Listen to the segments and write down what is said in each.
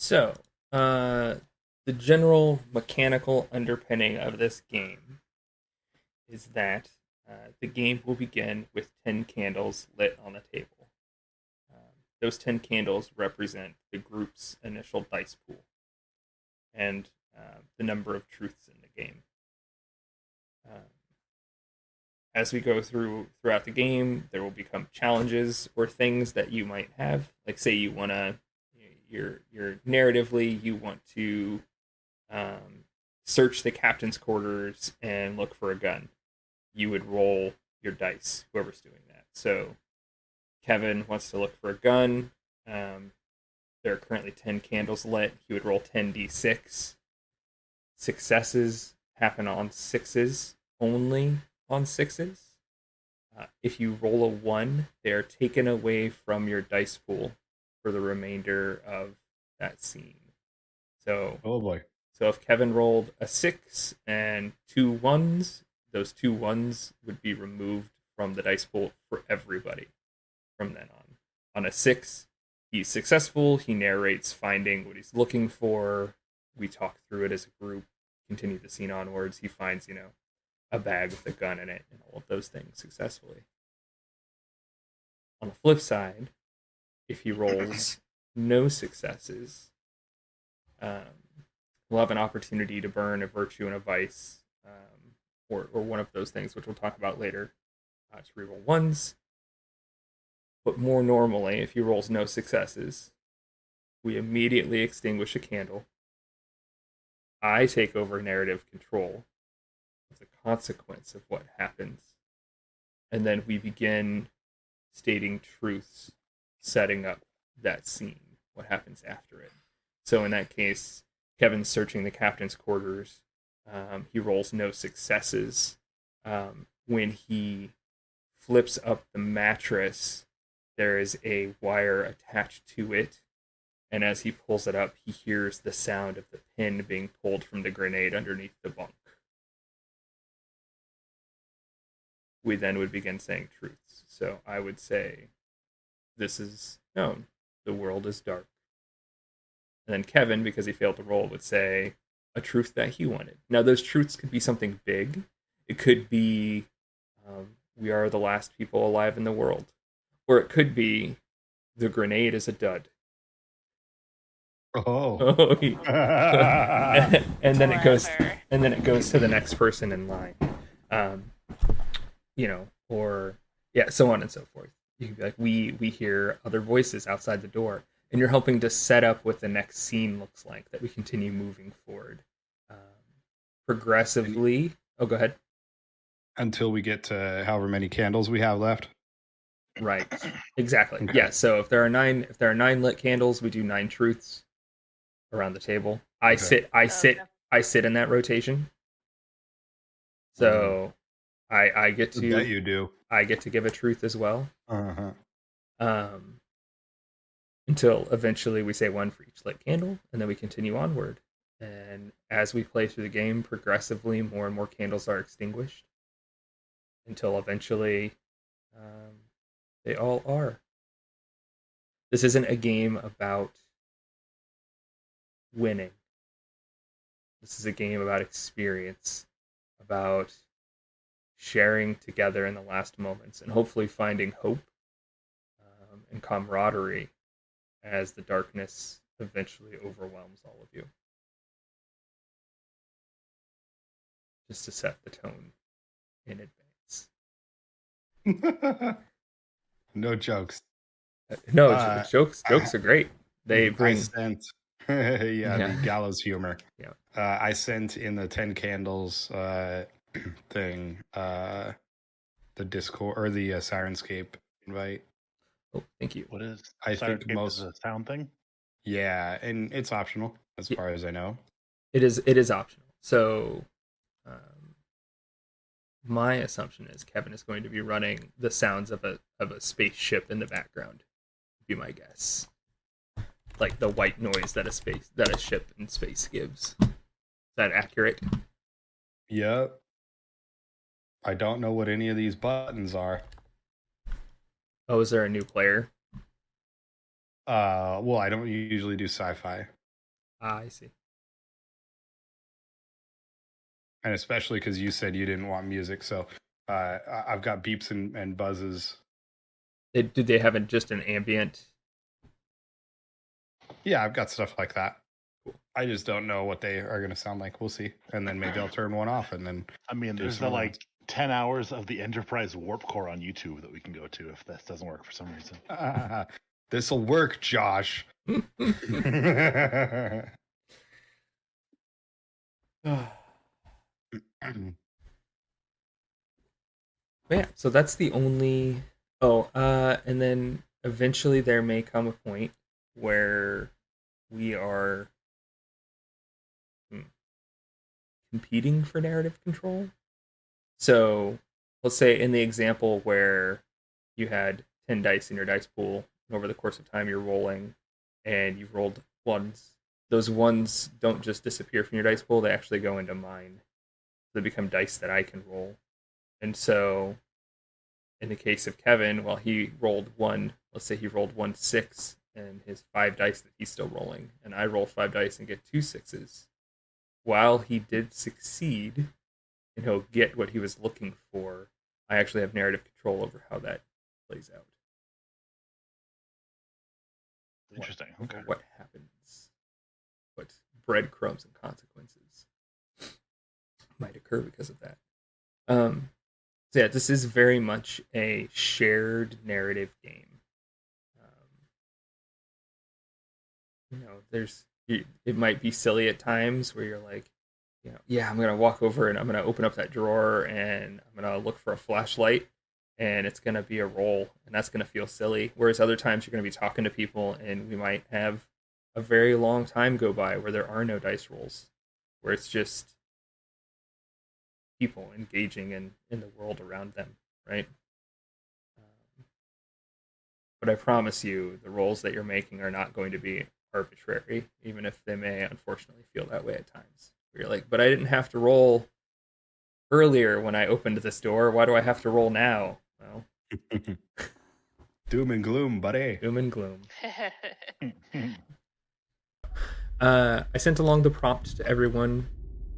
So, the general mechanical underpinning of this game is that the game will begin with 10 candles lit on the table. Those 10 candles represent the group's initial dice pool and the number of truths in the game. Um, as we go throughout the game, there will become challenges or things that you might have. Like, say you want to, you're narratively, you want to search the captain's quarters and look for a gun. You would roll your dice, whoever's doing that. So Kevin wants to look for a gun. There are currently 10 candles lit. He would roll 10d6. Successes happen on sixes, only on sixes. If you roll a 1, they are taken away from your dice pool for the remainder of that scene. So, Oh boy. so if Kevin rolled a 6 and 2 1s, those 2 1s would be removed from the dice pool for everybody from then on. On a 6, he's successful. He narrates finding what he's looking for. We talk through it as a group, continue the scene onwards. He finds, a bag with a gun in it and all of those things successfully. On the flip side, if he rolls no successes, we'll have an opportunity to burn a virtue and a vice, or one of those things, which we'll talk about later, to reroll ones. But more normally, if he rolls no successes, we immediately extinguish a candle. I take over narrative control of the consequence of what happens. And then we begin stating truths, setting up that scene, what happens after it. So in that case, Kevin's searching the captain's quarters. He rolls no successes. When he flips up the mattress, there is a wire attached to it. And as he pulls it up, he hears the sound of the pin being pulled from the grenade underneath the bunk. We then would begin saying truths. So I would say, this is known. The world is dark. And then Kevin, because he failed to roll, would say a truth that he wanted. Now, those truths could be something big. It could be, we are the last people alive in the world. Or it could be, the grenade is a dud. Oh. And then it goes to the next person in line. Or yeah, so on and so forth. You can be like, we hear other voices outside the door, and you're helping to set up what the next scene looks like that we continue moving forward progressively. Oh, go ahead. Until we get to however many candles we have left. Right. Exactly. Okay. Yeah. So if there are 9 lit candles, we do 9 truths around the table. I sit in that rotation. So I get to bet you do. I get to give a truth as well. Uh-huh. Until eventually we say 1 for each lit candle, and then we continue onward. And as we play through the game, progressively more and more candles are extinguished until eventually they all are. This isn't a game about winning. This is a game about experience, about sharing together in the last moments, and hopefully finding hope and camaraderie as the darkness eventually overwhelms all of you. Just to set the tone in advance. No jokes. No, jokes are great. They bring the gallows humor. Yeah. I sent in the 10 candles thing the Discord or the Sirenscape invite. Oh, thank you. What is I think most is a sound thing? Yeah, and it's optional as far as I know. It is optional. So my assumption is Kevin is going to be running the sounds of a spaceship in the background. Would be my guess. Like the white noise that a ship in space gives. Is that accurate? Yep. I don't know what any of these buttons are. Oh, is there a new player? Well, I don't usually do sci-fi. I see. And especially because you said you didn't want music, so I've got beeps and buzzes. Did they have just an ambient? Yeah, I've got stuff like that. I just don't know what they are going to sound like. We'll see. And then maybe I'll turn one off and then. I mean, there's the 10 hours of the Enterprise Warp Core on YouTube that we can go to if that doesn't work for some reason. This'll work, Josh. Yeah, so that's the only. Oh, and then eventually there may come a point where we are competing for narrative control. So let's say in the example where you had 10 dice in your dice pool, and over the course of time you're rolling, and you've rolled ones. Those ones don't just disappear from your dice pool; they actually go into mine. They become dice that I can roll. And so, in the case of Kevin, while he rolled one, let's say he rolled 1 6 and his 5 dice that he's still rolling, and I roll 5 dice and get 2 6s. While he did succeed, and he'll get what he was looking for, I actually have narrative control over how that plays out. Interesting. Okay. What happens? What breadcrumbs and consequences might occur because of that. So yeah, this is very much a shared narrative game. It might be silly at times where you're like, yeah, I'm gonna walk over and I'm gonna open up that drawer and I'm gonna look for a flashlight, and it's gonna be a roll, and that's gonna feel silly. Whereas other times you're gonna be talking to people, and we might have a very long time go by where there are no dice rolls, where it's just people engaging in the world around them, right? But I promise you, the rolls that you're making are not going to be arbitrary, even if they may unfortunately feel that way at times. Where you're like, but I didn't have to roll earlier when I opened this door. Why do I have to roll now? Well, doom and gloom, buddy. Doom and gloom. I sent along the prompt to everyone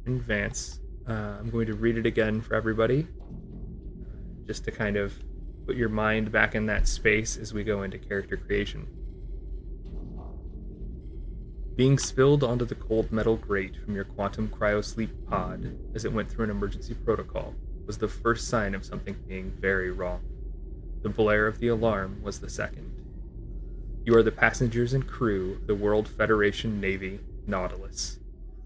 in advance. I'm going to read it again for everybody, just to kind of put your mind back in that space as we go into character creation. Being spilled onto the cold metal grate from your quantum cryosleep pod as it went through an emergency protocol was the first sign of something being very wrong. The blare of the alarm was the second. You are the passengers and crew of the World Federation Navy Nautilus.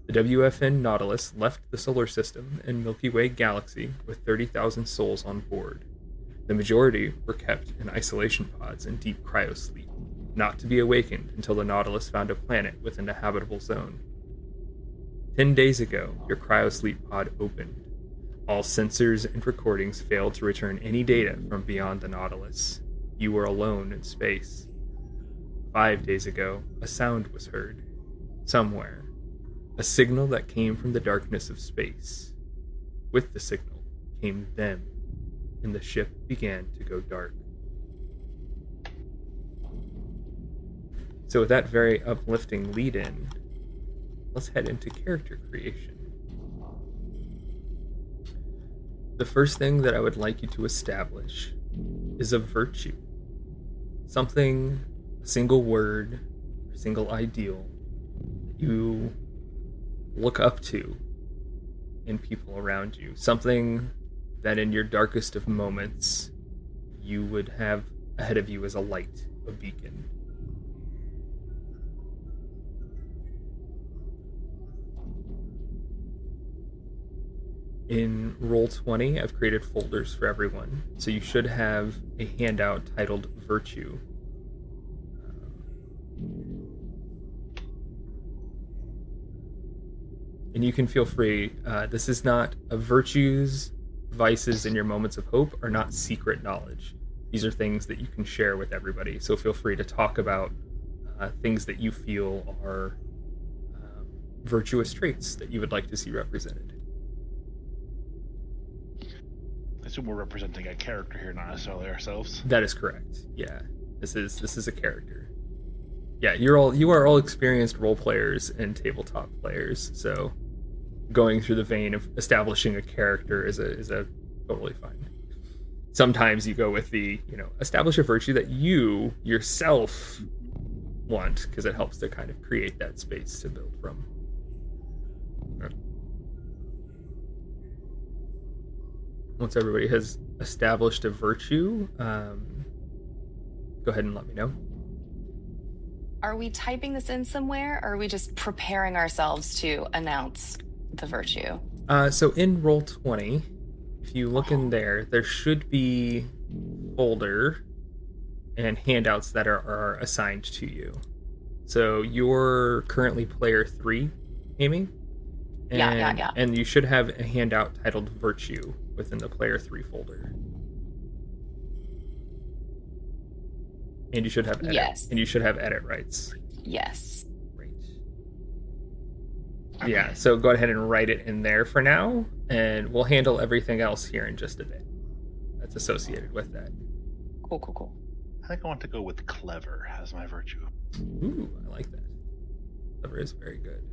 The WFN Nautilus left the solar system and Milky Way galaxy with 30,000 souls on board. The majority were kept in isolation pods and deep cryosleep, not to be awakened until the Nautilus found a planet within a habitable zone. 10 days ago, your cryosleep pod opened. All sensors and recordings failed to return any data from beyond the Nautilus. You were alone in space. 5 days ago, a sound was heard. Somewhere. A signal that came from the darkness of space. With the signal came them, and the ship began to go dark. So with that very uplifting lead-in, let's head into character creation. The first thing that I would like you to establish is a virtue. Something, a single word, a single ideal you look up to in people around you. Something that in your darkest of moments you would have ahead of you as a light, a beacon. In Roll20, I've created folders for everyone, so you should have a handout titled Virtue. And you can feel free, this is not virtues, vices, and your moments of hope are not secret knowledge. These are things that you can share with everybody, so feel free to talk about things that you feel are virtuous traits that you would like to see represented. I assume we're representing a character here, not necessarily ourselves. That is correct. Yeah, this is a character. Yeah, you are all experienced role players and tabletop players, so going through the vein of establishing a character is a totally fine. Sometimes you go with the, establish a virtue that you yourself want, because it helps to kind of create that space to build from. Once everybody has established a virtue, go ahead and let me know. Are we typing this in somewhere, or are we just preparing ourselves to announce the virtue? So in Roll20, if you look in there should be folder and handouts that are assigned to you. So you're currently player 3, Amy? Yeah. And you should have a handout titled Virtue within the player 3 folder. And you should have edit. Yes. And you should have edit rights. Yes. Great. Yeah, so go ahead and write it in there for now, and we'll handle everything else here in just a bit that's associated with that. Cool. I think I want to go with clever as my virtue. Ooh, I like that. Clever is very good.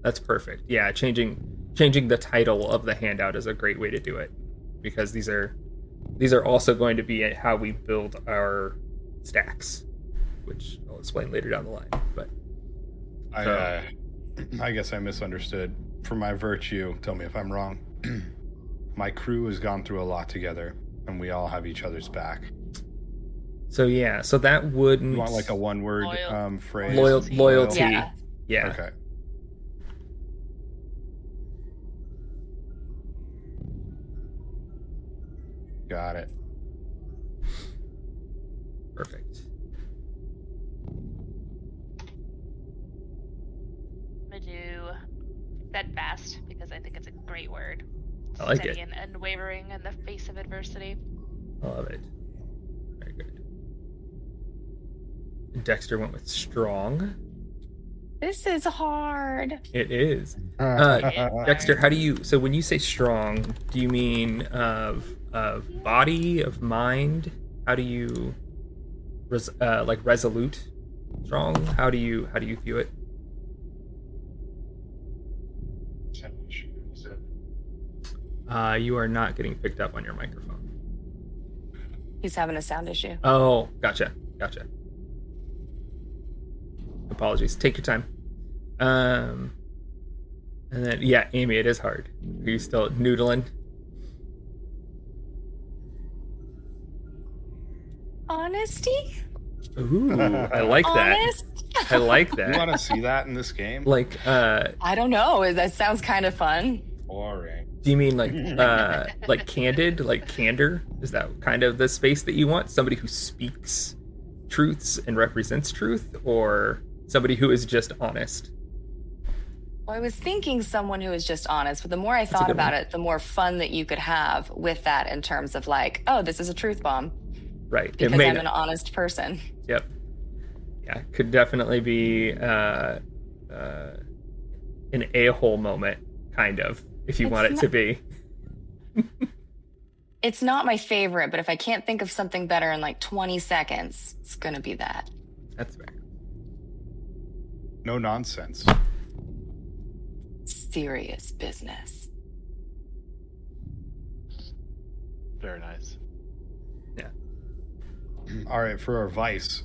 That's perfect. Yeah, changing the title of the handout is a great way to do it, because these are also going to be how we build our stacks, which I'll explain later down the line. But I guess I misunderstood. For my virtue, tell me if I'm wrong. My crew has gone through a lot together, and we all have each other's back. So yeah, so that wouldn't... You want like a one-word phrase? Loyalty. Yeah. Okay. Got it. Perfect. I'm gonna do Steadfast because I think it's a great word. I like Steady it. and unwavering in the face of adversity. I love it. Very good. Dexter went with strong. This is hard. It is. Dexter, how do you... So when you say strong, do you mean of body, of mind? How do you... like resolute? Strong? How do you view it? You are not getting picked up on your microphone. He's having a sound issue. Oh, gotcha. Apologies. Take your time. And then, yeah, Amy, it is hard. Are you still noodling? Honesty? Ooh, I like that. Honest? I like You that. want to see that in this game? Like, I don't know. That sounds kind of fun. Boring. do you mean like candid, like candor? Is that kind of the space that you want? Somebody who speaks truths and represents truth, or somebody who is just honest? Well, I was thinking someone who is just honest, but the more I thought about it, the more fun that you could have with that in terms of like, oh, this is a truth bomb. Right. Because I'm an honest person. Yep. Yeah, could definitely be an a-hole moment, kind of, if you want it to be. It's not my favorite, but if I can't think of something better in like 20 seconds, it's going to be that. That's fair. No nonsense. Serious business. Very nice. Yeah. All right, for our vice.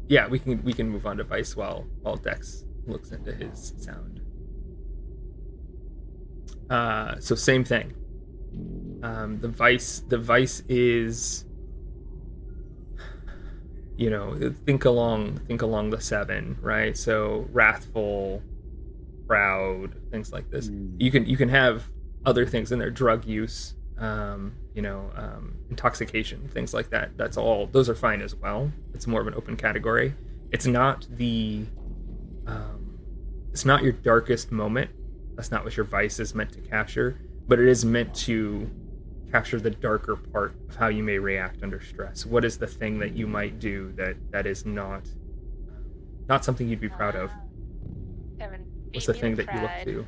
Yeah, we can move on to Vice while Dex looks into his sound. So same thing. The vice is, you know, think along the 7, right? So wrathful, proud, things like this. You can have other things in there, drug use, intoxication, things like that. Those are fine as well. It's more of an open category. It's not it's not your darkest moment. That's not what your vice is meant to capture, but it is meant to capture the darker part of how you may react under stress. What is the thing that you might do that is not something you'd be proud of? Kevin, What's the thing that you look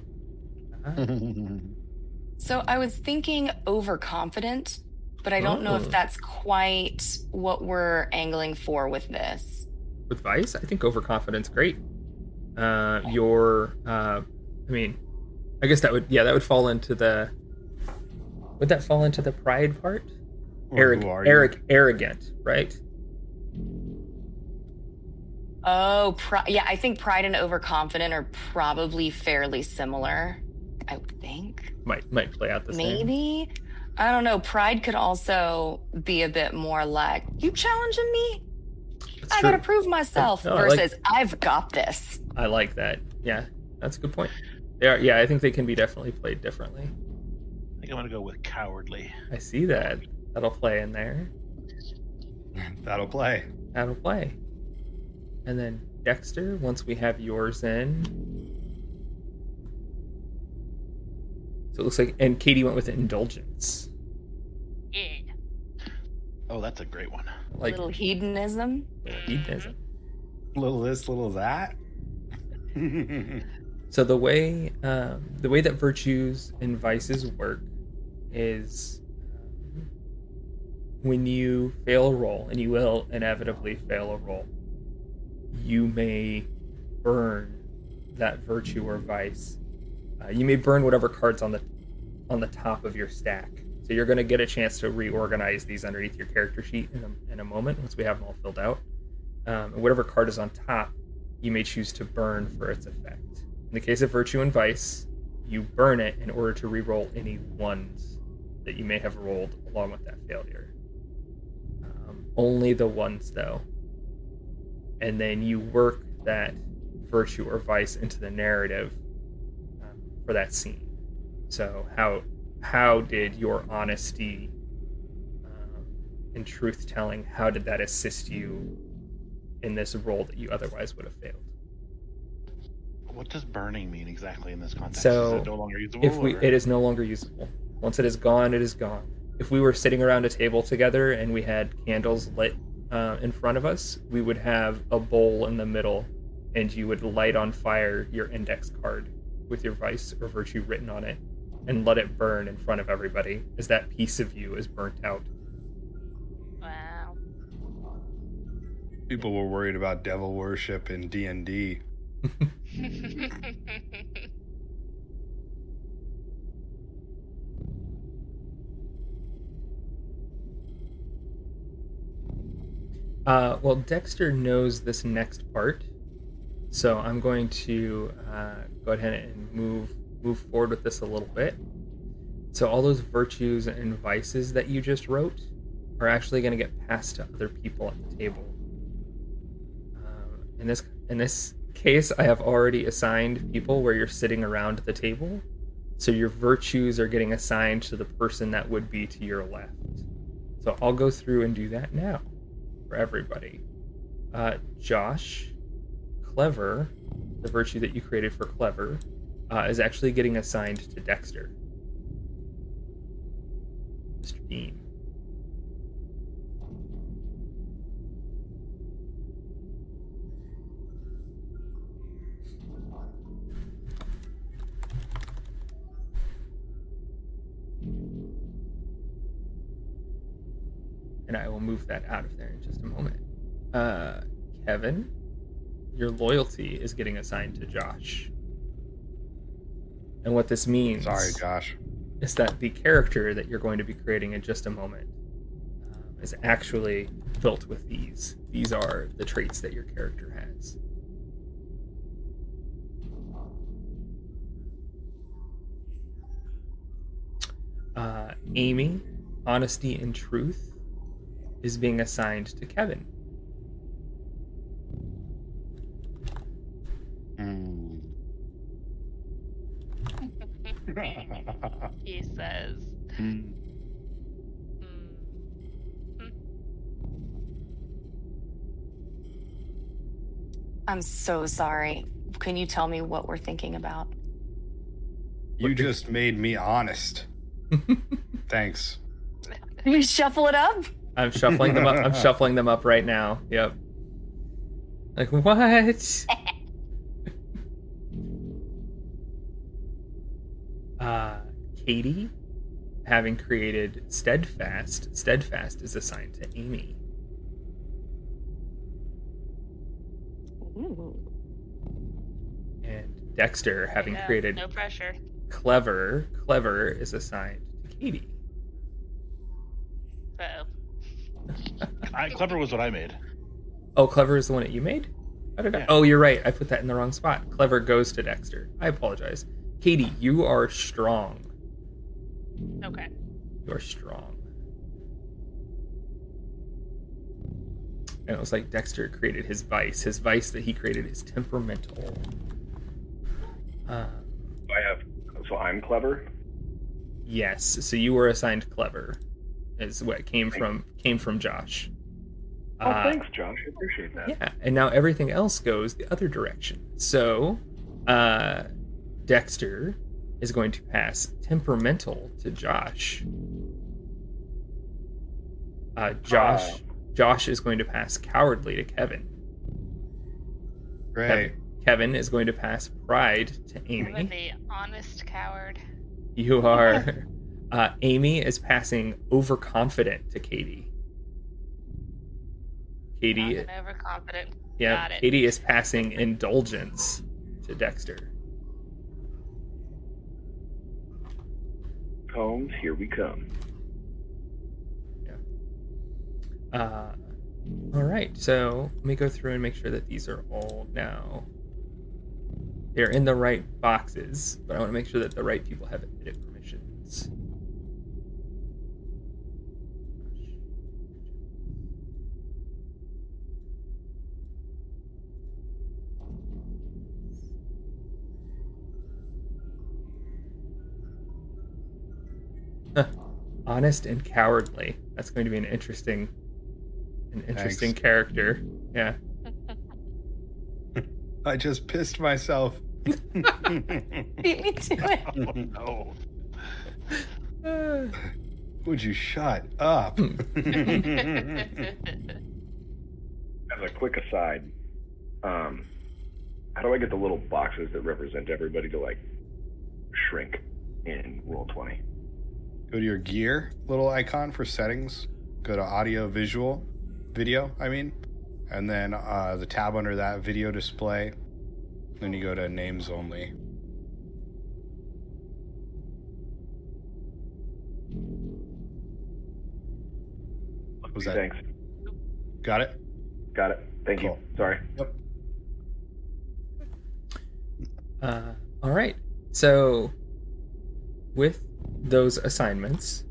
to? So I was thinking overconfident, but I don't know if that's quite what we're angling for with this. with Vice. I think Overconfident's great. I mean, I guess that would fall into the. Would that fall into the pride part? Who are you? Arrogant, right? Oh, yeah, I think pride and overconfident are probably fairly similar. I would think. Might play out the same. Maybe. I don't know. Pride could also be a bit more like, you challenging me? That's I true. gotta prove myself No, versus I've got this. I like that. Yeah, that's a good point. They are, yeah, I think they can be definitely played differently. I think I'm gonna go with cowardly. I see that. That'll play in there. That'll play. That'll play. And then Dexter, once we have yours in. So it looks like, and Katie went with Indulgence. Yeah. Oh, that's a great one. Like Little hedonism. hedonism. Little this, little that. So the way that virtues and vices work is when you fail a roll, and you will inevitably fail a roll, you may burn that virtue or vice. You may burn whatever cards on the top of your stack. So you're going to get a chance to reorganize these underneath your character sheet in a moment once we have them all filled out. And whatever card is on top, you may choose to burn for its effect. In the case of virtue and vice, you burn it in order to re-roll any ones that you may have rolled along with that failure. Only the ones, though. And then you work that virtue or vice into the narrative for that scene. So how did your honesty and truth-telling, how did that assist you in this role that you otherwise would have failed? What does burning mean exactly in this context? So, is it no longer usable? it is no longer usable. Once it is gone, it is gone. If we were sitting around a table together and we had candles lit in front of us, we would have a bowl in the middle, and you would light on fire your index card with your vice or virtue written on it and let it burn in front of everybody as that piece of you is burnt out. Wow. People were worried about devil worship in D&D. Well, Dexter knows this next part, so I'm going to go ahead and move forward with this a little bit. So all those virtues and vices that you just wrote are actually going to get passed to other people at the table. In this case, I have already assigned people where you're sitting around the table, so your virtues are getting assigned to the person that would be to your left. So I'll go through and do that now for everybody. Josh, Clever, the virtue that you created for Clever, is actually getting assigned to Dexter. Mr. Dean. And I will move that out of there in just a moment. Kevin, your loyalty is getting assigned to Josh. And what this means... Sorry, Josh. ...is that the character that you're going to be creating in just a moment is actually built with these. These are the traits that your character has. Amy, honesty and truth, is being assigned to Kevin. He says. I'm so sorry. Can you tell me what we're thinking about? You just made me honest. Thanks. Can you shuffle it up? I'm shuffling them up. I'm shuffling them up right now. Yep. Like, what? Katie, having created Steadfast is assigned to Amy. Ooh. And Dexter, having Yeah, created no pressure. Clever is assigned to Katie. So Clever was what I made. Oh, Clever is the one that you made? How did I? Yeah. Oh, you're right. I put that in the wrong spot. Clever goes to Dexter. I apologize. Katie, you are strong. okay. You are strong. And it was like Dexter created his vice. His vice that he created is temperamental. So I'm clever. Yes. So you were assigned Clever, is what came from Josh. Oh, thanks, Josh. I appreciate that. Yeah, and now everything else goes the other direction. So, Dexter is going to pass Temperamental to Josh. Josh is going to pass Cowardly to Kevin. Great. Kevin is going to pass Pride to I'm Amy. the honest coward. You are. Amy is passing Overconfident to Katie. Katie. Not an overconfident. Yeah, Got it. Katie is passing Indulgence to Dexter. Combs, here we come. All right, so let me go through and make sure that these are all now. They're in the right boxes, but I want to make sure that the right people have edit permissions. Honest and Cowardly. That's going to be an interesting Thanks. character. Yeah. I just pissed myself. Beat me to it. Oh no. Would you shut up? As a quick aside, how do I get the little boxes that represent everybody to like shrink in Roll20? Go to your gear little icon for settings. Go to audio visual, video, I mean. And then the tab under that, video display. Then you go to names only. What was that? Thanks. Got it? Got it. Thank Cool. you. Sorry. Yep. All right. So, with those assignments,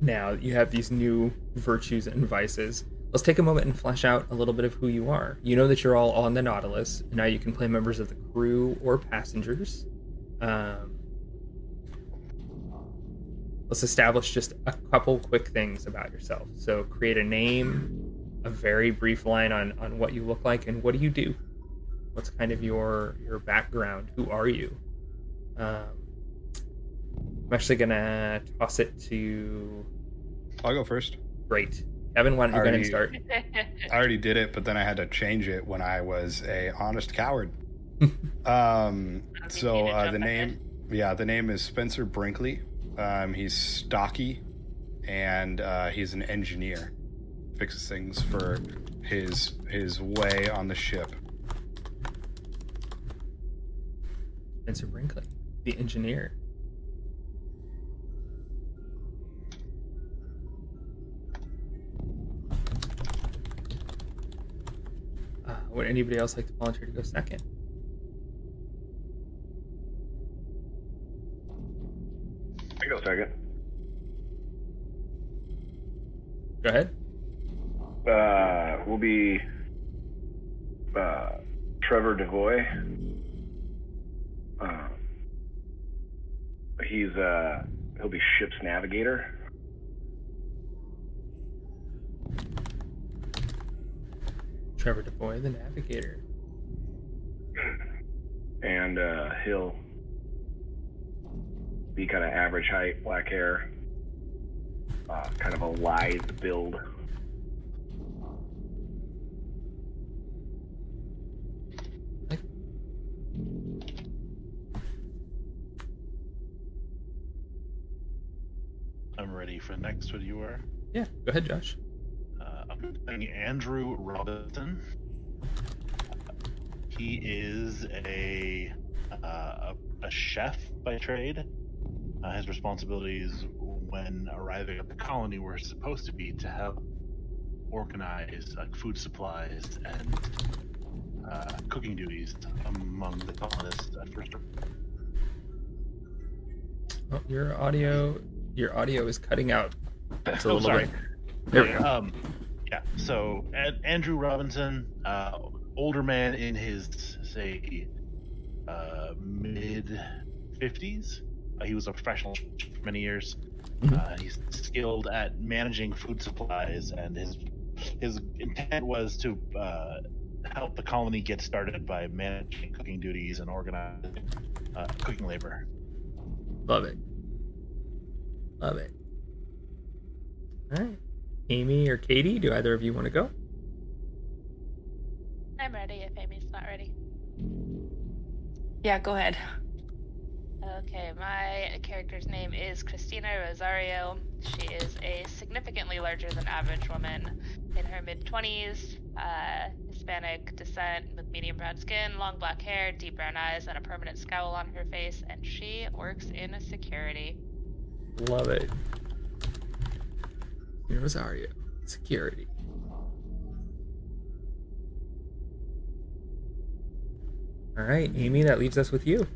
now you have these new virtues and vices. Let's take a moment and flesh out a little bit of who you are. You know that you're all on the Nautilus, and now you can play members of the crew or passengers. Let's establish just a couple quick things about yourself. So create a name, a very brief line on what you look like, and what do you do? What's kind of your background? Who are you? I'm actually gonna toss it to. I'll go first. Great, Kevin. Why don't you go ahead and start? I already did it, but then I had to change it when I was a honest coward. So the name is Spencer Brinkley. He's stocky, and he's an engineer. Fixes things for his way on the ship. Spencer Brinkley, the engineer. Would anybody else like to volunteer to go second? I go second. Go ahead. Will be Trevor Devoy. He'll be ship's navigator. Trevor Devoy, the navigator. And he'll be kind of average height, black hair, kind of a lithe build. I'm ready for next. What you are? Yeah, go ahead, Josh. I'm doing Andrew Robinson. He is a chef by trade. His responsibilities when arriving at the colony were supposed to be to help organize food supplies and cooking duties among the colonists at first. Oh, your audio is cutting out. It's a Oh, little sorry. bit. There we go. Yeah. So Andrew Robinson, older man in his mid 50s. He was a professional chef for many years. He's skilled at managing food supplies, and his intent was to help the colony get started by managing cooking duties and organizing cooking labor. Love it. Love it. All right. Amy or Katie, do either of you want to go? I'm ready if Amy's not ready. Yeah, go ahead. Okay, my character's name is Kristina Rosario. She is a significantly larger than average woman in her mid-20s, Hispanic descent with medium brown skin, long black hair, deep brown eyes, and a permanent scowl on her face, and she works in security. Love it. Rosario, security. All right, Amy, that leaves us with you.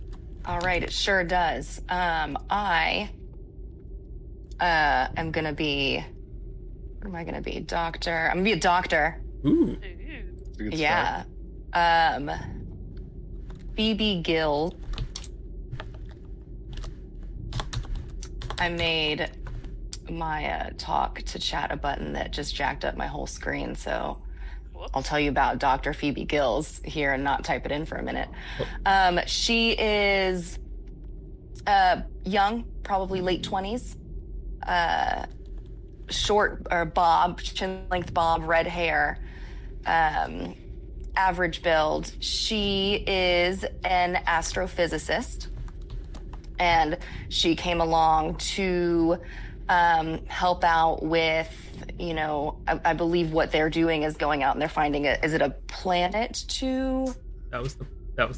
All right, it sure does. I am gonna be. What am I gonna be? Doctor. I'm gonna be a doctor. Ooh. It's a good Yeah. Phoebe Gills. I made my talk to chat a button that just jacked up my whole screen, so Whoops. I'll tell you about Dr. Phoebe Gills here and not type it in for a minute. She is young, probably late 20s, short or bob, chin length bob, red hair, average build. She is an astrophysicist, and she came along to help out with, I believe what they're doing is going out and they're finding is it a planet to? That was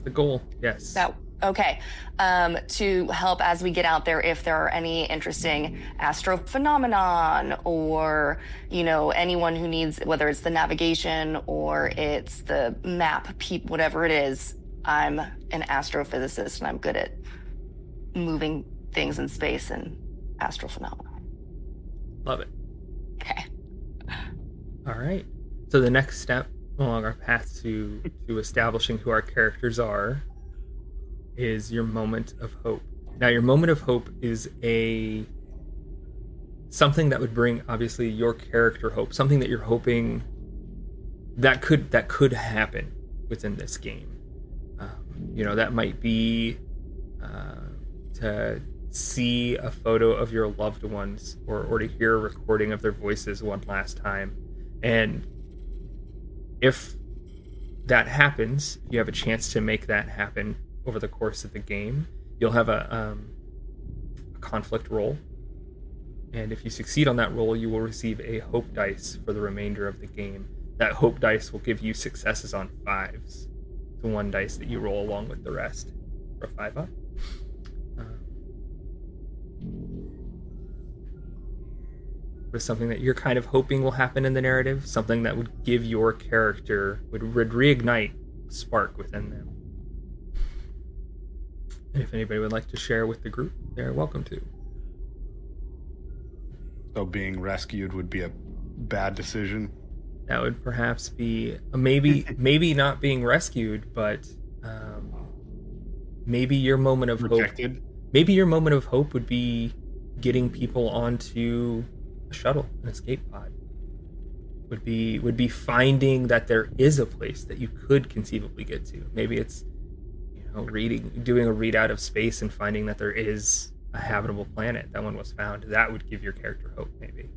the goal. Yes. Okay. To help as we get out there, if there are any interesting astrophenomenon or, anyone who needs, whether it's the navigation or it's the map, whatever it is, I'm an astrophysicist and I'm good at moving things in space and astrophenomena. Love it. Okay. All right. So the next step along our path to establishing who our characters are is your moment of hope. Now, your moment of hope is something that would bring, obviously, your character hope, something that you're hoping that could happen within this game. That might be to see a photo of your loved ones or to hear a recording of their voices one last time. And if that happens, you have a chance to make that happen over the course of the game. You'll have a conflict roll, and if you succeed on that roll, you will receive a hope dice for the remainder of the game. That hope dice will give you successes on 5s, the one dice that you roll along with the rest for 5 up. Was something that you're kind of hoping will happen in the narrative, something that would give your character, would reignite a spark within them. And if anybody would like to share with the group, they're welcome to. So being rescued would be a bad decision. That would perhaps be maybe not being rescued, but maybe your moment of Rejected. hope. Maybe your moment of hope would be getting people onto a shuttle, an escape pod. Would be finding that there is a place that you could conceivably get to. Maybe it's doing a readout of space and finding that there is a habitable planet. That one was found. That would give your character hope, maybe.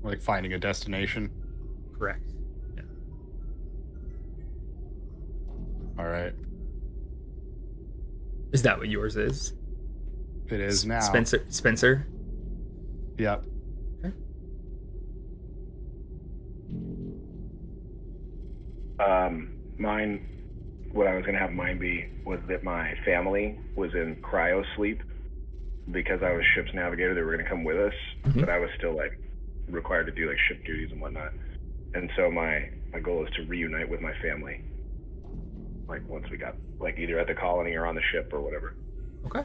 Like finding a destination. Correct. Yeah. All right. Is that what yours is? It is now. Spencer? Yep. Okay. Mine what I was going to have mine be was that my family was in cryo sleep because I was ship's navigator. They were going to come with us, but I was still like required to do like ship duties and whatnot. And so my goal is to reunite with my family, like once we got like either at the colony or on the ship or whatever. Okay.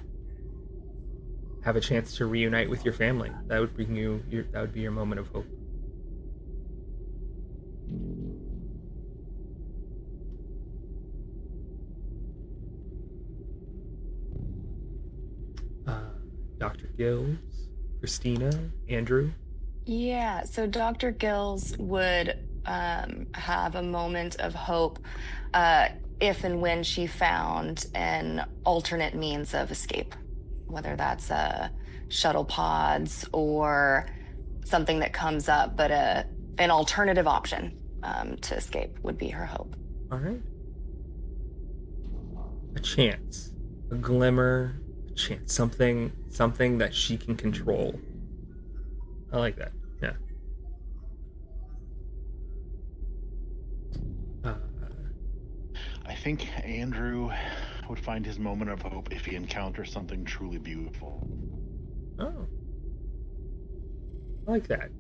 Have a chance to reunite with your family. That would bring you that would be your moment of hope. Dr. Gills, Kristina, Andrew. Yeah, so Dr. Gills would have a moment of hope if and when she found an alternate means of escape, whether that's shuttle pods or something that comes up, but an alternative option to escape would be her hope. All right. A chance, a glimmer, a chance, something that she can control. I like that. Yeah. I think Andrew would find his moment of hope if he encounters something truly beautiful. Oh. I like that.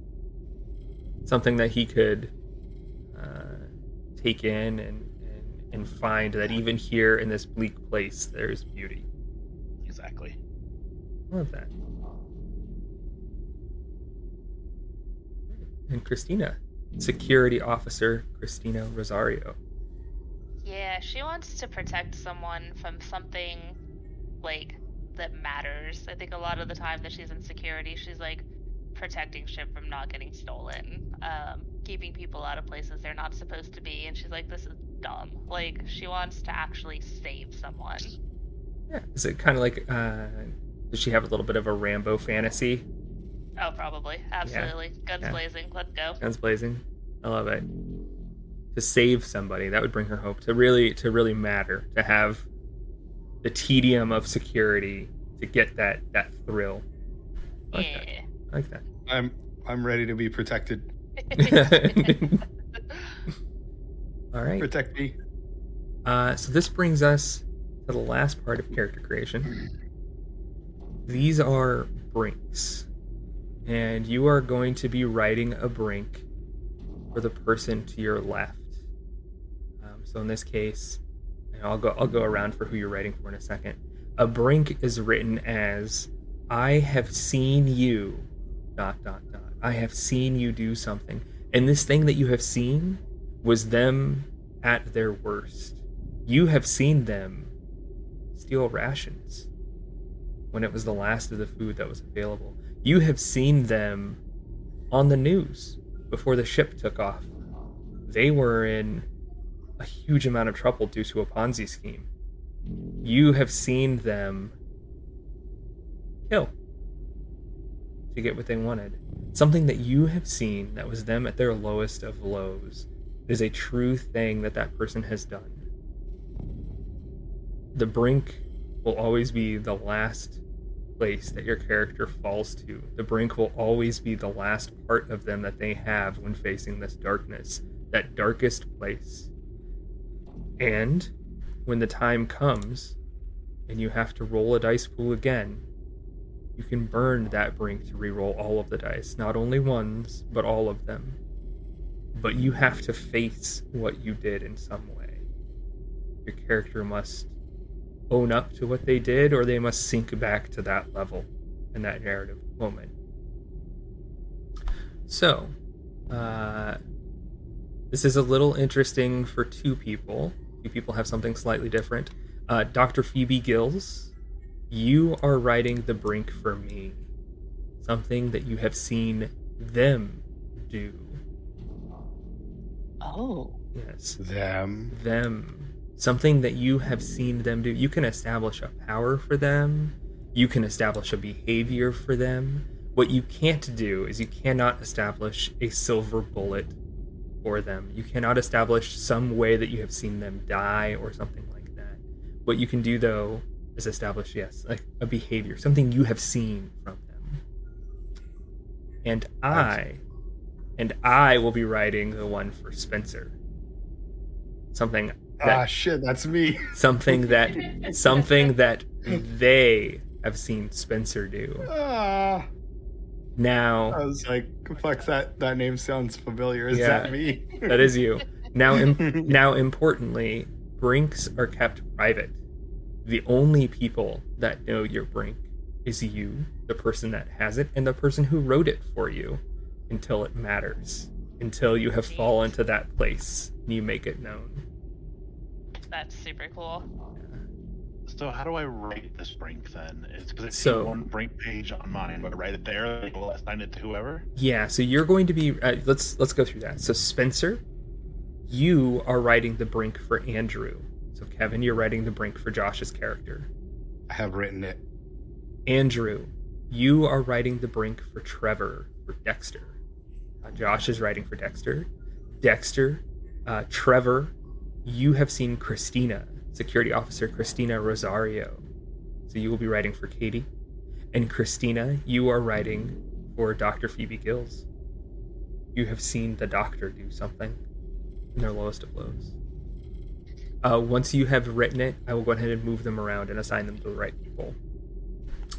Something that he could take in and find that even here in this bleak place, there's beauty. Exactly. I love that. And Kristina, security officer Kristina Rosario. Yeah, she wants to protect someone from something like that matters. I think a lot of the time that she's in security, she's like protecting ship from not getting stolen, keeping people out of places they're not supposed to be, and she's like, this is dumb. Like, she wants to actually save someone. Yeah. Is it kind of like, does she have a little bit of a Rambo fantasy? Oh, probably. Absolutely. Yeah. Guns blazing. Let's go. Guns blazing. I love it. To save somebody, that would bring her hope. To really matter. To have the tedium of security. To get that thrill. I like that. I like that. I'm ready to be protected. All right. Protect me. So this brings us to the last part of character creation. These are brinks. And you are going to be writing a brink for the person to your left. So in this case, and I'll go around for who you're writing for in a second. A brink is written as, I have seen you, ... I have seen you do something. And this thing that you have seen was them at their worst. You have seen them steal rations when it was the last of the food that was available. You have seen them on the news before the ship took off. They were in a huge amount of trouble due to a Ponzi scheme. You have seen them kill to get what they wanted. Something that you have seen that was them at their lowest of lows is a true thing that person has done. The brink will always be the last place that your character falls to. The brink will always be the last part of them that they have when facing this darkness, that darkest place. And when the time comes and you have to roll a dice pool again, you can burn that brink to reroll all of the dice, not only ones, but all of them. But you have to face what you did in some way. Your character must own up to what they did, or they must sink back to that level in that narrative moment. So, this is a little interesting for two people. Two people have something slightly different. Dr. Phoebe Gills, you are writing the brink for me. Something that you have seen them do. Oh. Yes. Them. Something that you have seen them do. You can establish a power for them. You can establish a behavior for them. What you can't do is you cannot establish a silver bullet for them. You cannot establish some way that you have seen them die or something like that. What you can do, though, is establish, yes, like a behavior, something you have seen from them. And I will be writing the one for Spencer. Something shit, that's me. something that they have seen Spencer do. I Now, was like, fuck, that name sounds familiar. Is Yeah. that me? that is you. Now, importantly, brinks are kept private. The only people that know your brink is you, the person that has it, and the person who wrote it for you, until it matters. Until you have fallen to that place and you make it known. That's super cool. So how do I write this brink then? It's because I see So- one brink page on mine, but I write it there, like, will assign it to whoever? Yeah, so you're going to be let's go through that. So Spencer, you are writing the brink for Andrew. So Kevin, you're writing the brink for Josh's character. I have written it. Andrew, you are writing the brink for Trevor, for Dexter. Josh is writing for Dexter. Dexter, Trevor, you have seen Kristina, Security Officer Kristina Rosario. So you will be writing for Katie. And Kristina, you are writing for Dr. Phoebe Gills. You have seen the doctor do something in their lowest of lows. Once you have written it, I will go ahead and move them around and assign them to the right people.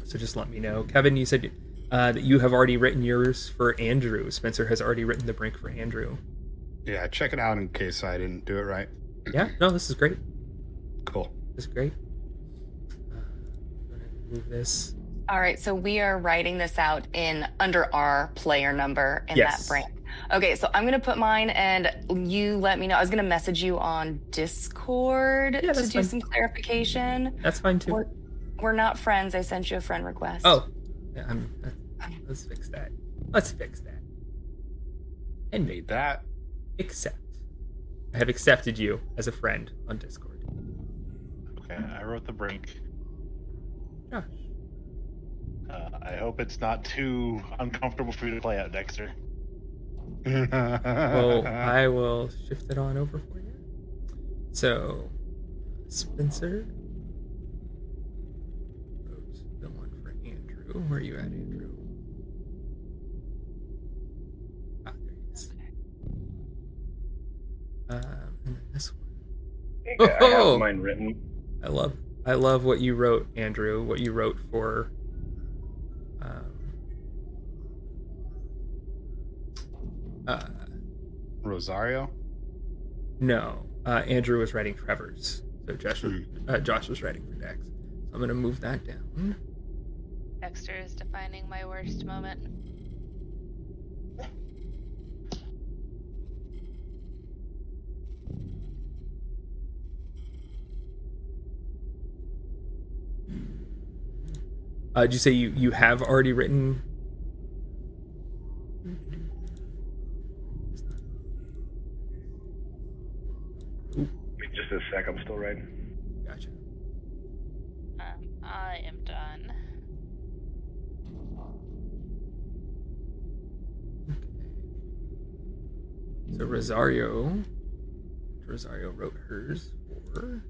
So just let me know. Kevin, you said that you have already written yours for Andrew. Spencer has already written the brink for Andrew. Yeah, check it out in case I didn't do it right. Yeah, no, this is great. Cool. This is great. Go ahead and move this. All right, so we are writing this out under our player number in Yes. that brink. Okay, so I'm gonna put mine, and you let me know. I was gonna message you on Discord Yeah, to that's do fine. some clarification. That's fine too. We're not friends. I sent you a friend request. Oh, yeah, let's fix that. Let's fix that. And Need that. accept. I have accepted you as a friend on Discord. Okay, I wrote the brink. Josh. I hope it's not too uncomfortable for you to play out, Dexter. Well, I will shift it on over for you. So, Spencer wrote the one for Andrew. Where are you at, Andrew? Ah, there he is. And then this one. I Oh! have mine written. I love what you wrote, Andrew. What you wrote for. Rosario? No, Andrew was writing Trevor's. So Josh was writing for Dex. So I'm going to move that down. Dexter is defining my worst moment. Did you say you have already written? Just a sec, I'm still writing. Gotcha. I am done. Okay. So Rosario wrote hers for.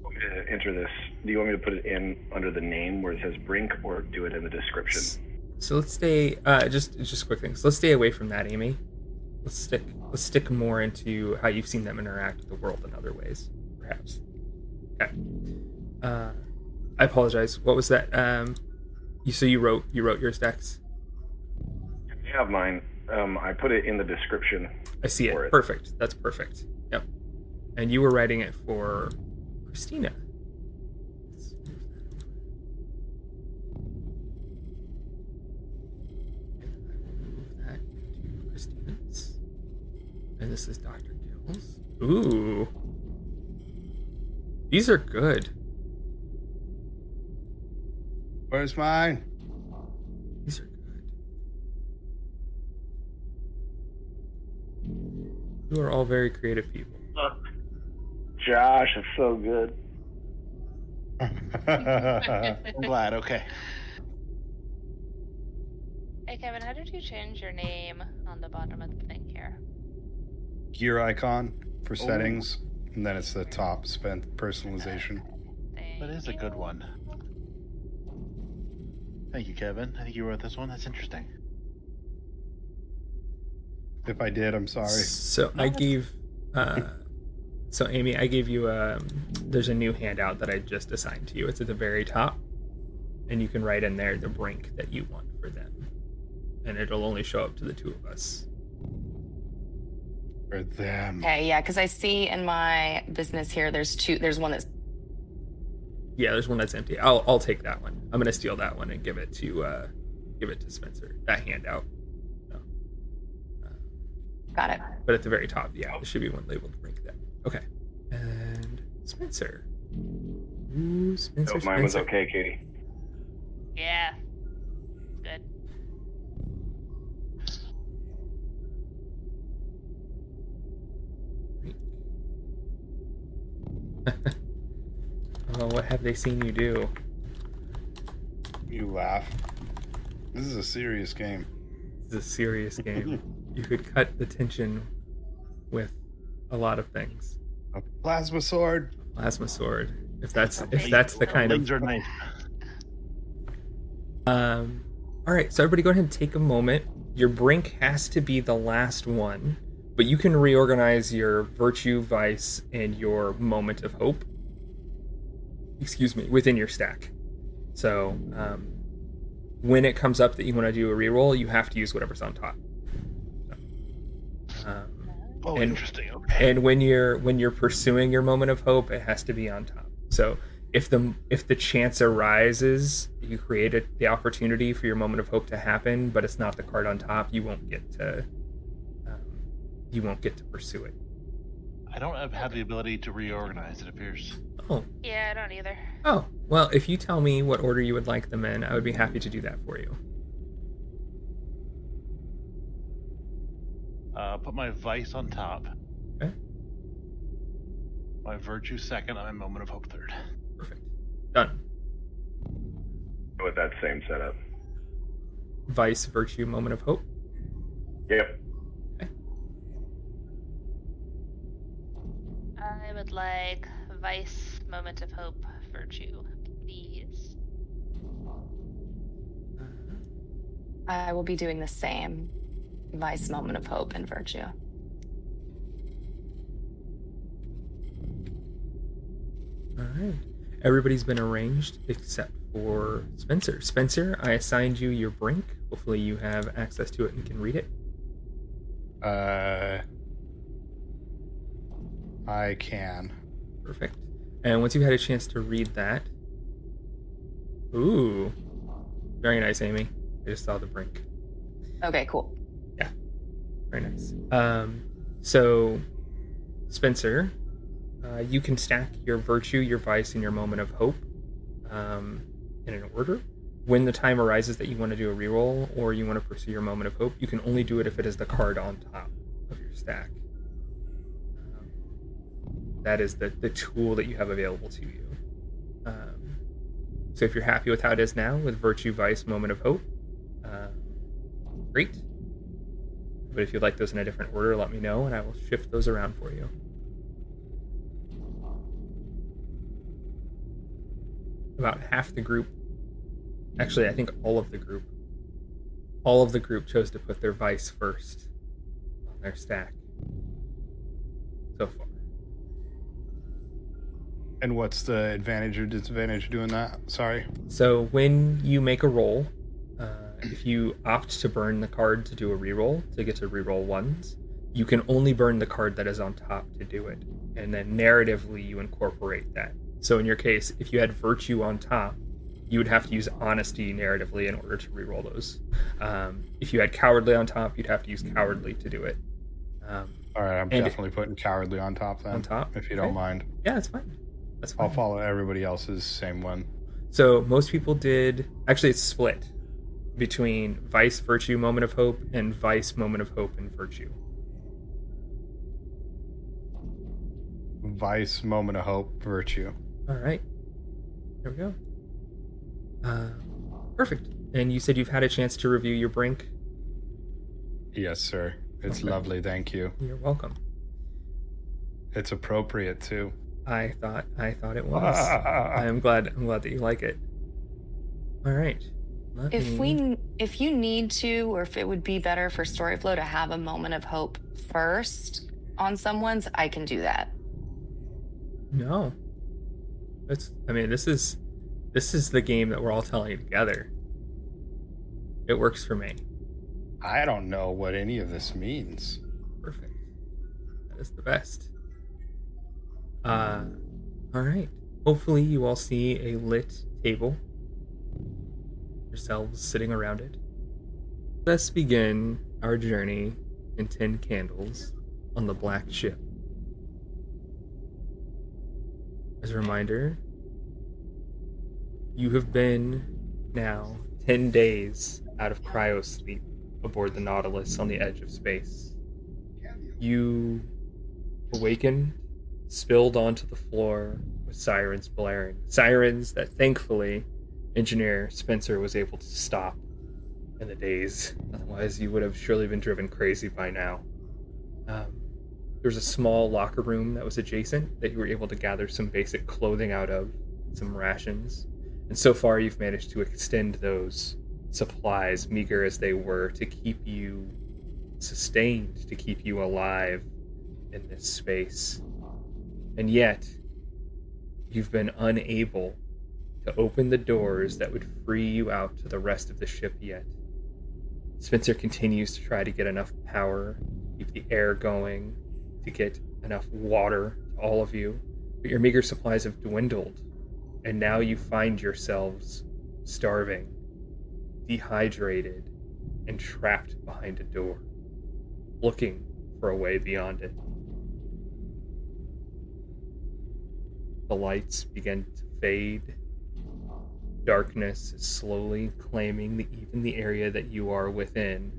Want me to enter this? Do you want me to put it in under the name where it says Brink, or do it in the description? So let's stay. Just quick things. Let's stay away from that, Amy. Let's stick more into how you've seen them interact with the world in other ways, perhaps. Okay. I apologize. What was that? You wrote yours, Dex? I have mine. I put it in the description. I see it. for it. Perfect. That's perfect. Yep. And you were writing it for Kristina. Let's move that over. And I will move that into Kristina's. And this is Dr. Gills. Ooh. These are good. Where's mine? These are good. You are all very creative people. Josh, it's so good. I'm glad, okay. Hey Kevin, how did you change your name on the bottom of the thing here? Gear icon for settings, and then it's the top spent personalization. Thank That is a good you. one. Thank you, Kevin. I think you wrote this one. That's interesting. If I did, I'm sorry. So I gave, so Amy, I gave you there's a new handout that I just assigned to you. It's at the very top, and you can write in there the brink that you want for them, and it'll only show up to the two of us. For them. Okay, yeah, because I see in my business here, there's one that's. Yeah, there's one that's empty. I'll take that one. I'm gonna steal that one and give it to Spencer. That handout. So, Got it. but at the very top, yeah, there should be one labeled brink then. Okay, and Spencer. Ooh, Spencer. Hope mine was Spencer. okay, Katie. Yeah. Good. Oh, what have they seen you do? You laugh. This is a serious game. This is a serious game. You could cut the tension with a lot of things. A plasma sword. Plasma sword. If that's the kind of. Laser knife. All right, so everybody, go ahead and take a moment. Your brink has to be the last one, but you can reorganize your virtue, vice, and your moment of hope. Excuse me, within your stack. So when it comes up that you want to do a reroll, you have to use whatever's on top. Oh, and- interesting. Okay. And when you're pursuing your moment of hope, it has to be on top. So if the chance arises, you created the opportunity for your moment of hope to happen, but it's not the card on top, you won't get to pursue it. I don't have the ability to reorganize, it appears. Oh, Yeah, I don't either. oh. Well, if you tell me what order you would like them in, I would be happy to do that for you. Put my vice on top. Okay. My virtue second, and my moment of hope third. Perfect. Done. With that same setup. Vice, virtue, moment of hope. Yep. I would like vice, moment of hope, virtue, please. I will be doing the same. Vice, moment of hope, and virtue. All right. Everybody's been arranged except for Spencer. Spencer, I assigned you your brink. Hopefully you have access to it and can read it. I can. Perfect. And once you've had a chance to read that... Ooh. Very nice, Amy. I just saw the brink. Okay, cool. Very nice. So, Spencer, you can stack your virtue, your vice, and your moment of hope in an order. When the time arises that you want to do a reroll or you want to pursue your moment of hope, you can only do it if it is the card on top of your stack. That is the tool that you have available to you. So if you're happy with how it is now, with virtue, vice, moment of hope, great. But if you'd like those in a different order, let me know, and I will shift those around for you. About half the group, actually, I think all of the group chose to put their vice first on their stack so far. And what's the advantage or disadvantage of doing that? Sorry. So when you make a roll, if you opt to burn the card to do a reroll, to get to reroll ones, you can only burn the card that is on top to do it. And then narratively, you incorporate that. So in your case, if you had virtue on top, you would have to use honesty narratively in order to reroll those. If you had cowardly on top, you'd have to use cowardly to do it. All right, I'm definitely putting cowardly on top then. On top? If you Okay. don't mind. Yeah, that's fine. That's fine. I'll follow everybody else's same one. So most people did, actually it's split between vice, virtue, moment of hope, and vice, moment of hope, and virtue. Vice, moment of hope, virtue. All right. There we go. Perfect. And you said you've had a chance to review your brink? Yes, sir. It's Okay. lovely, thank you. You're welcome. It's appropriate too. I thought it was. I'm glad that you like it. All right. If you need to, or if it would be better for Storyflow to have a moment of hope first on someone's, I can do that. No. This is the game that we're all telling together. It works for me. I don't know what any of this means. Perfect. That is the best. All right. Hopefully you all see a lit table. Yourselves sitting around it. Let's begin our journey in 10 candles on the Black Ship. As a reminder, you have been now 10 days out of cryosleep aboard the Nautilus on the edge of space. You awakened, spilled onto the floor with sirens blaring. Sirens that thankfully Engineer Spencer was able to stop in the days. Otherwise, you would have surely been driven crazy by now. There's a small locker room that was adjacent that you were able to gather some basic clothing out of, some rations. And so far, you've managed to extend those supplies, meager as they were, to keep you sustained, to keep you alive in this space. And yet, you've been unable to open the doors that would free you out to the rest of the ship yet. Spencer continues to try to get enough power, keep the air going, to get enough water to all of you, but your meager supplies have dwindled, and now you find yourselves starving, dehydrated, and trapped behind a door, looking for a way beyond it. The lights begin to fade. Darkness is slowly claiming even the area that you are within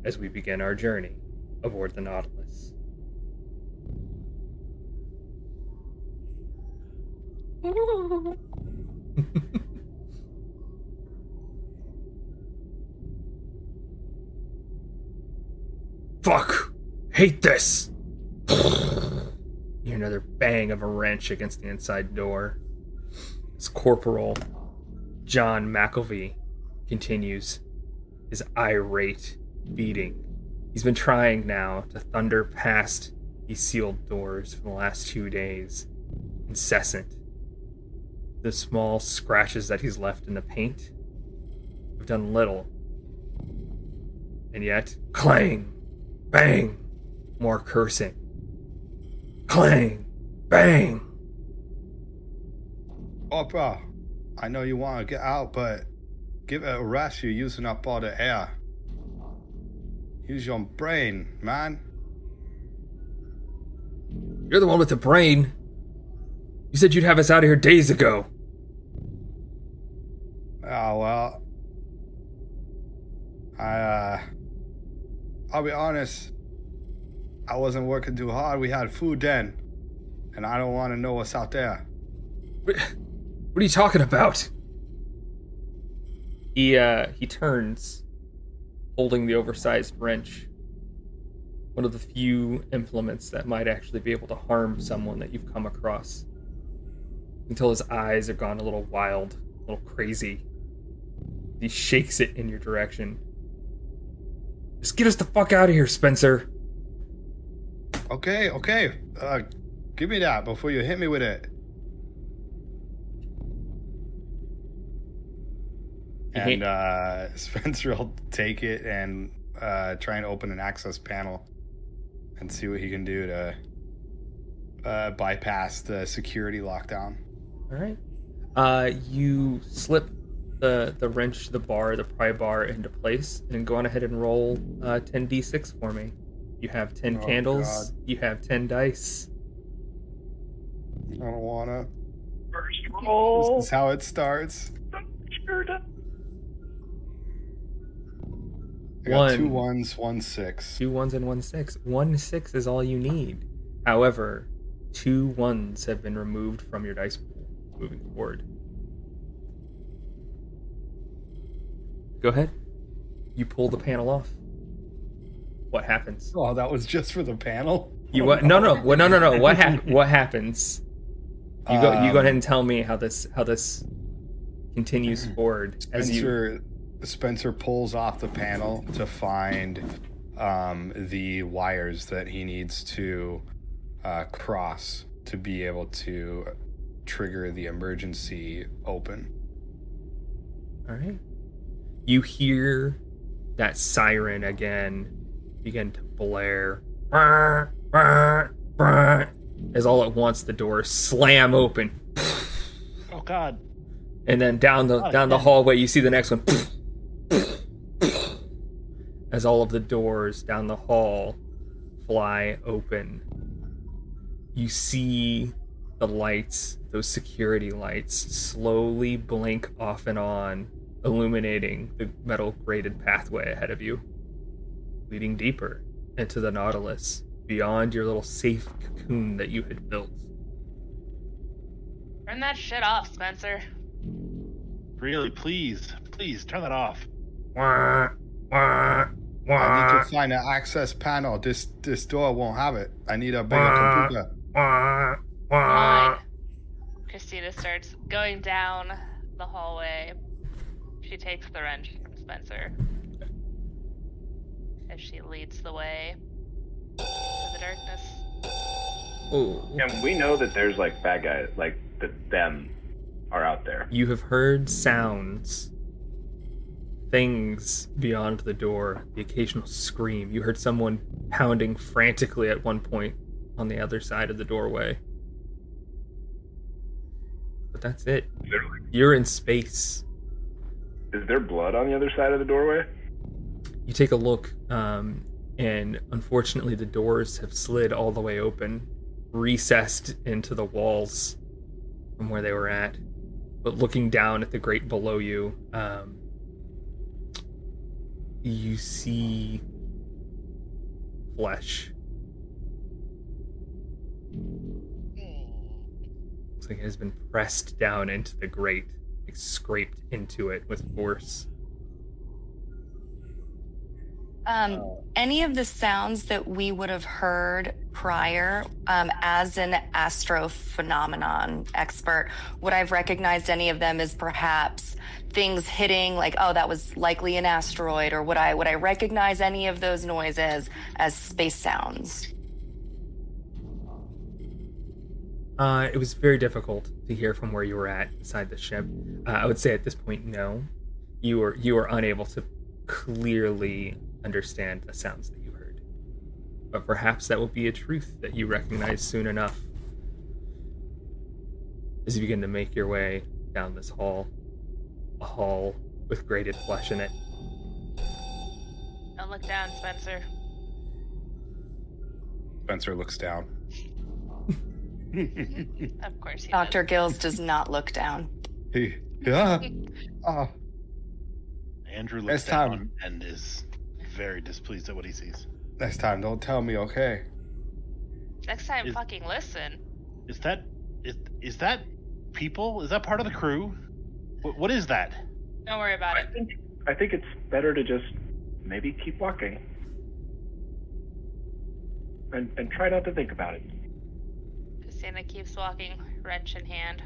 as we begin our journey aboard the Nautilus. Fuck! Hate this! You hear another bang of a wrench against the inside door. As Corporal John McElvey continues his irate beating. He's been trying now to thunder past these sealed doors for the last 2 days. Incessant. The small scratches that he's left in the paint have done little. And yet, clang, bang, more cursing. Clang, bang. Oprah, I know you want to get out, but give it a rest. You're using up all the air. Use your brain, man. You're the one with the brain. You said you'd have us out of here days ago. Oh, well. I'll be honest. I wasn't working too hard. We had food then. And I don't want to know what's out there. What are you talking about? He turns, holding the oversized wrench. One of the few implements that might actually be able to harm someone that you've come across. Until his eyes are gone a little wild, a little crazy. He shakes it in your direction. Just get us the fuck out of here, Spencer. Okay. Give me that before you hit me with it. And Spencer will take it and try and open an access panel and see what he can do to bypass the security lockdown. All right. You slip the wrench, the pry bar into place, and go on ahead and roll 10d6 for me. You have 10 candles. God. You have 10 dice. I don't wanna. First roll. This is how it starts. I got 2 1s, 1 6. 2 1s and 1 6. 1 6 is all you need. However, 2 1s have been removed from your dice pool moving forward. Go ahead. You pull the panel off. What happens? Oh, that was just for the panel? No. What happens? You go ahead and tell me how this continues forward as you. Spencer pulls off the panel to find the wires that he needs to cross to be able to trigger the emergency open. All right. You hear that siren again begin to blare. As all at once the doors slam open. Oh God! And then down the hallway you see the next one. As all of the doors down the hall fly open. You see the lights, those security lights, slowly blink off and on, illuminating the metal grated pathway ahead of you, leading deeper into the Nautilus, beyond your little safe cocoon that you had built. Turn that shit off, Spencer. Really, please turn that off. I need to find an access panel. This door won't have it. I need a bigger computer. Fine. Kristina starts going down the hallway. She takes the wrench from Spencer as she leads the way to the darkness. Oh. And we know that there's like bad guys, like that them are out there. You have heard sounds, things beyond the door, the occasional scream. You heard someone pounding frantically at one point on the other side of the doorway. But that's it. You're in space. Is there blood on the other side of the doorway? You take a look, and unfortunately the doors have slid all the way open, recessed into the walls from where they were at. But looking down at the grate below you, you see flesh. Looks like it has been pressed down into the grate, like scraped into it with force. Any of the sounds that we would have heard prior, as an astrophenomenon expert, would I have recognized any of them as perhaps things hitting, like, oh, that was likely an asteroid, or would I recognize any of those noises as space sounds? It was very difficult to hear from where you were at inside the ship. I would say at this point, no. You were unable to clearly understand the sounds that you heard. But perhaps that will be a truth that you recognize soon enough as you begin to make your way down this hall. A hall with grated flesh in it. Don't look down, Spencer. Spencer looks down. Of course he Dr. Gills does not look down. Yeah. Oh. Andrew looks Next down time. and is very displeased at what he sees. Next time, don't tell me, okay? Next time, fucking listen. Is that people? Is that part of the crew? What is that? Don't worry about it. I think it's better to just maybe keep walking and try not to think about it. Kristina keeps walking, wrench in hand.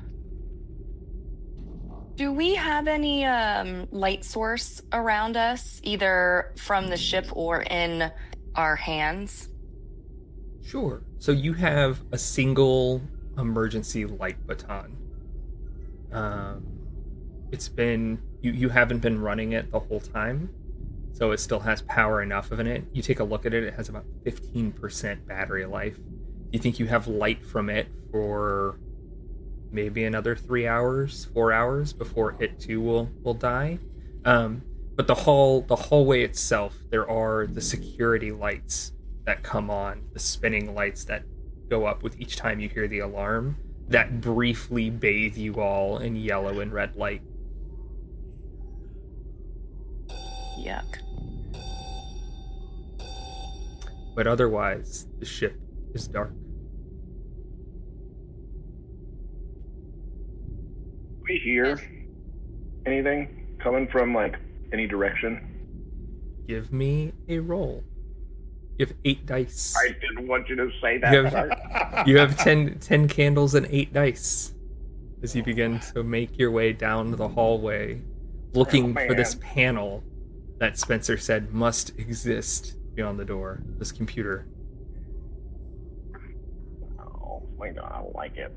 Do we have any light source around us, either from the ship or in our hands? Sure. So you have a single emergency light baton. It's been you haven't been running it the whole time, so it still has power enough of it. You take a look at it; it has about 15% battery life. You think you have light from it for maybe another 4 hours before it too will die. But the hallway itself, there are the security lights that come on, the spinning lights that go up with each time you hear the alarm, that briefly bathe you all in yellow and red light. Yuck. But otherwise, the ship is dark. We hear anything coming from like any direction? Give me a roll. You have 8 dice. I didn't want you to say that. You have 10 candles and 8 dice. as you begin to make your way down the hallway, looking for this panel that Spencer said must exist beyond the door. This computer. Oh my god, I don't like it.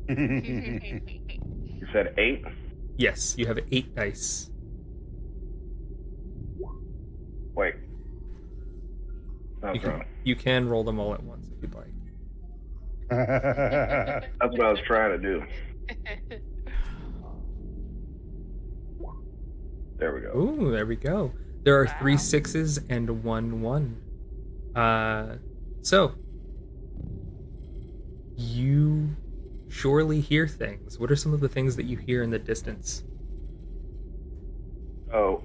You said 8? Yes, you have 8 dice. Wait. That was wrong. You can roll them all at once if you'd like. That's what I was trying to do. There we go. Ooh, there we go. There are 3 6s and 1 1. So you surely hear things. What are some of the things that you hear in the distance? Oh.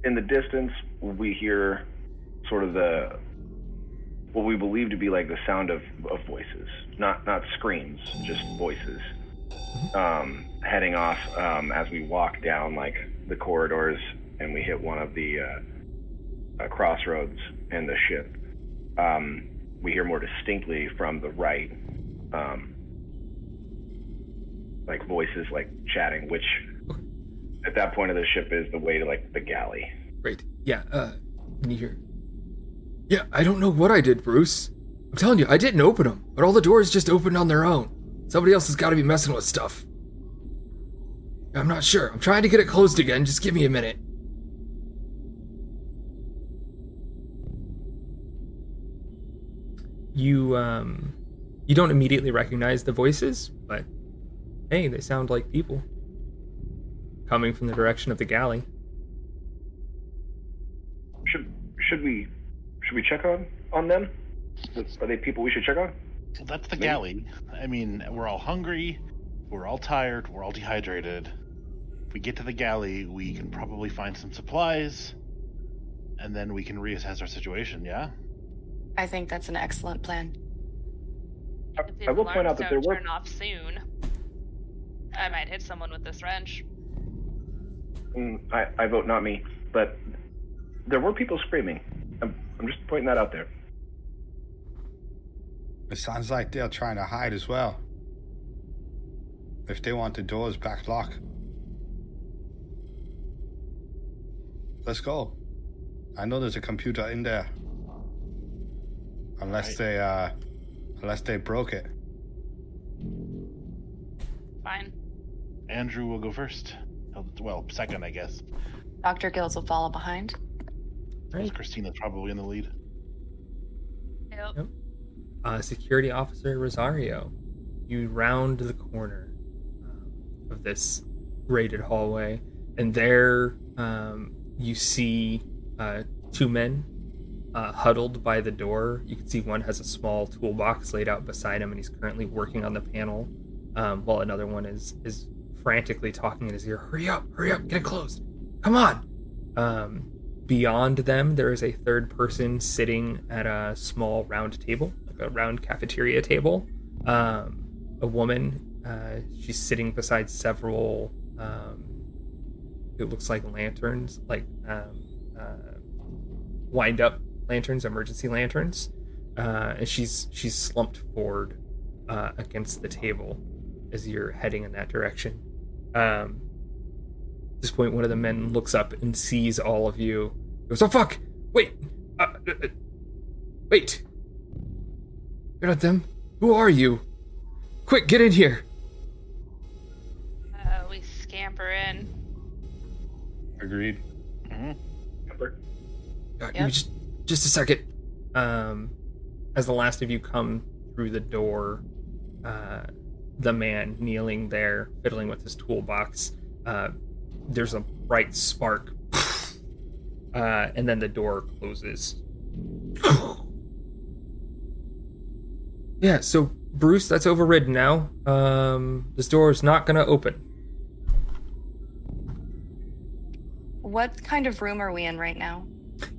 In the distance, we hear sort of what we believe to be like the sound of voices, not screams, just voices, heading off as we walk down like the corridors and we hit one of the crossroads in the ship. We hear more distinctly from the right, like voices like chatting, which at that point of the ship is the way to like the galley. Great. Yeah, can you hear? Yeah, I don't know what I did, Bruce. I'm telling you, I didn't open them, but all the doors just opened on their own. Somebody else has got to be messing with stuff. I'm not sure. I'm trying to get it closed again. Just give me a minute. You don't immediately recognize the voices, but hey, they sound like people coming from the direction of the galley. Should we check on them? Are they people we should check on? Well, that's the galley. I mean, we're all hungry, we're all tired, we're all dehydrated. If we get to the galley, we can probably find some supplies, and then we can reassess our situation, yeah? I think that's an excellent plan. I will point out that there were... turn off soon. I might hit someone with this wrench. I vote not me, but there were people screaming. I'm just pointing that out there. It sounds like they're trying to hide as well. If they want the doors back locked. Let's go. I know there's a computer in there. Unless they broke it. Fine. Andrew will go first. Well, second, I guess. Dr. Gills will follow behind. Right. Kristina's probably in the lead. Yep. Security Officer Rosario, you round the corner of this grated hallway, and there you see 2 men huddled by the door. You can see one has a small toolbox laid out beside him, and he's currently working on the panel, while another one is frantically talking in his ear. Hurry up, get it closed. Come on. Beyond them, there is a third person sitting at a small round table, like a round cafeteria table. A woman, she's sitting beside several, it looks like lanterns, like wind-up lanterns, emergency lanterns. And she's slumped forward against the table as you're heading in that direction. At this point, one of the men looks up and sees all of you. He goes, "Oh fuck! Wait! Wait! You're not them. Who are you? Quick, get in here!" We scamper in. Agreed. Mm-hmm. Give me just a second. As the last of you come through the door, the man kneeling there, fiddling with his toolbox, there's a bright spark, and then the door closes. Yeah, so Bruce, that's overridden now. This door is not gonna open. What kind of room are we in right now?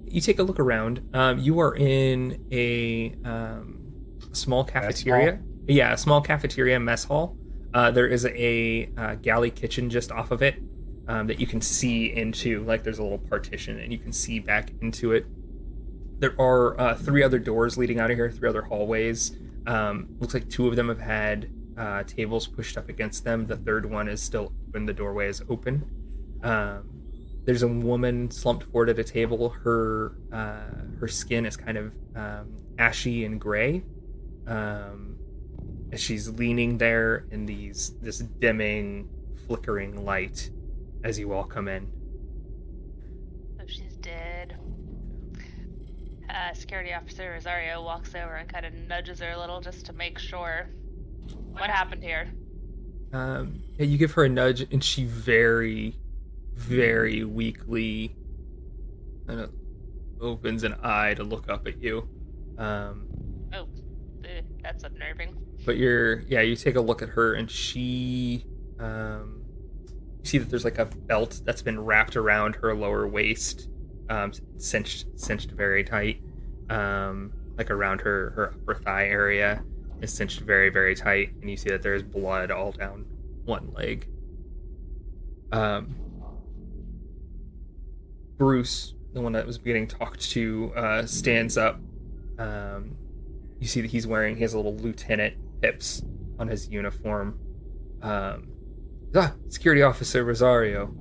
You take a look around. You are in a small cafeteria. Yeah, a small cafeteria mess hall. There is a galley kitchen just off of it. that you can see into. Like there's a little partition, and you can see back into it. There are 3 other doors leading out of here, 3 other hallways. Looks like 2 of them have had tables pushed up against them. The 3rd one is still open. The doorway is open. There's a woman slumped forward at a table. Her skin is kind of ashy and gray. As she's leaning there in this dimming, flickering light as you all come in. So she's dead. Security Officer Rosario walks over and kind of nudges her a little just to make sure. What happened here? Yeah, you give her a nudge, and she very, very weakly kind of opens an eye to look up at you. That's unnerving. But you take a look at her, and she, you see that there's like a belt that's been wrapped around her lower waist, cinched very tight, like around her upper thigh area is cinched very, very tight, and you see that there's blood all down one leg. Bruce, the one that was getting talked to, stands up. You see that he has a little lieutenant pips on his uniform. Security Officer Rosario.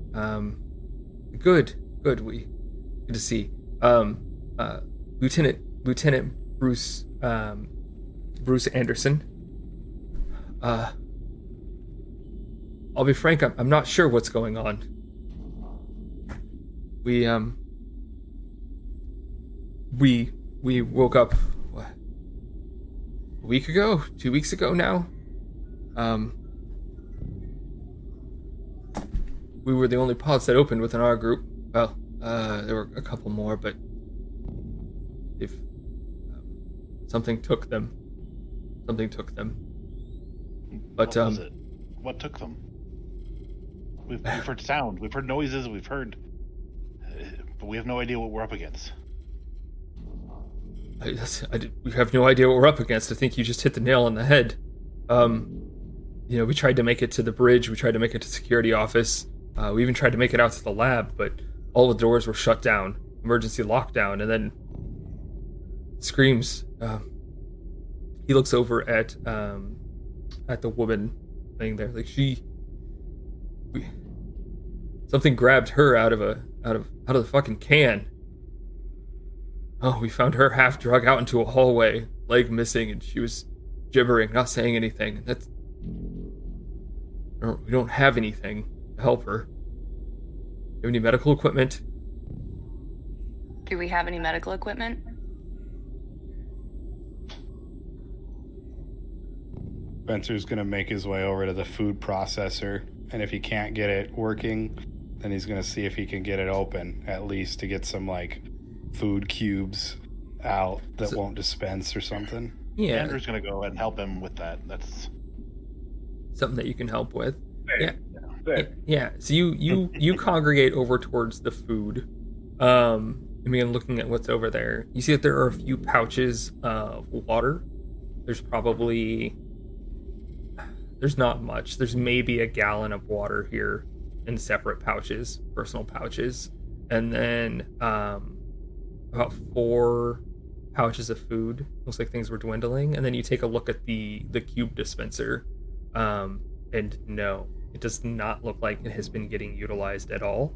Good to see. Lieutenant Bruce Anderson. I'll be frank, I'm not sure what's going on. We woke up a week ago, 2 weeks ago now. We were the only pods that opened within our group. Well, there were a couple more, but if something took them. But What was it? What took them? We've heard sound. We've heard noises. We've heard, but we have no idea what we're up against. We have no idea what we're up against. I think you just hit the nail on the head. We tried to make it to the bridge. We tried to make it to security office. We even tried to make it out to the lab, but all the doors were shut down. Emergency lockdown, and then screams. He looks over at the woman laying there, like something grabbed her out of the fucking can. Oh, we found her half drug out into a hallway, leg missing, and she was gibbering, not saying anything. We don't have anything to help her. Do you have any medical equipment? Do we have any medical equipment? Spencer's gonna make his way over to the food processor, and if he can't get it working, then he's gonna see if he can get it open, at least to get some food cubes out that won't dispense or something. Yeah, Andrew's gonna go ahead and help him with that. That's something that you can help with. Hey, Yeah. So you congregate over towards the food. Looking at what's over there, you see that there are a few pouches of water. There's not much. There's maybe a gallon of water here in separate pouches, personal pouches, and then about 4 pouches of food. Looks like things were dwindling. And then you take a look at the cube dispenser, and no, it does not look like it has been getting utilized at all.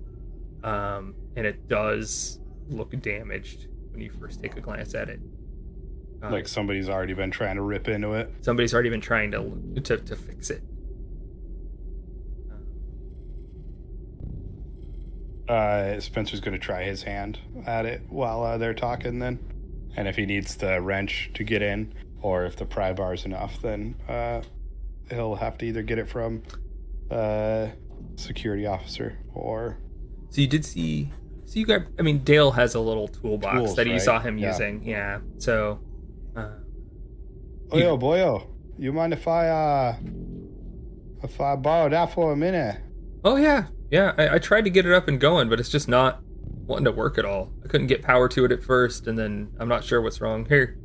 And it does look damaged when you first take a glance at it. Like somebody's already been trying to rip into it. Somebody's already been trying to fix it. Spencer's going to try his hand at it while they're talking then. And if he needs the wrench to get in, or if the pry bar's enough, then he'll have to either get it from security officer or... So you did see... So you got... Dale has a little toolbox tools, that you right? saw him Yeah. using. Yeah. So... Yo, boyo, you mind if I borrow that for a minute? Oh, yeah. Yeah, I tried to get it up and going, but it's just not wanting to work at all. I couldn't get power to it at first, and then I'm not sure what's wrong. Here.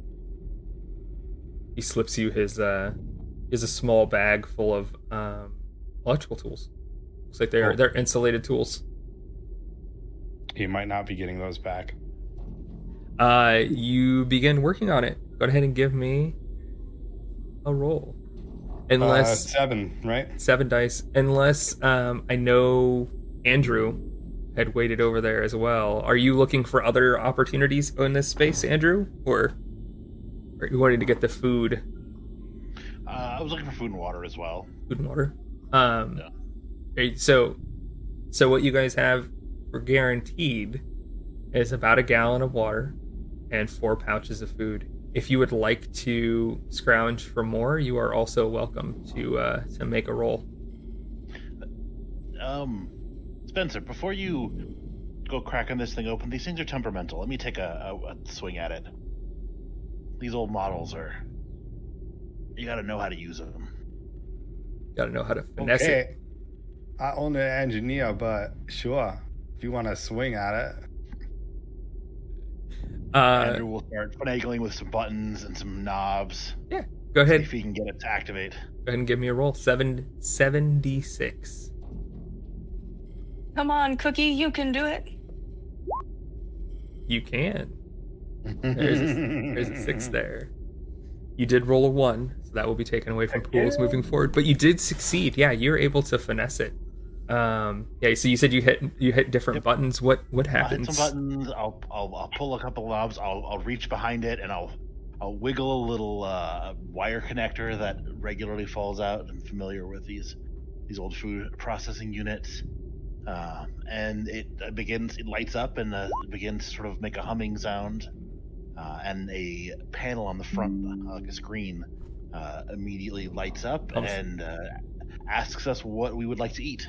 He slips you his a small bag full of electrical tools. Looks like they're insulated tools. He might not be getting those back. You begin working on it. Go ahead and give me a roll. Unless 7, right? 7 dice. Unless I know Andrew had waited over there as well. Are you looking for other opportunities in this space, Andrew? Or are you wanting to get the food? I was looking for food and water as well. Food and water? So what you guys have for guaranteed is about a gallon of water and 4 pouches of food. If you would like to scrounge for more, you are also welcome to make a roll. Spencer, before you go cracking this thing open, these things are temperamental. Let me take a swing at it. These old models are... You gotta know how to use them. Gotta know how to finesse it. I own an engineer, but sure, if you want to swing at it. Andrew will start finagling with some buttons and some knobs. Yeah, go ahead. See if he can get it to activate. Go ahead and give me a roll. 76. Come on, Cookie, you can do it. You can. There's a 6 there. You did roll a 1, so that will be taken away from pools moving forward. But you did succeed. Yeah, you're able to finesse it. Yeah. So you said you hit different buttons. What happens? I'll hit some buttons. I'll pull a couple knobs. I'll reach behind it and I'll wiggle a little wire connector that regularly falls out. I'm familiar with these old food processing units. And it lights up and begins to sort of make a humming sound. And a panel on the front, like a screen, immediately lights up and asks us what we would like to eat.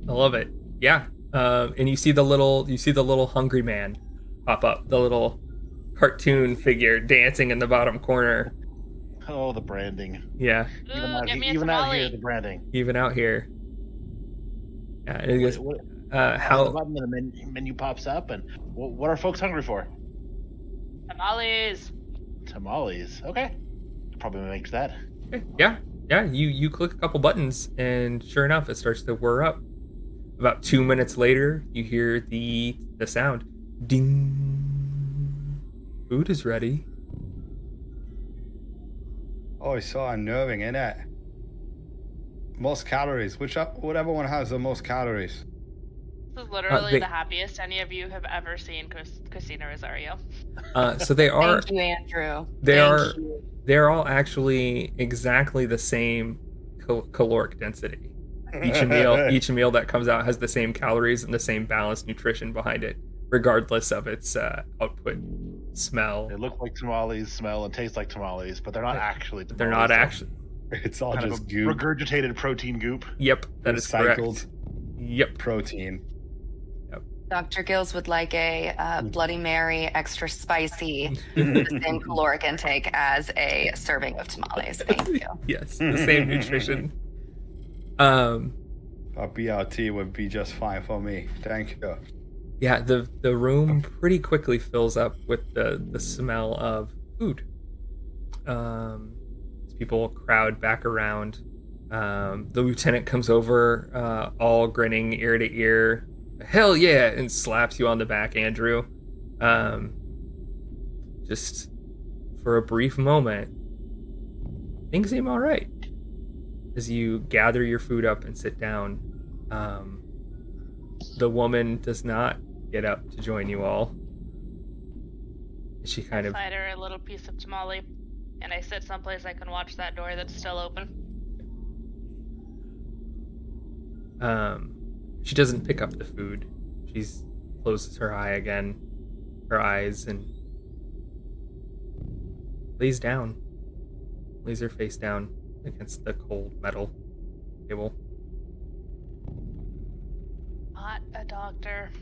I love it. Yeah. And you see the little hungry man pop up, the little cartoon figure dancing in the bottom corner. Oh, the branding. Yeah. Even out here, the branding. Even out here. Yeah. And it goes, how the button in the menu pops up, and what are folks hungry for? Tamales. Okay. Probably makes that. Okay. Yeah. You click a couple buttons, and sure enough, it starts to whir up. About 2 minutes later, you hear the sound. Ding. Food is ready. Oh, it's so unnerving, isn't it? Most calories. Whatever one has the most calories. This is literally the happiest any of you have ever seen Kristina Rosario. So they are. Thank you, Andrew. They're all actually exactly the same caloric density. Each meal that comes out has the same calories and the same balanced nutrition behind it, regardless of its output, smell. They look like tamales, smell, and taste like tamales, but they're not actually tamales. They're not actually. It's all just goop. Regurgitated protein goop. Yep, that is correct. Yep. Protein. Dr. Gills would like a Bloody Mary extra spicy, the same caloric intake as a serving of tamales. Thank you. Yes, the same nutrition. A BLT would be just fine for me. Thank you. Yeah, the room pretty quickly fills up with the smell of food. As people crowd back around. The lieutenant comes over, all grinning ear to ear. Hell yeah! And slaps you on the back, Andrew. Just for a brief moment, things seem all right. As you gather your food up and sit down, the woman does not get up to join you all. She kind of... I her a little piece of tamale, and I sit someplace I can watch that door that's still open. She doesn't pick up the food. She closes her eyes, and lays her face down against the cold metal table. Not a doctor.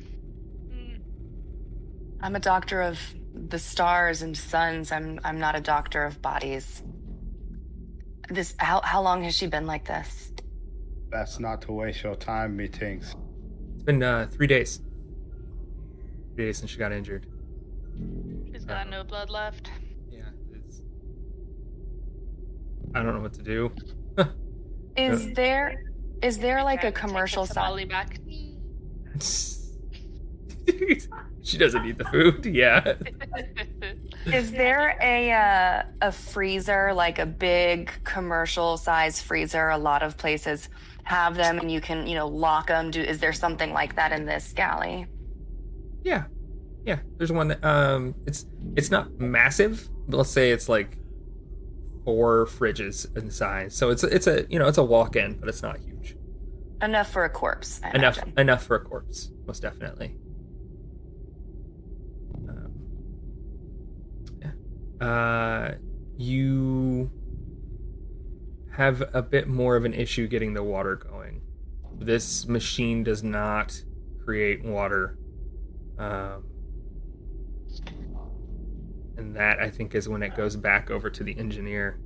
I'm a doctor of the stars and suns. I'm not a doctor of bodies. How long has she been like this? That's not to waste your time, methinks. It's been 3 days. 3 days since she got injured. She's got no blood left. Yeah, I don't know what to do. Is there Is there like a Trying to take commercial the side? tamale back. She doesn't need the food. Yeah. Is there a freezer, like a big commercial size freezer? A lot of places have them, and you can, lock them. Is there something like that in this galley? Yeah. There's one that it's not massive, but let's say it's like 4 fridges in size. So it's a walk-in, but it's not huge. Enough for a corpse. I imagine. Enough for a corpse, most definitely. You have a bit more of an issue getting the water going. This machine does not create water. And that, I think, is when it goes back over to the engineer.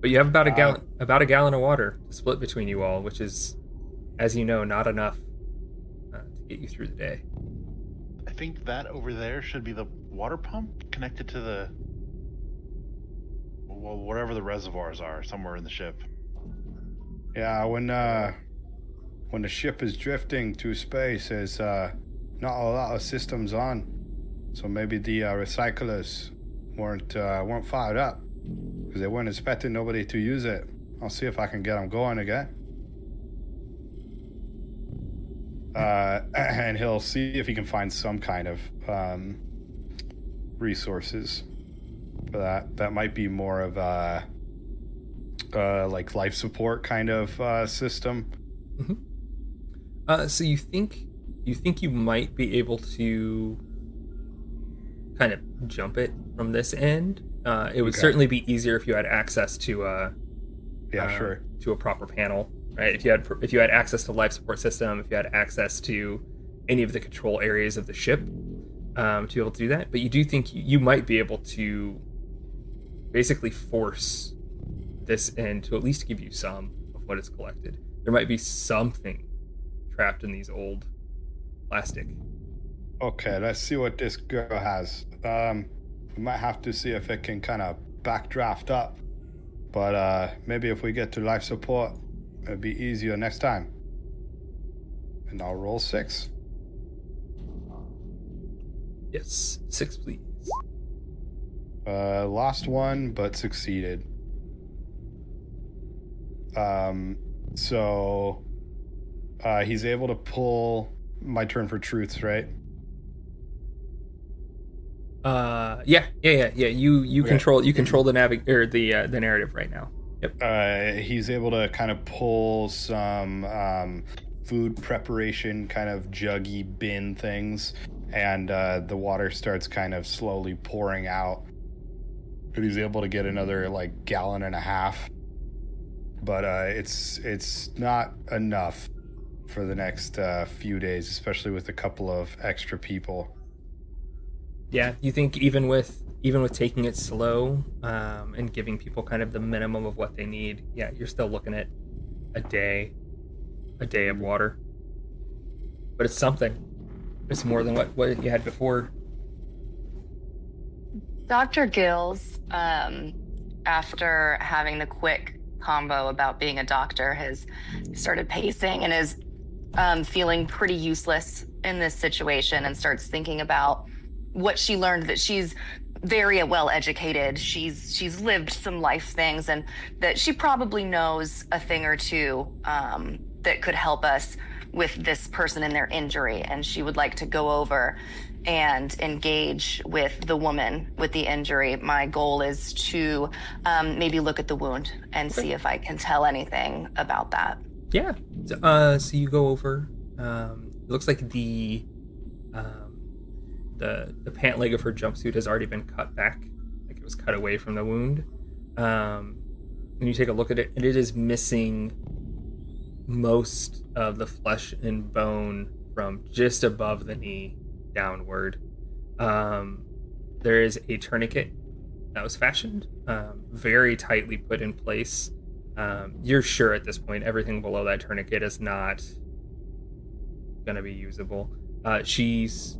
But you have about a gallon of water to split between you all, which is, as you know, not enough to get you through the day. I think that over there should be the water pump connected to whatever the reservoirs are somewhere in the ship. Yeah, when the ship is drifting to space, there's not a lot of systems on, so maybe the recyclers weren't fired up because they weren't expecting nobody to use it. I'll see if I can get them going again. And he'll see if he can find some kind of resources for that. That might be more of a like life support kind of system. Mm-hmm. So you think you might be able to kind of jump it from this end. It would certainly be easier if you had access to to a proper panel. Right, if you had access to life support system, if you had access to any of the control areas of the ship, to be able to do that. But you do think you might be able to basically force this in to at least give you some of what is collected. There might be something trapped in these old plastic. Okay, let's see what this girl has. We might have to see if it can kind of backdraft up, but maybe if we get to life support, it'll be easier next time. And I'll roll 6. Yes, 6, please. Lost one, but succeeded. So he's able to pull my turn for truths, right? Yeah. You control the the narrative right now. Yep. He's able to kind of pull some food preparation kind of juggy bin things, and the water starts kind of slowly pouring out. And he's able to get another like gallon and a half, but it's not enough for the next few days, especially with a couple of extra people. Yeah, you think even with taking it slow and giving people kind of the minimum of what they need, yeah, you're still looking at a day of water. But it's something. It's more than what you had before. Dr. Gills, after having the quick combo about being a doctor, has started pacing and is feeling pretty useless in this situation, and starts thinking about what she learned, that she's very well educated. She's lived some life things, and that she probably knows a thing or two that could help us with this person and their injury. And she would like to go over and engage with the woman with the injury. My goal is to maybe look at the wound and see if I can tell anything about that. Yeah. So you go over. It looks like the pant leg of her jumpsuit has already been cut back, like it was cut away from the wound. When you take a look at it, it is missing most of the flesh and bone from just above the knee downward. There is a tourniquet that was fashioned, very tightly put in place. You're sure at this point everything below that tourniquet is not going to be usable. She's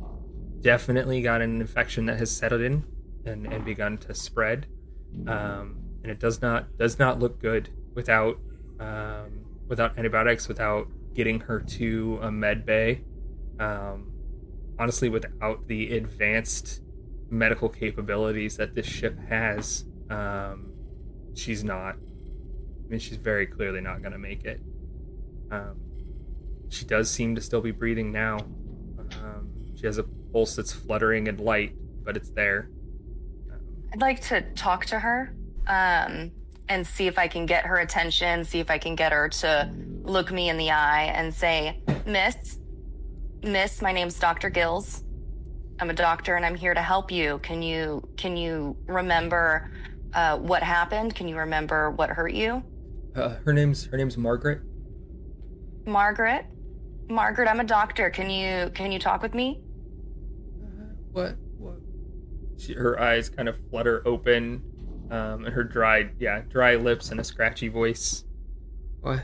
definitely got an infection that has settled in and begun to spread, and it does not look good without antibiotics, without getting her to a med bay. Honestly, without the advanced medical capabilities that this ship has, she's not. I mean, she's very clearly not going to make it. She does seem to still be breathing now. She has a pulse that's fluttering and light, but it's there. I'd like to talk to her and see if I can get her attention, see if I can get her to look me in the eye and say, Miss, my name's Dr. Gills. I'm a doctor and I'm here to help you. Can you remember what happened? Can you remember what hurt you? Her name's Margaret. Margaret, I'm a doctor. Can you talk with me? What? Her eyes kind of flutter open, and her dry lips and a scratchy voice. What?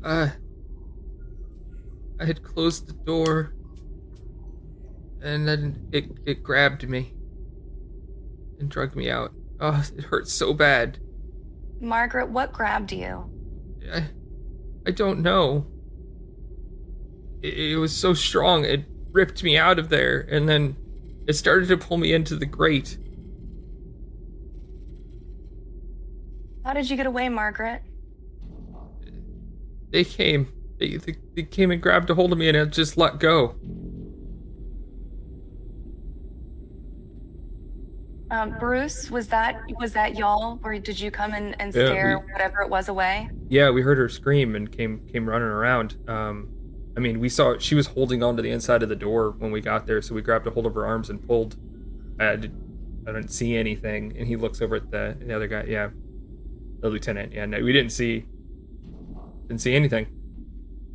I had closed the door, and then it grabbed me and dragged me out. Oh, it hurts so bad. Margaret, what grabbed you? I don't know. It was so strong, it ripped me out of there, and then it started to pull me into the grate. How did you get away, Margaret? They came. They came and grabbed a hold of me, and I just let go. Bruce, was that y'all? Or did you come and scare whatever it was away? Yeah, we heard her scream and came running around. I mean, we saw she was holding onto the inside of the door when we got there, so we grabbed a hold of her arms and pulled. I didn't see anything, and he looks over at the other guy. Yeah, the lieutenant. Yeah, no, we didn't see anything.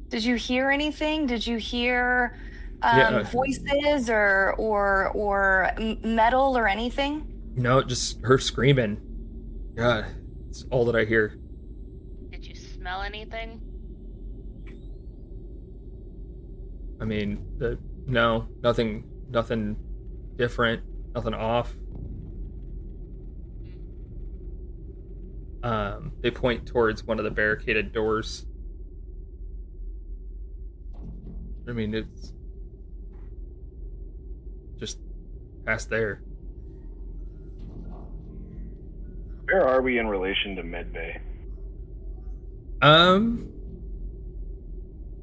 Did you hear anything? Did you hear voices or metal or anything? No, just her screaming. God, it's all that I hear. Did you smell anything? I mean, no, nothing different, nothing off. They point towards one of the barricaded doors. I mean, it's just past there. Where are we in relation to Medbay?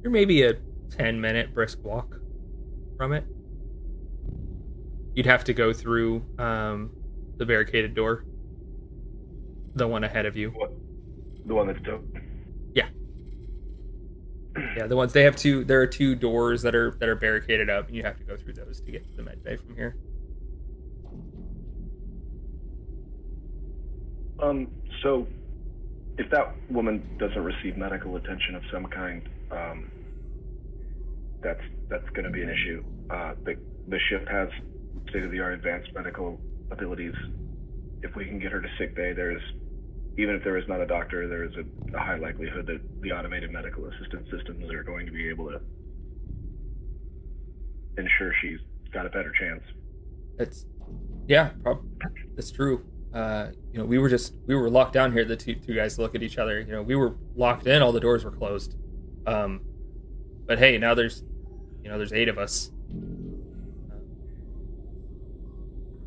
You're maybe a 10-minute brisk walk from it. You'd have to go through the barricaded door. The one ahead of you. What? The one that's open? Yeah. Yeah, the ones there are two doors that are barricaded up, and you have to go through those to get to the med bay from here. So if that woman doesn't receive medical attention of some kind, that's going to be an issue. The ship has state-of-the-art advanced medical abilities. If we can get her to sick bay, even if there is not a doctor, there is a high likelihood that the automated medical assistance systems are going to be able to ensure she's got a better chance. That's true. We were locked down here. The two guys look at each other. We were locked in. All the doors were closed. But hey, now there's 8 of us.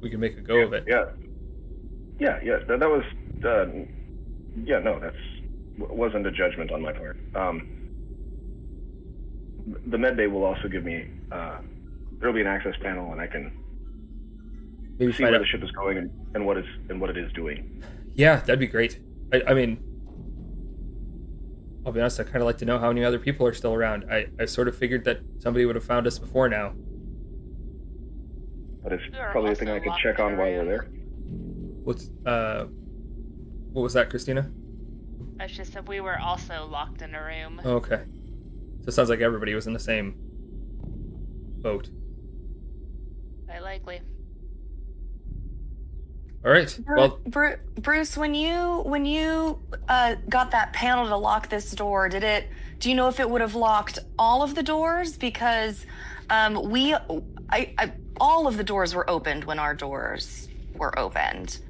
We can make a go of it. Yeah. That was. That wasn't a judgment on my part. The med bay will also give me. There'll be an access panel, and I can maybe see where the ship is going and what it is doing. Yeah, that'd be great. I mean, I'll be honest. I kind of like to know how many other people are still around. I sort of figured that somebody would have found us before now. But it's probably a thing I could check on while we're there. What was that, Kristina? I just said we were also locked in a room. Oh, okay. So it sounds like everybody was in the same boat. Quite likely. All right. Well, Bruce, when you got that panel to lock this door, do you know if it would have locked all of the doors? Because all of the doors were opened when our doors were opened.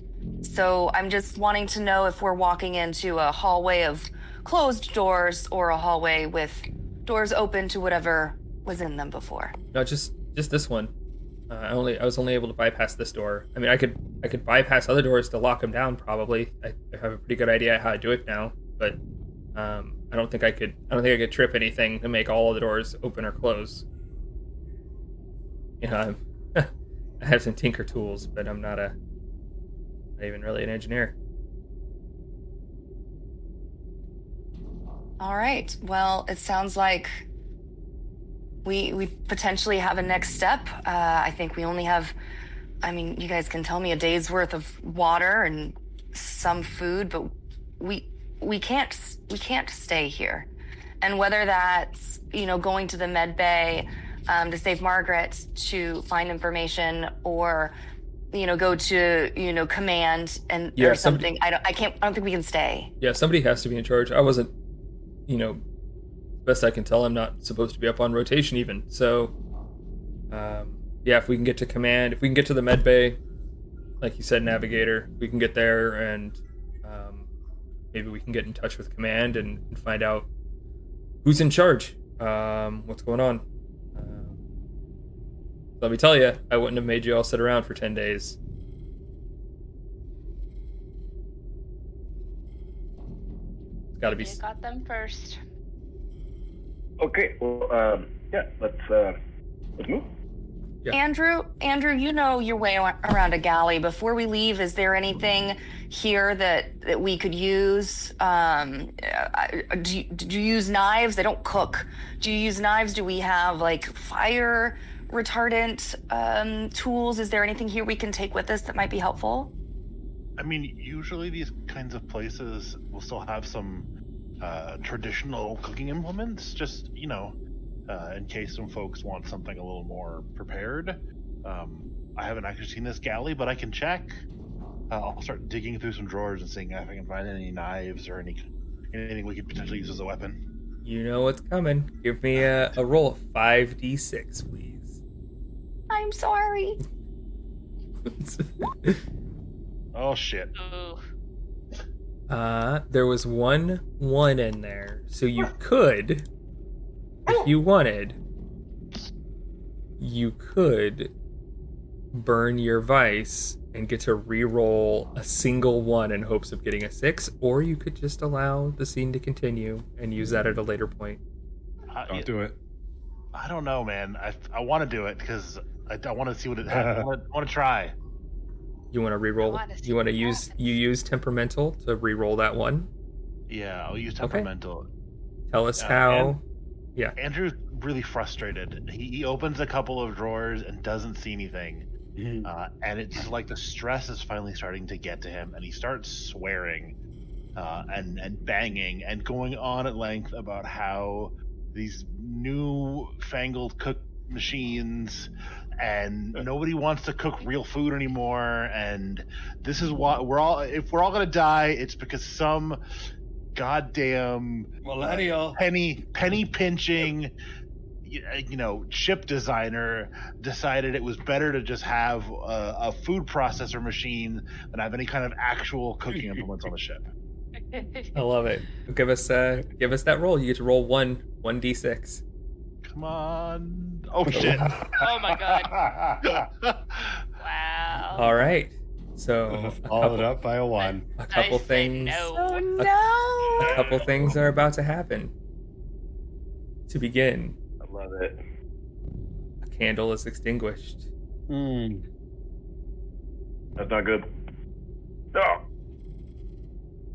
So I'm just wanting to know if we're walking into a hallway of closed doors or a hallway with doors open to whatever was in them before. No, just this one. I was only able to bypass this door. I mean, I could bypass other doors to lock them down. Probably, I have a pretty good idea how to do it now. But I don't think I could trip anything to make all of the doors open or close. You know, I have some tinker tools, but I'm not even really an engineer. All right. Well, it sounds like we potentially have a next step. I think we only have, I mean, you guys can tell me a day's worth of water and some food, but we can't stay here. And whether that's, going to the med bay to save Margaret to find information, or go to command and or something. I don't think we can stay. Yeah, somebody has to be in charge. I wasn't, best I can tell, I'm not supposed to be up on rotation even. So, yeah, if we can get to command, if we can get to the med bay, like you said, navigator, we can get there, and maybe we can get in touch with command and find out who's in charge, what's going on. Let me tell you, I wouldn't have made you all sit around for 10 days. It's gotta be. You got them first. Okay, well, yeah, let's move. Yeah. Andrew, you know your way around a galley. Before we leave, is there anything here that we could use? Do you use knives? They don't cook. Do you use knives? Do we have like fire retardant tools? Is there anything here we can take with us that might be helpful? I mean, usually these kinds of places will still have some traditional cooking implements, just, in case some folks want something a little more prepared. I haven't actually seen this galley, but I can check. I'll start digging through some drawers and seeing if I can find any knives or anything we could potentially use as a weapon. You know what's coming. Give me a roll of 5d6, please. I'm sorry. Oh, shit. Ooh. There was 1 1 in there, so you could, if you wanted, you could burn your vice and get to re-roll a single 1 in hopes of getting a 6, or you could just allow the scene to continue and use that at a later point. Don't do it. I don't know, man. I want to do it because I want to see what it has. I want to try. You want to re-roll? You want to use temperamental to re-roll that 1? Yeah, I'll use temperamental. Okay. Tell us how. Yeah. Andrew's really frustrated. He opens a couple of drawers and doesn't see anything. And it's like the stress is finally starting to get to him, and he starts swearing and banging and going on at length about how these new-fangled cook machines and nobody wants to cook real food anymore, and this is what if we're all gonna die, it's because some goddamn millennial penny pinching ship designer decided it was better to just have a food processor machine than have any kind of actual cooking implements on the ship. I love it. Give us that roll. You get to roll 1d6. Come on. Oh shit. Oh my god. Wow. All right. So followed up by a 1. A couple things. No. Oh no! A couple things are about to happen. To begin, I love it. a candle is extinguished. That's not good. No.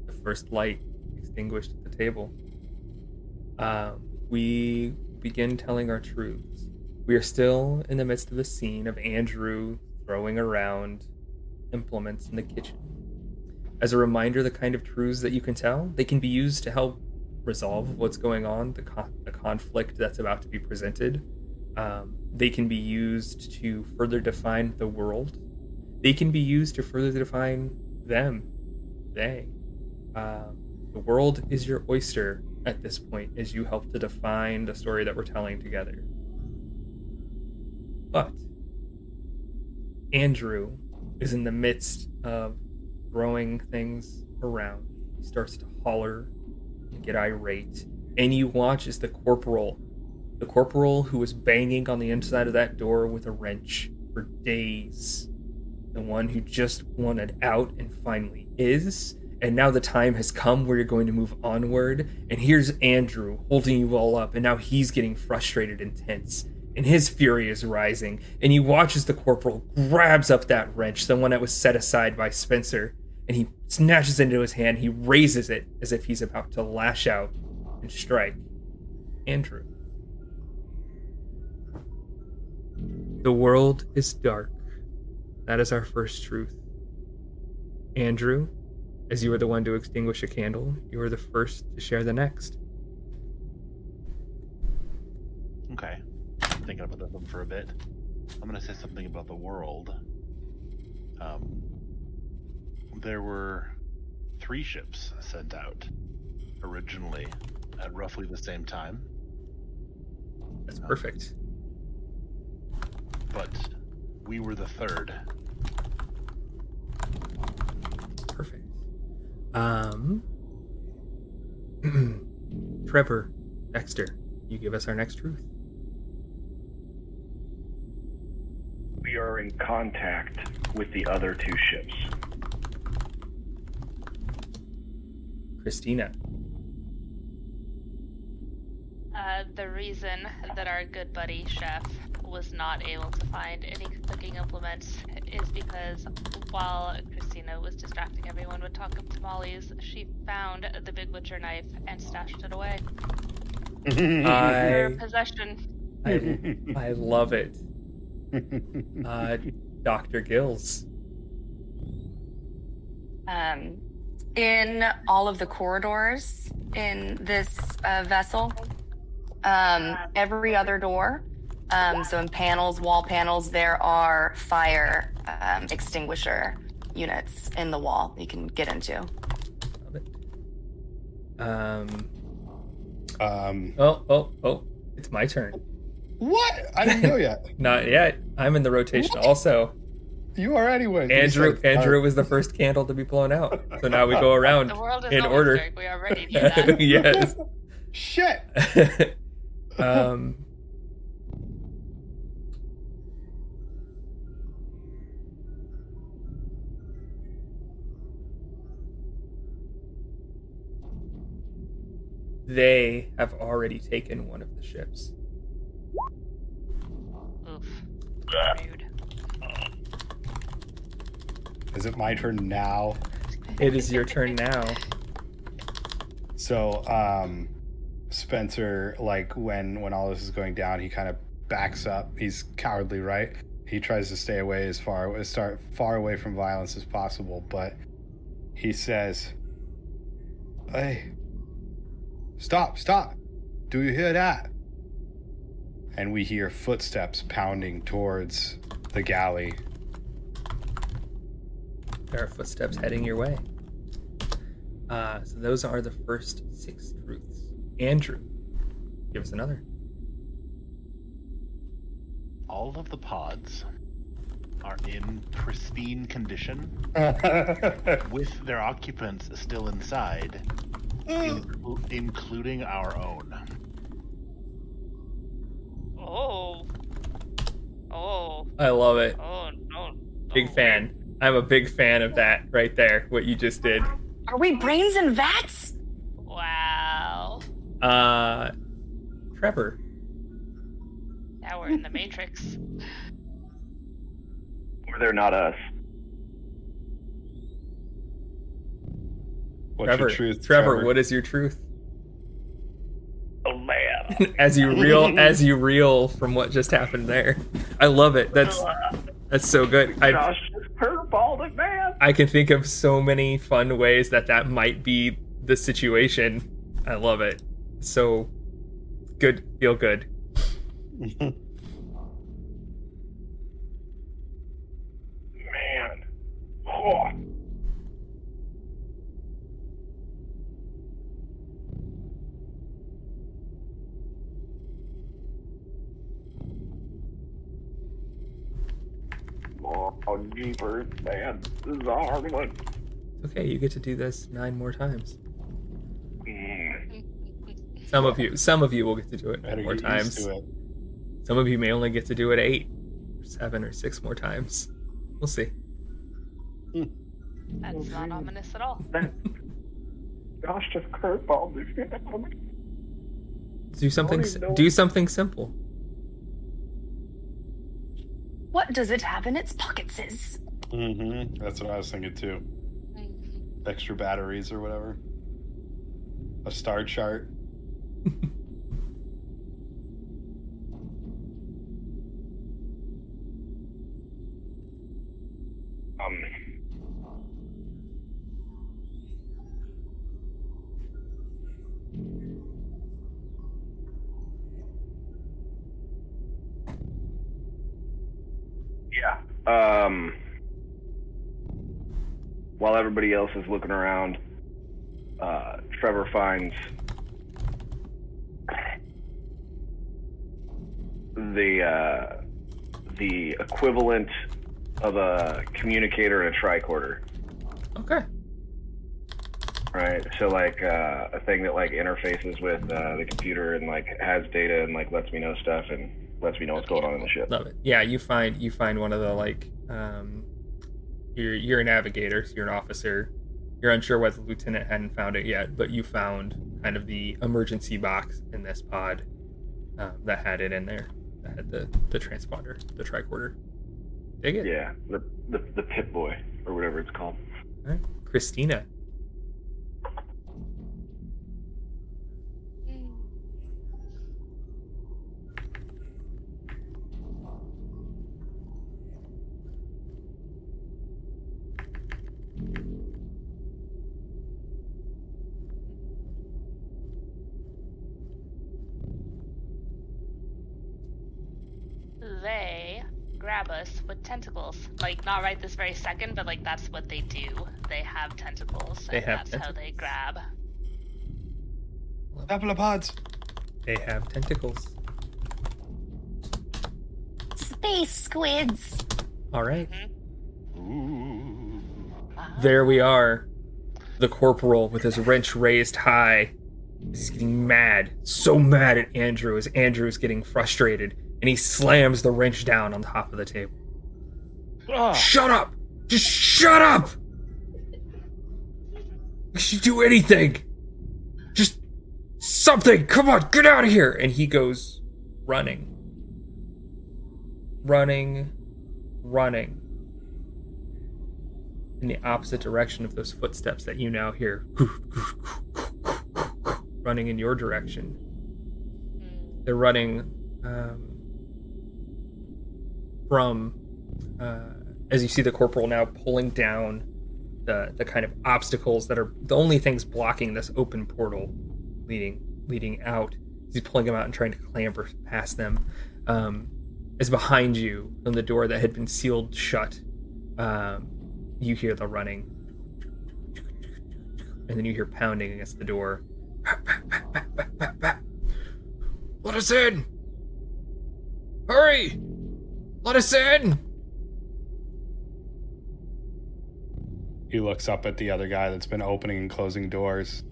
The first light extinguished at the table. We begin telling our truths. We are still in the midst of a scene of Andrew throwing around implements in the kitchen. As a reminder, the kind of truths that you can tell, they can be used to help resolve what's going on, the conflict that's about to be presented. They can be used to further define the world. They can be used to further define them. They. The world is your oyster at this point as you help to define the story that we're telling together. But Andrew is in the midst of throwing things around. He starts to holler and get irate. And you watch as the corporal who was banging on the inside of that door with a wrench for days, the one who just wanted out and finally is, and now the time has come where you're going to move onward, and here's Andrew holding you all up, and now he's getting frustrated and tense, and his fury is rising, and you watch as the corporal grabs up that wrench, the one that was set aside by Spencer, and he snatches it into his hand, he raises it as if he's about to lash out and strike Andrew. The world is dark. That is our first truth. Andrew, as you are the one to extinguish a candle, you are the first to share the next. Okay. Thinking about this one for a bit. I'm going to say something about the world. There were 3 ships sent out originally at roughly the same time. That's perfect. But we were the 3rd. Perfect. Trevor, Dexter, you give us our next truth. We are in contact with the other 2 ships. Kristina. The reason that our good buddy chef was not able to find any cooking implements is because while Kristina was distracting everyone with talk of tamales, she found the big butcher knife and stashed it away. Her possession. I love it. Dr. Gills. In all of the corridors in this vessel, every other door, so in panels, wall panels, there are fire extinguisher units in the wall you can get into. Love it. Oh, it's my turn. What? I didn't know yet. Not yet. I'm in the rotation also. You already went. Andrew was the first candle to be blown out. So now we go around The world is in always order. dark. We already knew that. Yes. Shit. They have already taken one of the ships. Oof. Rude. Is it my turn now? It is your turn now. So, Spencer, like when all this is going down, he kind of backs up. He's cowardly, right? He tries to stay away far away from violence as possible, but he says, "Hey, stop! Do you hear that?" And we hear footsteps pounding towards the galley. There are footsteps heading your way. So those are the first 6 truths. Andrew, give us another. All of the pods are in pristine condition, with their occupants still inside, including our own. Oh. I love it. Oh, no. Big fan. I'm a big fan of that right there, what you just did. Are we brains and vats? Wow. Trevor. Now we're in the Matrix. Or they're not us. What's Trevor, your truth, Trevor, what is your truth? Oh man. as you reel from what just happened there. I love it. That's so good. Josh just curveballed it, man. I can think of so many fun ways that might be the situation. I love it. So good. Feel good. Man. Oh. Oh, jeepers, man. This is a hard one. okay. You get to do this 9 more times. Mm. Some of you will get to do it 9 Better more get times. used to it. Some of you may only get to do it 8, or 7, or 6 more times. We'll see. That's not ominous at all. Gosh, just curveball. Do something. even know. Do something simple. What does it have in its pockets? Mm-hmm. That's what I was thinking too. Extra batteries or whatever. A star chart. Yeah. While everybody else is looking around, Trevor finds the equivalent of a communicator and a tricorder. Okay. Right. So like a thing that like interfaces with the computer and like has data and like lets me know stuff and lets me know what's going on in the ship. Love it. Yeah, you find one of the like you're a navigator, so you're an officer. You're unsure whether the lieutenant hadn't found it yet, but you found kind of the emergency box in this pod that had it in there. That had the transponder, the tricorder. Dig it? Yeah, the Pip Boy or whatever it's called. All right. Kristina. They grab us with tentacles. Like, not right this very second, but like that's what they do. They have tentacles. They And have that's how they grab. Cephalopods. They have tentacles. Space squids. All right. Ooh. There we are. The corporal with his wrench raised high. He's getting mad. So mad at Andrew as Andrew's getting frustrated. And he slams the wrench down on top of the table. Shut up! Just shut up! You should do anything! Just something! Come on, get out of here! And he goes running. Running. In the opposite direction of those footsteps that you now hear. Running in your direction. They're running from as you see the corporal now pulling down the kind of obstacles that are the only things blocking this open portal leading out. He's pulling them out and trying to clamber past them. As behind you, on the door that had been sealed shut, you hear the running, and then you hear pounding against the door. Let us in! Hurry! Let us in! He looks up at the other guy that's been opening and closing doors,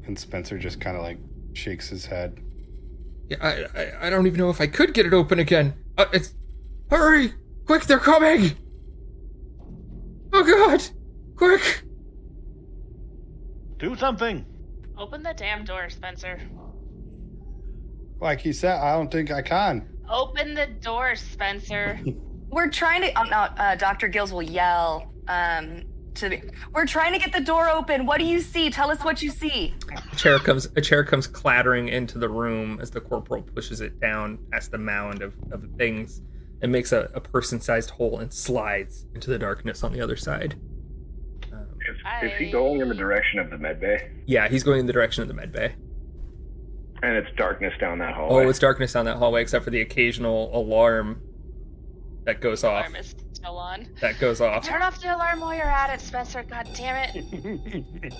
and Spencer just kind of like shakes his head. Yeah, I don't even know if I could get it open again. Hurry! Quick, they're coming! Oh god! Quick! Do something. Open the damn door, Spencer. Like he said, I don't think I can. Open the door, Spencer. We're trying to. Dr. Gills will yell. We're trying to get the door open. What do you see? Tell us what you see. A chair comes clattering into the room as the corporal pushes it down past the mound of things and makes a person-sized hole and slides into the darkness on the other side. Is he going in the direction of the med bay? Yeah, he's going in the direction of the med bay. And it's darkness down that hallway. Oh, it's darkness down that hallway, except for the occasional alarm that goes off. Alarm is still on. That goes off. Turn off the alarm while you're at it, Spencer. God damn it.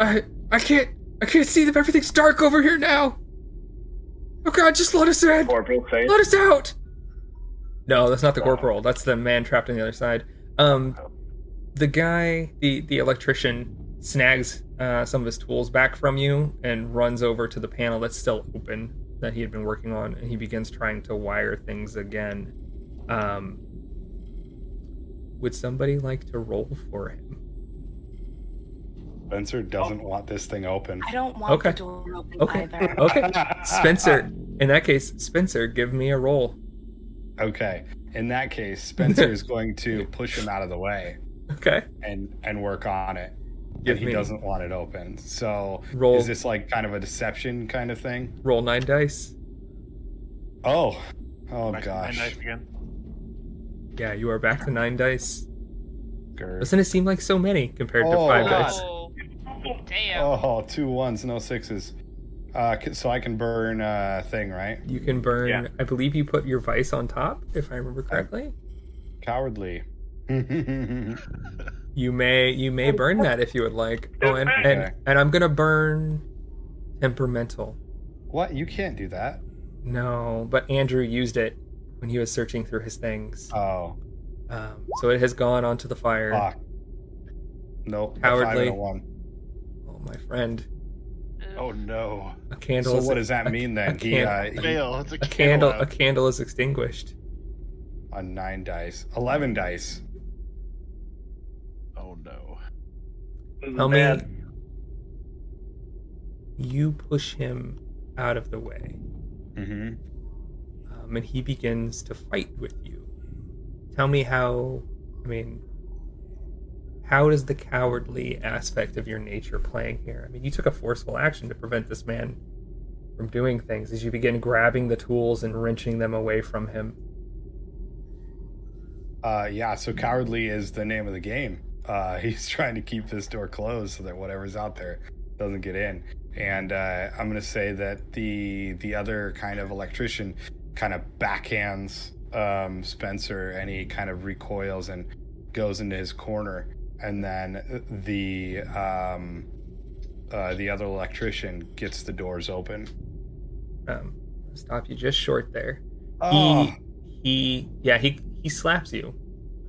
I can't see them. Everything's dark over here now. Oh god, just let us in. Corporal face. Let us out. No, that's not the corporal. That's the man trapped on the other side. The guy, the electrician, snags some of his tools back from you and runs over to the panel that's still open that he had been working on, and he begins trying to wire things again. Would somebody like to roll for him? Spencer doesn't want this thing open. I don't want Okay. the door open Okay. either. Okay. Spencer, in that case, Spencer, give me a roll. Okay. In that case, Spencer is going to push him out of the way Okay. and work on it. Give And he me- doesn't want it open. So Roll. is this like kind of a deception kind of thing? Roll 9 dice. Oh Nine gosh. dice again. Yeah, you are back to 9 dice. Grr. Doesn't it seem like so many compared to Oh, 5 God. dice? Oh, damn. Oh, 2 1s, no 6s. So I can burn thing, right? You can burn. Yeah. I believe you put your vice on top, if I remember correctly. Cowardly. You may burn that if you would like. Oh, and Okay. I'm gonna burn temperamental. What? You can't do that. No, but Andrew used it when he was searching through his things. Oh, So it has gone onto the fire. fuck. Nope. Cowardly. A 5 and a 1. Oh, my friend. Oh no. A candle. So is what does that mean then? He Fail. It's a a candle. out. A candle is extinguished. on 9 dice. 11 dice. Oh no. Tell me. You push him out of the way, Mm-hmm. and he begins to fight with you. Tell me how. I mean, how is the cowardly aspect of your nature playing here? I mean, you took a forceful action to prevent this man from doing things as you begin grabbing the tools and wrenching them away from him. Yeah, so cowardly is the name of the game. He's trying to keep this door closed so that whatever's out there doesn't get in. And I'm going to say that the other kind of electrician kind of backhands Spencer, and he kind of recoils and goes into his corner. And then the other electrician gets the doors open. Stop you just short there. Oh, He slaps you.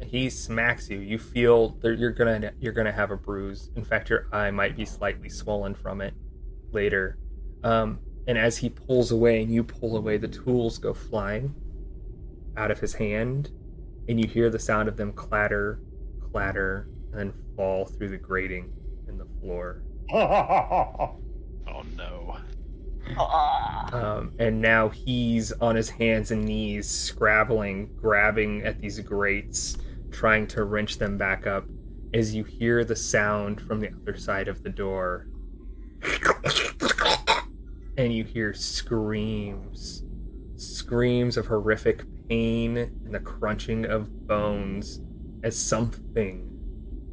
He smacks you. You feel that you're gonna have a bruise. In fact, your eye might be slightly swollen from it later. And as he pulls away and you pull away, the tools go flying out of his hand, and you hear the sound of them clatter, clatter, and then fall through the grating in the floor. Oh no. And now he's on his hands and knees, scrabbling, grabbing at these grates, trying to wrench them back up, as you hear the sound from the other side of the door. And you hear screams of horrific pain and the crunching of bones as something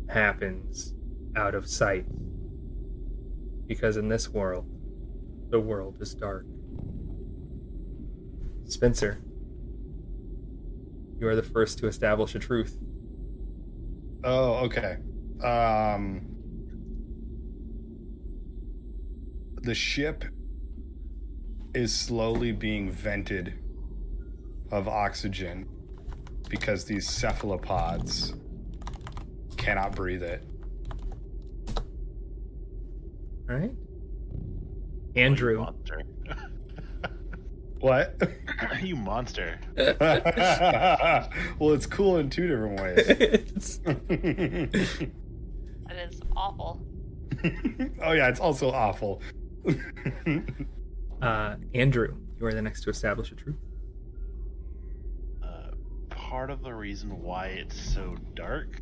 happens out of sight. Because in this world, the world is dark. Spencer, you are the first to establish a truth. Oh, okay. The ship is slowly being vented of oxygen because these cephalopods cannot breathe it. All right. Andrew. Monster. What? You monster. Well, it's cool in 2 different ways. That is awful. Oh yeah, it's also awful. Andrew, you are the next to establish a truth. Part of the reason why it's so dark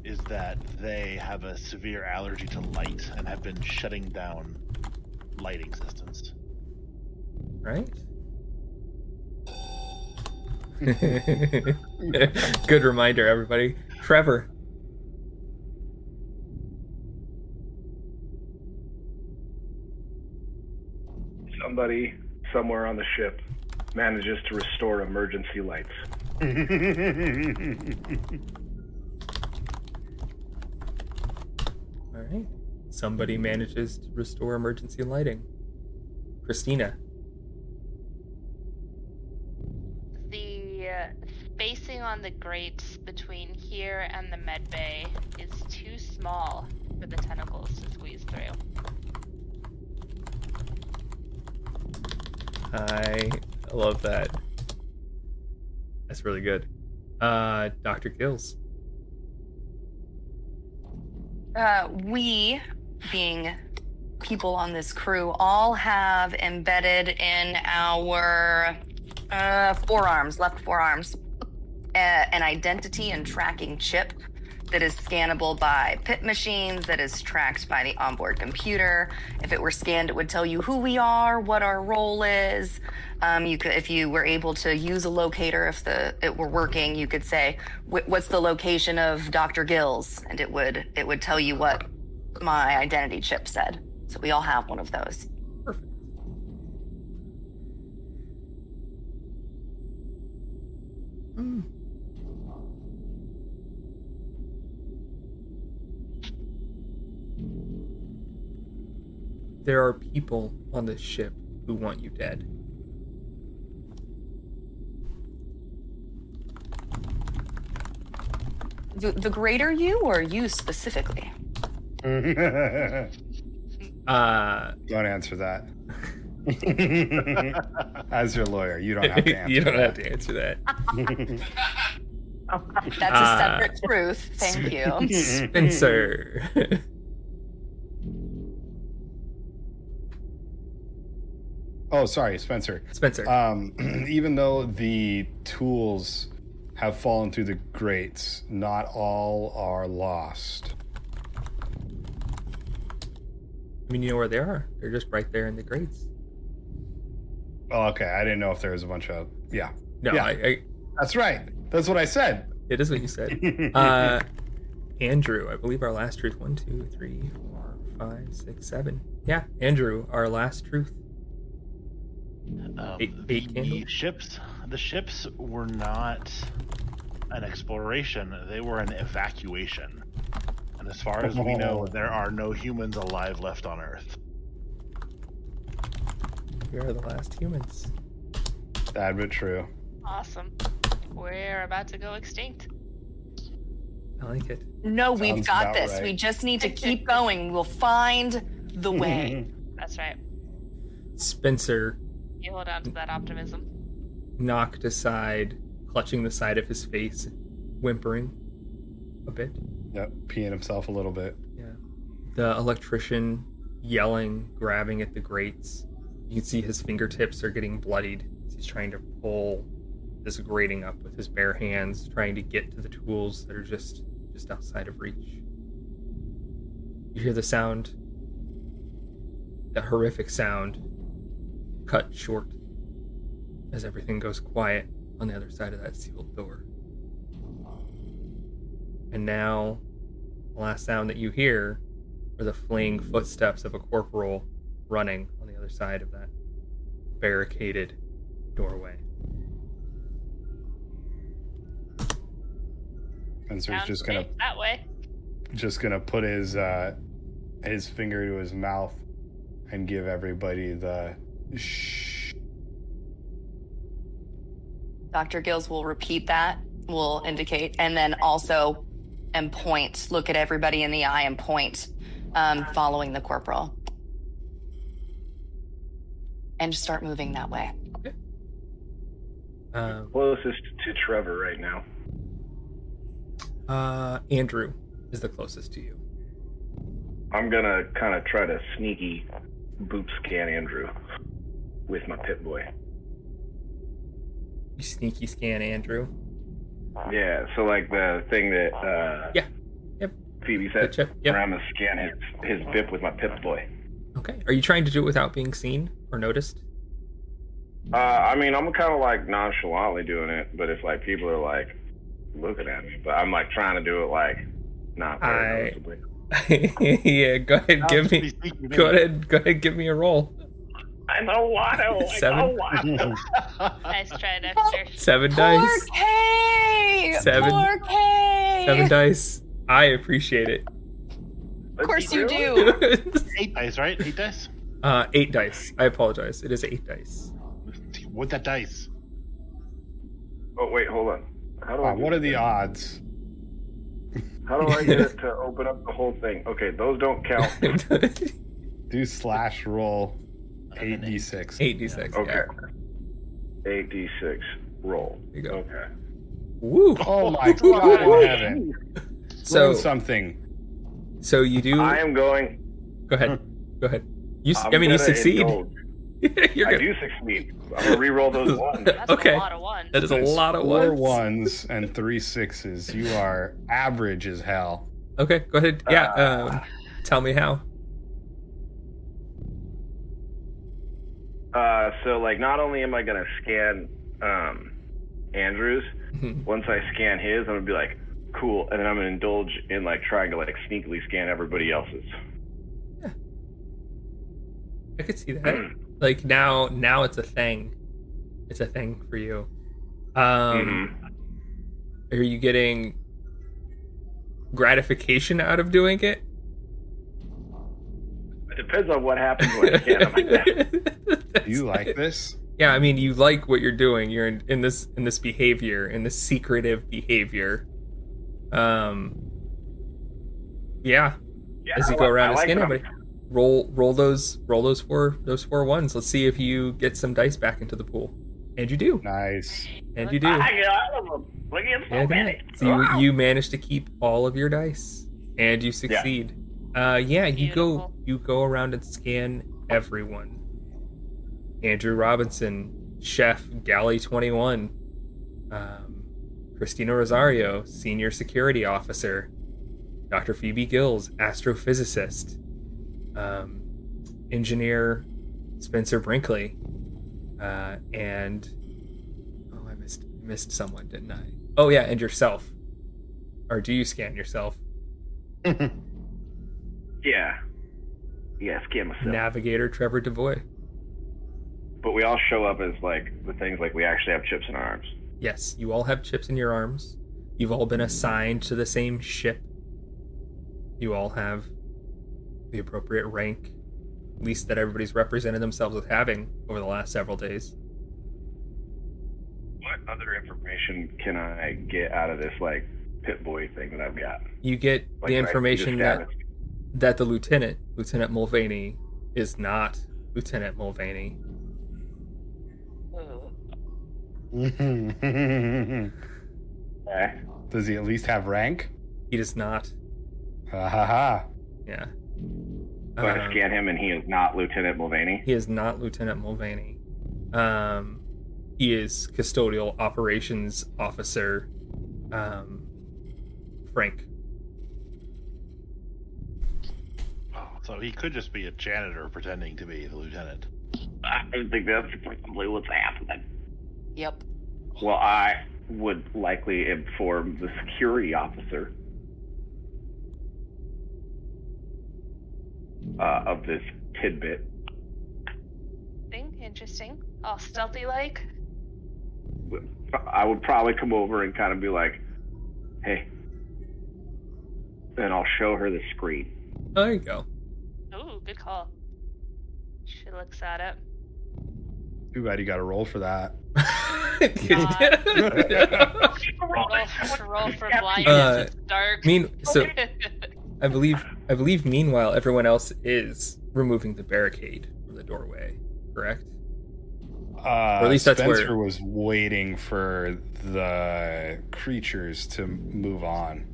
is that they have a severe allergy to light and have been shutting down lighting systems. Right? Good reminder, everybody. Trevor. Somebody somewhere on the ship manages to restore emergency lights. All right. Somebody manages to restore emergency lighting. Kristina. The spacing on the grates between here and the med bay is too small for the tentacles to squeeze through. I love that. That's really good. Dr. Gills. We, being people on this crew, all have embedded in our forearms, left forearms, an identity and tracking chip that is scannable by PIP machines, that is tracked by the onboard computer. If it were scanned, it would tell you who we are, what our role is. You could, if you were able to use a locator, if it were working, you could say, "What's the location of Dr. Gills?" And it would tell you what my identity chip said. So we all have one of those. Perfect. There are people on this ship who want you dead. The greater you, or you specifically? Don't answer that. As your lawyer, you don't have to answer You don't that. have to answer that. That's a separate truth. Thank you. Spencer. Oh, sorry, Spencer. Spencer. Even though the tools have fallen through the grates, not all are lost. I mean, you know where they are. They're just right there in the grates. Oh, okay. I didn't know if there was a bunch of... Yeah. No, Yeah. That's right. That's what I said. It is what you said. Andrew, I believe our last truth. 1, 2, 3, 4, 5, 6, 7. Yeah, Andrew, our last truth. Eight The candles. ships were not an exploration; they were an evacuation. And as far as we know, there are no humans alive left on Earth. We are the last humans. Sad but true. Awesome. We're about to go extinct. I like it. No, we've Sounds got about this. right. We just need to keep going. We'll find the way. That's right. Spencer You hold on to that optimism. knocked aside, clutching the side of his face, whimpering a bit. Yep, peeing himself a little bit. Yeah. The electrician yelling, grabbing at the grates. You can see his fingertips are getting bloodied as he's trying to pull this grating up with his bare hands, trying to get to the tools that are just outside of reach. You hear the sound, the horrific sound, cut short as everything goes quiet on the other side of that sealed door. And now, the last sound that you hear are the fleeing footsteps of a corporal running on the other side of that barricaded doorway. Spencer's Sounds just gonna safe that way. put his finger to his mouth and give everybody the shh. Dr. Gills will repeat that, will indicate, and then also and point, look at everybody in the eye and point, following the corporal. And just start moving that way. Closest to Trevor right now. Andrew is the closest to you. I'm gonna kind of try to sneaky boop scan Andrew with my pit boy. You sneaky scan Andrew. Yeah, so like the thing that Yeah. Yep. Phoebe The said, chip. Yep. where I'm gonna scan his bip with my pit boy. Okay. Are you trying to do it without being seen or noticed? I mean, I'm kind of like nonchalantly doing it, but it's like people are like looking at me, but I'm like trying to do it like not very noticeably. Yeah, go ahead, give me. Go ahead, give me a roll. I don't want to. Seven. I don't want to. Nice try, Dexter. 7 Poor dice. Kay! Seven. Poor Kay! 7 dice. I appreciate it. Of course you do. 8 dice, right? 8 dice? 8 dice. I apologize. It is 8 dice. What that dice? Oh wait, hold on. How do I What are the odds? How do I get it to open up the whole thing? Okay, those don't count. Do / roll 8d6. 8d6. Okay. Yeah. 8d6 roll. There you go. Okay. Woo. Oh my god in heaven. So Learn something. So you do. I am going. Go ahead. Go ahead. You I'm succeed. Indulge. You're I good. do succeed. I'm gonna re-roll those ones. That's Okay. a lot of ones. That is a lot of 4 ones. 1s and 3 6s. You are average as hell. Okay, go ahead. Yeah. Tell me how. So like, not only am I gonna scan Andrew's, once I scan his, I'm gonna be like, cool, and then I'm gonna indulge in like trying to like sneakily scan everybody else's. I could see that. Like now it's a thing. It's a thing for you. Are you getting gratification out of doing it? It depends on what happens when I scan them. I guess. Do you like this? Yeah, I mean, you like what you're doing. You're in this behavior, in this secretive behavior. Yeah. As you go around and scan everybody, roll those 4 ones. Let's see if you get some dice back into the pool, and you do. Nice. And you do. I got them. Look at so many. So you manage to keep all of your dice, and you succeed. You Beautiful. go around and scan everyone. Andrew Robinson, Chef Galley 21, Kristina Rosario, Senior Security Officer, Dr. Phoebe Gills, Astrophysicist, Engineer Spencer Brinkley, and I missed someone, didn't I? Oh yeah, and yourself. Or do you scan yourself? Yeah, scan myself. Navigator Trevor Devoy. But we all show up as like the things like we actually have chips in our arms. Yes, you all have chips in your arms. You've all been assigned to the same ship. You all have the appropriate rank, at least that everybody's represented themselves with having over the last several days. What other information can I get out of this like Pit Boy thing that I've got? You get Like, the can I information just stab that the Lieutenant Mulvaney, is not Lieutenant Mulvaney. Does he at least have rank? He does not. Ha ha ha. Yeah. So I scan him and he is not Lieutenant Mulvaney. He is not Lieutenant Mulvaney. He is Custodial Operations Officer Frank. Oh, so he could just be a janitor pretending to be the lieutenant. I think that's probably what's happening. Yep. Well, I would likely inform the security officer of this tidbit. Interesting. All stealthy like. I would probably come over and kind of be like, hey. And I'll show her the screen. Oh, there you go. Ooh, good call. She looks at it. Too bad you got to roll for that. Roll for blindness. It's dark. I believe meanwhile everyone else is removing the barricade from the doorway, correct? Or at least that's Spencer where was waiting for the creatures to move on.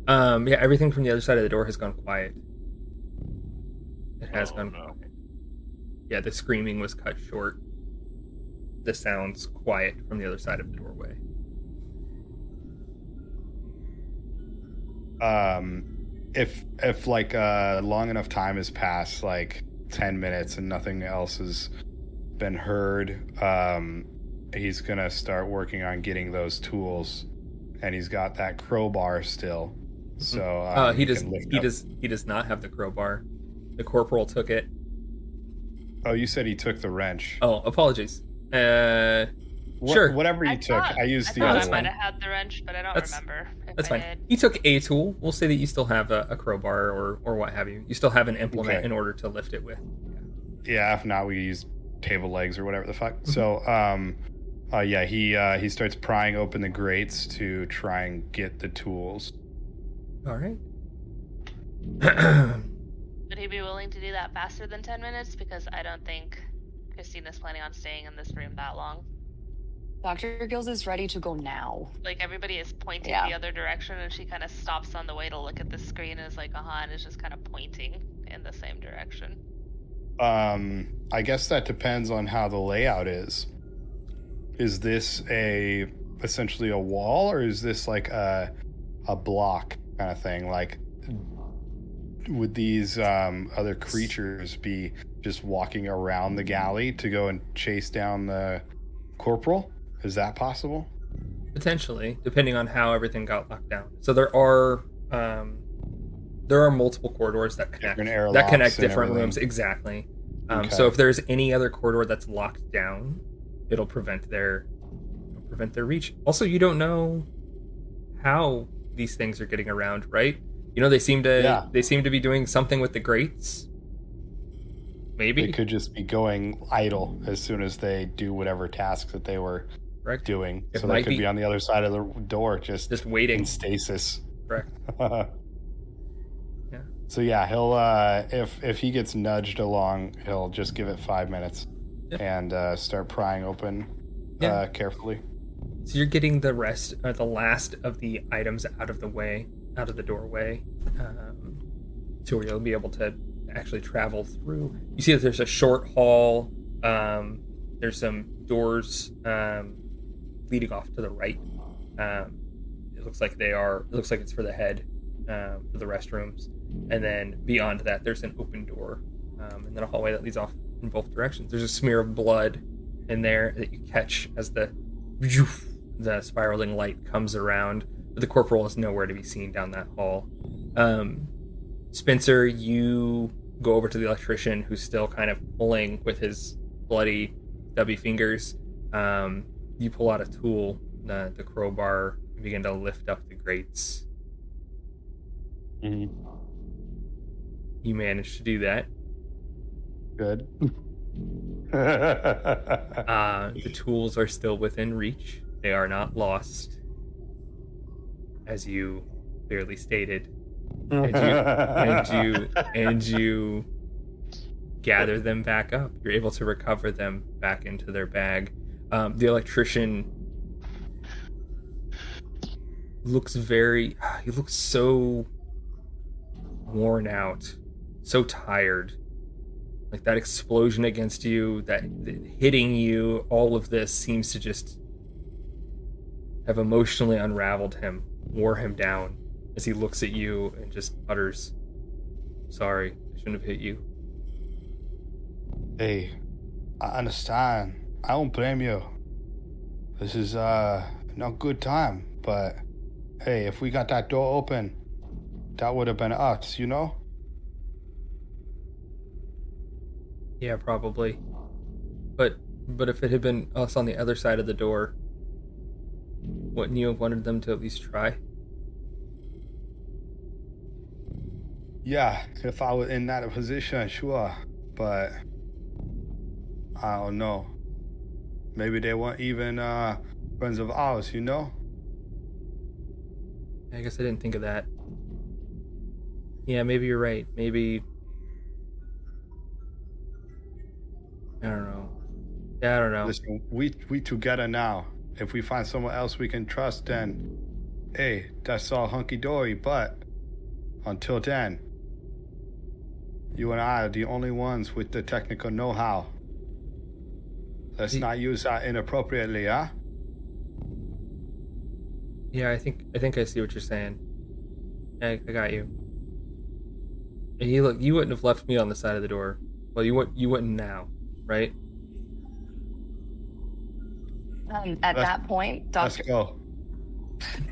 Yeah, everything from the other side of the door has gone quiet. It has gone quiet. Yeah, the screaming was cut short. The sounds quiet from the other side of the doorway. If like long enough time has passed, like 10 minutes, and nothing else has been heard, he's gonna start working on getting those tools, and he's got that crowbar still. So he does not have the crowbar. The corporal took it. Oh, you said he took the wrench. Oh, apologies. Sure. Whatever you took, I used the I other thought I one. might have had the wrench, but I don't remember. That's I fine. did. He took a tool. We'll say that you still have a crowbar or what have you. You still have an implement Okay. in order to lift it with. Yeah, if not, we use table legs or whatever the fuck. Mm-hmm. So, Yeah, he starts prying open the grates to try and get the tools. All right. Would he be willing to do that faster than 10 minutes? Because I don't think Kristina's planning on staying in this room that long. Dr. Gills is ready to go now. Like, everybody is pointing Yeah. the other direction, and she kind of stops on the way to look at the screen and is like, and is just kind of pointing in the same direction. I guess that depends on how the layout is. Is this essentially a wall, or is this like a block kind of thing? Like, would these other creatures be just walking around the galley to go and chase down the corporal? Is that possible? Potentially, depending on how everything got locked down. So there are multiple corridors that connect different rooms. Exactly. Okay. So if there's any other corridor that's locked down, it'll prevent their reach. Also, you don't know how these things are getting around, right? You know, they seem to be doing something with the grates. Maybe they could just be going idle as soon as they do whatever task that they were doing. So they could be on the other side of the door, just waiting in stasis. Correct. Yeah. So yeah, he'll if he gets nudged along, he'll just give it 5 minutes and start prying open carefully. So you're getting the last of the items out of the doorway, to where you'll be able to actually travel through. You see that there's a short hall. There's some doors leading off to the right. It looks like it's for the head, for the restrooms. And then beyond that, there's an open door, and then a hallway that leads off in both directions. There's a smear of blood in there that you catch as the spiraling light comes around, but the corporal is nowhere to be seen down that hall. Spencer, you go over to the electrician, who's still kind of pulling with his bloody, stubby fingers. You pull out a tool, the crowbar, and begin to lift up the grates. Mm-hmm. You manage to do that. Good. The tools are still within reach. They are not lost, as you clearly stated. And you gather them back up. You're able to recover them back into their bag. The electrician looks he looks so worn out, so tired. Like that explosion against you, that hitting you, all of this seems to just have emotionally unraveled him, wore him down, as he looks at you and just utters, "Sorry, I shouldn't have hit you." Hey, I understand. I don't blame you. This is not a good time, but hey, if we got that door open, that would have been us, you know? Yeah, probably. But if it had been us on the other side of the door, wouldn't you have wanted them to at least try? Yeah, if I was in that position, sure. But I don't know. Maybe they weren't even friends of ours, you know? I guess I didn't think of that. Yeah, maybe you're right. Maybe... I don't know. Yeah, I don't know. Listen, we together now. If we find someone else we can trust, then, hey, that's all hunky-dory. But until then, you and I are the only ones with the technical know-how. Let's not use that inappropriately, huh? Yeah, I think I see what you're saying. I got you. And you wouldn't have left me on the side of the door. Well, you wouldn't now, right? At that point, Let's go.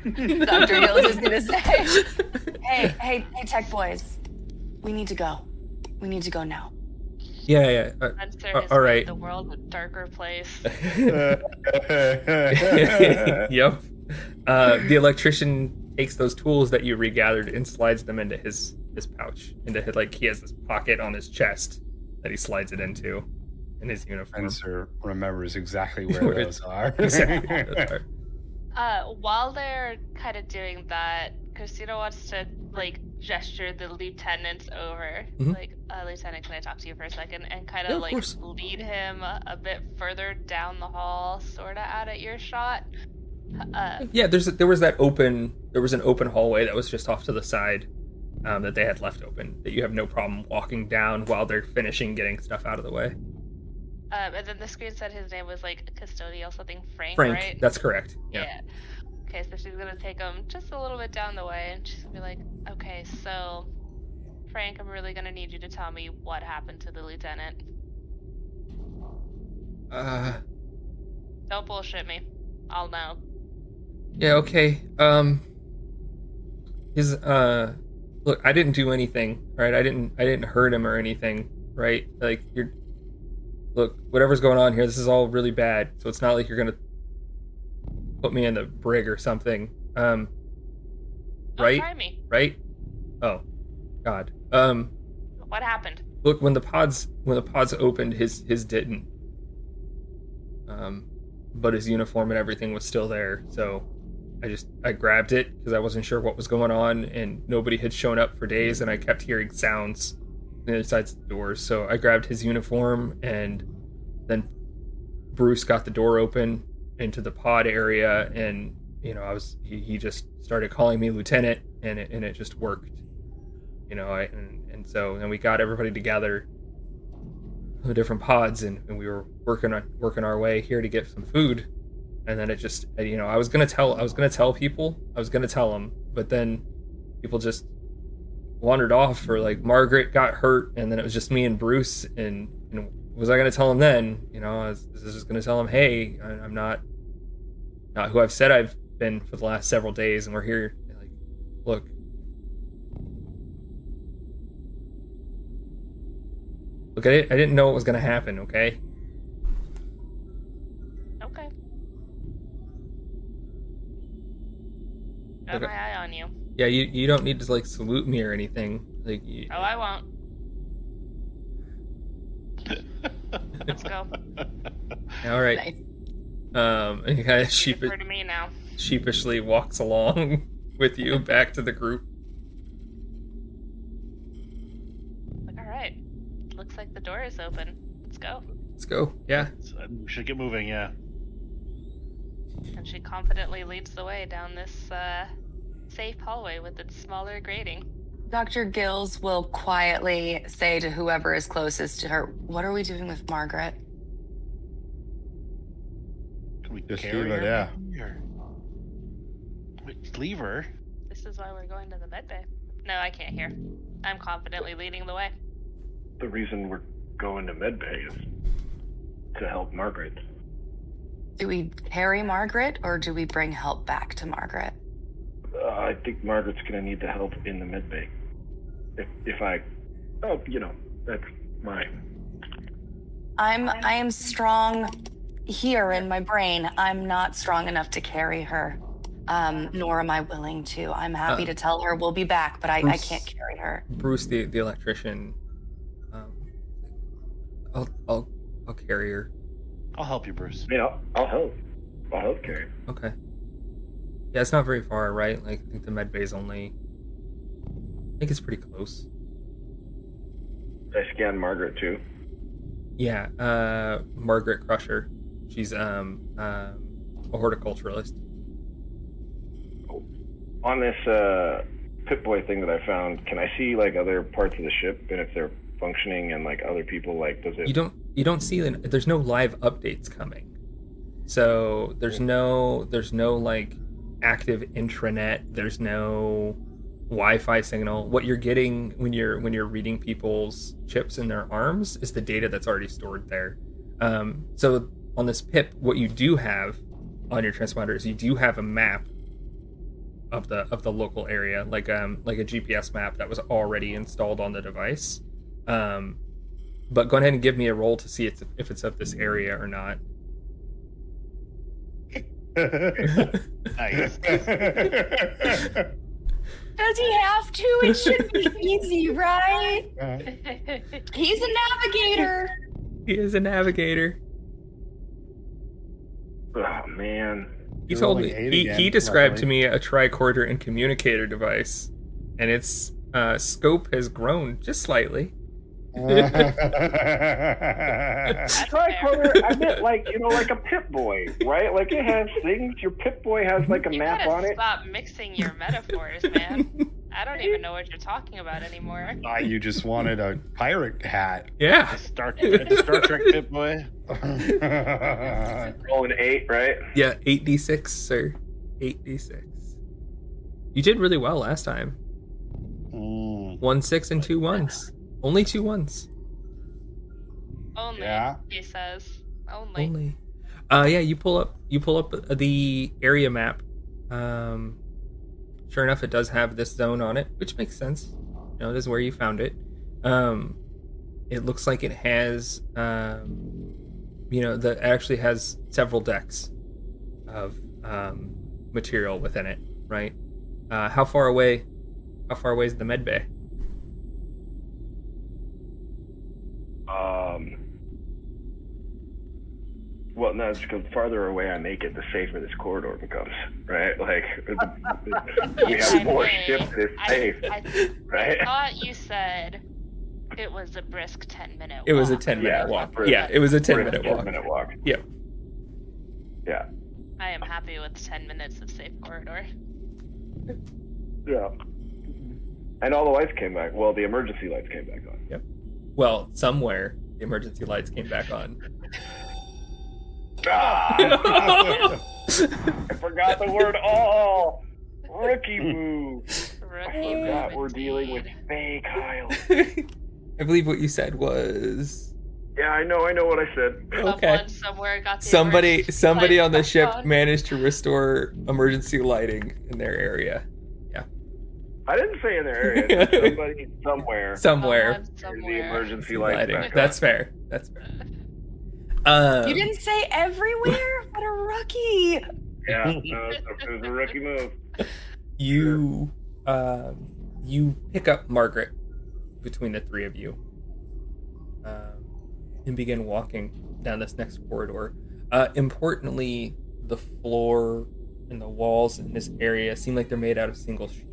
Dr. Gills is gonna say, hey, tech boys, we need to go. We need to go now. Yeah. Spencer has all made right. the world a darker place. Yep. The electrician takes those tools that you regathered and slides them into his pouch. He has this pocket on his chest that he slides it into. in his uniform. Spencer remembers exactly where those are. Exactly. That's right. While they're kind of doing that, Kristina wants to like gesture the lieutenant over, Mhm. like, Lieutenant, can I talk to you for a second? And kind Yeah, of of like course. lead him a bit further down the hall, sort of out of earshot. Yeah, there was an open hallway that was just off to the side, that they had left open, that you have no problem walking down while they're finishing getting stuff out of the way. And then the screen said his name was like custodial something Frank, Frank, right? that's correct. Yeah. Okay, so she's gonna take him just a little bit down the way, and she's gonna be like, "Okay, so Frank, I'm really gonna need you to tell me what happened to the lieutenant. Don't bullshit me. I'll know." Yeah, okay. His look, I didn't do anything, right? I didn't hurt him or anything, right? Like look, whatever's going on here, this is all really bad. So it's not like you're gonna put me in the brig or something. Don't Right? try me. Right? Oh, God. What happened? Look, when the pods opened, his didn't. But his uniform and everything was still there. So I grabbed it because I wasn't sure what was going on, and nobody had shown up for days, and I kept hearing sounds on the other sides of the doors. So I grabbed his uniform, and then Bruce got the door open into the pod area, and he just started calling me Lieutenant, and it just worked. So then we got everybody together, the different pods, and we were working our way here to get some food. And then it just, I was gonna tell people, but then people just wandered off, or like Margaret got hurt, and then it was just me and Bruce. And was I gonna tell them then? I was just gonna tell them, hey, I'm not who I've said I've been for the last several days, and we're here. Like, look. Look, I didn't know what was gonna happen. Okay. Okay. Got Okay. my eye on you. Yeah, you don't need to like salute me or anything. Like. Oh, I won't. Let's go. All right. Nice. And he kind of Refer to me now. sheepishly walks along with you back to the group. Like, all right. Looks like the door is open. Let's go. Let's go. Yeah. We should get moving, yeah. And she confidently leads the way down this safe hallway with its smaller grating. Dr. Gills will quietly say to whoever is closest to her, "What are we doing with Margaret?" Can we Just carry leave her, her? yeah. Or... Wait, leave her? This is why we're going to the medbay. No, I can't hear. I'm confidently leading the way. The reason we're going to medbay is to help Margaret. Do we carry Margaret, or do we bring help back to Margaret? I think Margaret's gonna need the help in the medbay. That's mine. I am strong here in my brain. I'm not strong enough to carry her. Nor am I willing to. I'm happy to tell her we'll be back, but I can't carry her. Bruce, the electrician. I'll carry her. I'll help you, Bruce. I mean, I'll help. I'll help carry. Okay. Yeah, it's not very far, right? Like, I think the med bay's only. I think it's pretty close. I scanned Margaret too. Yeah, Margaret Crusher. She's a horticulturalist. On this Pip-Boy thing that I found, can I see like other parts of the ship and if they're functioning and like other people, like does it? You don't see there's no live updates coming, so there's no like active intranet. There's no Wi-Fi signal. What you're getting when you're reading people's chips in their arms is the data that's already stored there. So on this Pip, what you do have on your transponder is you do have a map of the local area, like a GPS map that was already installed on the device. But go ahead and give me a roll to see if it's of this area or not. Nice. Does he have to? It should be easy, right? He's a navigator. He is a navigator. Oh man. He You're told rolling me eight he again, described to luckily. me a tricorder and communicator device, and its scope has grown just slightly. That's Tricorder, fair. I meant like a Pip-Boy, right? Like it has things. Your Pip-Boy has like a You map gotta on it. stop mixing your metaphors, man. I don't even know what you're talking about anymore. You just wanted a pirate hat. Yeah. Star Trek Pip Boy. Rolling 8, right? Yeah, 8d6, sir. 8d6. You did really well last time. 1 6 and 2 1s. Only 2 1s. Only, Yeah. he says. Only. Only. Yeah, you pull up the area map. Sure enough, it does have this zone on it, which makes sense. This is where you found it. It looks like it has that actually has several decks of material within it, right? How far away is the med bay? Well, no, it's because the farther away I make it, the safer this corridor becomes, right? Like, we have more ships, it's safe, right? I thought you said it was a brisk 10-minute walk. It was a 10-minute walk. Yeah, it was a 10-minute walk. 10-minute walk. Yep. Yeah. I am happy with 10 minutes of safe corridor. Yeah. And all the lights came back. Well, the emergency lights came back on. Yep. Well, somewhere the emergency lights came back on. Ah! I forgot the word all. Rookie move. Rookie I forgot move we're dealing with indeed. fake Kyle. I believe what you said was Yeah, I know what I said. okay. Someone somewhere got the Somebody emergency on the lights ship back on. managed to restore emergency lighting in their area. I didn't say in their area. I said somebody somewhere. Somewhere. Someone The somewhere. emergency lights Lighting. back That's on. fair. That's fair. You didn't say everywhere? What a rookie! Yeah, no, it was a rookie move. You pick up Margaret between the three of you and begin walking down this next corridor. Importantly, the floor and the walls in this area seem like they're made out of single sheet.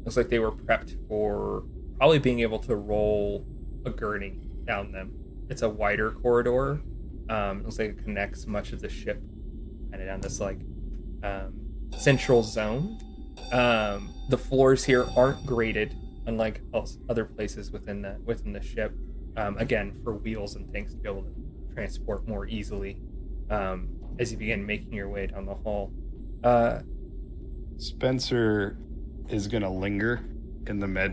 Looks like they were prepped for probably being able to roll a gurney down them. It's a wider corridor. Looks like it connects much of the ship kind of down this central zone. The floors here aren't graded, unlike other places within the ship. Again, for wheels and things to be able to transport more easily. As you begin making your way down the hall, Spencer is gonna linger in the mess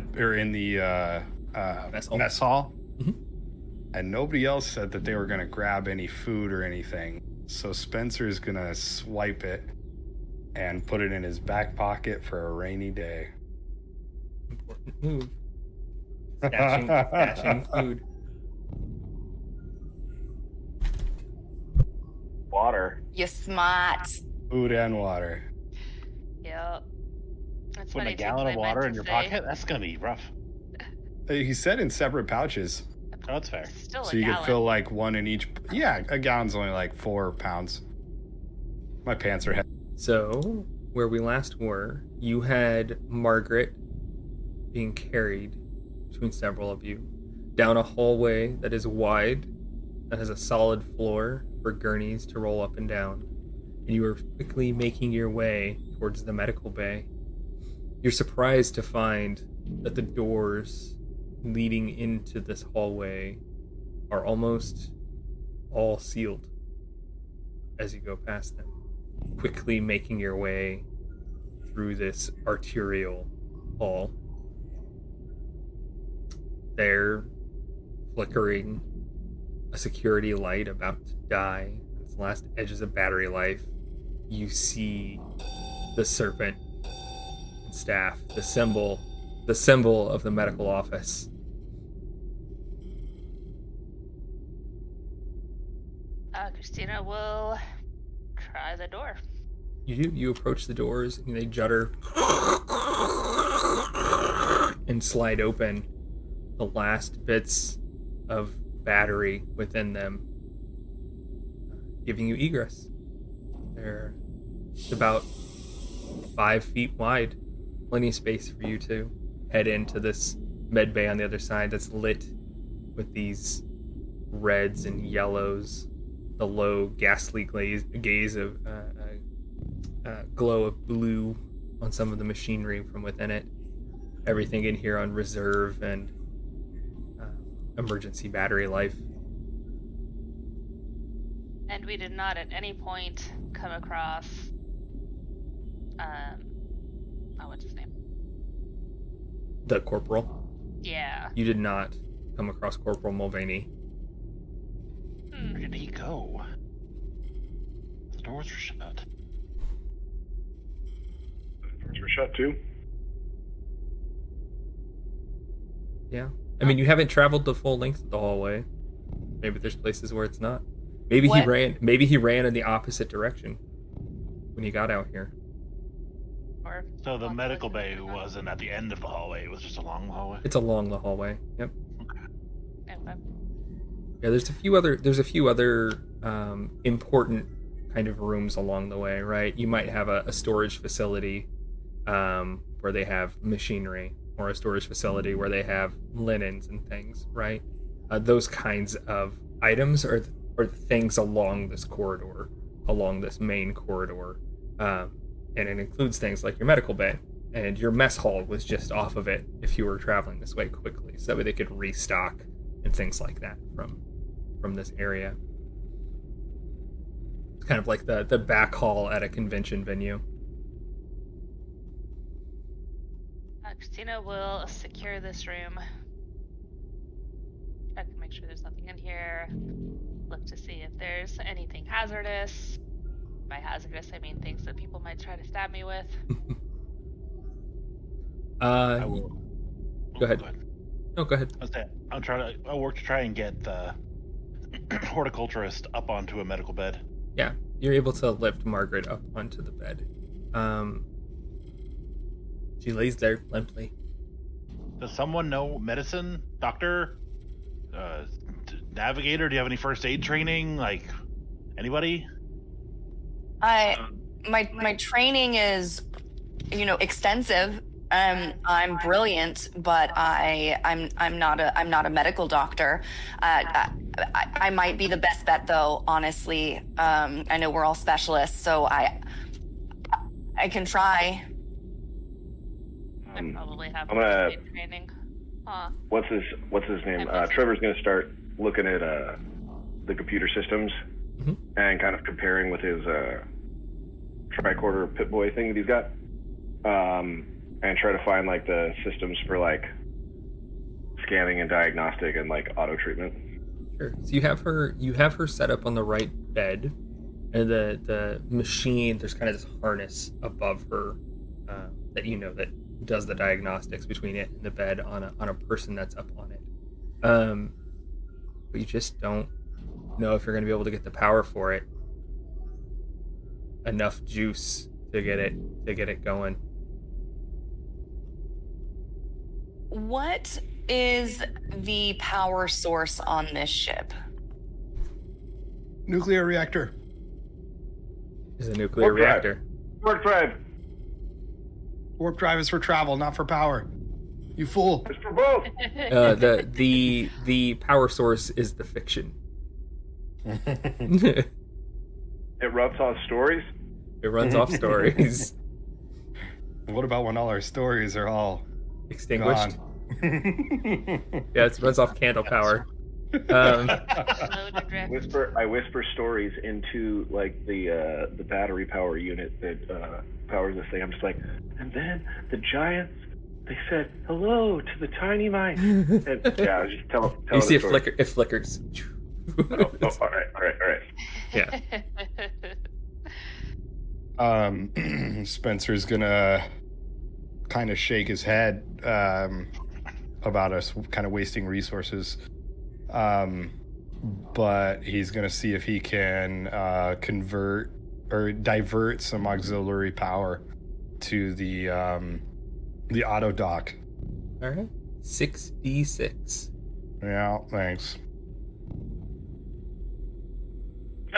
hall. Mhm. And nobody else said that they were gonna grab any food or anything. So Spencer's gonna swipe it and put it in his back pocket for a rainy day. important move. Stashing food. Water. You smart. Food and water. Yep. That's Putting funny a gallon things of I meant water to in your say. pocket? That's gonna be rough. He said in separate pouches, Oh, that's fair. Still so a you gallon. could fill like one in each. Yeah, a gallon's only like 4 pounds. My pants are heavy. So, where we last were, you had Margaret being carried between several of you down a hallway that is wide, that has a solid floor for gurneys to roll up and down. And you were quickly making your way towards the medical bay. You're surprised to find that the doors leading into this hallway are almost all sealed as you go past them, quickly making your way through this arterial hall. There, flickering, a security light about to die, its last edges of battery life, you see the serpent and staff, the symbol of the medical office. Kristina will try the door. You approach the doors and they judder and slide open. The last bits of battery within them, giving you egress. They're about 5 feet wide. Plenty of space for you to head into this med bay on the other side that's lit with these reds and yellows, the low ghastly gaze of glow of blue on some of the machinery from within it. Everything in here on reserve and emergency battery life. And we did not at any point come across what's his name? The corporal. Yeah. You did not come across Corporal Mulvaney. Where did he go? The doors were shut. The doors were shut too. Yeah. I mean, you haven't traveled the full length of the hallway. Maybe there's places where it's not. Maybe he ran in the opposite direction when he got out here. Or So the medical bay wasn't at the end of the hallway, it was just along the hallway? It's along the hallway. Yep. Okay. Yeah, there's a few other important kind of rooms along the way, right? You might have a storage facility where they have machinery, or a storage facility where they have linens and things, right? Those kinds of items are the things along this corridor, along this main corridor. And it includes things like your medical bay, and your mess hall was just off of it if you were traveling this way quickly, so that way they could restock and things like that from this area. It's kind of like the back hall at a convention venue. Kristina will secure this room. Check to make sure there's nothing in here. Look to see if there's anything hazardous. By hazardous, I mean things that people might try to stab me with. I will. Go ahead. No, go ahead. I'll work to try and get the horticulturist up onto a medical bed. Yeah, you're able to lift Margaret up onto the bed. She lays there limply. Does someone know medicine? Doctor? Navigator? Do you have any first aid training? Like, anybody? My training is, extensive. I'm brilliant, but I'm not a medical doctor. I might be the best bet, though. Honestly, I know we're all specialists, so I can try. I probably have I'm gonna- first aid training. Huh. What's his name? Trevor's gonna start looking at the computer systems and kind of comparing with his tricorder Pit Boy thing that he's got, and try to find like the systems for like scanning and diagnostic and like auto treatment. Sure. So you have her set up on the right bed, and the machine, there's kind of this harness above her that that does the diagnostics between it and the bed on a person that's up on it. But you just don't know if you're going to be able to get the power for it. Enough juice to get it going. What is the power source on this ship? Nuclear reactor. Is a nuclear Warp drive. reactor. Warp drive. Warp drive is for travel, not for power. You fool. It's for both. The power source is the fiction. It rubs off stories. It runs off stories. What about when all our stories are all Extinguished. gone? Yeah, it runs off candle power. Loaded drift. I whisper stories into like the battery power unit that powers this thing. I'm just like, and then the giants, they said hello to the tiny mice. And, yeah, I was just telling. You see a it story. flicker. It flickers. Oh, all right. Yeah. Spencer's gonna kind of shake his head about us kind of wasting resources, but he's gonna see if he can convert or divert some auxiliary power to the auto dock. All right. 6d6. Yeah, thanks.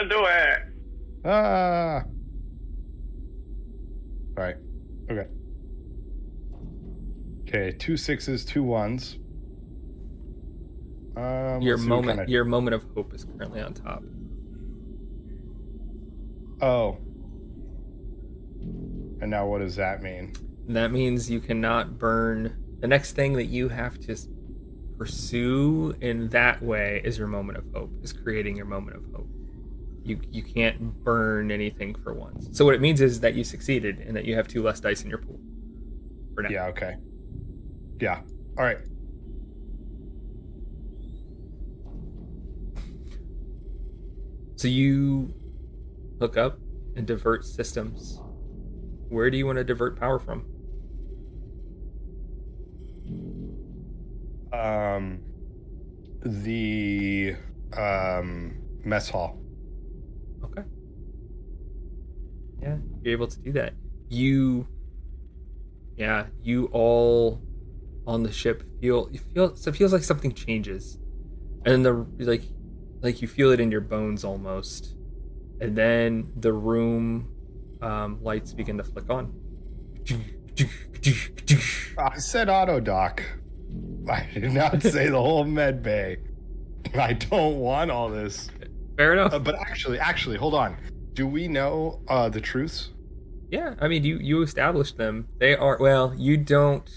I'll do it. Ah. All right. Okay. Okay. 2 6s, 2 1s. Your let's see what moment, your moment of hope is currently on top. Oh. And now what does that mean? That means you cannot burn. The next thing that you have to pursue in that way is your moment of hope, is creating your moment of hope. You can't burn anything for once. So what it means is that you succeeded and that you have 2 less dice in your pool. For now. Yeah, okay. Yeah. All right. So you hook up and divert systems. Where do you want to divert power from? The mess hall. Okay. Yeah, you're able to do that. You all on the ship feel so it feels like something changes. And like you feel it in your bones almost. And then the room lights begin to flick on. I said auto dock. I did not say the whole med bay. I don't want all this. Fair enough. But actually, hold on. Do we know the truths? Yeah, I mean, you established them. They are, well, you don't.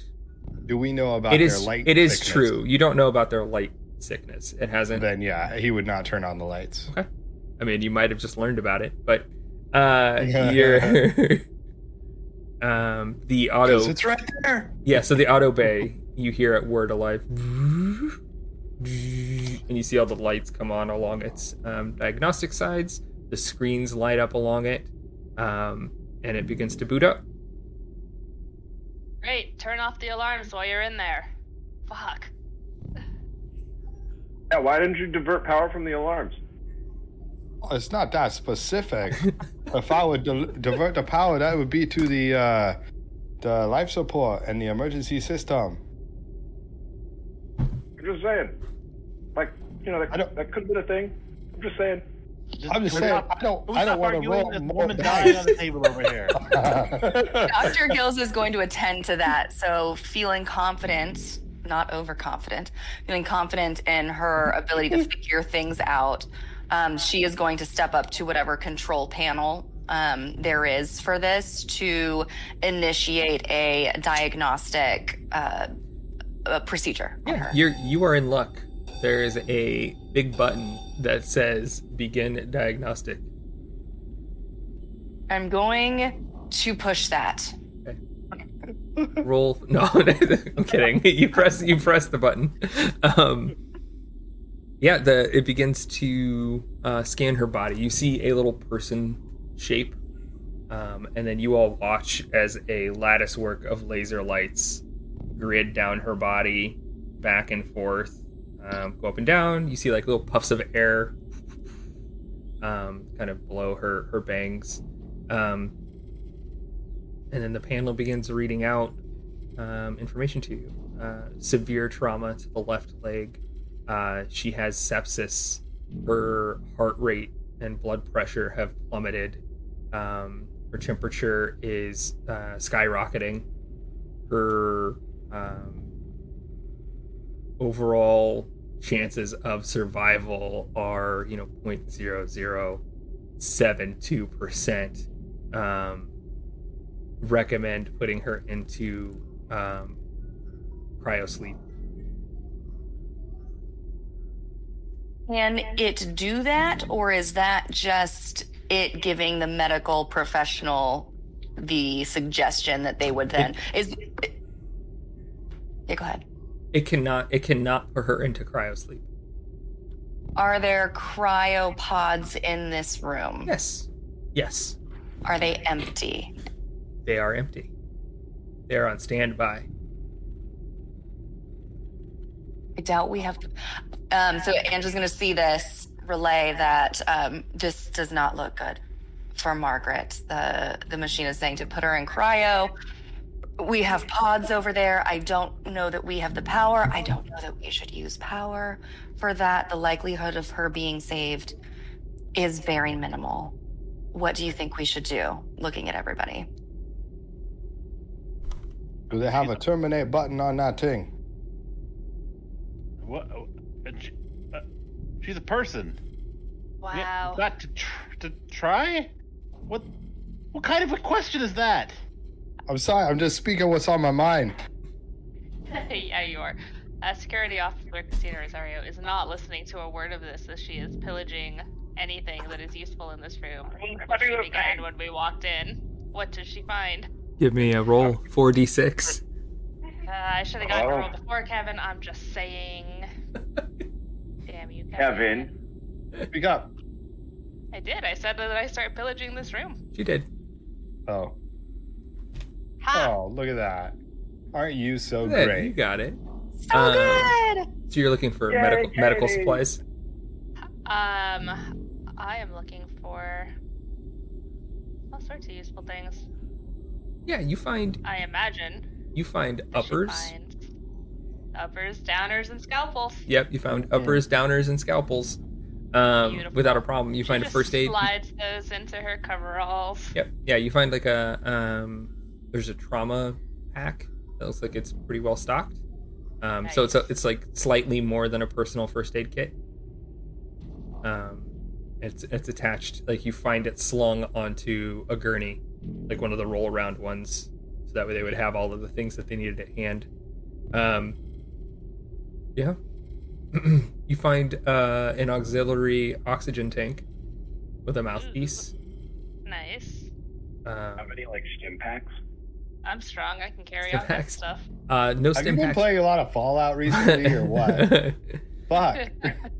Do we know about It their is. light It is sickness? true. You don't know about their light sickness. It hasn't. Then yeah, he would not turn on the lights. Okay. I mean, you might have just learned about it, but you're the auto. 'Cause it's right there. Yeah, so the auto bay, you hear it word alive, and you see all the lights come on along its diagnostic sides. The screens light up along it, and it begins to boot up. Great, turn off the alarms while you're in there. Fuck. Yeah, why didn't you divert power from the alarms? Oh, it's not that specific. If I would divert the power, that would be to the life support and the emergency system. I'm just saying. Like, that could have been a thing. I'm just saying. I'm just saying, I don't want to roll this more woman dying on dice. the table over here. Dr. Gills is going to attend to that. So feeling confident, not overconfident, feeling confident in her ability to figure things out, she is going to step up to whatever control panel there is for this to initiate a diagnostic procedure. on her. You are in luck. There is a big button that says begin diagnostic. I'm going to push that. Roll. No, I'm kidding. You press the button. It begins to scan her body. You see a little person shape, and then you all watch as a lattice work of laser lights grid down her body, back and forth, go up and down. You see like little puffs of air kind of below her bangs. And then the panel begins reading out information to you. Severe trauma to the left leg. She has sepsis. Her heart rate and blood pressure have plummeted. Her temperature is skyrocketing. Her overall chances of survival are 0.0072%. Recommend putting her into cryo sleep. Can it do that, or is that just it giving the medical professional the suggestion that they would then Yeah, go ahead. It cannot put her into cryo sleep. Are there cryopods in this room? Yes. Are they empty? They are empty. They are on standby. I doubt we have. So Angela's going to see this, relay that this does not look good for Margaret. The machine is saying to put her in cryo. We have pods over there. I don't know that we have the power. I don't know that we should use power for that. The likelihood of her being saved is very minimal. What do you think we should do, looking at everybody? Do they have a terminate button on that thing? What? She's a person. Wow. Got to try? What kind of a question is that? I'm sorry, I'm just speaking what's on my mind. Yeah, you are. Security Officer Kristina Rosario is not listening to a word of this as she is pillaging anything that is useful in this room. Which she began when we walked in. What did she find? Give me a roll, 4d6. I should have gotten a roll before, Kevin. I'm just saying. Damn you, Kevin. Speak up. I did. I said that I start pillaging this room. She did. Oh. Ha! Oh, look at that. Aren't you so Yeah, great? you got it. So good! So you're looking for Yay, medical Katie. supplies? I am looking for all sorts of useful things. Yeah, you find I imagine. uppers. Uppers, downers, and scalpels. Yep, you found uppers, downers, and scalpels. Beautiful. Without a problem. You She find a just first aid. slides those into her coveralls. Yep. Yeah, you find like a there's a trauma pack that looks like it's pretty well stocked. So it's like slightly more than a personal first aid kit. It's attached, like you find it slung onto a gurney, like one of the roll around ones, so that way they would have all of the things that they needed at hand. Yeah. You find an auxiliary oxygen tank with a mouthpiece. Nice. Have any like stim packs? I'm strong. I can carry Stim on that packs? stuff. No Have you stim been packs. playing a lot of Fallout recently or what? Fuck.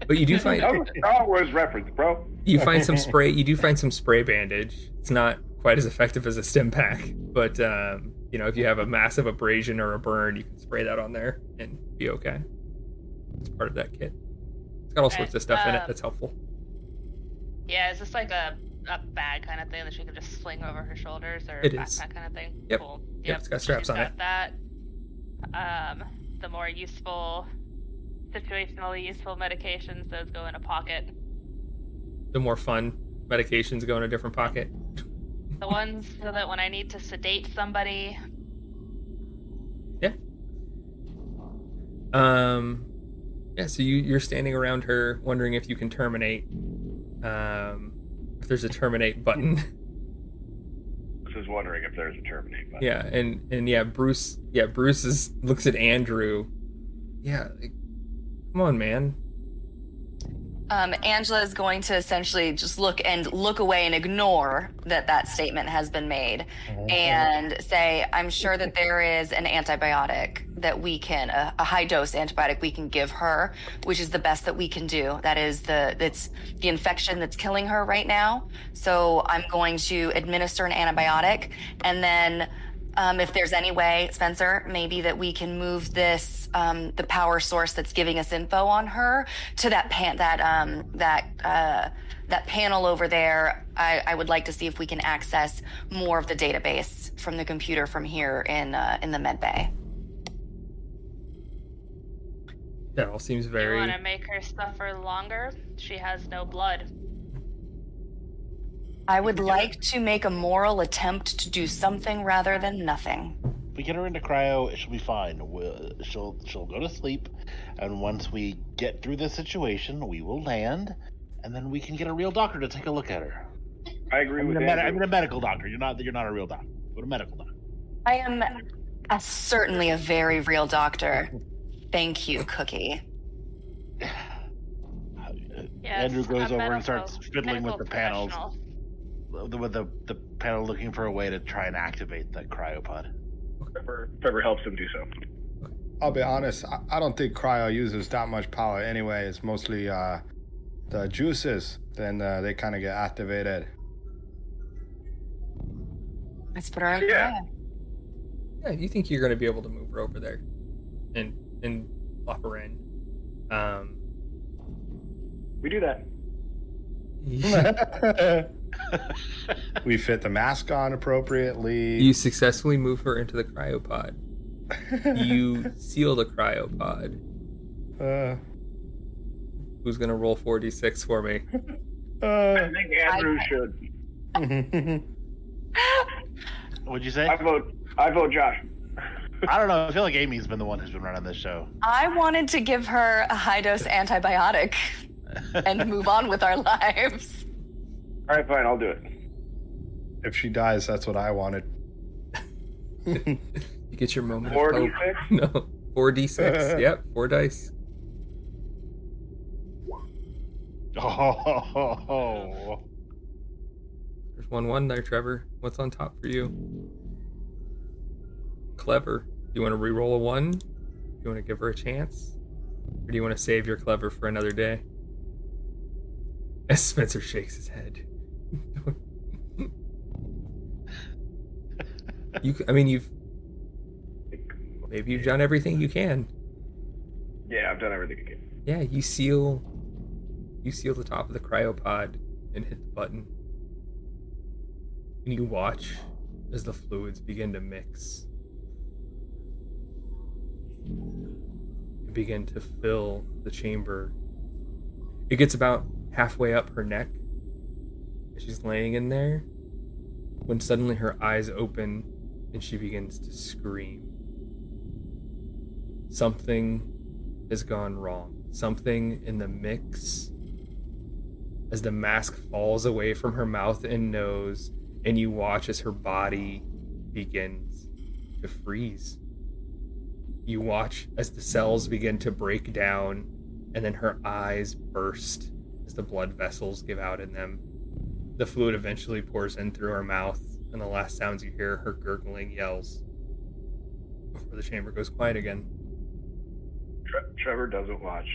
But you do find That was a Star Wars reference, bro. you find some spray. You do find some spray bandage. It's not quite as effective as a stim pack, but if you have a massive abrasion or a burn, you can spray that on there and be okay. It's part of that kit. It's got all sorts of stuff in it that's helpful. Yeah, is this like a bag kind of thing that she can just sling over her shoulders, or It a is. backpack kind of thing? Yep. Cool. Yep, it's got straps She's on got it. that. The more useful, situationally useful medications, those go in a pocket. The more fun medications go in a different pocket. The ones so that when I need to sedate somebody. Yeah. Yeah, so you're standing around her wondering if you can terminate. If there's a terminate button. This is wondering if there's a terminate button. Yeah, and yeah, Bruce looks at Andrew. Yeah, like, come on, man. Angela is going to essentially just look away and ignore that statement has been made, and say, I'm sure that there is an antibiotic that we can, a high dose antibiotic we can give her, which is the best that we can do. It's the infection that's killing her right now. So I'm going to administer an antibiotic, and then if there's any way, Spencer, maybe that we can move this, the power source that's giving us info on her to that panel over there. I would like to see if we can access more of the database from the computer from here in the med bay. That all seems You very. want to make her suffer longer? She has no blood. I would like to make a moral attempt to do something rather than nothing. If we get her into cryo, she'll be fine. She'll go to sleep, and once we get through this situation, we will land, and then we can get a real doctor to take a look at her. I agree with I Andrew. mean a medical doctor. You're not a real doctor, but a medical doctor. I am certainly a very real doctor. Thank you, Cookie. Yes, Andrew goes a over and starts fiddling with medical the panels. professional. With the panel, looking for a way to try and activate the cryopod. Trevor helps him do so. I'll be honest, I don't think cryo uses that much power anyway. It's mostly the juices. Then they kind of get activated. Let's put her in Yeah. cryo. Yeah, you think you're going to be able to move her over there, and plop her in. We do that. We fit the mask on appropriately. You successfully move her into the cryopod. You seal the cryopod. Uh, Who's gonna roll 4d6 for me? I think Andrew should. What'd you say? I vote Josh. I don't know. I feel like Amy's been the one who's been running this show. I wanted to give her a high-dose antibiotic and move on with our lives. All right, fine, I'll do it. If she dies, that's what I wanted. You get your moment 4 of hope. D6? No, 4d6. Yep, 4 dice. Oh. There's 1-1 there, Trevor. What's on top for you? Clever. Do you want to re-roll a 1? Do you want to give her a chance? Or do you want to save your clever for another day? As Spencer shakes his head. You've done everything you can. Yeah, I've done everything I can. Yeah, you seal the top of the cryopod and hit the button. And you watch as the fluids begin to mix. And begin to fill the chamber. It gets about halfway up her neck. She's laying in there when suddenly her eyes open and she begins to scream. Something has gone wrong. Something in the mix. As the mask falls away from her mouth and nose, and you watch as her body begins to freeze. You watch as the cells begin to break down, and then her eyes burst as the blood vessels give out in them. The fluid eventually pours in through her mouth, and the last sounds you hear are her gurgling yells before the chamber goes quiet again. Trevor doesn't watch.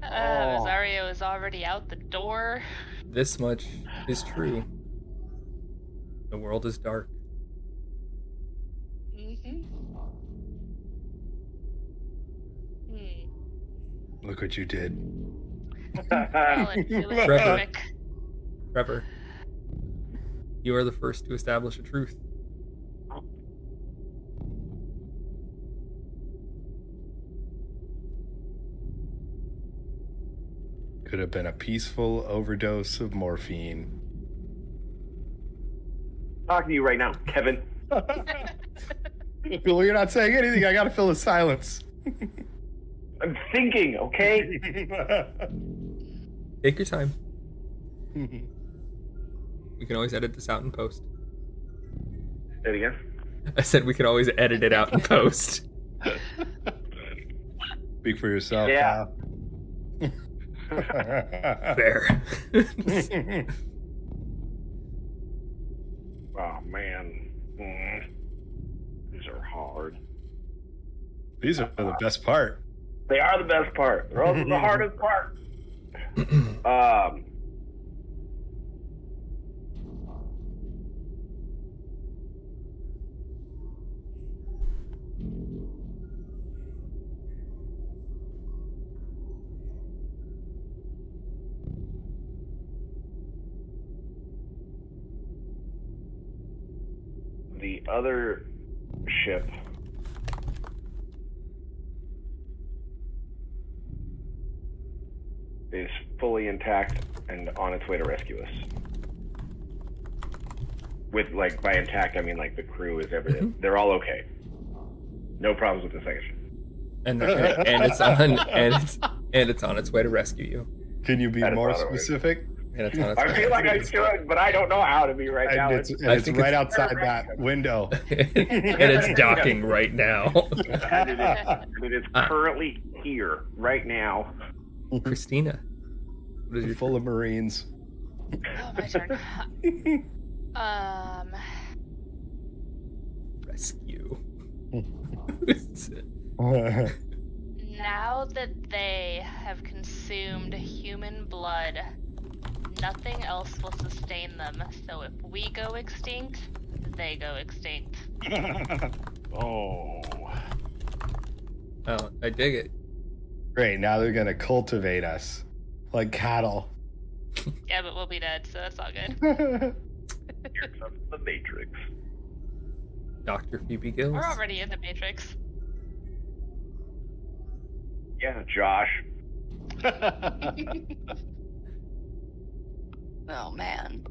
Rosario is already out the door. This much is true. The world is dark. Look what you did. Well, it was Trevor. quick. Trevor, you are the first to establish a truth. Could have been a peaceful overdose of morphine. Talking to you right now, Kevin. Well, you're not saying anything. I gotta fill the silence. I'm thinking, okay? Take your time. We can always edit this out in post. Say it again. I said we can always edit it out in post. Speak for yourself, Yeah. Fair. Oh, man. These are hard. These are the best part. They are the best part. They're also the hardest part. The other ship is fully intact and on its way to rescue us. With, like, by intact, I mean, like, the crew is everything. They're all okay. No problems with the second ship. and it's on its way to rescue you. Can you be That is more not a way. specific? And it's on its I way feel like I should, but I don't know how to be right now. And it's I think right it's- outside that window. and it's docking right now. And it is currently here, right now. Kristina, what is your Full of Marines. Oh, my turn. rescue? Now that they have consumed human blood, nothing else will sustain them. So if we go extinct, they go extinct. Oh. Oh, I dig it. Great, now they're gonna cultivate us like cattle. Yeah, but we'll be dead, so that's all good. Here comes the Matrix. Dr. Phoebe Gills. We're already in the Matrix. Yeah, Josh. Oh man.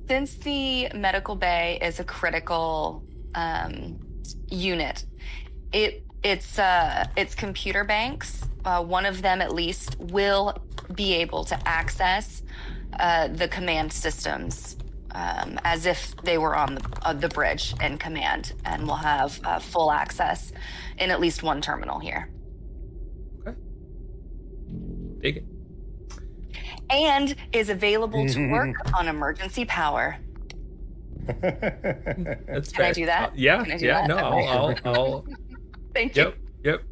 Since the medical bay is a critical unit, its computer banks, one of them at least, will be able to access the command systems as if they were on the bridge in command, and will have full access in at least one terminal here. Okay. Dig it. And is available to work on emergency power. That's Can I do that? Yeah. Can I do yeah. that? No. Okay. I'll. Thank you. Yep.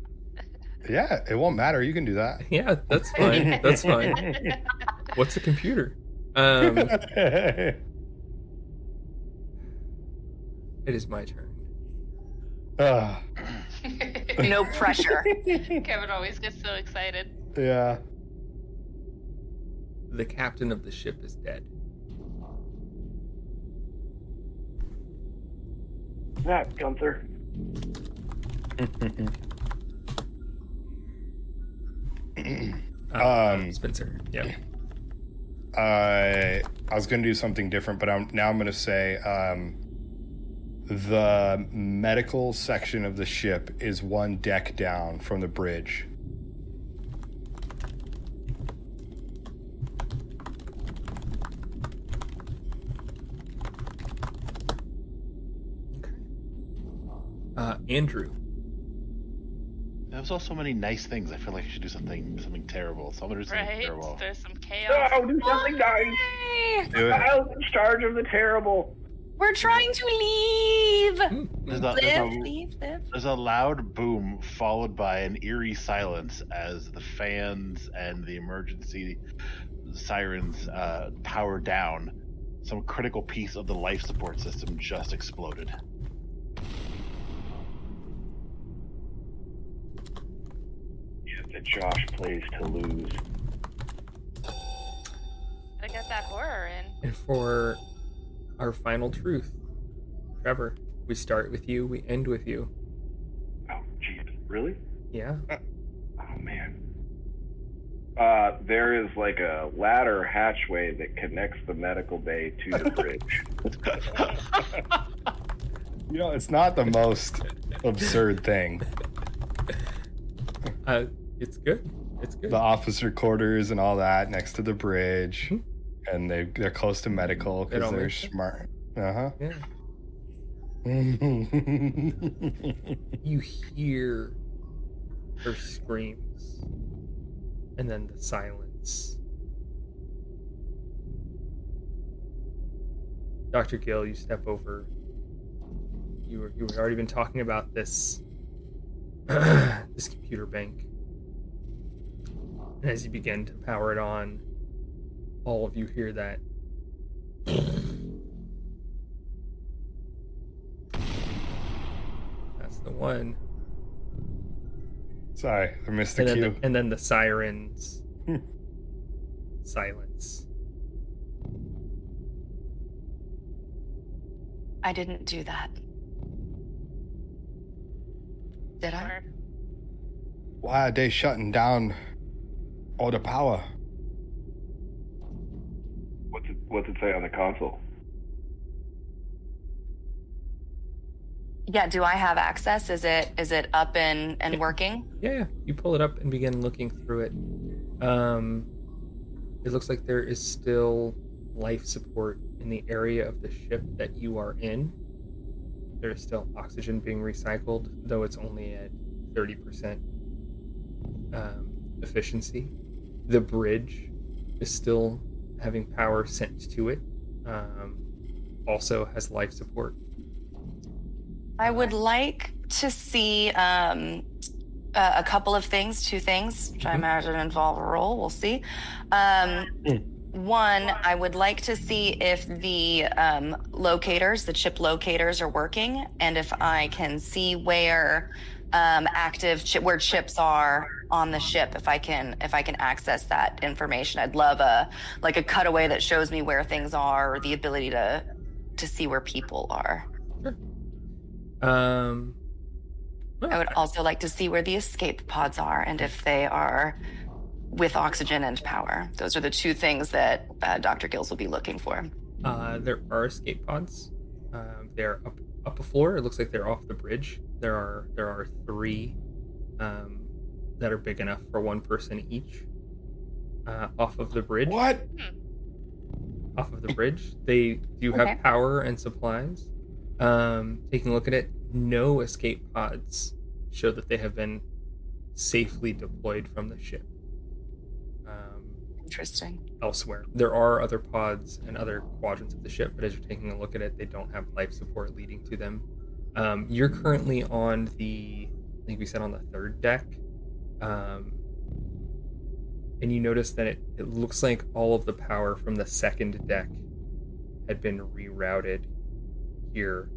Yeah, it won't matter. You can do that. Yeah, that's fine. That's fine. What's a computer? It is my turn. No pressure. Kevin always gets so excited. Yeah. The captain of the ship is dead. That Gunther. Spencer. Yeah. I was going to do something different, but I'm going to say the medical section of the ship is one deck down from the bridge. Andrew. There's also so many nice things. I feel like I should do something terrible. So I'm gonna do something Right? terrible. There's some chaos. Oh, do something nice. Yay! Do it. I was in charge of the terrible. We're trying to leave. There's Live. a loud boom followed by an eerie silence as the fans and the emergency sirens power down. Some critical piece of the life support system just exploded. That Josh plays to lose. Gotta get that horror in. And for our final truth, Trevor, we start with you, we end with you. Oh, jeez. Really? Yeah. Oh, man. There is like a ladder hatchway that connects the medical bay to the bridge. You know, it's not the most absurd thing. It's good. It's good. The officer quarters and all that next to the bridge, and they're close to medical It because all they're makes sense. smart. Uh-huh. Yeah. You hear her screams, and then the silence. Dr. Gill, you step over. You had already been talking about this this computer bank. And as you begin to power it on, all of you hear that. That's the one. Sorry, I missed the cue. And then the sirens. Silence. I didn't do that. Did I? Or- Why are they shutting down all the power? What's it say on the console? Yeah, do I have access? Is it up and working? Yeah, you pull it up and begin looking through it. It looks like there is still life support in the area of the ship that you are in. There is still oxygen being recycled, though it's only at 30% efficiency. The bridge is still having power sent to it. Also has life support. I would like to see a couple of things, two things, which I imagine involve a roll. We'll see. One, I would like to see if the locators, the chip locators, are working, and if I can see where where chips are on the ship. If I can access that information, I'd love a cutaway that shows me where things are, or the ability to see where people are. Sure. I would also like to see where the escape pods are and if they are with oxygen and power. Those are the two things that Dr. Gills will be looking for. There are escape pods. They're up a floor. It looks like they're off the bridge. There are 3 that are big enough for 1 person each. Off of the bridge. What? Off of the bridge. They do have power and supplies. Taking a look at it, no escape pods show that they have been safely deployed from the ship. Interesting. Elsewhere. There are other pods and other quadrants of the ship, but as you're taking a look at it, they don't have life support leading to them. You're currently on the, I think we said on the 3rd deck. And you notice that it looks like all of the power from the 2nd deck had been rerouted here.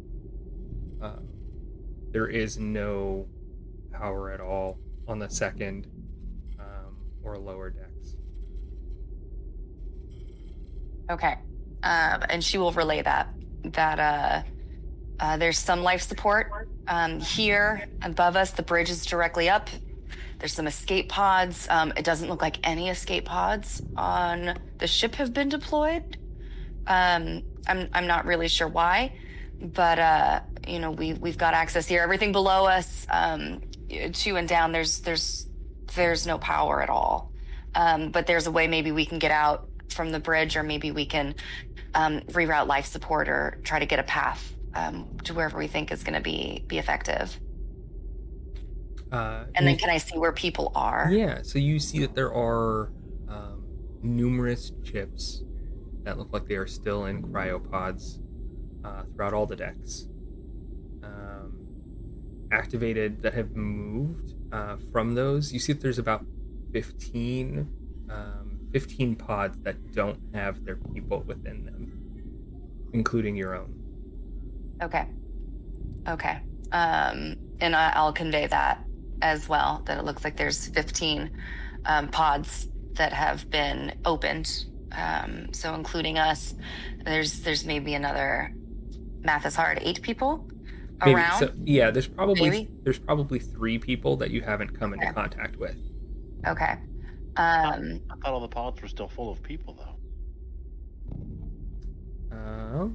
There is no power at all on the 2nd or lower decks. Okay. And she will relay that there's some life support here above us. The bridge is directly up. There's some escape pods. It doesn't look like any escape pods on the ship have been deployed. I'm not really sure why, but we've got access here. Everything below us, 2 and down, there's no power at all. But there's a way maybe we can get out from the bridge, or maybe we can reroute life support or try to get a path to wherever we think is going to be effective. And then can I see where people are? Yeah, so you see that there are numerous chips that look like they are still in cryopods throughout all the decks. Activated that have moved from those. You see that there's about 15 pods that don't have their people within them, including your own. Okay. And I'll convey that as well, that it looks like there's 15 pods that have been opened. So including us, there's maybe another, math is hard, 8 people around? So, yeah, there's probably Maybe? 3 people that you haven't come into contact with. Okay. I thought all the pods were still full of people, though.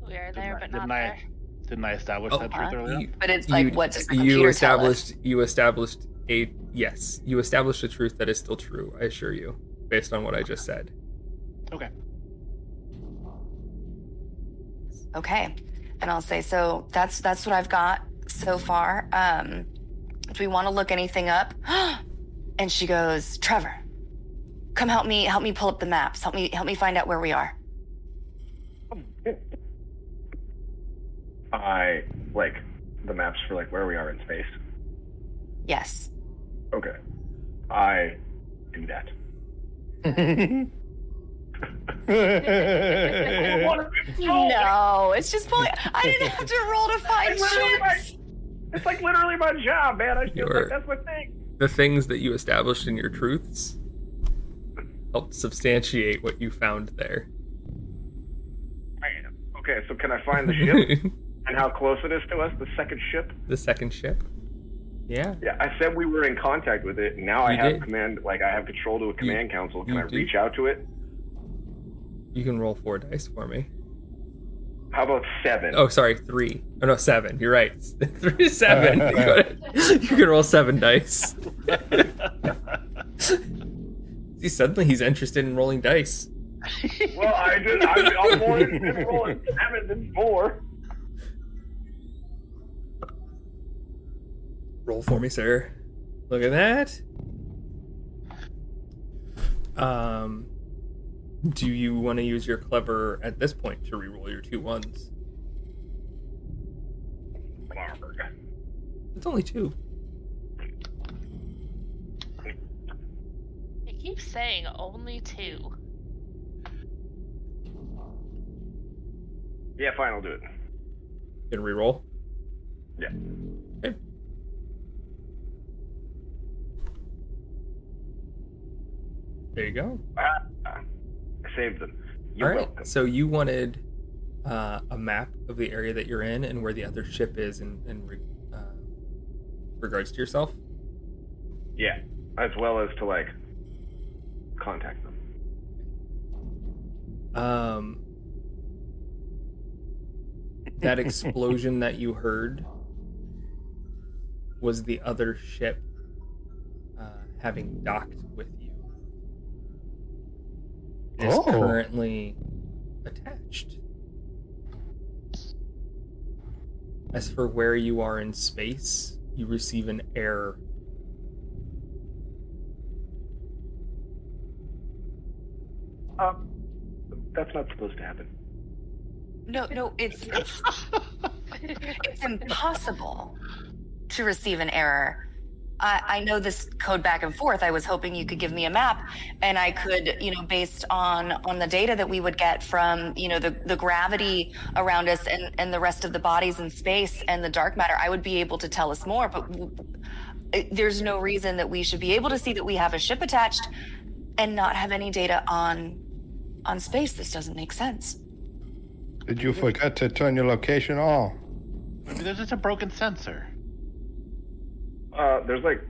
We are there, but didn't not there. Didn't I establish that truth earlier? But it's like, what does the computer tell us? You established a truth that is still true, I assure you, based on what I just said. Okay. Okay. And I'll say, so that's what I've got so far. Do we want to look anything up? And she goes, Trevor, come help me pull up the maps. Help me find out where we are. I like the maps for like where we are in space. Yes. Okay. I do that. No, it's just pulling. I didn't have to roll to find ships. It's like literally my job, man. I feel Your- like that's my thing. The things that you established in your truths helped substantiate what you found there. Man. Okay, so can I find the ship and how close it is to us? The 2nd ship. The 2nd ship? Yeah. Yeah, I said we were in contact with it. Now I You have did. command. Like I have control to a command council. Can you I did. reach out to it? You can roll 4 dice for me. How about 7? Oh, sorry, 3. Oh, no, 7. You're right. 3 is 7. You can roll 7 dice. See, suddenly he's interested in rolling dice. Well, I'm more interested in rolling 7 than 4. Roll for me, sir. Look at that. Do you want to use your clever at this point to reroll your 2 1s? It's only 2. It keeps saying only 2. Yeah, fine, I'll do it. Gonna reroll? Yeah. Okay. There you go. I saved them. You're All right. welcome. So you wanted a map of the area that you're in and where the other ship is in regards to yourself? Yeah, as well as to like contact them. That explosion that you heard was the other ship having docked with you. It is currently attached. As for where you are in space, you receive an error. That's not supposed to happen. No, it's it's impossible to receive an error. I know this code back and forth. I was hoping you could give me a map, and I could, based on the data that we would get from, the gravity around us and the rest of the bodies in space and the dark matter, I would be able to tell us more. But there's no reason that we should be able to see that we have a ship attached and not have any data on space. This doesn't make sense. Did you forget to turn your location on? Maybe there's just a broken sensor. There's like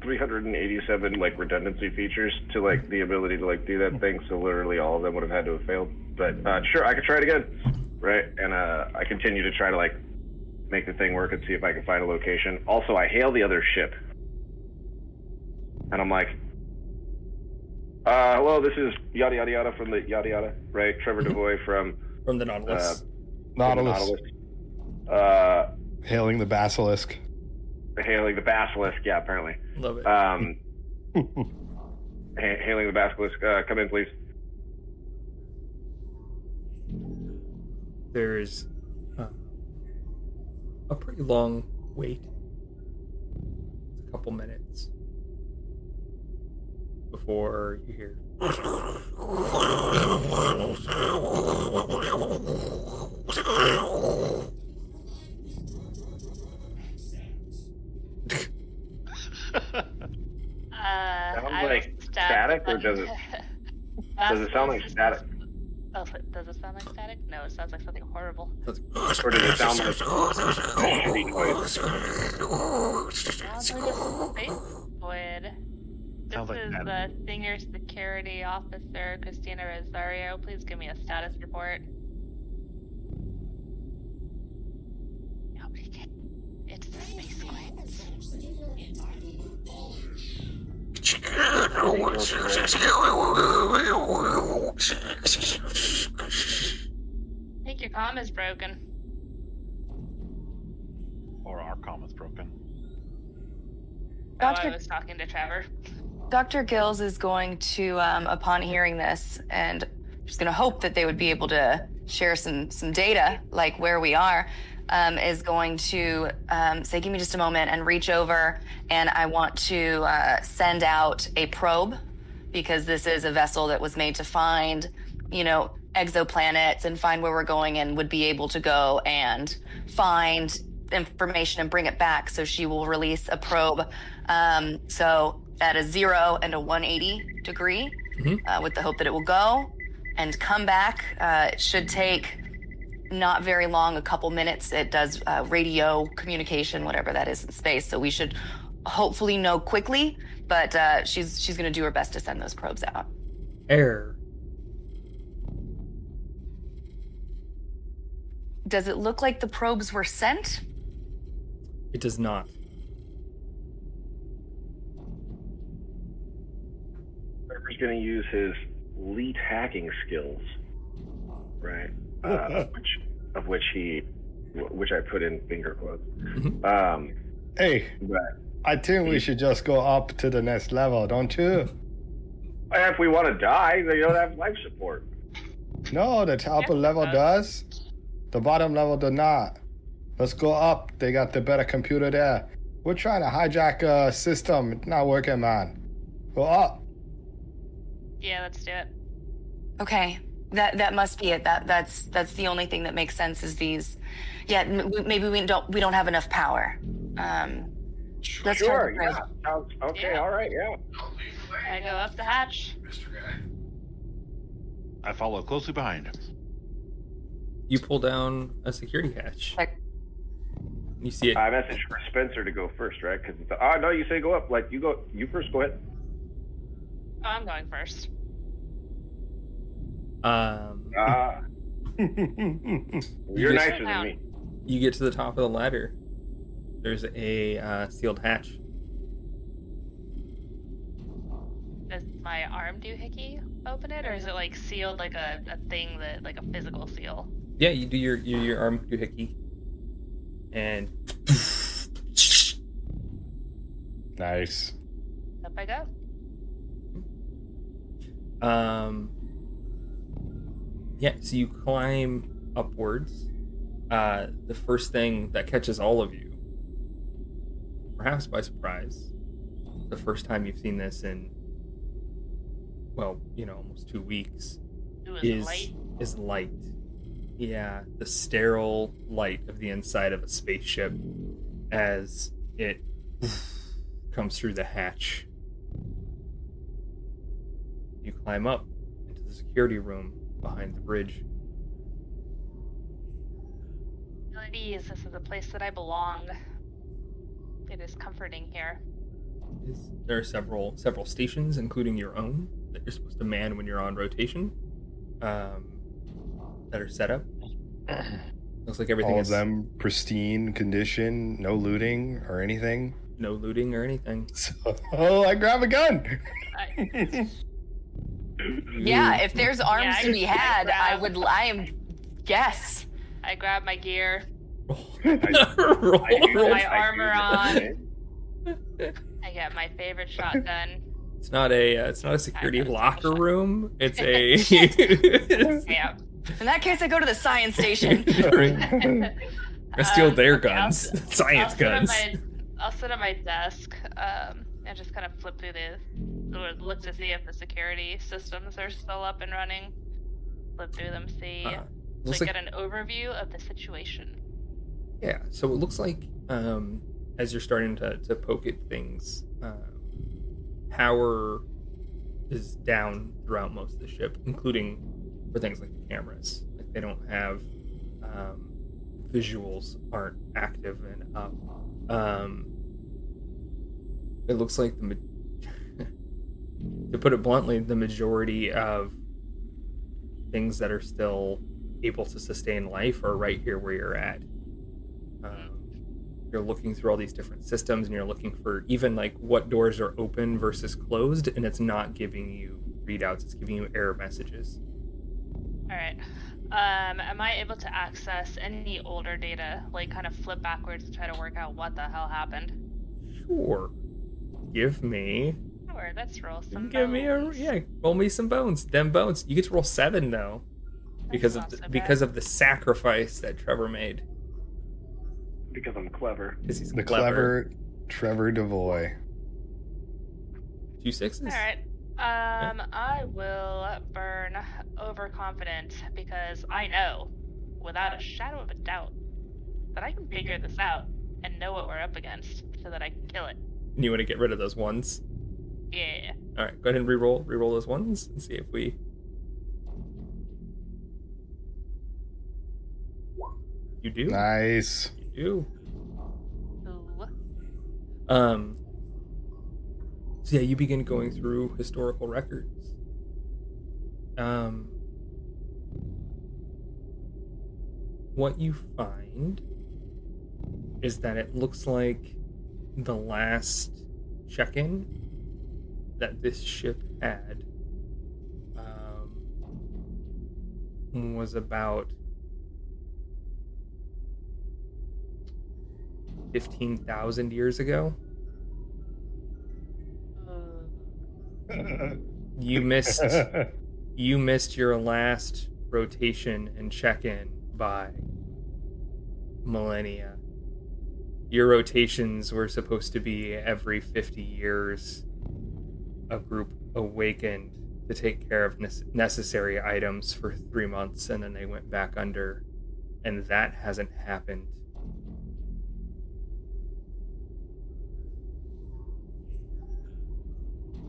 387 like redundancy features to like the ability to like do that thing, so literally all of them would have had to have failed. But sure, I could try it again, right? And I continue to try to like make the thing work and see if I can find a location. Also, I hail the other ship, and I'm like, hello, this is yada yada yada from the yada yada, right? Trevor Devoy from the Nautilus. Nautilus. Hailing the basilisk. Hailing the basilisk, yeah, apparently. Love it. Hailing the basilisk, come in, please. There's a pretty long wait. It's a couple minutes before you hear. Sounds like static, or does it sound like static? Oh, does it sound like static? No, it sounds like something horrible. Or does it sound like Sounds like a space void. This Sounds like is the senior security officer, Kristina Rosario. Please give me a status report. Nobody can. It's the space void. I think your comm is broken. Or our comm is broken. Oh, I was talking to Trevor. Dr. Gills is going to, upon hearing this, and just going to hope that they would be able to share some data, like where we are, is going to say, give me just a moment, and reach over, and I want to send out a probe, because this is a vessel that was made to find, exoplanets and find where we're going, and would be able to go and find information and bring it back. So she will release a probe. So at a 0 and a 180 degree, with the hope that it will go and come back. It should take not very long, a couple minutes. It does radio communication, whatever that is in space. So we should hopefully know quickly, but she's going to do her best to send those probes out. Error. Does it look like the probes were sent? It does not. Trevor's going to use his elite hacking skills, right? Which I put in finger quotes. Hey, But I think we should just go up to the next level, don't you? if we want to die, they don't have life support. No, the upper level does. The bottom level does not. Let's go up. They got the better computer there. We're trying to hijack a system. It's not working, man. Go up. Yeah, let's do it. Okay, that must be it. That's the only thing that makes sense is these. Yeah, maybe we don't have enough power. Let's Sure, try to- yeah. Sounds okay, Yeah. all right, yeah. I go up the hatch. I follow closely behind him. You pull down a security hatch. Like, You see it. I messaged for Spencer to go first, right? Because no, you say go up. Like you go, you first. Go ahead. Oh, I'm going first. You're just- nicer than me. You get to the top of the ladder. There's a sealed hatch. Does my arm doohickey open it, or is it like sealed like a thing that like a physical seal? Yeah, you do your arm doohickey, and Nice. Up I go. Yeah, so you climb upwards. The first thing that catches all of you, perhaps by surprise, the first time you've seen this in, well, almost 2 weeks, Light. is light. Yeah, the sterile light of the inside of a spaceship as it comes through the hatch. You climb up into the security room behind the bridge. This is a place that I belong. It is comforting here. There are several stations, including your own, that you're supposed to man when you're on rotation, that are set up. Looks like everything All is of them pristine condition, no looting or anything. no looting or anything. So, I grab a gun. yeah, if there's arms Yeah, to be had, I yes. I grab my gear, roll. my armor on. I get my favorite shotgun. It's not a security I know, it's locker not a room. It's a Yeah. In that case, I go to the science station. I steal their Okay, guns, science guns. I'll sit at my desk and just kind of flip through look to see if the security systems are still up and running. Flip through them, see. Looks Get an overview of the situation. Yeah, so it looks like as you're starting to poke at things, power is down throughout most of the ship, including for things like the cameras. Like they don't have visuals aren't active and up. It looks like to put it bluntly, the majority of things that are still able to sustain life are right here where you're at. You're looking through all these different systems and you're looking for even like what doors are open versus closed, and it's not giving you readouts, it's giving you error messages. All right. Am I able to access any older data, like kind of flip backwards to try to work out what the hell happened? Sure. Give me. Sure, let's roll some bones. Roll me some bones. Them bones. You get to roll 7 though, because That's of not so because bad. of the sacrifice that Trevor made. Because I'm clever. Because he's The clever Trevor Devoy. 2 6s. All right. I will burn Overconfident because I know, without a shadow of a doubt, that I can figure this out and know what we're up against so that I can kill it. And you want to get rid of those ones. Yeah. All right, go ahead and re-roll those ones and see if we. You do. Nice. You do. Ooh. So yeah, you begin going through historical records. What you find is that it looks like the last check-in that this ship had was about 15,000 years ago. You missed your last rotation and check-in by millennia. Your rotations were supposed to be every 50 years. A group awakened to take care of necessary items for 3 months, and then they went back under, and that hasn't happened.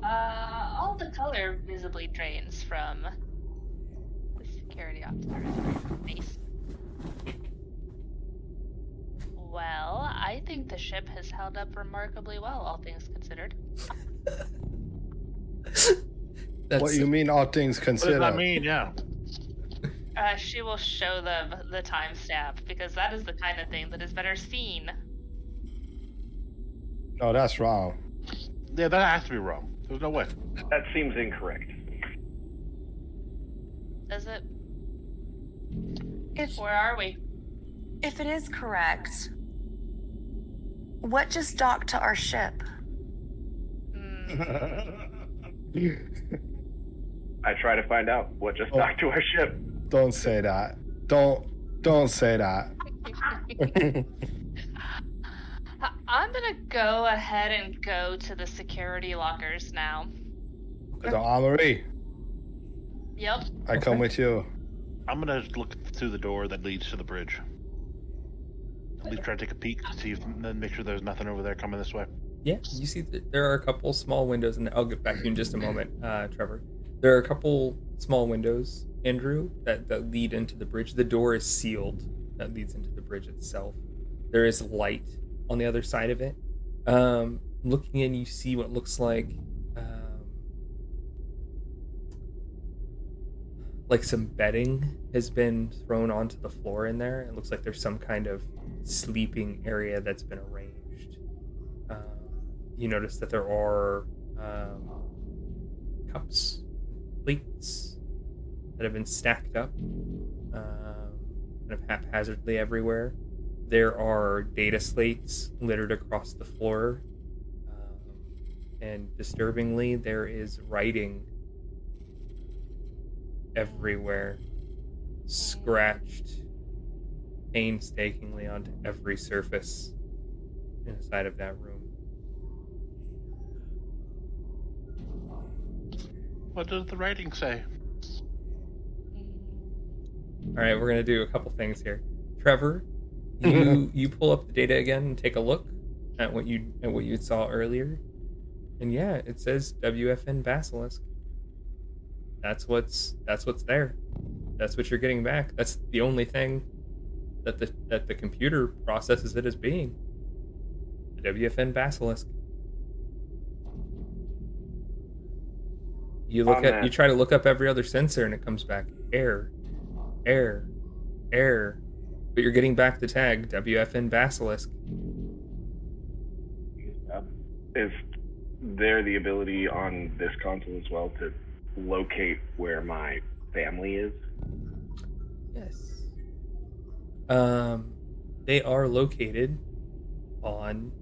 All the color visibly drains from the security officer's face. Well, I think the ship has held up remarkably well, all things considered. That's What you mean, all things What considered? does that mean? Yeah. She will show them the timestamp because that is the kind of thing that is better seen. No, that's wrong. Yeah, that has to be wrong. There's no way. That seems incorrect. Does it? If Where are we? if it is correct, what just docked to our ship? I try to find out what just docked to our ship. Don't say that. Don't say that. I'm gonna go ahead and go to the security lockers now. The armory. Yep. I come with you. I'm gonna look through the door that leads to the bridge. At least try to take a peek to see if, then make sure there's nothing over there coming this way. Yeah, you see there are a couple small windows, and I'll get back to you in just a moment, Trevor. There are a couple small windows, Andrew, that lead into the bridge. The door is sealed that leads into the bridge itself. There is light on the other side of it. Looking in, you see what looks like some bedding has been thrown onto the floor in there. It looks like there's some kind of sleeping area that's been arranged. You notice that there are cups, plates that have been stacked up kind of haphazardly everywhere. There are data slates littered across the floor. And disturbingly, there is writing everywhere, scratched painstakingly onto every surface inside of that room. What does the writing say? All right, we're gonna do a couple things here. Trevor, you pull up the data again and take a look at what you saw earlier, and yeah, it says WFN Basilisk. That's what's there. That's what you're getting back. That's the only thing that the computer processes it as being. The WFN Basilisk. You try to look up every other sensor and it comes back error, but you're getting back the tag WFN Basilisk. Is there the ability on this console as well to locate where my family is? Yes. They are located on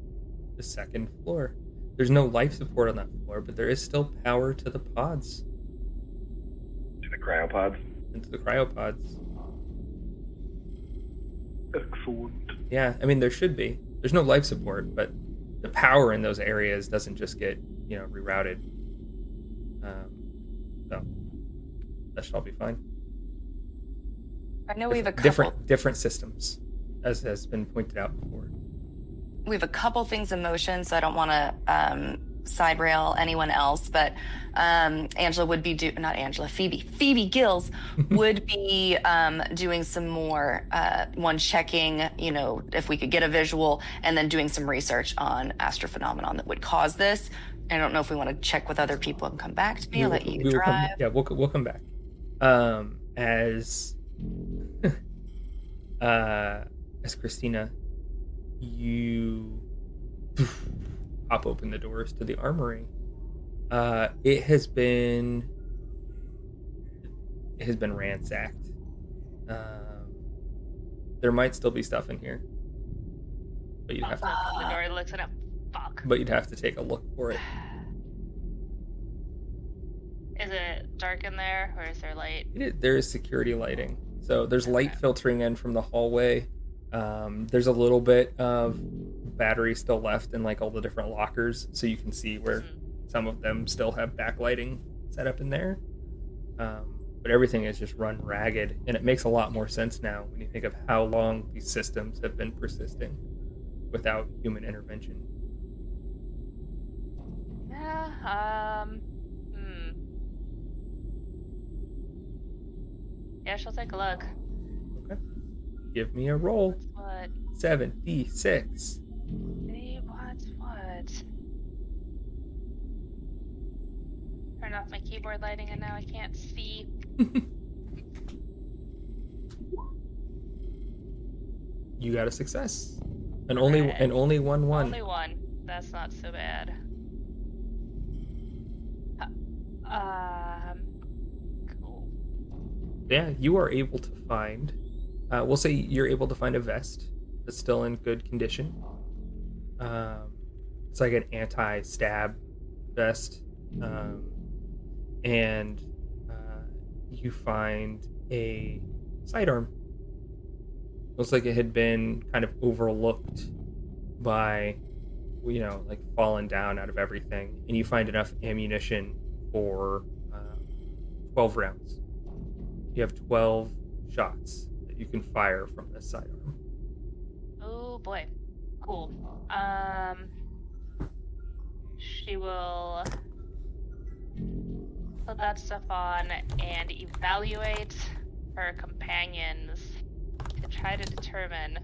the second floor. There's no life support on that floor, but there is still power to the pods. To the cryopods? Into the cryopods. Excellent. Yeah, I mean, there should be. There's no life support, but the power in those areas doesn't just get, rerouted. So that should all be fine. I know we have a couple different systems, as has been pointed out before. We have a couple things in motion, so I don't want to side rail anyone else, but Phoebe Gills would be doing some more, checking, if we could get a visual, and then doing some research on astrophenomenon that would cause this. I don't know if we want to check with other people and come back to me. I'll let you drive. We'll come back. As Kristina, you pop open the doors to the armory. It has been ransacked. There might still be stuff in here, but you'd have to. The door looks at him. Fuck. But you'd have to take a look for it. Is it dark in there, or is there light? There is security lighting, so there's light filtering in from the hallway. There's a little bit of battery still left in all the different lockers, so you can see where some of them still have backlighting set up in there. But everything is just run ragged, and it makes a lot more sense now when you think of how long these systems have been persisting without human intervention. Yeah, Yeah, she'll take a look. Okay. Give me a roll. What? 76. Hey, what? Turn off my keyboard lighting and now I can't see. You got a success. And only one. Only one. That's not so bad. Cool. Yeah, you are able to find. We'll say you're able to find a vest that's still in good condition. It's like an anti-stab vest, and you find a sidearm. Looks like it had been kind of overlooked by, like fallen down out of everything, and you find enough ammunition for 12 rounds. You have 12 shots that you can fire from this sidearm. Oh boy. Cool. She will put that stuff on and evaluate her companions to try to determine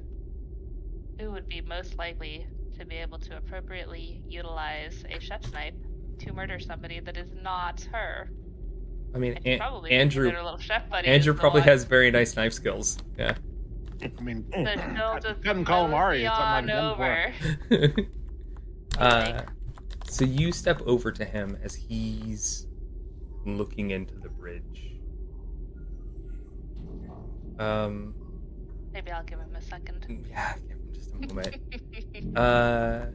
who would be most likely to be able to appropriately utilize a chef's knife to murder somebody that is not her. I mean, Probably Andrew. her little chef buddy. Andrew probably has very nice knife skills. Yeah. I mean, So she'll just couldn't call him Ari. It's on not my over. So you step over to him as he's looking into the bridge. Maybe I'll give him a second. Yeah, give him just a moment.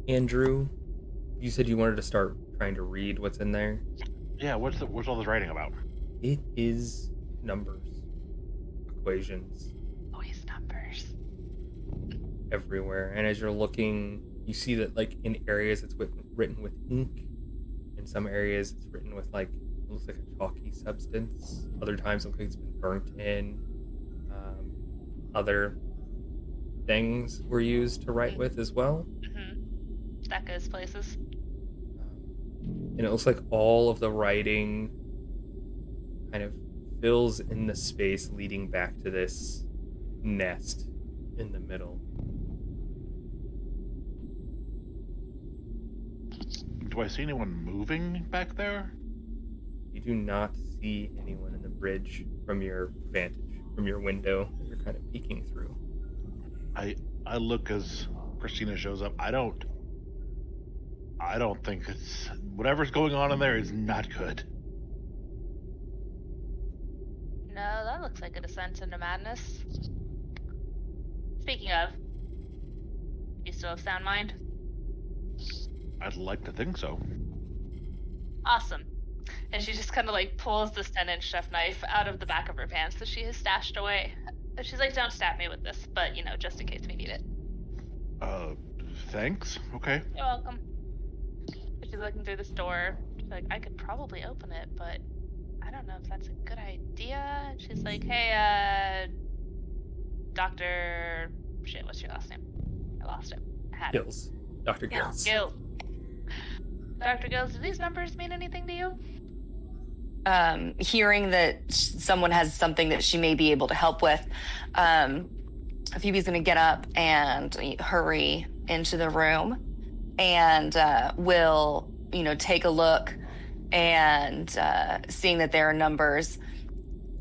Andrew, you said you wanted to start trying to read what's in there. Yeah, what's all this writing about? It is numbers, equations. Always numbers. Everywhere. And as you're looking, you see that like in areas it's written with ink. In some areas it's written with like, it looks like a chalky substance. Other times it looks like it's been burnt in. Other things were used to write with as well. Mm-hmm. That goes places. And it looks like all of the writing kind of fills in the space leading back to this nest in the middle. Do I see anyone moving back there? You do not see anyone in the bridge from your vantage, from your window that you're kind of peeking through. I look as Kristina shows up. I don't think it's whatever's going on in there is not good. No, that looks like a descent into madness. Speaking of, you still have sound mind? I'd like to think so. Awesome. And she just kind of like pulls this 10-inch chef knife out of the back of her pants that she has stashed away. And she's like, don't stab me with this, but just in case we need it. Thanks. Okay. You're welcome. She's looking through this door. She's like, I could probably open it, but I don't know if that's a good idea. She's like, hey, Dr. Shit, what's your last name? I lost it. I had it. Gills. Dr. Gills. Gills. Dr. Gills, do these numbers mean anything to you? Hearing that someone has something that she may be able to help with, Phoebe's going to get up and hurry into the room and will, take a look and seeing that there are numbers.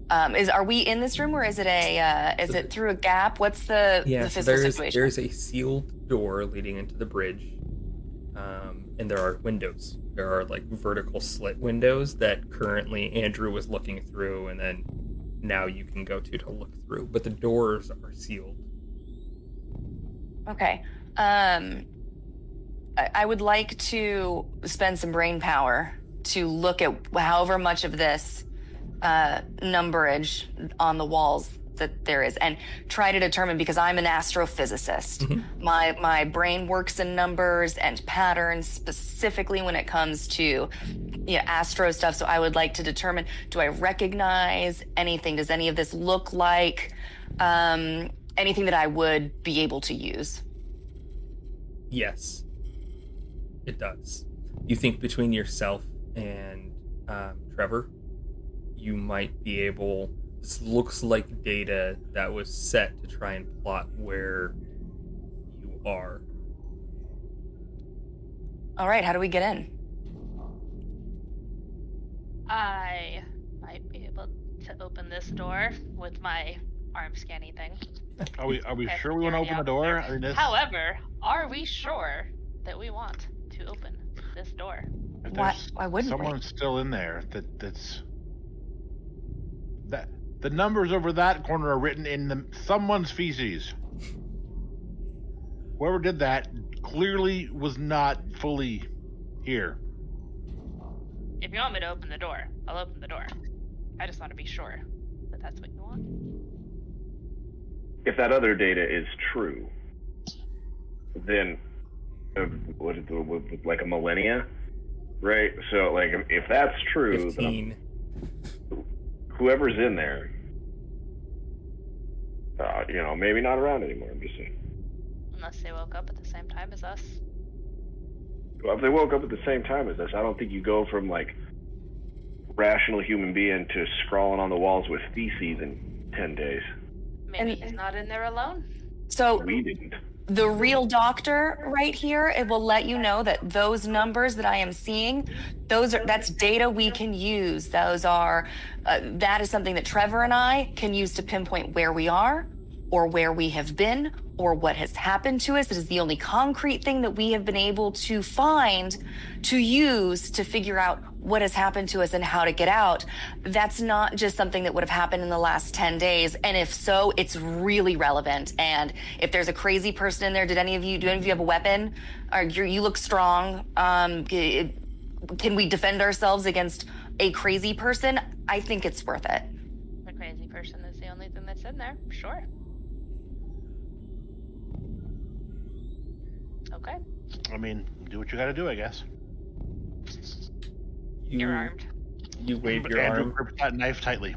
Are we in this room or is it it through a gap? What's the physical situation? There's a sealed door leading into the bridge, and there are windows. There are like vertical slit windows that currently Andrew was looking through, and then now you can go to look through. But the doors are sealed. Okay. I would like to spend some brain power to look at however much of this numberage on the walls that there is and try to determine, because I'm an astrophysicist. Mm-hmm. My brain works in numbers and patterns, specifically when it comes to astro stuff. So I would like to determine, do I recognize anything? Does any of this look like anything that I would be able to use? Yes, it does. You think between yourself and Trevor, you might be able This looks like data that was set to try and plot where you are. All right, how do we get in? I might be able to open this door with my arm scanny thing. Are we Okay, sure we want to you're open the already door? out I mean, this, However, are we sure that we want to open this door? if Why- there's why wouldn't we? someone still in there that's that the numbers over that corner are written in someone's feces. Whoever did that clearly was not fully here. If you want me to open the door, I'll open the door. I just want to be sure that that's what you want. If that other data is true, then what is it, like a millennia, right? So, like, if that's true, 15. then whoever's in there, maybe not around anymore. I'm just saying. Unless they woke up at the same time as us. Well, if they woke up at the same time as us, I don't think you go from like rational human being to scrawling on the walls with feces in 10 days. Maybe And- he's not in there alone. So We didn't. the real doctor right here, it will let you know that those numbers that I am seeing, that's data we can use. Those are that is something that Trevor and I can use to pinpoint where we are or where we have been or what has happened to us. It is the only concrete thing that we have been able to find to use to figure out what has happened to us and how to get out. That's not just something that would have happened in the last 10 days. And if so, it's really relevant. And if there's a crazy person in there, do any of you have a weapon? Or you look strong. Can we defend ourselves against a crazy person? I think it's worth it. The crazy person is the only thing that's in there. Sure. Okay. I mean, do what you gotta do, I guess. You're armed. You wave your Andrew arm. grips that knife tightly.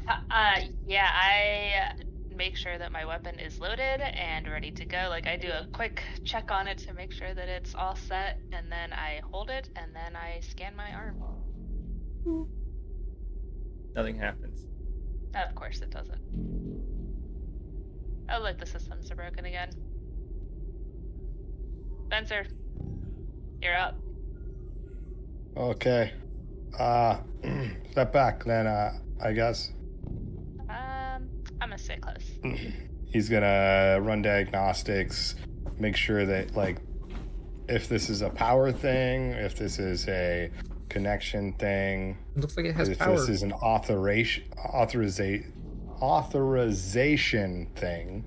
Yeah, I make sure that my weapon is loaded and ready to go. Like, I do a quick check on it to make sure that it's all set, and then I hold it, and then I scan my arm. Nothing happens. Of course it doesn't. Oh, look, the systems are broken again. Spencer, you're up. Okay. Step back then, I guess. I'm gonna stay close. He's gonna run diagnostics, make sure that, like, if this is a power thing, if this is a connection thing, It looks like it has if power. this is an authorization thing.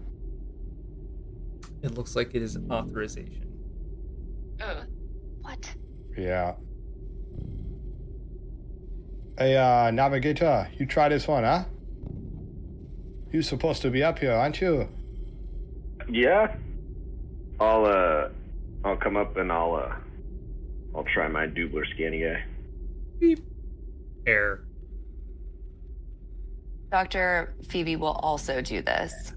It looks like it is authorization. What? Yeah. Hey, Navigator, you try this one, huh? You're supposed to be up here, aren't you? Yeah. I'll come up and I'll try my Doobler scanny guy. Beep. Air. Dr. Phoebe will also do this.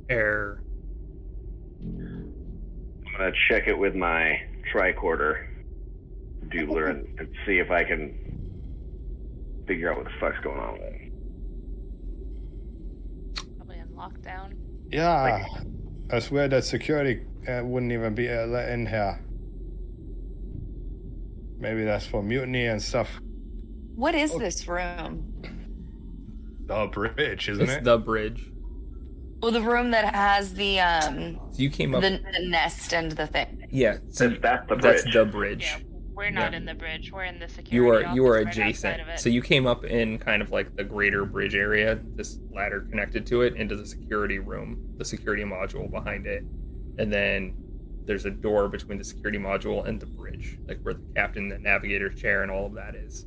Air. I'm gonna check it with my tricorder Doobler and see if I can figure out what the fuck's going on with it. Probably in lockdown. Yeah. I swear that security wouldn't even be let in here. Maybe that's for mutiny and stuff. What is this room? The bridge, isn't It's it? the bridge. Well, the room that has the So you came up. the nest and the thing. Yeah. So That's the that's bridge. the bridge. Yeah, we're not Yeah. in the bridge. We're in the security You are office right adjacent. outside of it. So you came up in kind of like the greater bridge area, this ladder connected to it, into the security room, the security module behind it. And then there's a door between the security module and the bridge, like where the captain, the navigator's chair, and all of that is.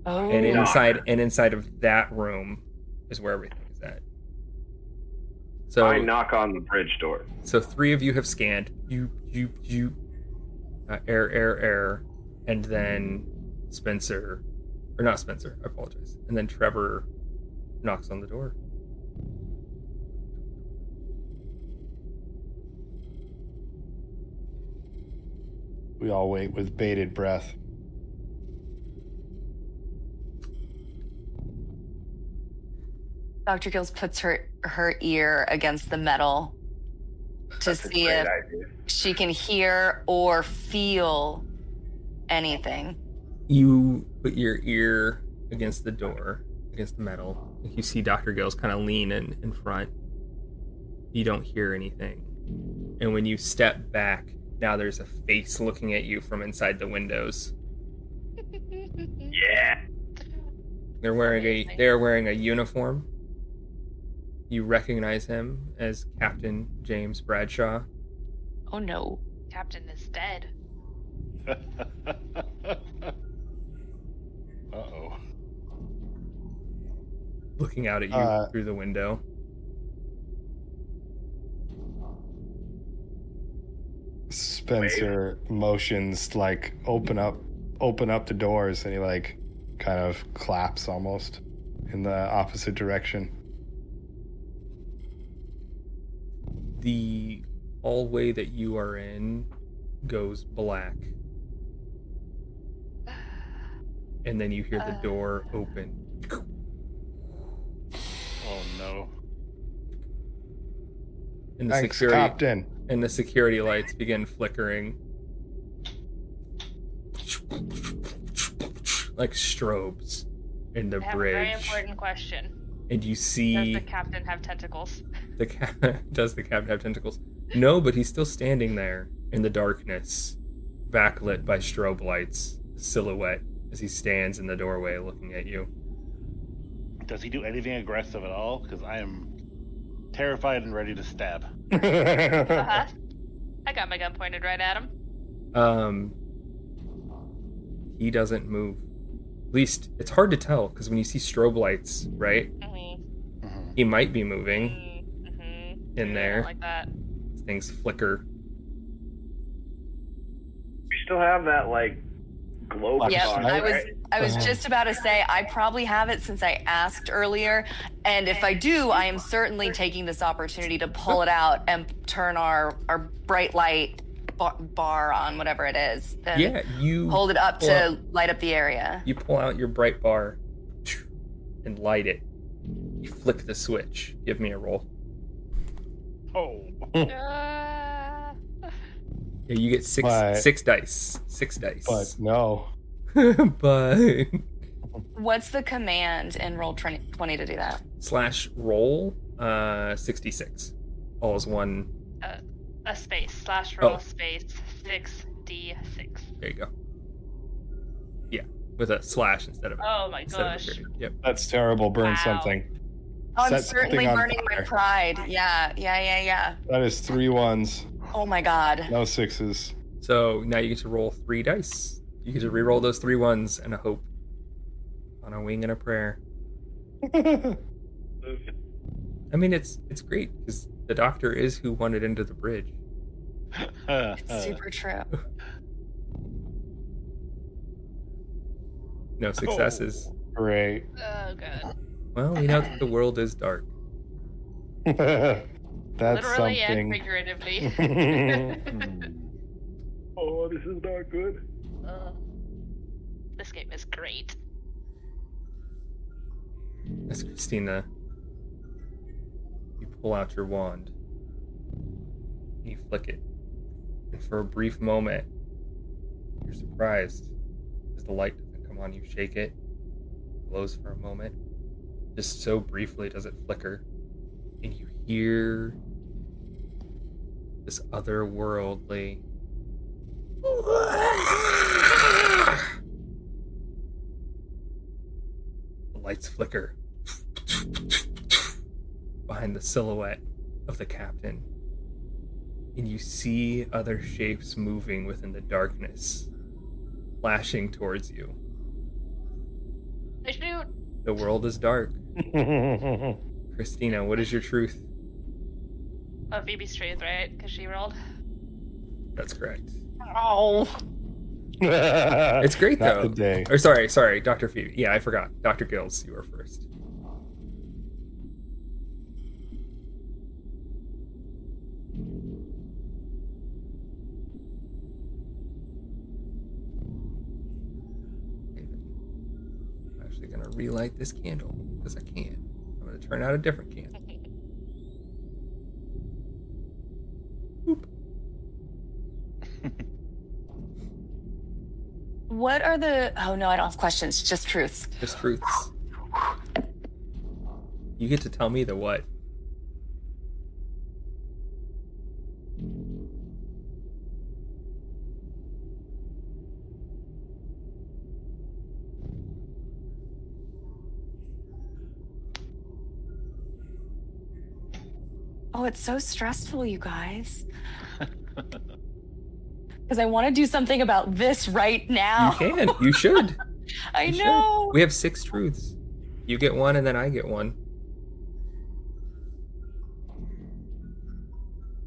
Oh, And inside of that room is where everything is at. So I knock on the bridge door. So 3 of you have scanned. You. Air. And then Spencer. Or not Spencer, I apologize. And then Trevor knocks on the door. We all wait with bated breath. Dr. Gills puts her ear against the metal to That's a see great if idea. she can hear or feel anything. You put your ear against the door, against the metal. You see Dr. Gills kind of lean in front. You don't hear anything. And when you step back, now there's a face looking at you from inside the windows. Yeah. They're wearing a uniform. You recognize him as Captain James Bradshaw. Oh no. Captain is dead. Uh-oh. Looking out at you through the window. Spencer motions like open up the doors, and he like kind of claps almost in the opposite direction. The hallway that you are in goes black. And then you hear the door open. Oh no. And the Thanks, security Captain. and the security lights begin flickering. Like strobes in the I have a bridge. very important question. And you see Does the captain have tentacles? Does the captain have tentacles? No, but he's still standing there in the darkness, backlit by strobe lights, silhouette as he stands in the doorway looking at you. Does he do anything aggressive at all? Because I am terrified and ready to stab. Uh-huh. I got my gun pointed right at him. He doesn't move. At least it's hard to tell because when you see strobe lights, right? Mm-hmm. He might be moving Mm-hmm. in there. Like that. Things flicker. We still have that like glow. Yep, box, I was right? just about to say I probably have it since I asked earlier, and if I do, I am certainly taking this opportunity to pull it out and turn our bright light bar on, whatever it is. And Yeah, you hold it up to light up the area. You pull out your bright bar and light it. You flick the switch. Give me a roll. Oh. Yeah, you get six dice. 6 dice. But no. But What's the command in roll 20 to do that? /roll 66. All is one. A space /roll Oh. space 6d6. There you go. Yeah, with a slash instead of. Oh my instead of a gosh. period. Yep. That's terrible. Burn Wow. something. Oh, I'm Set certainly something on burning my fire. pride. Yeah. That is 3 1s, Oh my god. no 6s. So now you get to roll 3 dice. You get to re-roll those 3 1s and a hope. On a wing and a prayer. I mean, it's great because the doctor is who wanted into the bridge. It's super true. No successes. Great. Oh god. Well, we know that the world is dark. That's Literally and something. figuratively. Oh, this is not good. This game is great. As Kristina, you pull out your wand. You flick it. And for a brief moment, you're surprised as the light doesn't come on. You shake it. It glows for a moment. Just so briefly does it flicker. And you hear this otherworldly. The lights flicker behind the silhouette of the captain. And you see other shapes moving within the darkness, flashing towards you. They shoot. The world is dark. Kristina, what is your truth? Oh, Phoebe's truth, right? Because she rolled. That's correct. Oh. It's great Not though. today. Or sorry, Dr. Phoebe. Yeah, I forgot. Dr. Gills, you were first. I'm actually gonna relight this candle because I can. I'm going to turn out a different can. Boop. What are the... Oh, no, I don't have questions. Just truths. Just truths. You get to tell me the what. Oh, it's so stressful, you guys. Because I want to do something about this right now. You can. You should. I You know. should. We have 6 truths. You get one, and then I get one.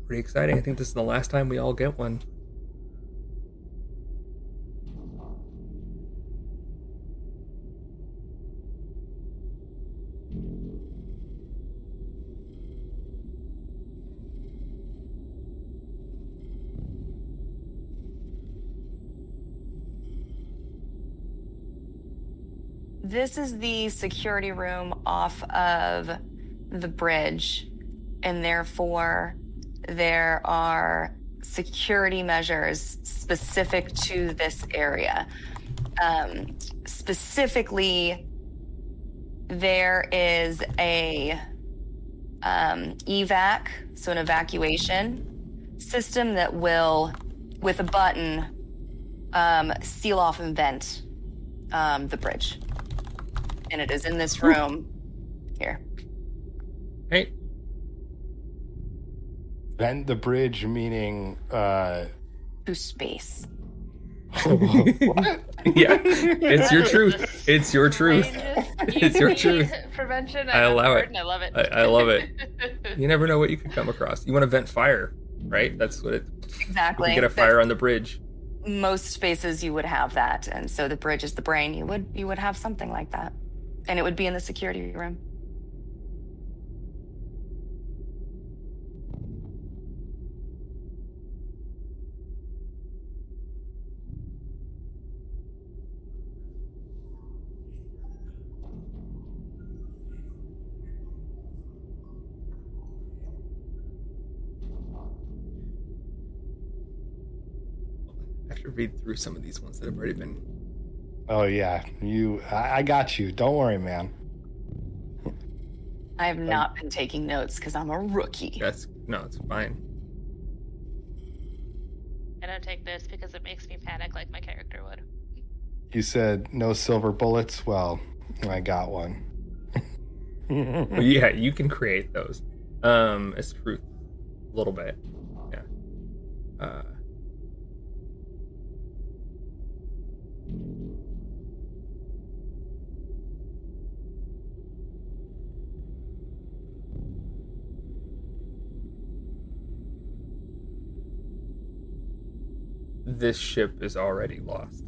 Pretty exciting. I think this is the last time we all get one. This is the security room off of the bridge, and therefore there are security measures specific to this area. Specifically, there is a evac, so an evacuation system that will, with a button, seal off and vent the bridge. And it is in this room here. Hey. Vent the bridge, meaning To space. what? Yeah, it's your truth. It's your truth. It's your truth. Prevention. I allow it. I love it. I love it. You never know what you could come across. You want to vent fire, right? That's what it. Exactly. You get a fire on the bridge. Most spaces you would have that, and so the bridge is the brain. You would have something like that, and it would be in the security room. I should read through some of these ones that have already been. Oh yeah, I got you. Don't worry, man. I have not been taking notes because I'm a rookie. It's fine. I don't take this because it makes me panic like my character would. You said no silver bullets. Well, I got one. Well, yeah, you can create those. It's truth, a little bit. Yeah. This ship is already lost.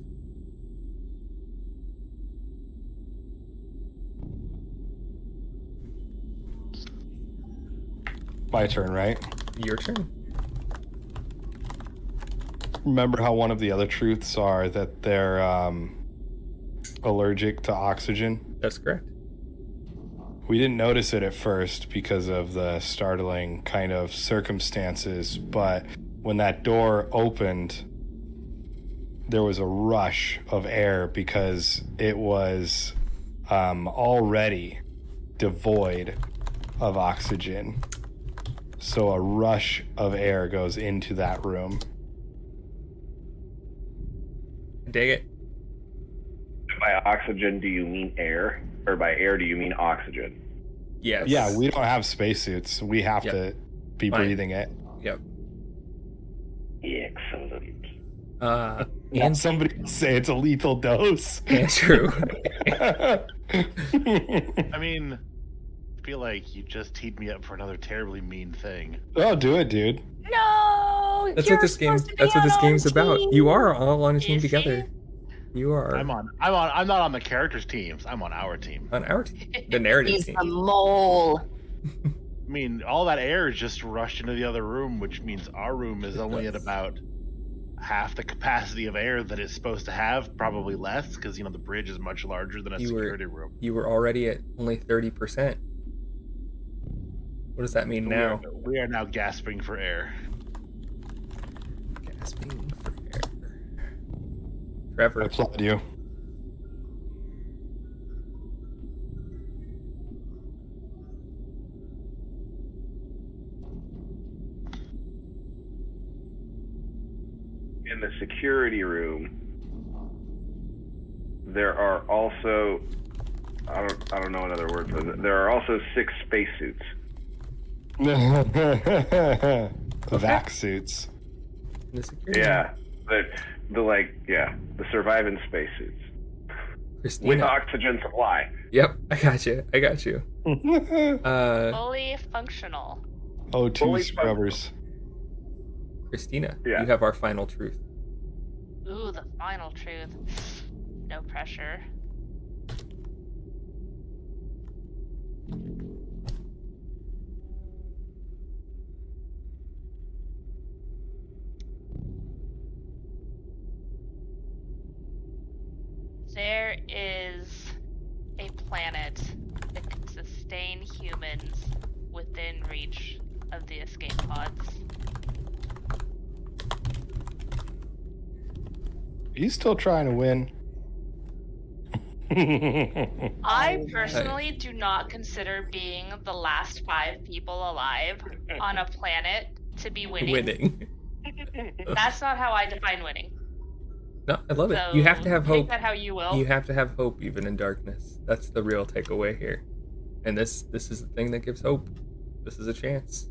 My turn, right? Your turn. Remember how one of the other truths are that they're allergic to oxygen? That's correct. We didn't notice it at first because of the startling kind of circumstances, but when that door opened, there was a rush of air because it was already devoid of oxygen. So a rush of air goes into that room. Dig it. By oxygen, do you mean air? Or by air, do you mean oxygen? Yes. Yeah, we don't have spacesuits. We have Yep. to be Fine. breathing it. Yep. Excellent. And somebody say it's a lethal dose. Andrew. I mean, I feel like you just teed me up for another terribly mean thing. Oh, do it, dude. No, That's you're what this game. supposed to be That's what this on game's our about. team. You are all on a team Is he? together. You are I'm not on the characters' teams. I'm on our team. on our team, the narrative He's team. the mole. I mean, all that air is just rushed into the other room, which means our room is only at about half the capacity of air that it's supposed to have, probably less, because the bridge is much larger than a You were- security room. You were already at only 30%. What does that mean now? We are now gasping for air. Gasping for air. Trevor. I applaud you. In the security room, there are also I don't know another word for it. There are also 6 spacesuits. Vac suits. In the security. Yeah, the surviving spacesuits Kristina. with oxygen supply. Yep, I got you. Fully functional. O2 Fully scrubbers. Kristina, Yeah. you have our final truth. Ooh, the final truth. No pressure. There is a planet that can sustain humans within reach of the escape pods. Are you still trying to win? I personally do not consider being the last 5 people alive on a planet to be winning. That's not how I define winning. No, I love it. So You have to have take hope. that how you will. You have to have hope even in darkness. That's the real takeaway here. And this is the thing that gives hope. This is a chance.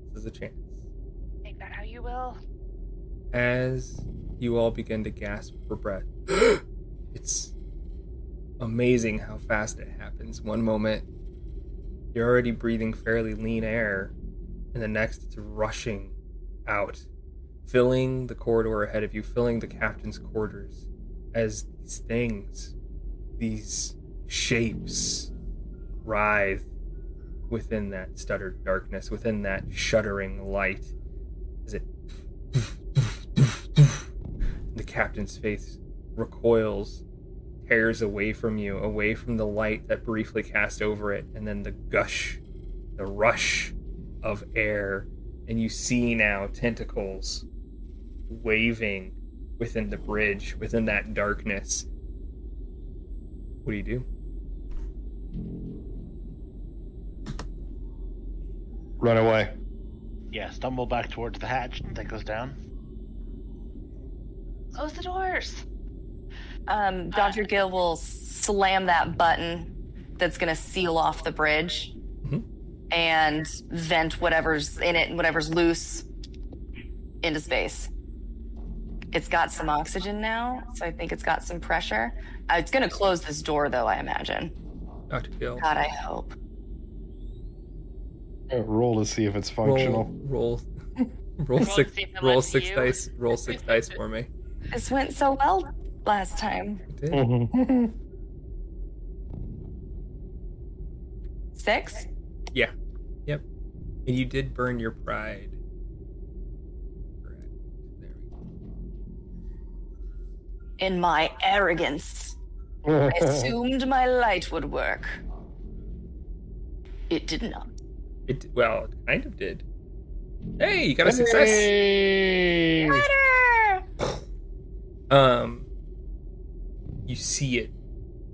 This is a chance. Take that how you will. As you all begin to gasp for breath, it's amazing how fast it happens. One moment, you're already breathing fairly lean air, and the next, it's rushing out, filling the corridor ahead of you, filling the captain's quarters, as these things, these shapes, writhe within that stuttered darkness, within that shuddering light, as it the captain's face recoils, tears away from you, away from the light that briefly cast over it, and then the gush, the rush of air, and you see now tentacles waving within the bridge, within that darkness. What do you do? Run away. Yeah, stumble back towards the hatch that goes down. Close the doors. Dr. Gill will slam that button that's going to seal off the bridge and vent whatever's in it and whatever's loose into space. It's got some oxygen now, so I think it's got some pressure. It's going to close this door, though, I imagine. Dr. Gill. God, I hope. Roll to see if it's functional. Roll Roll to six. see if it Roll lets 6 you. dice. Roll 6 dice for me. This went so well last time. It did. 6? Yeah. Yep. And you did burn your pride. Correct. There we go. In my arrogance, I assumed my light would work. It did not. It kind of did. Hey, you got a success. Hey! You see it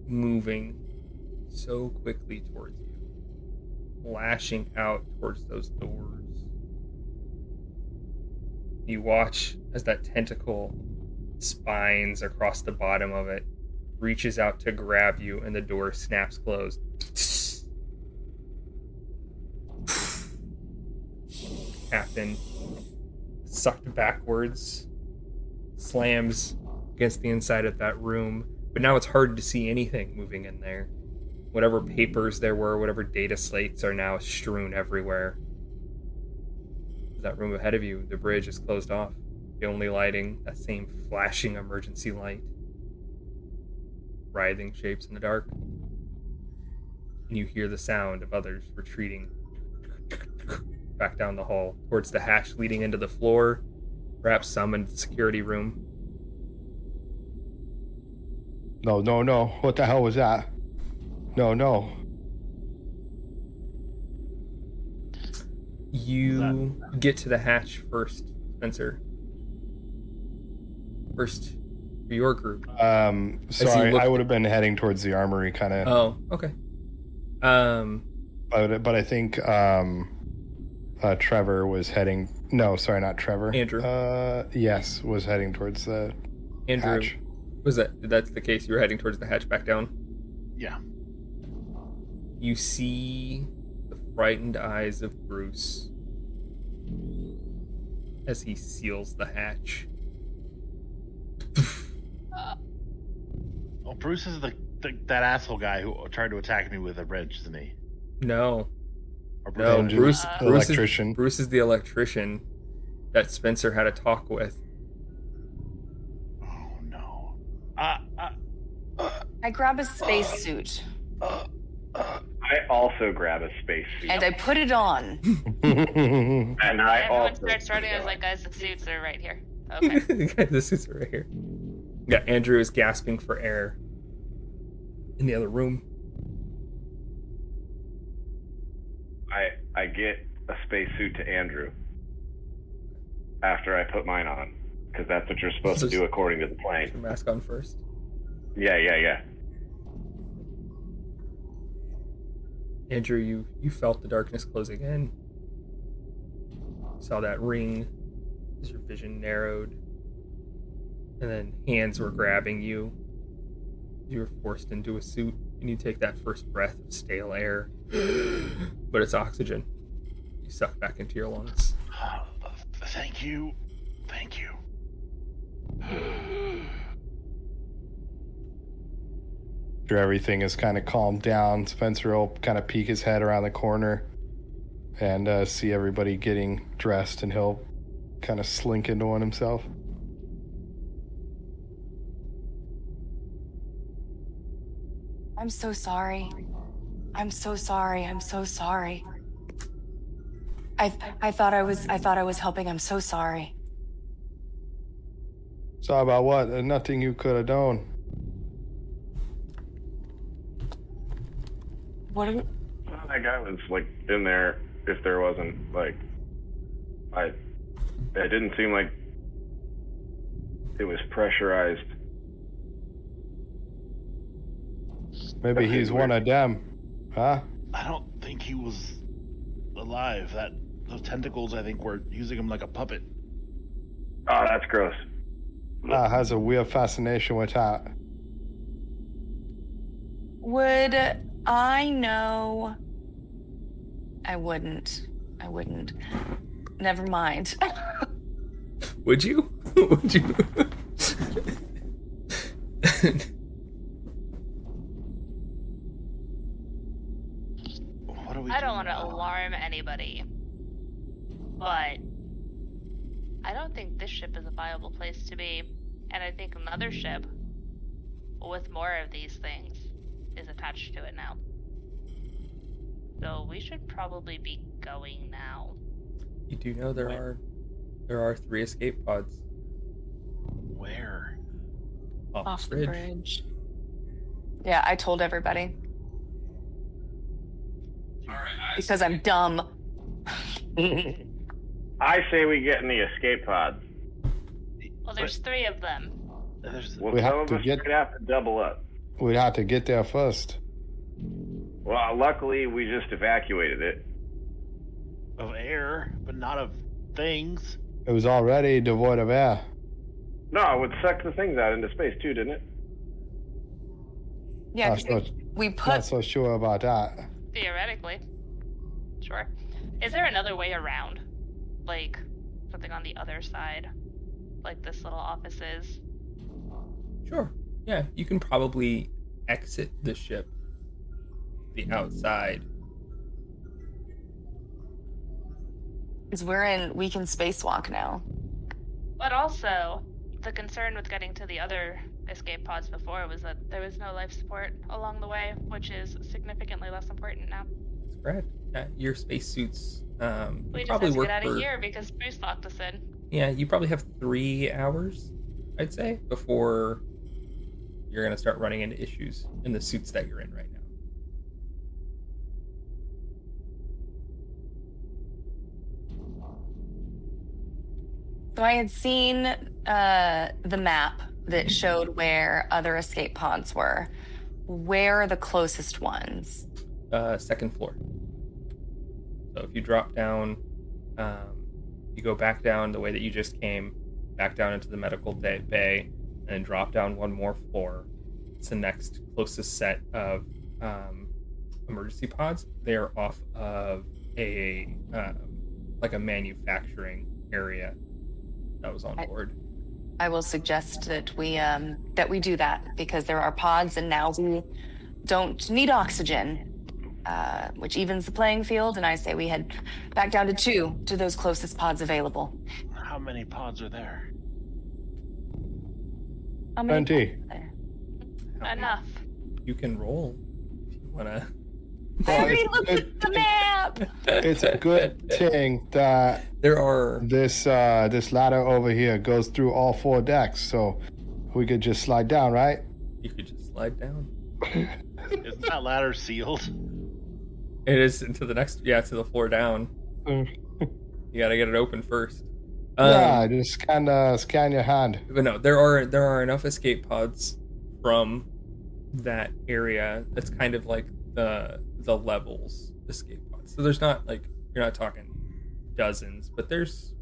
moving so quickly towards you, lashing out towards those doors. You watch as that tentacle spines across the bottom of it, reaches out to grab you, and the door snaps closed. Captain, sucked backwards, slams against the inside of that room, but now it's hard to see anything moving in there. Whatever papers there were, whatever data slates are now strewn everywhere. That room ahead of you, the bridge is closed off. The only lighting, that same flashing emergency light. Writhing shapes in the dark. And you hear the sound of others retreating back down the hall, towards the hatch leading into the floor, perhaps some in the security room. No. What the hell was that? No. You get to the hatch first, Spencer. First for your group. Sorry, I would have been heading towards the armory, kind of. Oh, okay. But I think Trevor was heading. No, sorry, not Trevor. Andrew. Yes, was heading towards the Andrew. hatch. Was that's the case? You were heading towards the hatch back down? Yeah. You see the frightened eyes of Bruce as he seals the hatch. Oh, Bruce is that asshole guy who tried to attack me with a wrench, isn't he? No. Or No, Bruce, the electrician. Bruce is the electrician that Spencer had a talk with. Oh no. I grab a spacesuit I also grab a spacesuit. and I put it on. And I Everyone also starts running. I was like, guys, the suits are right here. Okay. The suits are right here. Yeah, Andrew is gasping for air in the other room. I get a spacesuit to Andrew after I put mine on, because that's what you're supposed to do according to the Put plane. your mask on first. Yeah. Andrew, you felt the darkness closing in. You saw that ring as your vision narrowed. And then hands were grabbing you. You were forced into a suit, and you take that first breath of stale air. But it's oxygen. You suck back into your lungs. Thank you. After everything is kind of calmed down, Spencer will kind of peek his head around the corner and see everybody getting dressed, and he'll kind of slink into one himself. I'm so sorry. I'm so sorry. I thought I was helping. I'm so sorry. Sorry about what? There's nothing you could have done. What? Well, that guy was like in there. If there wasn't like, it didn't seem like it was pressurized. Maybe he's one of them, huh? I don't think he was alive. Those tentacles, I think, were using him like a puppet. Oh, that's gross. Has a weird fascination with that. Would I know? I wouldn't. Never mind. Would you? Would you? What are we I don't doing want to now? alarm anybody, but I don't think this ship is a viable place to be. And I think another ship with more of these things is attached to it now. So we should probably be going now. You do know there are 3 escape pods Where? Off the bridge. bridge. Yeah, I told everybody. Because I'm dumb. I say we get in the escape pod. Well, there's 3 of them. Well, We have some of to us get- could have to double up. We'd have to get there first. Well, luckily we just evacuated it. Of air, but not of things. It was already devoid of air. No, it would suck the things out into space too, didn't it? Yeah, Not 'cause so, we not put. so sure about that. Theoretically. Sure. Is there another way around? Like, something on the other side? Like this little office is? Sure. Yeah, you can probably exit the ship the outside. Because we can spacewalk now. But also, the concern with getting to the other escape pods before was that there was no life support along the way, which is significantly less important now. That's correct. Your spacesuits We just probably have to work get out for. of here because Bruce locked us in. Yeah, you probably have 3 hours, I'd say, before you're gonna start running into issues in the suits that you're in right now. So I had seen the map that showed where other escape pods were. Where are the closest ones? Second floor. So if you drop down, you go back down the way that you just came, back down into the medical bay, and then drop down one more floor. It's the next closest set of emergency pods. They're off of a like a manufacturing area that was on board. I will suggest that we do that because there are pods, and now we don't need oxygen, which evens the playing field. And I say we head back down to 2 to those closest pods available. How many pods are there? How many Plenty. pods are there? Enough. You can roll if you wanna. I already looked at the map. It's a good thing that There are this ladder over here goes through all 4 decks, so we could just slide down, right? you could just slide down. Isn't that ladder sealed? It is into the next, to the floor down. You gotta get it open first. Yeah, just scan your hand. But no, there are enough escape pods from that area. That's kind of like the levels escape pods. So there's not like, you're not talking dozens, but there's,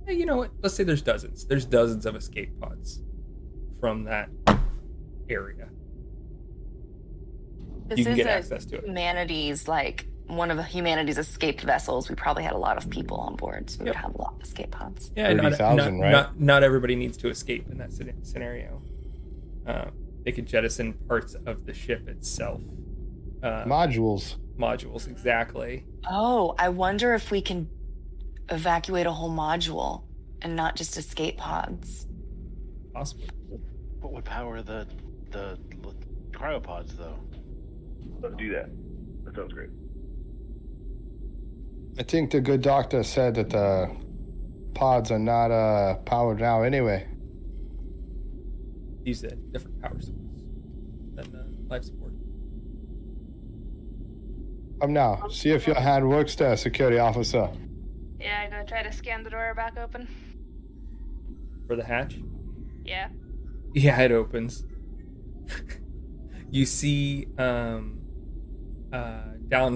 you know what? Let's say there's dozens. There's dozens of escape pods from that area. This You can is get access to it. one of humanity's escaped vessels. We probably had a lot of people on board, so we Yep. would have a lot of escape pods. Yeah, 30,000, right? Not everybody needs to escape in that scenario. They could jettison parts of the ship itself. Modules. Modules, exactly. Oh, I wonder if we can evacuate a whole module and not just escape pods. Possibly. What would power the cryopods, though? Let's do that. That sounds great. I think the good doctor said that the pods are not powered now anyway. Use a different power source than life support. Come now. See if your hand works there, security officer. Yeah, go try to scan the door back open. For the hatch? Yeah. Yeah, it opens. You see down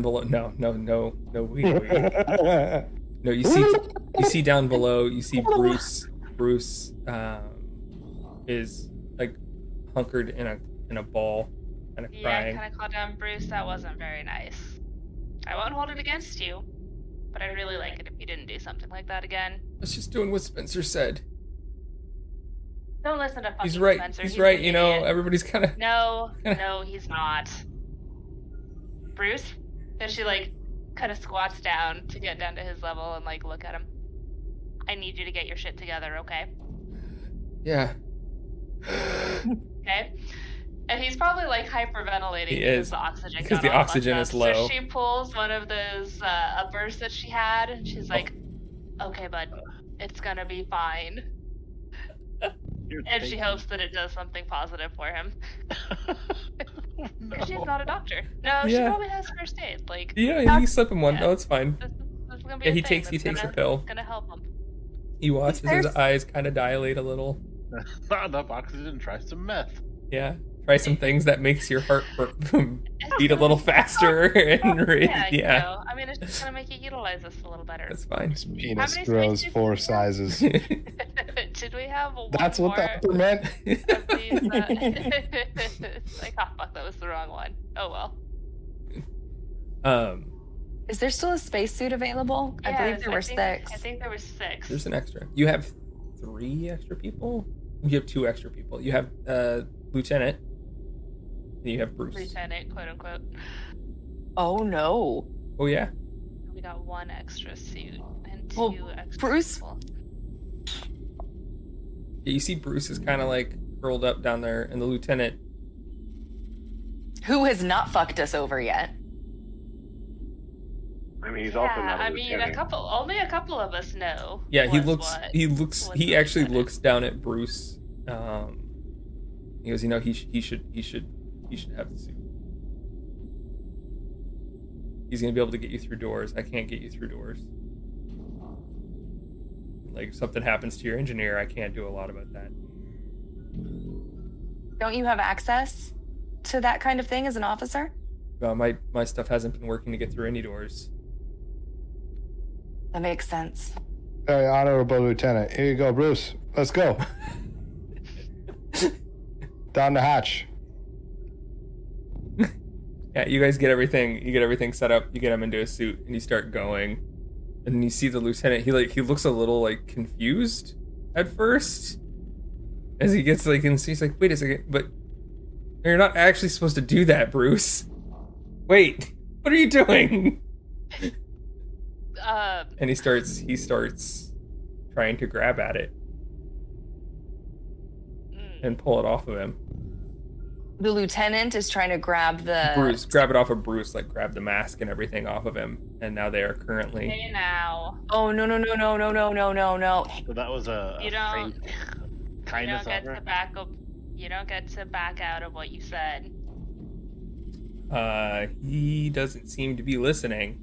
below. No, wait. No, you see down below. You see Bruce. Bruce is like hunkered in a ball, kind of Yeah, crying. kind of called down Bruce. That wasn't very nice. I won't hold it against you, but I'd really like it if you didn't do something like that again. It's just doing what Spencer said. Don't listen to fucking He's right. Spencer. He's right. an You know, idiot. everybody's kind of. No, he's not. Bruce? Then she kind of squats down to get down to his level and look at him. I need you to get your shit together, okay? Yeah. Okay? And he's probably hyperventilating He because is, the oxygen because got the all oxygen fucked is up. low. So she pulls one of those uppers that she had, and she's like, okay, bud, it's gonna be fine. And she hopes that it does something positive for him. Because she's not a doctor. No, she Yeah. probably has first aid. Yeah, you slip him one. Yeah. No, it's fine. This is gonna be Yeah, a he thing takes that's a pill. gonna help him. He watches his There's- eyes kind of dilate a little. Not enough oxygen. Try some meth. Yeah. Try some things that makes your heart beat a little faster and Yeah, you yeah. know, I mean, it's just gonna make you utilize this a little better. That's fine. His penis many grows spaces 4 do you have? sizes. Did we have one That's what more that meant. of these, oh fuck, that was the wrong one. Oh well. Is there still a spacesuit available? I believe there were 6. I think there were 6. There's an extra. You have 3 extra people? You have 2 extra people. You have Lieutenant. And you have Bruce. Lieutenant, quote unquote. Oh no. Oh yeah? We got 1 extra suit and 2 Well, extra Bruce- people. Yeah, you see Bruce is kind of curled up down there, and the lieutenant. Who has not fucked us over yet? I mean, he's also Yeah, not a I mean, lieutenant. only a couple of us know. Yeah, he what's looks. what He the actually lieutenant. looks down at Bruce. He goes, he should have the suit. He's gonna be able to get you through doors. I can't get you through doors. Like, if something happens to your engineer, I can't do a lot about that. Don't you have access to that kind of thing as an officer? My stuff hasn't been working to get through any doors. That makes sense. Very honorable lieutenant. Here you go, Bruce. Let's go. Down the hatch. Yeah, you guys get everything. You get everything set up. You get him into a suit, and you start going. And then you see the lieutenant. He looks a little like confused at first, as he gets like, and he's like, "Wait a second, but you're not actually supposed to do that, Bruce. Wait, what are you doing?" And he starts trying to grab at it and pull it off of him. The lieutenant is trying to grab it off of Bruce, like grab the mask and everything off of him. And now they are currently. Hey now. Oh no. So that was a fake kindness you don't get offer? to back up. You don't get to back out of what you said. He doesn't seem to be listening,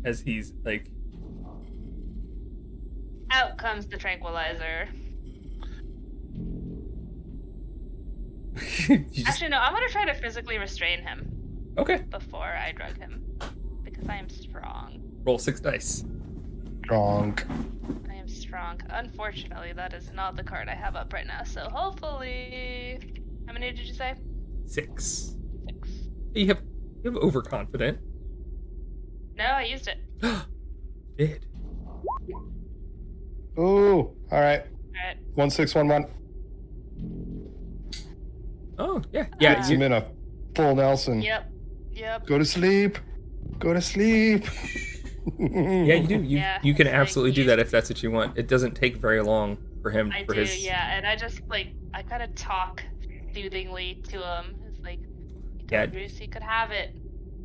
as he's like. Out comes the tranquilizer. Actually, no. I'm gonna try to physically restrain him. Okay. Before I drug him, because I am strong. Roll 6 dice. Drunk. I am strong. Unfortunately, that is not the card I have up right now. So hopefully, how many did you say? 6. 6. You have overconfident. No, I used it. Did. Ooh. All right. Alright. 1611. Oh yeah. Gets him in a full Nelson. Yep. Go to sleep. Go to sleep. Yeah, you do. You can it's absolutely like, do that if that's what you want. It doesn't take very long for him. I for do, his... yeah, and I just I kind of talk soothingly to him. It's like, you Yeah. told Bruce he could have it.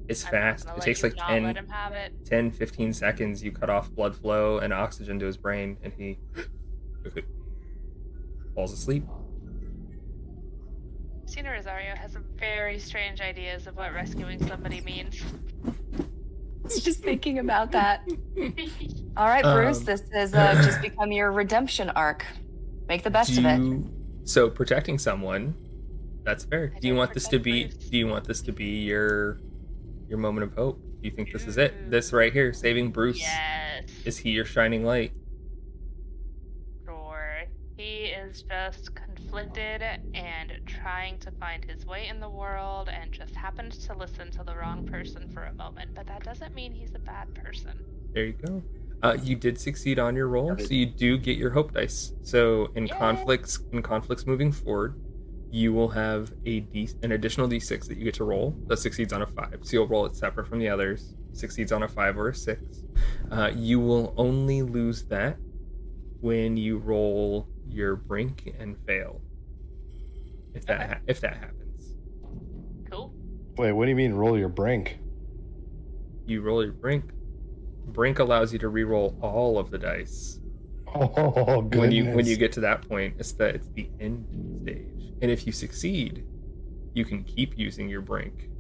It's I'm fast. not It gonna takes let like you not let him have it. 10, 15 seconds. You cut off blood flow and oxygen to his brain, and he falls asleep. Kristina Rosario has some very strange ideas of what rescuing somebody means. Just thinking about that. All right, Bruce, this has just become your redemption arc. Make the best of it. So protecting someone, that's fair. I Do you don't want this to protect be? Bruce. Do you want this to be your moment of hope? Do you think this is it? This right here, saving Bruce. Yes. Is he your shining light? Sure. He is just conflicted and trying to find his way in the world and just happened to listen to the wrong person for a moment. But that doesn't mean he's a bad person. There you go. You did succeed on your roll, so you do get your hope dice. So in Yay. conflicts moving forward, you will have an additional d6 that you get to roll that succeeds on a 5. So you'll roll it separate from the others. Succeeds on a 5 or a 6. You will only lose that when you roll your brink and fail. If that happens, Cool. Wait, what do you mean roll your brink? you roll your brink. Brink allows you to re-roll all of the dice. Oh, goodness. When you get to that point, it's the end stage. And if you succeed, you can keep using your brink.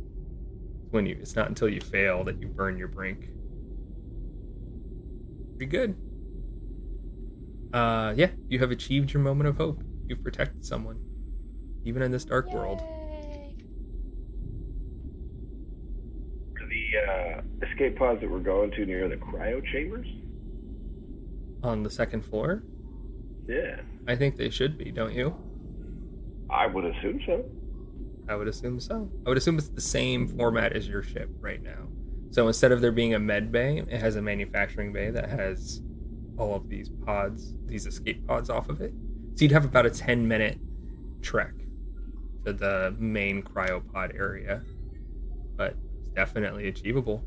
It's not until you fail that you burn your brink. Pretty good. Yeah, you have achieved your moment of hope. You've protected someone, even in this dark world. Yay. Are the escape pods that we're going to near the cryo chambers? On the second floor, Yeah, I think they should be, don't you? I would assume so. I would assume so. I would assume it's the same format as your ship right now. So instead of there being a med bay, it has a manufacturing bay that has all of these pods, these escape pods off of it. So you'd have about a 10-minute trek to the main cryopod area. But it's definitely achievable.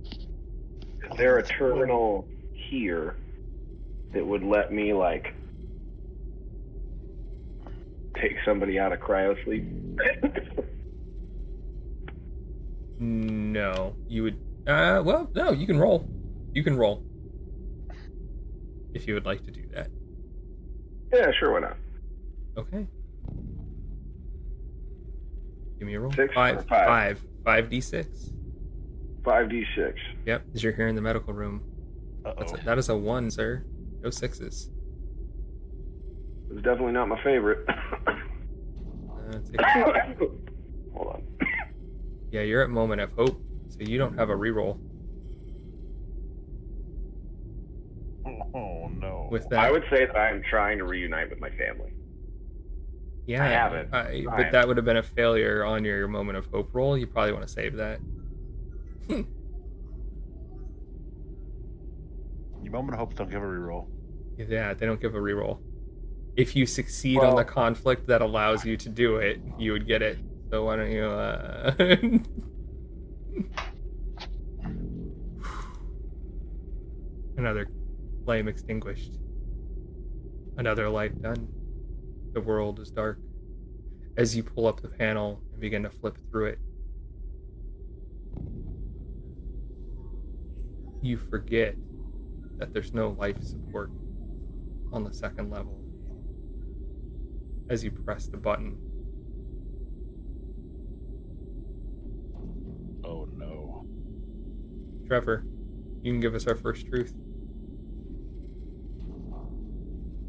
Is there a terminal here that would let me, like, take somebody out of cryo sleep? No, you would. Well, no, you can roll. You can roll if you would like to do that. Yeah, sure, why not? Okay. Give me a roll. 6 or 5? 5d6. 5d6. Yep, as you're here in the medical room. Uh-oh. That is a 1, sir. No 6s. It's definitely not my favorite. Hold on. Yeah, you're at moment of hope, so you don't have a reroll. Oh, no. With that, I would say that I'm trying to reunite with my family. yeah, I haven't. but that would have been a failure on your moment of hope roll. You probably want to save that. Your moment of hope don't give a reroll. Yeah, they don't give a reroll. If you succeed on the conflict that allows you to do it, you would get it. So why don't you? Another flame extinguished. Another light done. The world is dark. As you pull up the panel and begin to flip through it, you forget that there's no life support on the second level. As you press the button, Oh, no. Trevor, you can give us our first truth.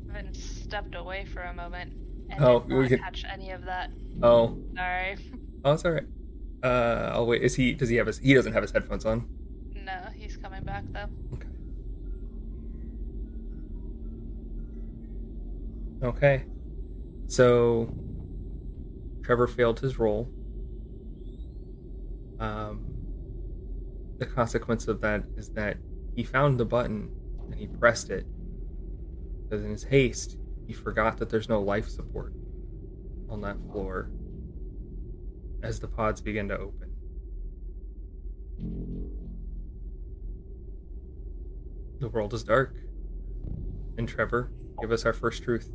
I've been stepped away for a moment and Oh, did not catch any of that. Oh, Sorry. oh, it's all right. I'll wait. Does he have his? He doesn't have his headphones on. No, he's coming back though. Okay. So, Trevor failed his roll. The consequence of that is that he found the button and he pressed it. Because in his haste, he forgot that there's no life support on that floor as the pods begin to open. The world is dark. And Trevor, give us our first truth.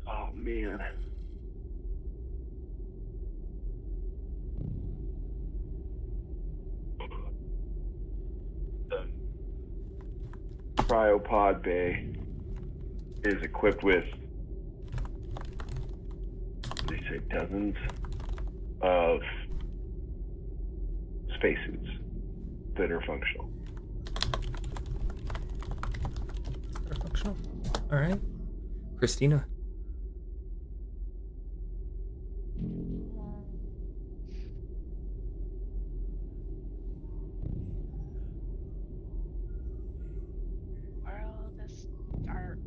Oh, man. The cryopod bay is equipped with, what do they say, dozens of spacesuits that are functional. Are functional. All right. Kristina. World is dark.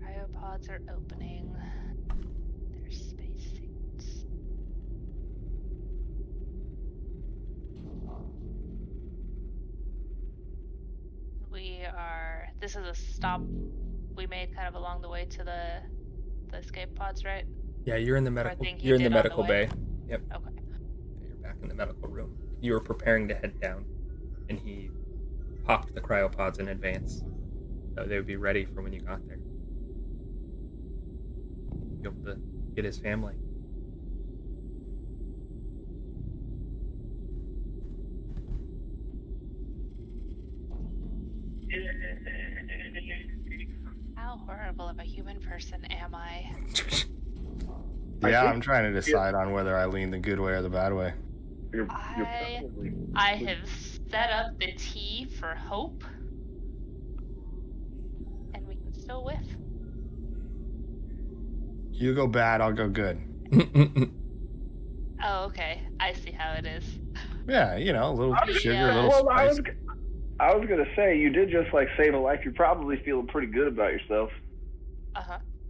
Cryopods are opening. There's spacesuits. This is a stop we made kind of along the way to the escape pods, right? Yeah, you're in the medical. think he You're in the did on the medical way. bay. Yep. Okay. You're back in the medical room. You were preparing to head down, and he popped the cryopods in advance, so they would be ready for when you got there. Be able to get his family. How horrible of a human person am I? Yeah, I'm trying to decide on whether I lean the good way or the bad way. I have set up the T for hope, and we can still whiff. You go bad, I'll go good. Oh, okay. I see how it is. Yeah, you know, a little sugar, a Yeah. little Well, spice. I was gonna say, you did just like save a life. You're probably feeling pretty good about yourself.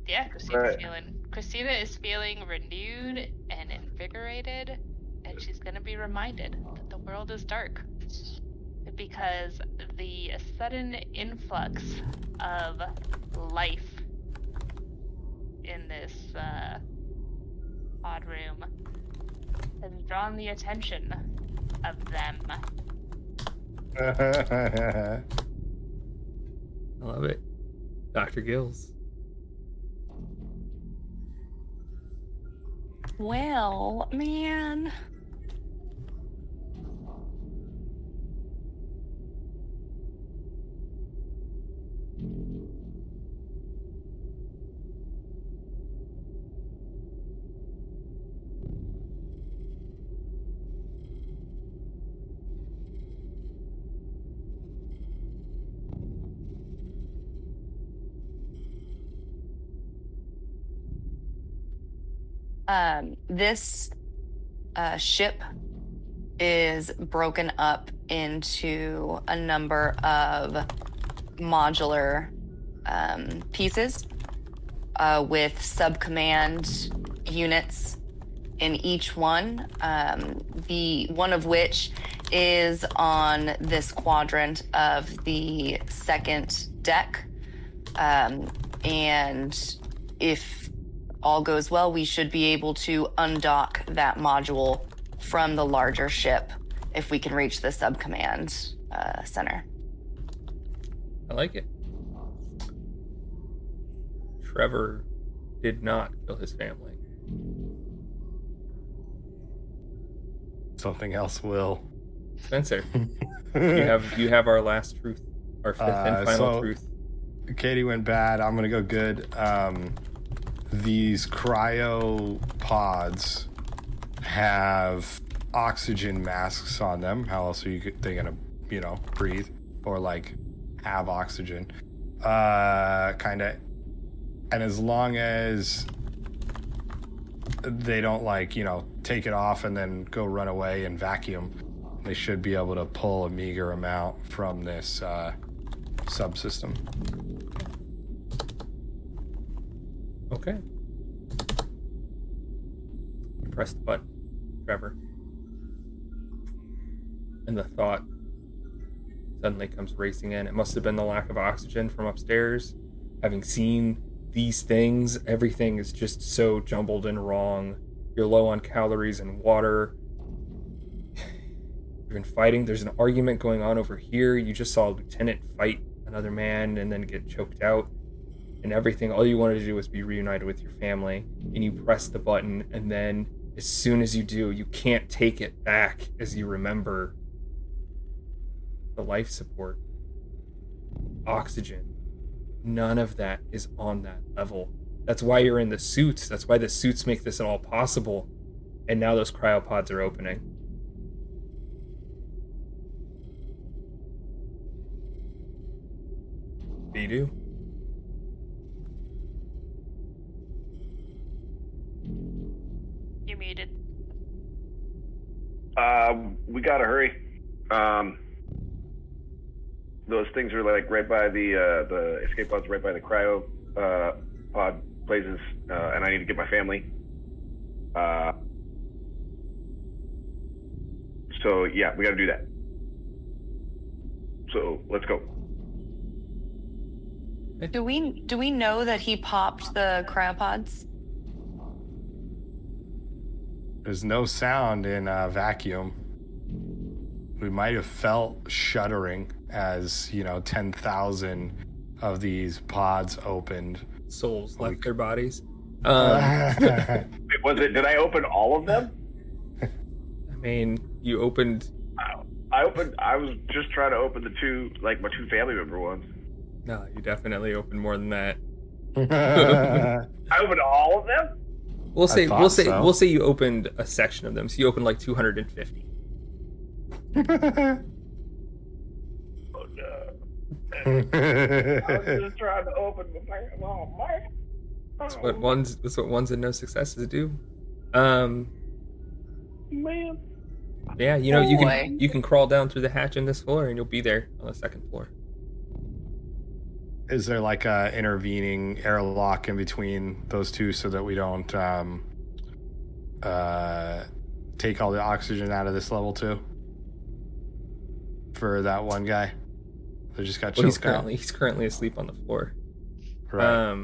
Yeah, Kristina is feeling renewed and invigorated, and she's gonna be reminded that the world is dark. Because the sudden influx of life in this pod room has drawn the attention of them. I love it. Dr. Gills. Well, man. This ship is broken up into a number of modular pieces with sub-command units in each one, the one of which is on this quadrant of the second deck. And if all goes well, we should be able to undock that module from the larger ship if we can reach the sub-command center. I like it. Trevor did not kill his family. Something else will. Spencer, you have our last truth, our fifth and final truth. Katie went bad. I'm gonna go good. These cryo pods have oxygen masks on them. How else are they gonna, breathe or like have oxygen? Kind of. And as long as they don't take it off and then go run away and vacuum, they should be able to pull a meager amount from this subsystem. Okay. Press the button, Trevor. And the thought suddenly comes racing in. It must have been the lack of oxygen from upstairs. Having seen these things, everything is just so jumbled and wrong. You're low on calories and water. You've been fighting. There's an argument going on over here. You just saw a lieutenant fight another man and then get choked out. And everything, all you wanted to do was be reunited with your family. And you press the button, and then as soon as you do, you can't take it back as you remember the life support, oxygen. None of that is on that level. That's why you're in the suits. That's why the suits make this all possible. And now those cryopods are opening. What do you do? You're muted. We gotta hurry. Those things are like right by the escape pods, right by the cryo pod places, and I need to get my family. So yeah, we gotta do that. So let's go. Do we know that he popped the cryopods? There's no sound in vacuum. We might have felt shuddering as 10,000 of these pods opened. Souls left their bodies. Wait, did I open all of them? I mean, you opened. I was just trying to open the two, like my two family member ones. No, you definitely opened more than that. I opened all of them. We'll say you opened a section of them. So you opened like 250. Oh no! I was just trying to open the thing. Oh man! That's what ones and no successes do. Man. Yeah, you can crawl down through the hatch in this floor, and you'll be there on the second floor. Is there like a intervening airlock in between those two so that we don't take all the oxygen out of this level too? For that one guy that just got choked out. He's currently asleep on the floor. Right. I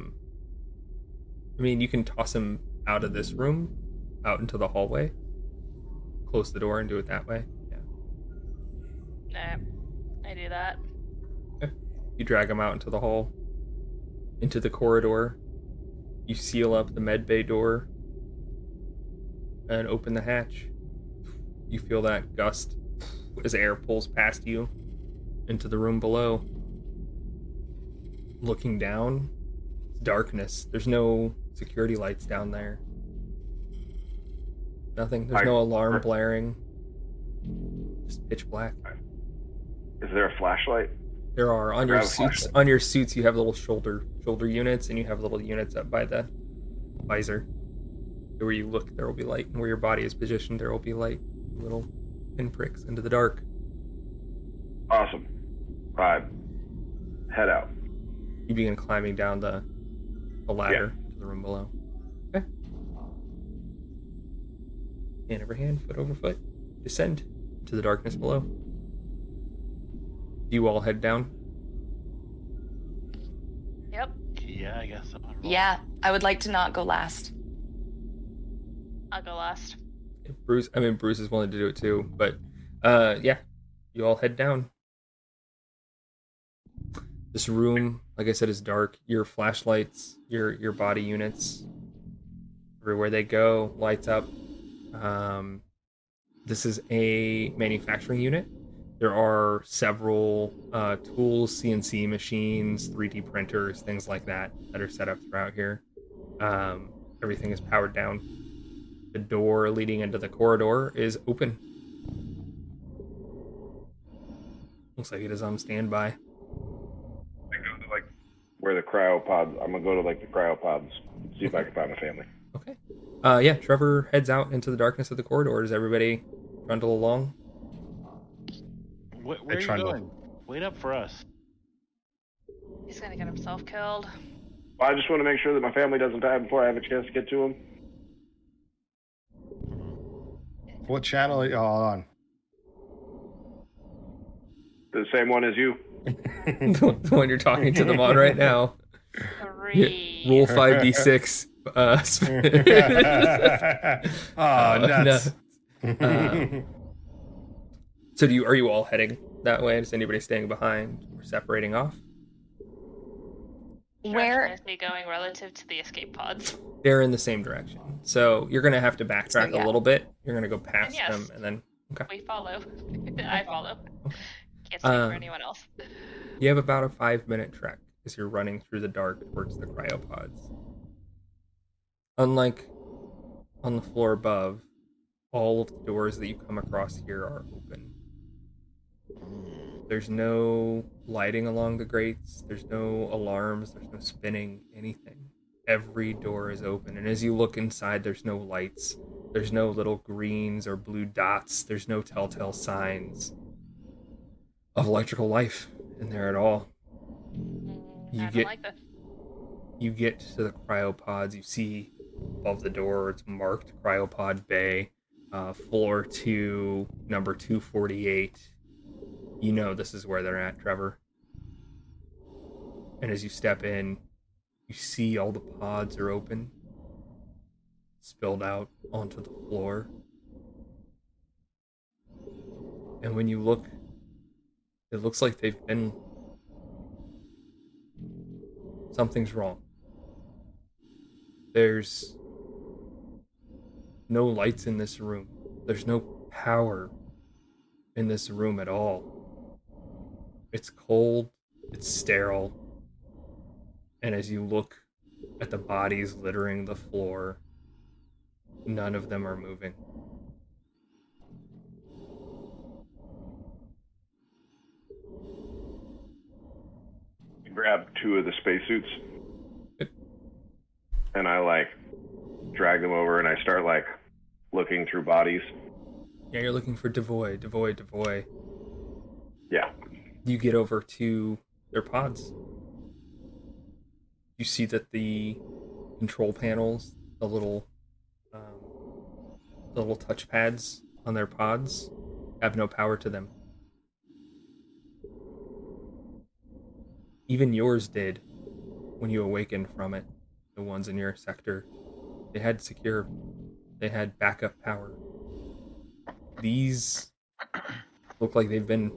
mean, you can toss him out of this room, out into the hallway, close the door, and do it that way. Yeah. Nah, I do that. You drag him out into the hall, into the corridor. You seal up the med bay door and open the hatch. You feel that gust as air pulls past you into the room below. Looking down, it's darkness. There's no security lights down there. Nothing. There's no alarm blaring. Just pitch black. Is there a flashlight? There are on your suits. On your suits, you have little shoulder units, and you have little units up by the visor. Where you look, there will be light, and where your body is positioned, there will be light. Little pinpricks into the dark. Awesome. Head out. You begin climbing down the ladder to the room below. Okay. Hand over hand, foot over foot. Descend to the darkness below. Do you all head down? Yep. Yeah, I guess so. Yeah, I would like to not go last. I'll go last. Bruce is willing to do it too, but yeah, you all head down. This room, like I said, is dark. Your flashlights, your body units, everywhere they go, lights up. This is a manufacturing unit. There are several tools, CNC machines, 3D printers, things like that are set up throughout here. Everything is powered down. The door leading into the corridor is open. Looks like it is on standby. I go to where the cryopods. I'm gonna go to the cryopods. See if I can find my family. Okay. Yeah, Trevor heads out into the darkness of the corridor. Does everybody trundle along? Where are you going? Wait up for us. He's gonna get himself killed. Well, I just want to make sure that my family doesn't die before I have a chance to get to them. What channel are you on? The same one as you. The one you're talking to them on right now. 3. Roll 5d6. Nuts. No. So are you all heading that way? Is anybody staying behind or separating off? Where Is he going relative to the escape pods? They're in the same direction. So you're going to have to backtrack a little bit. You're going to go past them and then... Okay. We follow. I follow. Can't speak for anyone else. You have about a 5-minute trek as you're running through the dark towards the cryopods. Unlike on the floor above, all of the doors that you come across here are open. There's no lighting along the grates. There's no alarms. There's no spinning, anything. Every door is open. And as you look inside, there's no lights. There's no little greens or blue dots. There's no telltale signs of electrical life in there at all. I don't like this. You get to the cryopods. You see above the door, it's marked Cryopod Bay, floor 2, number 248. You know this is where they're at, Trevor. And as you step in, you see all the pods are open, spilled out onto the floor. And when you look, it looks like they've been... Something's wrong. There's no lights in this room. There's no power in this room at all. It's cold, it's sterile, and as you look at the bodies littering the floor, none of them are moving. I grab 2 of the spacesuits, and I drag them over, and I start looking through bodies. Yeah, you're looking for Devoy. Yeah. You get over to their pods. You see that the control panels, the little touch pads on their pods, have no power to them. Even yours did when you awakened from it. The ones in your sector, they had backup power. These look like they've been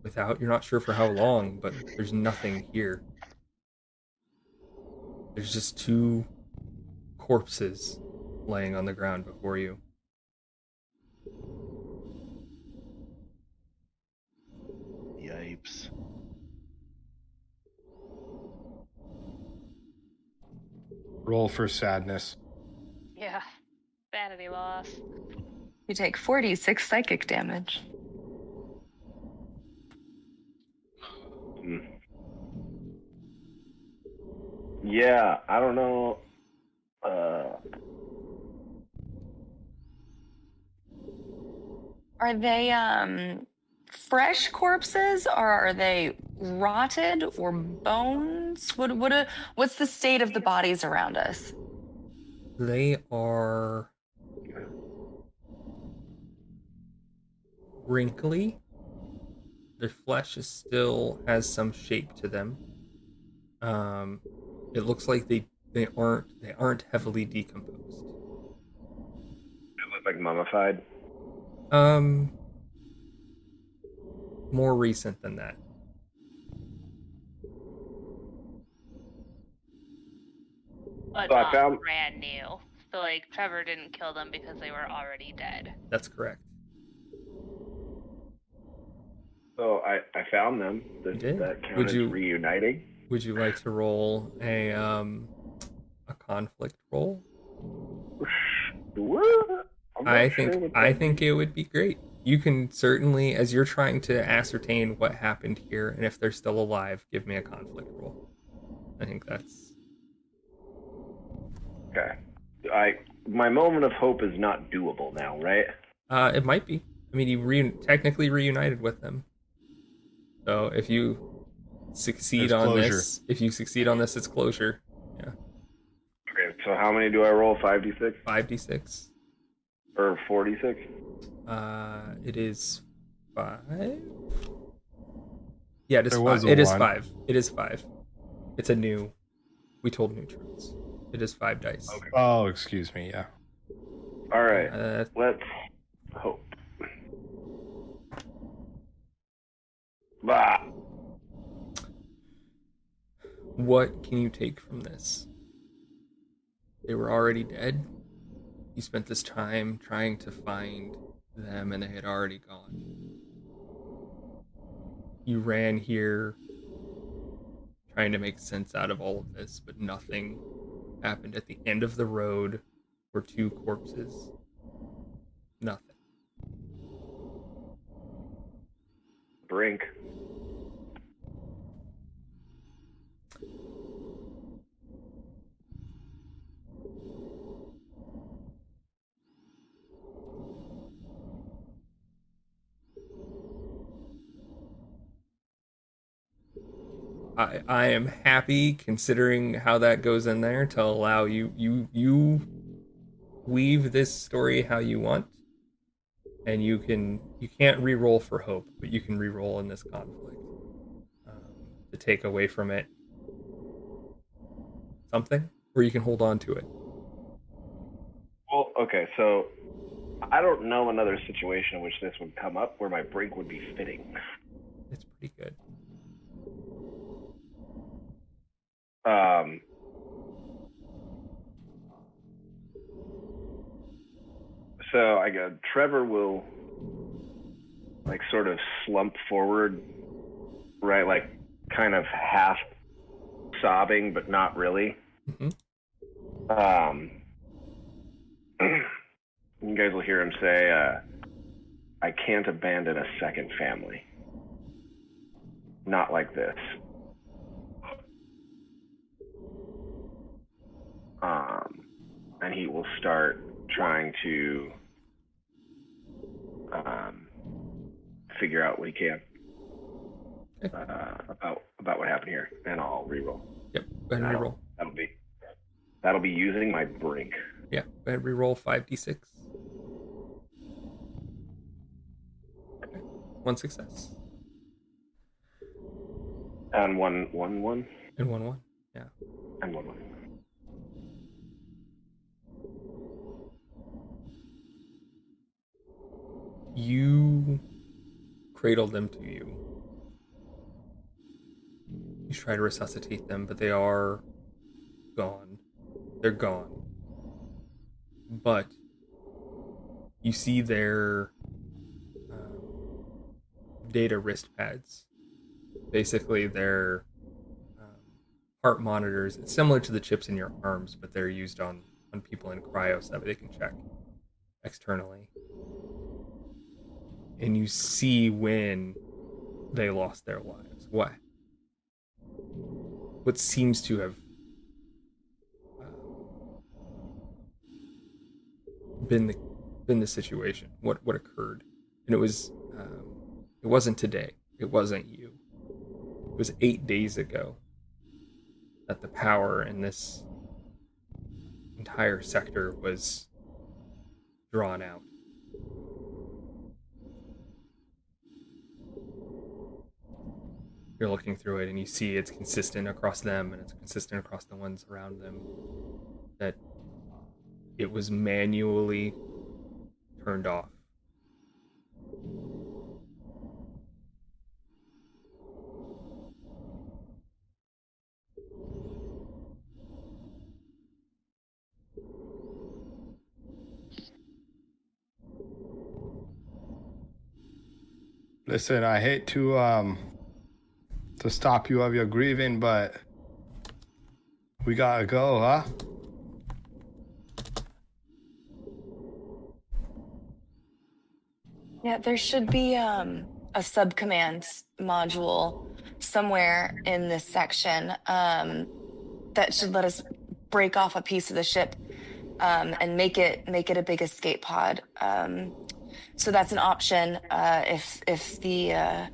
without. You're not sure for how long, but there's nothing here. There's just two corpses laying on the ground before you. Yipes. Roll for sadness. Yeah. Vanity loss. You take 46 psychic damage. Yeah, I don't know. Are they fresh corpses, or are they rotted or bones? What's the state of the bodies around us? They are wrinkly. Their flesh still has some shape to them. It looks like they aren't heavily decomposed. They look like mummified. More recent than that. But So I not found- brand new. So, like, Trevor didn't kill them because they were already dead. That's correct. So I found them. did? That counted Would as you- reuniting? Would you like to roll a conflict roll? What? I'm not I sure think what I that think it would be great. You can certainly, as you're trying to ascertain what happened here and if they're still alive, give me a conflict roll. I think that's Okay. My moment of hope is not doable now, right? it might be. I mean, you technically reunited with them. So if you succeed There's on closure. this, it's closure. Yeah, Okay, so how many do I roll? 5d6? 5d6. Or 46? It is 5. Yeah, it is There 5. was a It is 1. 5. It is 5. It's a new. We told new truths. It is 5 dice. Okay. Oh, excuse me. Yeah. All right. Uh, Let's hope. Bah. What can you take from this? They were already dead. You spent this time trying to find them and they had already gone. You ran here trying to make sense out of all of this, but nothing happened. At the end of the road were two corpses. Nothing. Brink. I am happy considering how that goes in there to allow you weave this story how you want, and you can't re-roll for hope, but you can re-roll in this conflict to take away from it something, or you can hold on to it. Well, okay, so I don't know another situation in which this would come up where my brink would be fitting. It's pretty good. So I go, Trevor will like sort of slump forward, right? Like kind of half sobbing, but not really. Mhm. You guys will hear him say, I can't abandon a second family. Not like this. And he will start trying to figure out what he can about what happened here, and I'll reroll. Yep. Go ahead and reroll. That'll be using my brink. Yeah. Go ahead and reroll 5d6. Okay. 1 success. And one. And 1. Yeah. And one. You cradled them to you You try to resuscitate them, but they are gone. They're gone. But you see their data wrist pads. Basically, they're heart monitors. It's similar to the chips in your arms, but they're used on people in cryo so that they can check externally. And you see when they lost their lives. What seems to have been the situation. What occurred, and it wasn't today. It wasn't you. It was 8 days ago that the power in this entire sector was drawn out. You're looking through it and you see it's consistent across them and it's consistent across the ones around them, that it was manually turned off. Listen, I hate to stop you of your grieving, but we gotta go, huh? Yeah, there should be a subcommand module somewhere in this section that should let us break off a piece of the ship and make it a big escape pod. So that's an option if the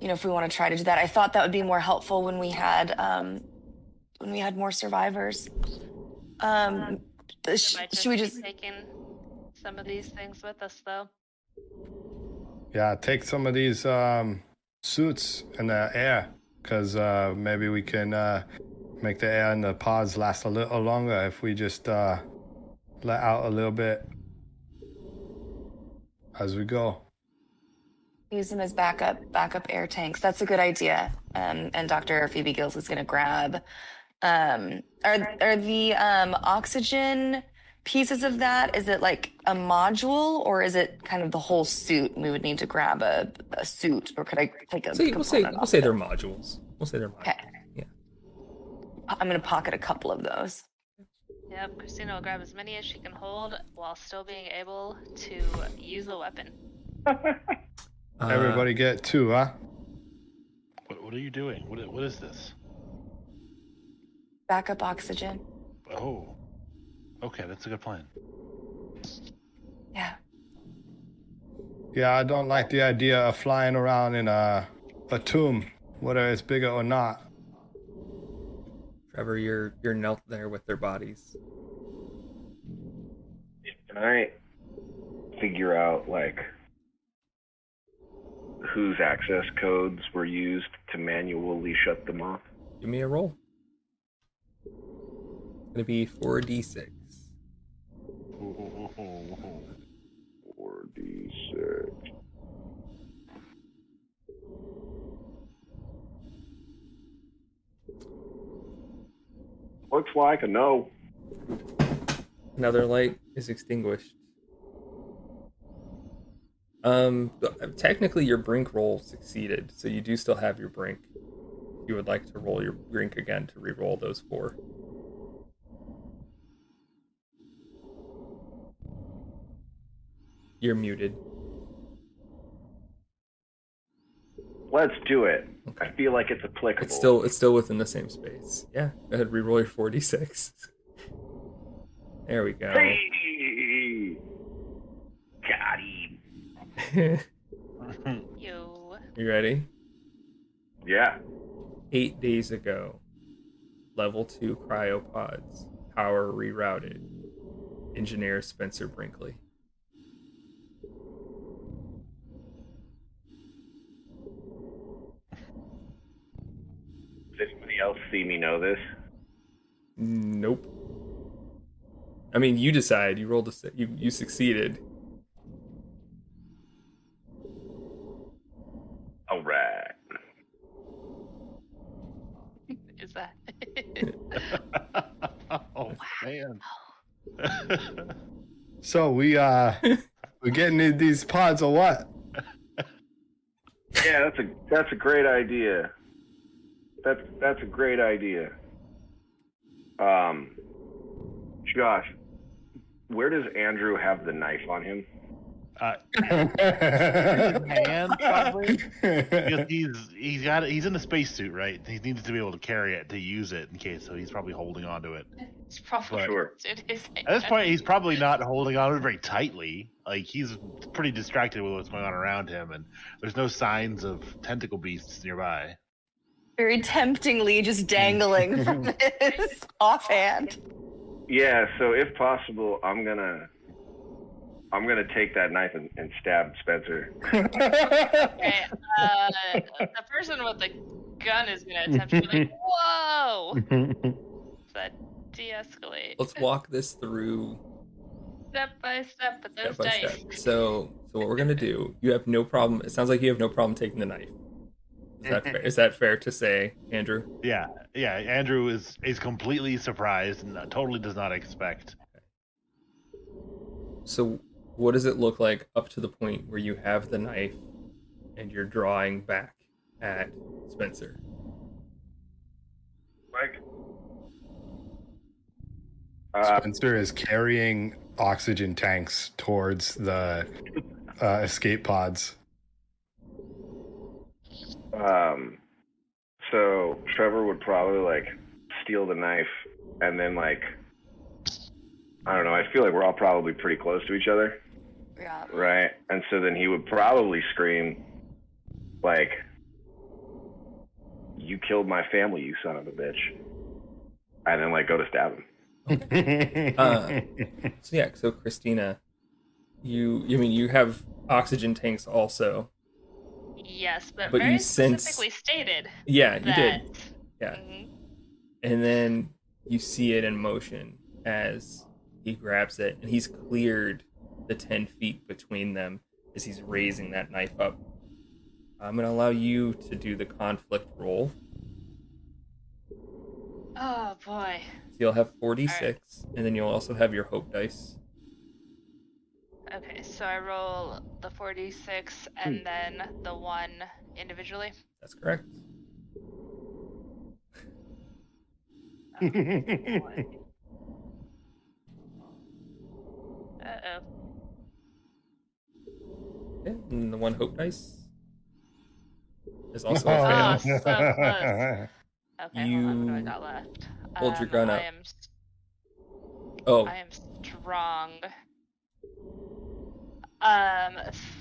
if we want to try to do that. I thought that would be more helpful when we had more survivors. Should we just taking some of these things with us though? Yeah, take some of these suits in the air, because maybe we can make the air in the pods last a little longer if we just let out a little bit as we go. use them as backup air tanks? That's a good idea. And Dr. Phoebe Gills is going to grab. Are the oxygen pieces of that? Is it like a module, or is it kind of the whole suit? We would need to grab a suit, or could I take a? We'll say they're modules. We'll say they're modules. Okay. Yeah. I'm going to pocket a couple of those. Yep, Kristina will grab as many as she can hold while still being able to use a weapon. Everybody get 2, huh? What are you doing? What is this? Backup oxygen. Oh. Okay, that's a good plan. Yeah. Yeah, I don't like the idea of flying around in a tomb, whether it's bigger or not. Trevor, you're knelt there with their bodies. Can I figure out, like, whose access codes were used to manually shut them off? Give me a roll. It's gonna be 4d6. 4d6. Looks like a no. Another light is extinguished. Technically your brink roll succeeded, so you do still have your brink. If you would like to roll your brink again to re-roll those 4. You're muted. Let's do it. Okay. I feel like it's applicable. It's still within the same space. Yeah. Go ahead, re-roll your 4d6. There we go. Hey! Got him. Yo. You ready? Yeah. 8 days ago, level 2 cryopods, power rerouted. Engineer Spencer Brinkley. Does anybody else see me know this? Nope. I mean, you decide. You rolled you succeeded. All right. Oh man. So we getting in these pods or what? Yeah, that's a great idea. That's a great idea. Josh, where does Andrew have the knife on him? Hand, probably. Because he's in a spacesuit, right? He needs to be able to carry it to use it in case. So he's probably holding onto it. It's probably Sure. in his hand. At this point, he's probably not holding on to it very tightly. Like he's pretty distracted with what's going on around him, and there's no signs of tentacle beasts nearby. Very temptingly just dangling from his offhand. Yeah, so if possible, I'm gonna take that knife and stab Spencer. Okay, the person with the gun is gonna attempt to be like, whoa! But de-escalate. Let's walk this through Step by step with those step by dice. step. So what we're gonna do? You have no problem. It sounds like you have no problem taking the knife. Is that fair? Is that fair to say, Andrew? Yeah. Andrew is completely surprised and totally does not expect. So what does it look like up to the point where you have the knife and you're drawing back at Spencer? Mike? Spencer is carrying oxygen tanks towards the escape pods. So Trevor would probably like steal the knife and then like, I don't know, I feel like we're all probably pretty close to each other. Yeah. Right? And so then he would probably scream like, "You killed my family, you son of a bitch." And then like go to stab him. So Kristina, you have oxygen tanks also. Yes, but But very you sense- specifically stated. Yeah, you that... did. Yeah. Mhm. And then you see it in motion as he grabs it, and he's cleared the 10 feet between them as he's raising that knife up. I'm going to allow you to do the conflict roll. Oh boy. So you'll have 46, and then you'll also have your hope dice. Okay, so I roll the 46 and then the 1 individually. That's correct. Oh, boy. Uh-oh. Okay, and the 1 hope dice is also Oh, a fail. so close. Okay, hold on, what do I You got left? hold your gun up. I am strong.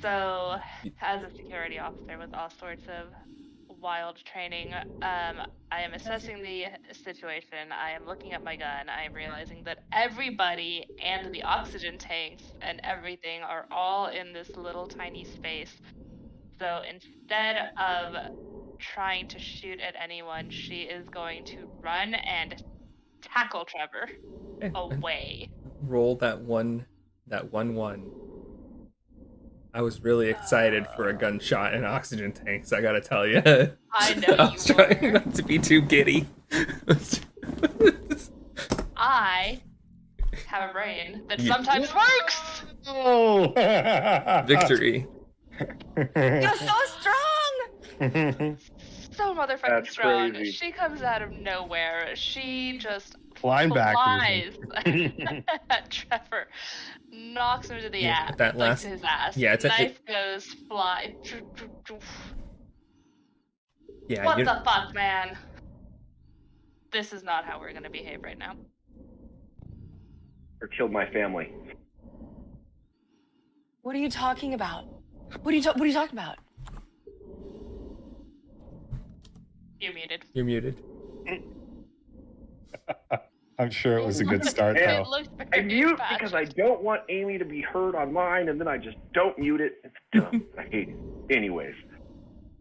So as a security officer with all sorts of wild training, I am assessing the situation. I am looking at my gun. I am realizing that everybody and the oxygen tanks and everything are all in this little tiny space. So instead of trying to shoot at anyone, she is going to run and tackle Trevor Okay, away. roll that one. I was really excited for a gunshot and oxygen tanks, I gotta tell you. I know I was you trying were. not to be too giddy. I have a brain that You- sometimes works. Oh! Victory. You're so strong! So motherfucking That's strong. crazy. She comes out of nowhere. She just Linebackers. flies at Trevor, knocks him to the Yeah, ass, that like last- to his ass. yeah, it's a- Knife goes fly. Yeah, What you the fuck, man? This is not how we're gonna behave right now. Or killed my family. What are you talking about? What are you talking about? You're muted. you're muted. I'm sure it was a good start, Yeah. though. It looks I very mute bad. because I don't want Amy to be heard on mine, and then I just don't mute it. It's dumb. I hate it. Anyways,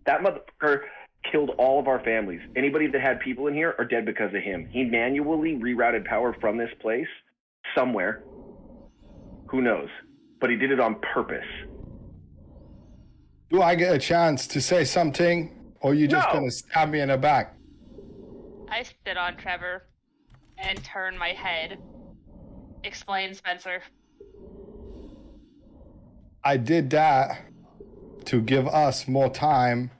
that motherfucker killed all of our families. Anybody that had people in here are dead because of him. He manually rerouted power from this place somewhere. Who knows? But he did it on purpose. Do I get a chance to say something, or you just No. gonna stab me in the back? I sit on Trevor and turn my head. Explain, Spencer. I did that to give us more time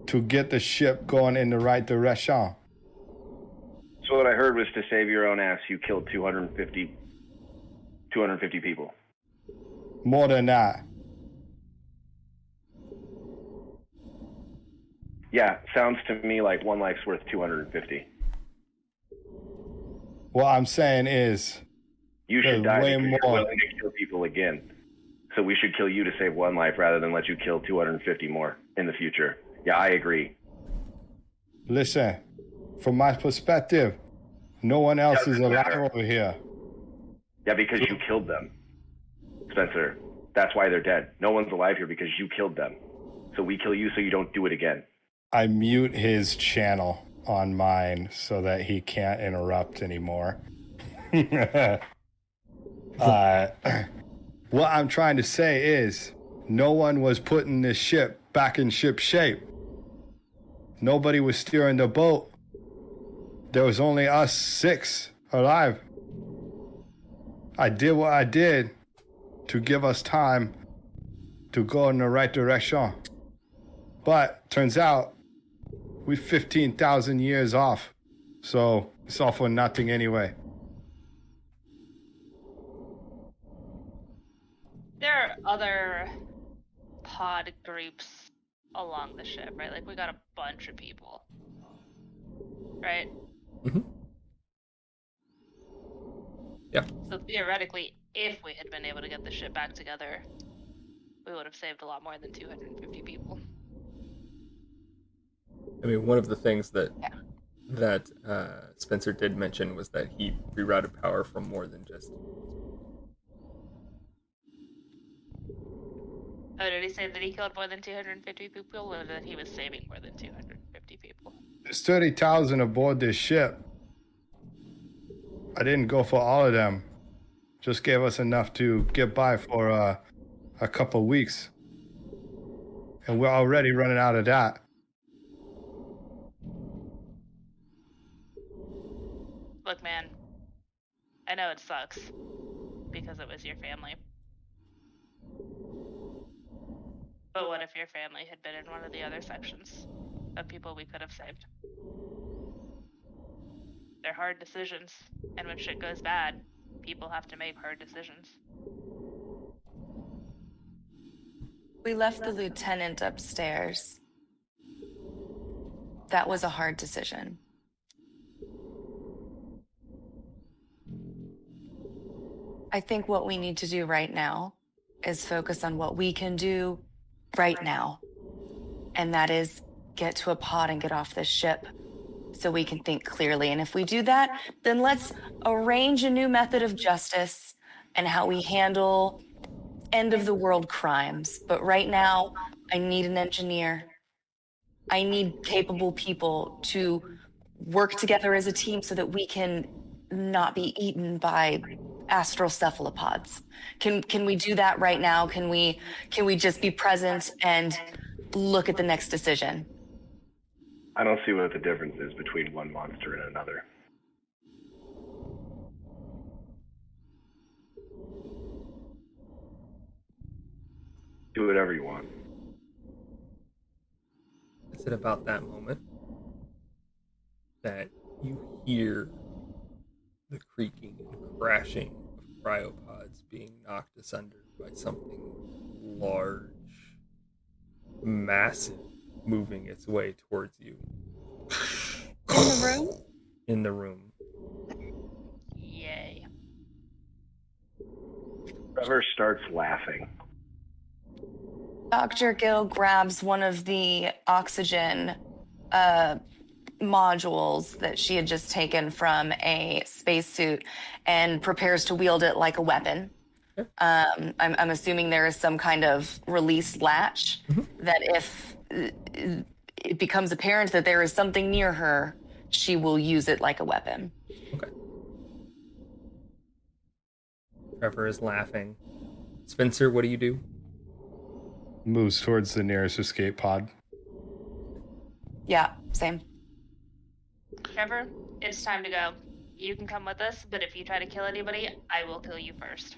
to get the ship going in the right direction. So what I heard was to save your own ass, you killed 250 people. More than that. Yeah, sounds to me like one life's worth 250. What I'm saying is, You should there's die way because you're more. willing to kill people again. So we should kill you to save one life rather than let you kill 250 more in the future. Yeah, I agree. Listen, from my perspective, no one else is Doesn't alive matter. over here. Yeah, because you killed them, Spencer. That's why they're dead. No one's alive here because you killed them. So we kill you so you don't do it again. I mute his channel on mine so that he can't interrupt anymore. What I'm trying to say is, no one was putting this ship back in ship shape. Nobody was steering the boat. There was only us 6 alive. I did what I did to give us time to go in the right direction. But turns out we're 15,000 years off. So it's all for nothing anyway. There are other pod groups along the ship, right? Like, we got a bunch of people. Right? Mm-hmm. Yeah. So theoretically, if we had been able to get the ship back together, we would have saved a lot more than 250 people. I mean, one of the things that Spencer did mention was that he rerouted power from more than just. Oh, did he say that he killed more than 250 people, or that he was saving more than 250 people? There's 30,000 aboard this ship. I didn't go for all of them. Just gave us enough to get by for a couple weeks. And we're already running out of that. Look, man, I know it sucks because it was your family. But what if your family had been in one of the other sections of people we could have saved? They're hard decisions, and when shit goes bad, people have to make hard decisions. We left the lieutenant upstairs. That was a hard decision. I think what we need to do right now is focus on what we can do right now. And that is get to a pod and get off this ship so we can think clearly. And if we do that, then let's arrange a new method of justice and how we handle end of the world crimes. But right now, I need an engineer. I need capable people to work together as a team so that we can not be eaten by astral cephalopods. Can we do that right now? Can we just be present and look at the next decision? I don't see what the difference is between one monster and another. Do whatever you want. It's at about that moment that you hear the creaking and crashing of cryopods being knocked asunder by something large, massive, moving its way towards you. In the room? In the room. Yay. Trevor starts laughing. Dr. Gill grabs one of the oxygen modules that she had just taken from a spacesuit and prepares to wield it like a weapon. I'm assuming there is some kind of release latch that if it becomes apparent that there is something near her, she will use it like a weapon. Okay. Trevor is laughing. Spencer, what do you do? Moves towards the nearest escape pod. Yeah, same. Trevor, it's time to go. You can come with us, but if you try to kill anybody, I will kill you first.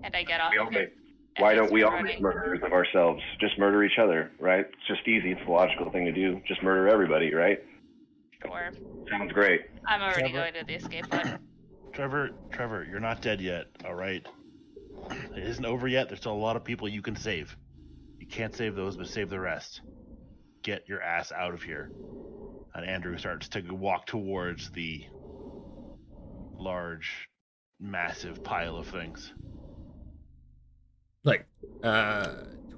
And I get off. We all make, why don't we all make murderers of ourselves? Just murder each other, right? It's just easy. It's the logical thing to do. Just murder everybody, right? Sure. Sounds great. I'm already Trevor? going to the escape pod. Trevor, you're not dead yet, all right? It isn't over yet. There's still a lot of people you can save. You can't save those, but save the rest. Get your ass out of here. And Andrew starts to walk towards the large, massive pile of things. Like,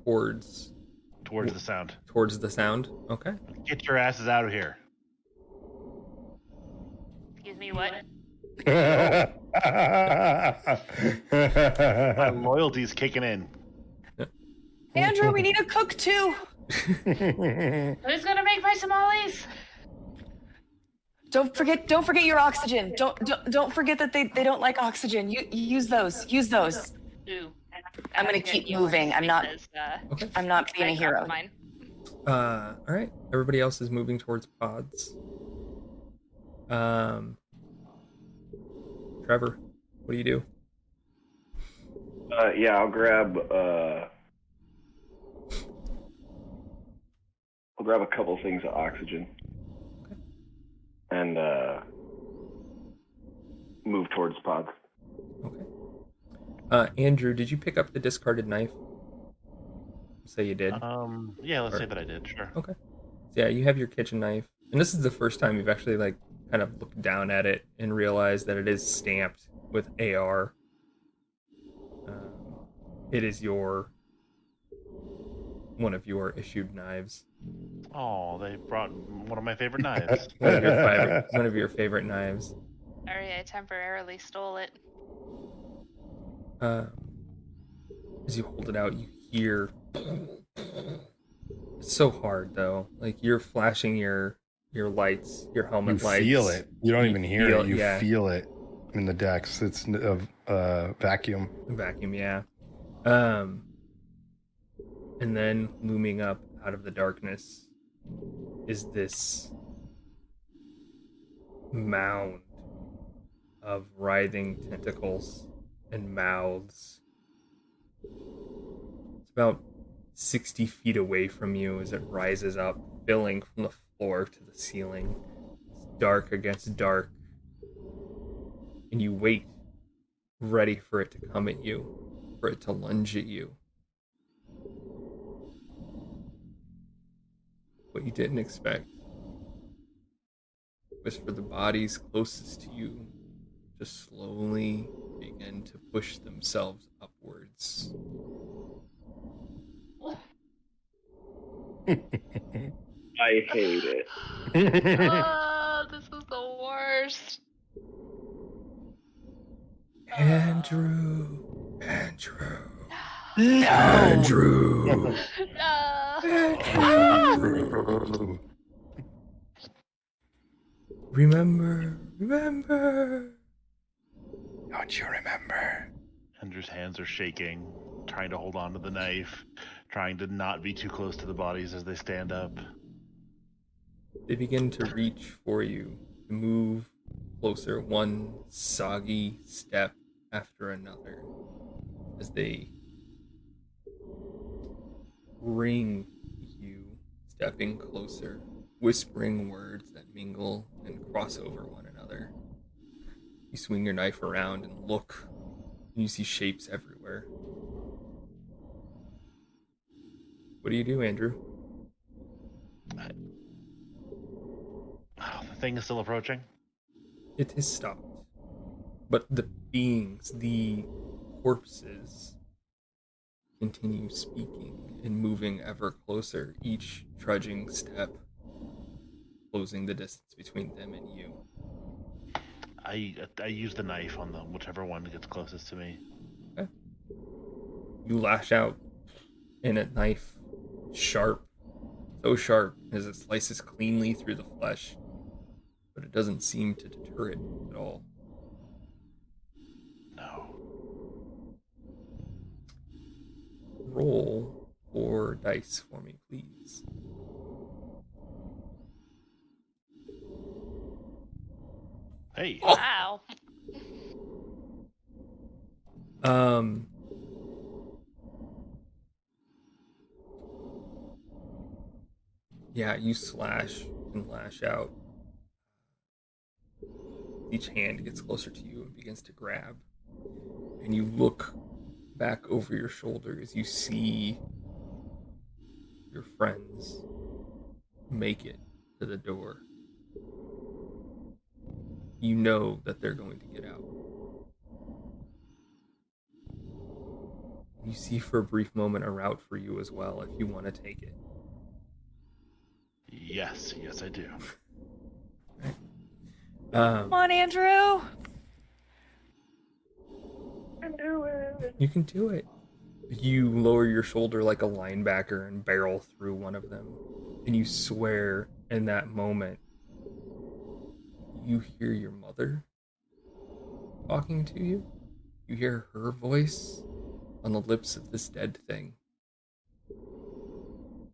towards Towards the sound. Towards the sound? Okay. Get your asses out of here. Excuse me, what? My loyalty's kicking in. Andrew, we need a cook too. Who's gonna make my tamales? Don't forget your oxygen. Don't forget that they don't like oxygen. You use those. Use those. Ooh. I'm gonna keep moving. I'm not being a hero. Mine. All right. Everybody else is moving towards pods. Trevor, what do you do? Yeah, I'll grab a couple things of oxygen. Okay. And move towards pods. Okay. Andrew, did you pick up the discarded knife? Say you did. Yeah, let's say that I did, sure. Okay. So yeah, you have your kitchen knife, and this is the first time you've actually like kind of looked down at it and realized that it is stamped with AR. It is one of your issued knives. Oh, they brought one of my favorite knives. One of your favorite knives. Sorry, I temporarily stole it. As you hold it out, you hear. It's so hard though. Like you're flashing your lights, your helmet lights. You feel it. You don't even hear it. You yeah. feel it in the decks. It's a vacuum. Vacuum, yeah. And then looming up out of the darkness is this mound of writhing tentacles and mouths. It's about 60 feet away from you as it rises up, filling from the floor to the ceiling. It's dark against dark. And you wait, ready for it to come at you, for it to lunge at you. What you didn't expect was for the bodies closest to you to slowly begin to push themselves upwards. I hate it. Oh, this is the worst. Andrew. No. Andrew. No. Remember. Don't you remember? Andrew's hands are shaking, trying to hold on to the knife, trying to not be too close to the bodies as they stand up. They begin to reach for you, to move closer, one soggy step after another, as they ring you, stepping closer, whispering words that mingle and cross over one another. You swing your knife around and look, and you see shapes everywhere. What do you do, Andrew? The thing is still approaching. It has stopped. But the beings, the corpses, continue speaking and moving ever closer, each trudging step, closing the distance between them and you. I use the knife on whichever one gets closest to me. Okay. You lash out, and a knife, sharp, so sharp as it slices cleanly through the flesh, but it doesn't seem to deter it at all. No. Roll 4 dice for me, please. Hey. Wow. Yeah, you slash and lash out. Each hand gets closer to you and begins to grab. And you look back over your shoulder as you see your friends make it to the door. You know that they're going to get out. You see for a brief moment a route for you as well if you want to take it. Yes, I do. Come on, Andrew. You can do it. You lower your shoulder like a linebacker and barrel through one of them. And you swear in that moment you hear your mother talking to you. You hear her voice on the lips of this dead thing.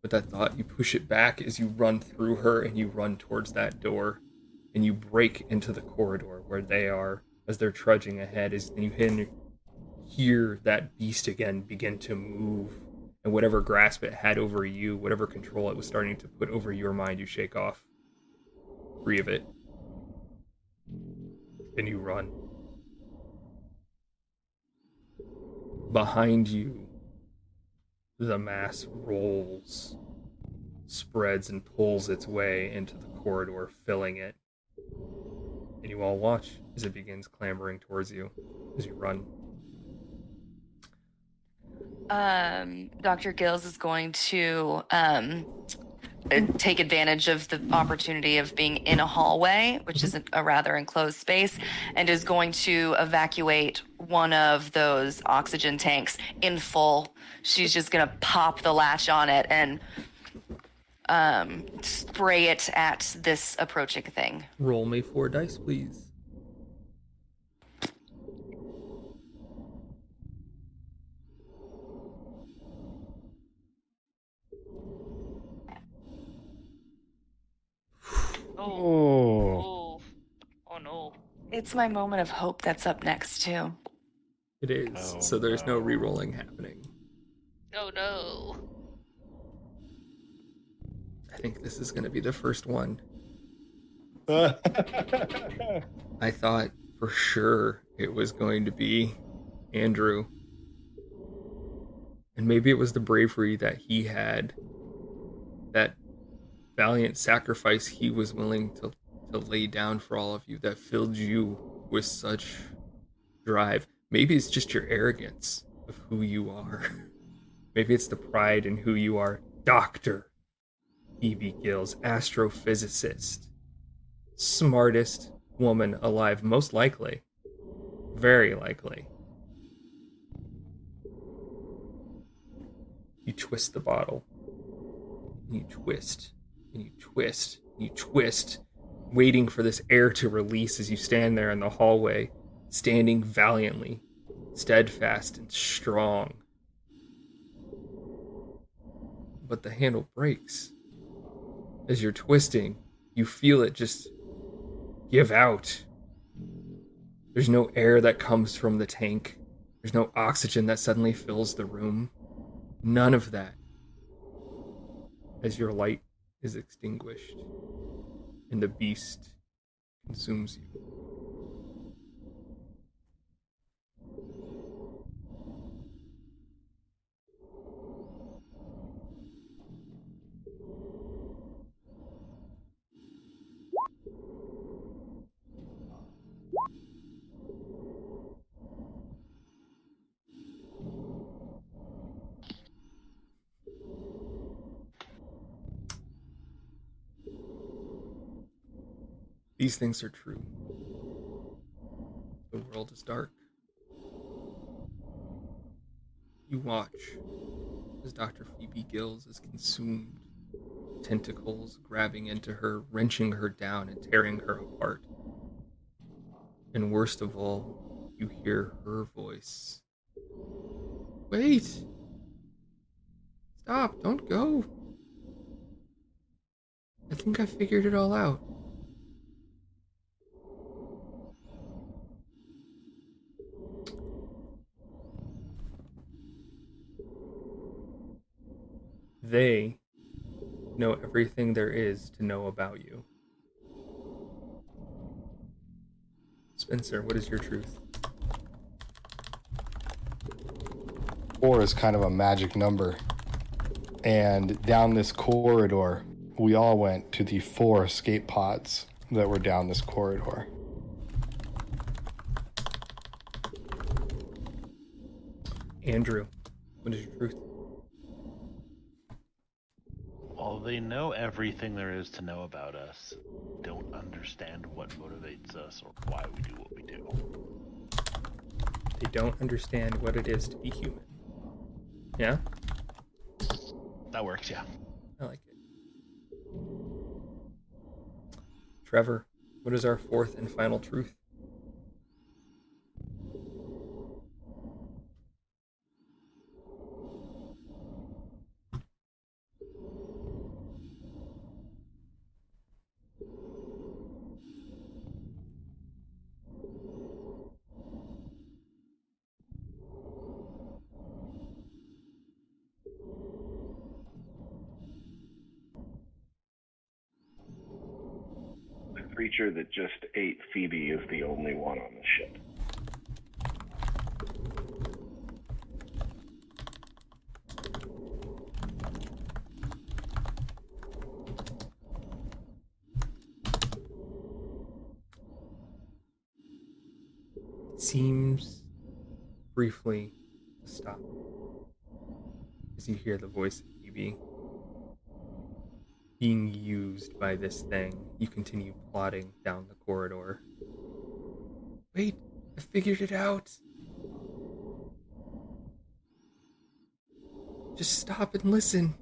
With that thought, you push it back as you run through her and you run towards that door. And you break into the corridor where they are as they're trudging ahead. And you hear that beast again begin to move. And whatever grasp it had over you, whatever control it was starting to put over your mind, you shake off. Free of it. And you run. Behind you, the mass rolls, spreads, and pulls its way into the corridor, filling it. And you all watch as it begins clambering towards you as you run. Dr. Gills is going to take advantage of the opportunity of being in a hallway, which is a rather enclosed space, and is going to evacuate one of those oxygen tanks in full. She's just going to pop the latch on it and spray it at this approaching thing. Roll me 4 dice, please. Oh. Oh no. It's my moment of hope that's up next, too. It is, Oh, so there's no no. re-rolling happening. Oh no. I think this is going to be the first one. Oh. I thought for sure it was going to be Andrew. And maybe it was the bravery that he had, that valiant sacrifice he was willing to lay down for all of you, that filled you with such drive. Maybe it's just your arrogance of who you are. Maybe it's the pride in who you are. Dr. Phoebe Gills, astrophysicist. Smartest woman alive, most likely. Very likely. You twist the bottle. And you twist. And you twist. And you twist. Waiting for this air to release as you stand there in the hallway, standing valiantly, steadfast and strong. But the handle breaks. As you're twisting, you feel it just give out. There's no air that comes from the tank. There's no oxygen that suddenly fills the room. None of that. As your light is extinguished and the beast consumes you. These things are true. The world is dark. You watch as Dr. Phoebe Gills is consumed, tentacles grabbing into her, wrenching her down and tearing her apart. And worst of all, you hear her voice. Wait! Stop, don't go. I think I figured it all out. They know everything there is to know about you. Spencer, what is your truth? 4 is kind of a magic number. And down this corridor, we all went to the 4 escape pods that were down this corridor. Andrew, what is your truth? While they know everything there is to know about us, don't understand what motivates us or why we do what we do. They don't understand what it is to be human. Yeah? That works, yeah. I like it. Trevor, what is our 4th and final truth? The creature that just ate Phoebe is the only one on the ship. It seems briefly to stop as you hear the voice of Phoebe. Being used by this thing, you continue plodding down the corridor. Wait, I figured it out. Just stop and listen.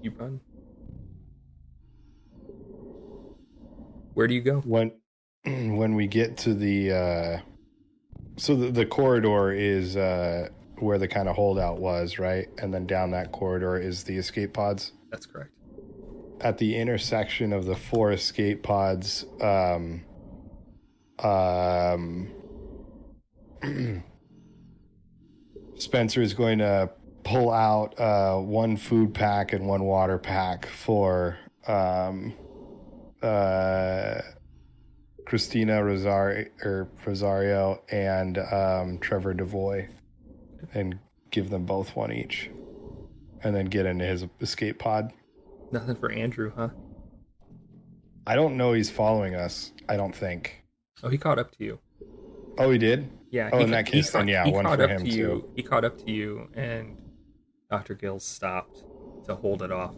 You run. Where do you go? When we get to the so the corridor is where the kind of holdout was, right? And then down that corridor is the escape pods. That's correct. At the intersection of the 4 escape pods, Spencer is going to pull out 1 food pack and 1 water pack for Kristina, Rosario, and Trevor Devoy, and give them both 1 each, and then get into his escape pod. Nothing for Andrew, huh? I don't know he's following us. I don't think. Oh, he caught up to you. Oh, he did? Yeah. Oh, in that case, then yeah, 1 for him too. He caught up to you, and Dr. Gills stopped to hold it off.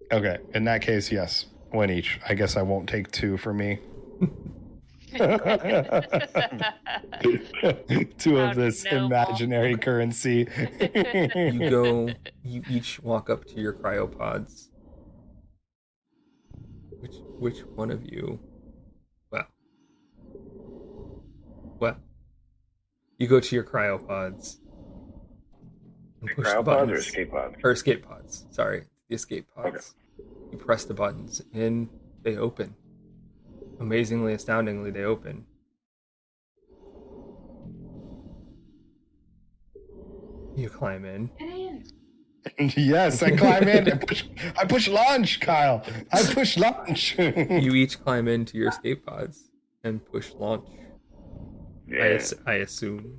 Okay, in that case, yes, 1 each. I guess I won't take 2 for me. 2 of this imaginary currency. You each walk up to your cryopods. Which one of you? Well, you go to your cryopods. And push the Cryopods buttons. or escape pods? Or escape pods. Sorry, the escape pods. Okay. You press the buttons and they open. Amazingly, astoundingly, they open. You climb in. Yes, I climb in. I push launch, Kyle. I push launch. You each climb into your escape pods and push launch. Yeah. I assume.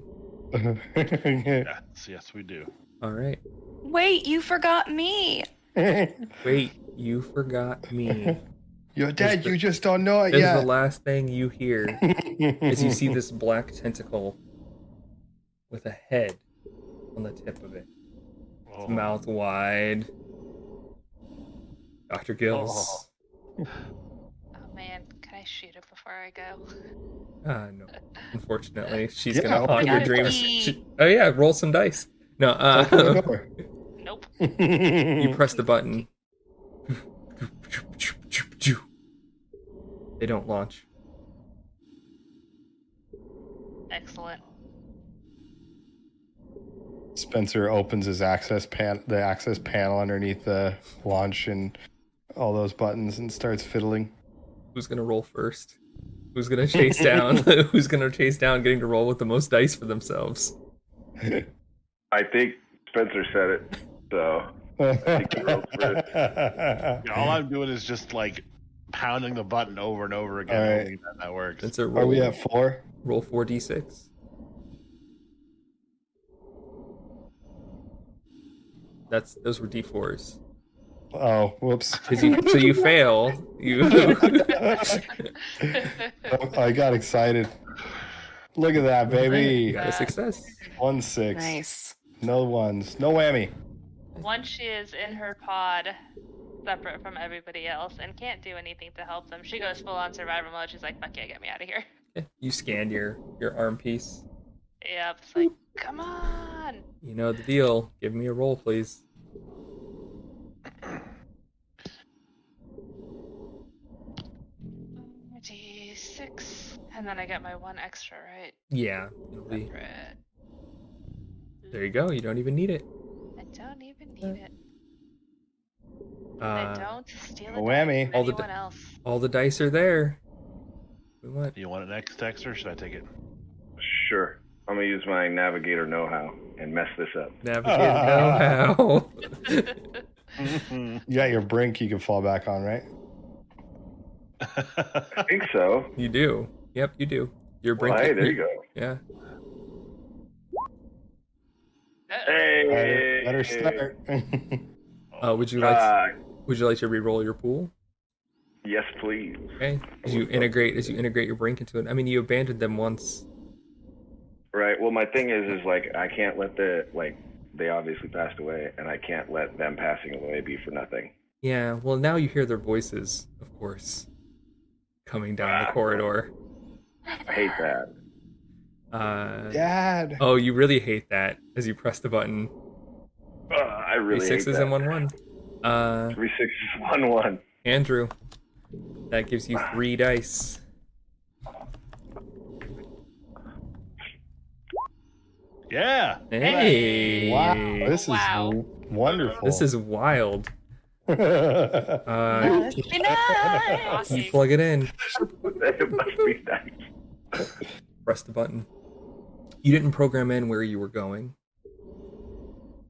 Yes, we do. All right. Wait, you forgot me. Wait, you forgot me. You're dead. You just don't know it This yet. is the last thing you hear as you see this black tentacle with a head on the tip of it. Its mouth wide. Dr. Gills. Oh man, can I shoot it before I go? No. Unfortunately, she's Yeah, gonna haunt your gotta dreams. pee. Oh yeah, roll some dice. No, Open the door. Nope. you press the button. They don't launch. Excellent. Spencer opens his the access panel underneath the launch and all those buttons and starts fiddling. Who's gonna roll first? Who's gonna chase down? Who's gonna chase down getting to roll with the most dice for themselves? I think Spencer said it, so I think he rolls first. All I'm doing is just like pounding the button over and over again, All right. hoping that works. Spencer, Are we at 4? roll 4d6. Those were d4s. Oh, whoops. So you fail. You I got excited. Look at that, baby. got a success. 1 6. Nice. No ones. No whammy. Once she is in her pod, separate from everybody else, and can't do anything to help them, she goes full on survivor mode. She's like, "Fuck yeah, get me out of here." You scanned your arm piece. Yep, it's like, come on. You know the deal. Give me a roll, please. D6, and then I get my 1 extra, right? Yeah, it'll be. Separate. There you go. You don't even need it. I don't even need it. I don't steal it whammy. from anyone else. All the dice are there. We want. Do you want it next, Dexter, or should I take it? Sure. I'm gonna use my navigator know-how and mess this up. Navigate know-how. You got your brink you can fall back on, right? I think so. You do. Yep, you do. Your Well, brink. hey, there you go. Yeah. Hey, Better start. Would you like to re-roll your pool? Yes, please. Okay. As you integrate your brink into it. I mean, you abandoned them once. Right. Well, my thing is like I can't let they obviously passed away, and I can't let them passing away be for nothing. Yeah. Well, now you hear their voices, of course, coming down the corridor. I hate that. Dad. Oh, you really hate that as you press the button. I really 3 hate 6s that. and 1 1. 3 6s, 1 1. Andrew, that gives you 3 dice. Yeah. Hey! Wow, this is Wow. wonderful. This is wild. Be nice. You plug it in. It must be nice. Press the button. You didn't program in where you were going,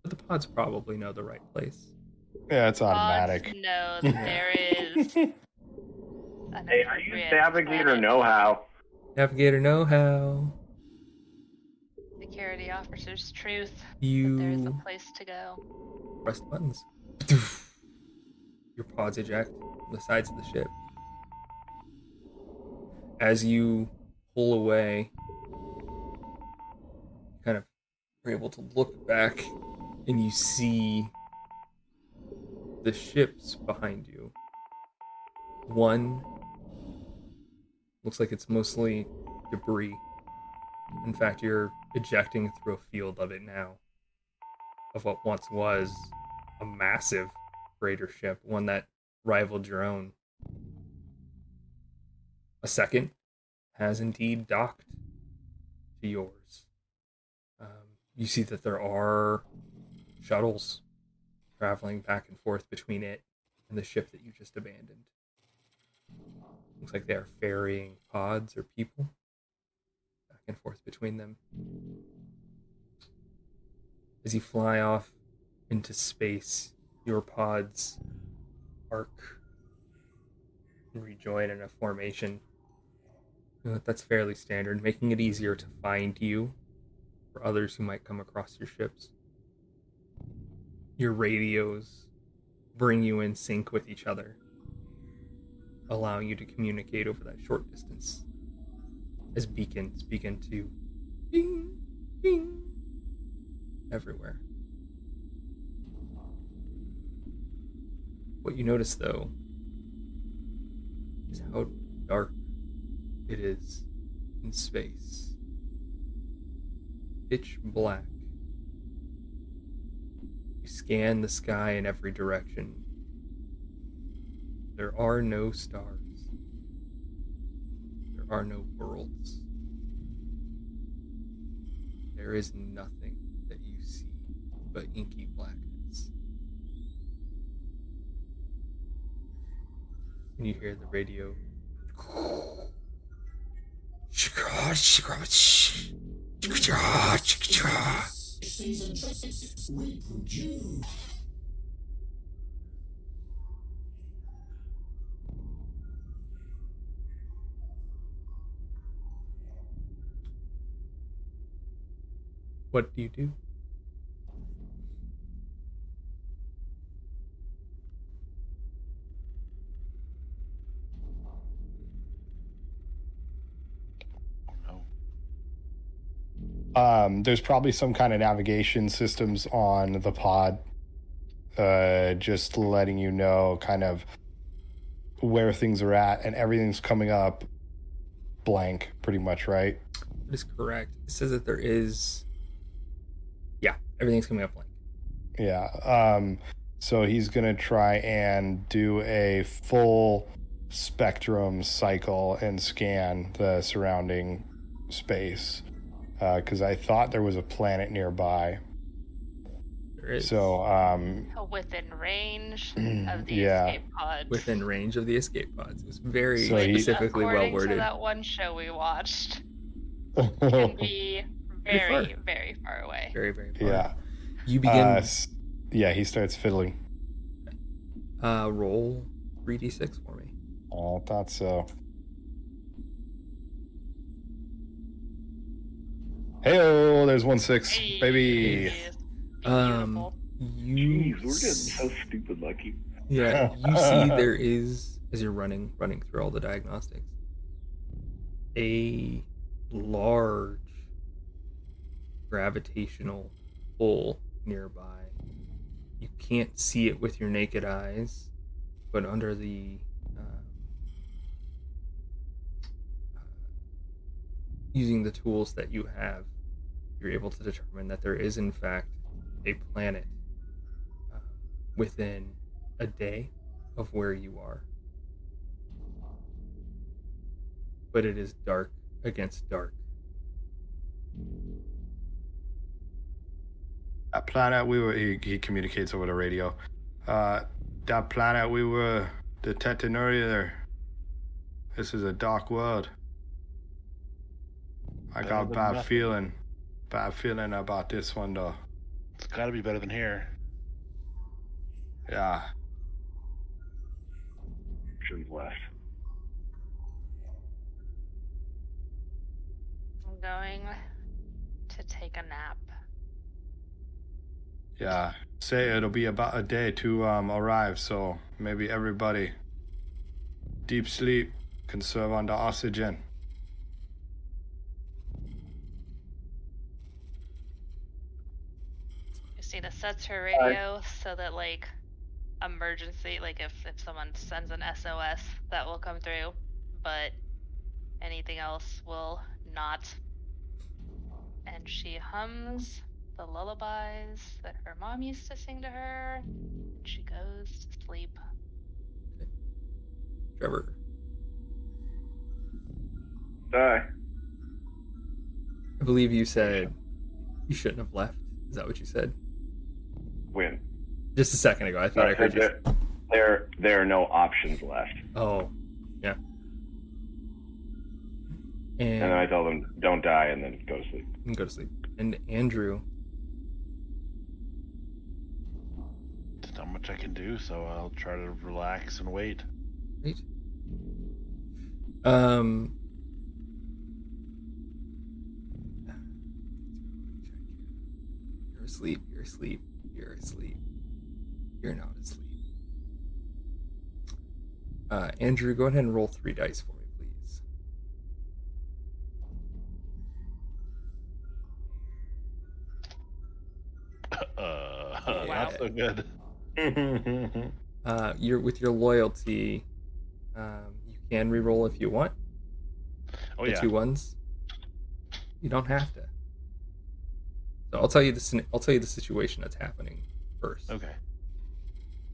but the pods probably know the right place. Yeah, it's automatic. Pods know that there is. Hey, I use navigator know-how. Navigator know-how. Security officer's truth. There's a You place to go. press the buttons. Your pods eject from the sides of the ship. As you pull away, you kind of are able to look back and you see the ships behind you. One looks like it's mostly debris. In fact, you're ejecting through a field of it now. Of what once was a massive freighter ship, one that rivaled your own. A second has indeed docked to yours. You see that there are shuttles traveling back and forth between it and the ship that you just abandoned. Looks like they are ferrying pods or people back and forth between them. As you fly off into space, your pods arc and rejoin in a formation. That's fairly standard, making it easier to find you for others who might come across your ships. Your radios bring you in sync with each other, allowing you to communicate over that short distance as beacons begin to bing, bing, everywhere. What you notice, though, is how dark it is in space. Pitch black. You scan the sky in every direction. There are no stars. There are no worlds. There is nothing that you see but inky blackness. And you hear the radio. What do you do? There's probably some kind of navigation systems on the pod, just letting you know kind of where things are at, and everything's coming up blank, pretty much, right? That is correct. It says that there is. Yeah, everything's coming up blank. Yeah. So he's gonna try and do a full spectrum cycle and scan the surrounding space. Because I thought there was a planet nearby. There is. So, Within range of the yeah. escape pods. Within range of the escape pods. It was very So specifically well According to worded. that one show we watched, can be very, very far away. Very, very far. Yeah. You begin. Yeah, he starts fiddling. Roll 3d6 for me. Oh, I thought so. Hey-oh, there's 1-6, baby. Beautiful. You. Jeez, we're getting so stupid lucky. Yeah, you see there is, as you're running through all the diagnostics, a large gravitational pull nearby. You can't see it with your naked eyes, but under the using the tools that you have, you're able to determine that there is in fact a planet within a day of where you are. But it is dark against dark. That planet we were, he communicates over the radio. That planet we were detecting earlier, this is a dark world. I got a bad feeling about this one though. It's got to be better than here. Yeah. Options left. I'm going to take a nap. Yeah. Say it'll be about a day to arrive, so maybe everybody deep sleep, conserve on the oxygen. Kristina sets her radio so that like emergency, like if someone sends an SOS, that will come through, but anything else will not. And she hums the lullabies that her mom used to sing to her, and she goes to sleep. Trevor. Die. I believe you said you shouldn't have left. Is that what you said? Win. Just a second ago. I thought I heard you. There are no options left. Oh, yeah. And then I told them, don't die, and then go to sleep. And go to sleep. And Andrew. There's not much I can do, so I'll try to relax and wait. Right. You're asleep. You're asleep. You're asleep. You're not asleep. Andrew, go ahead and roll 3 dice for me, please. Not so good. You're with your loyalty. You can re-roll if you want. Oh the yeah. 2 ones. You don't have to. So I'll tell you the situation that's happening first. Okay.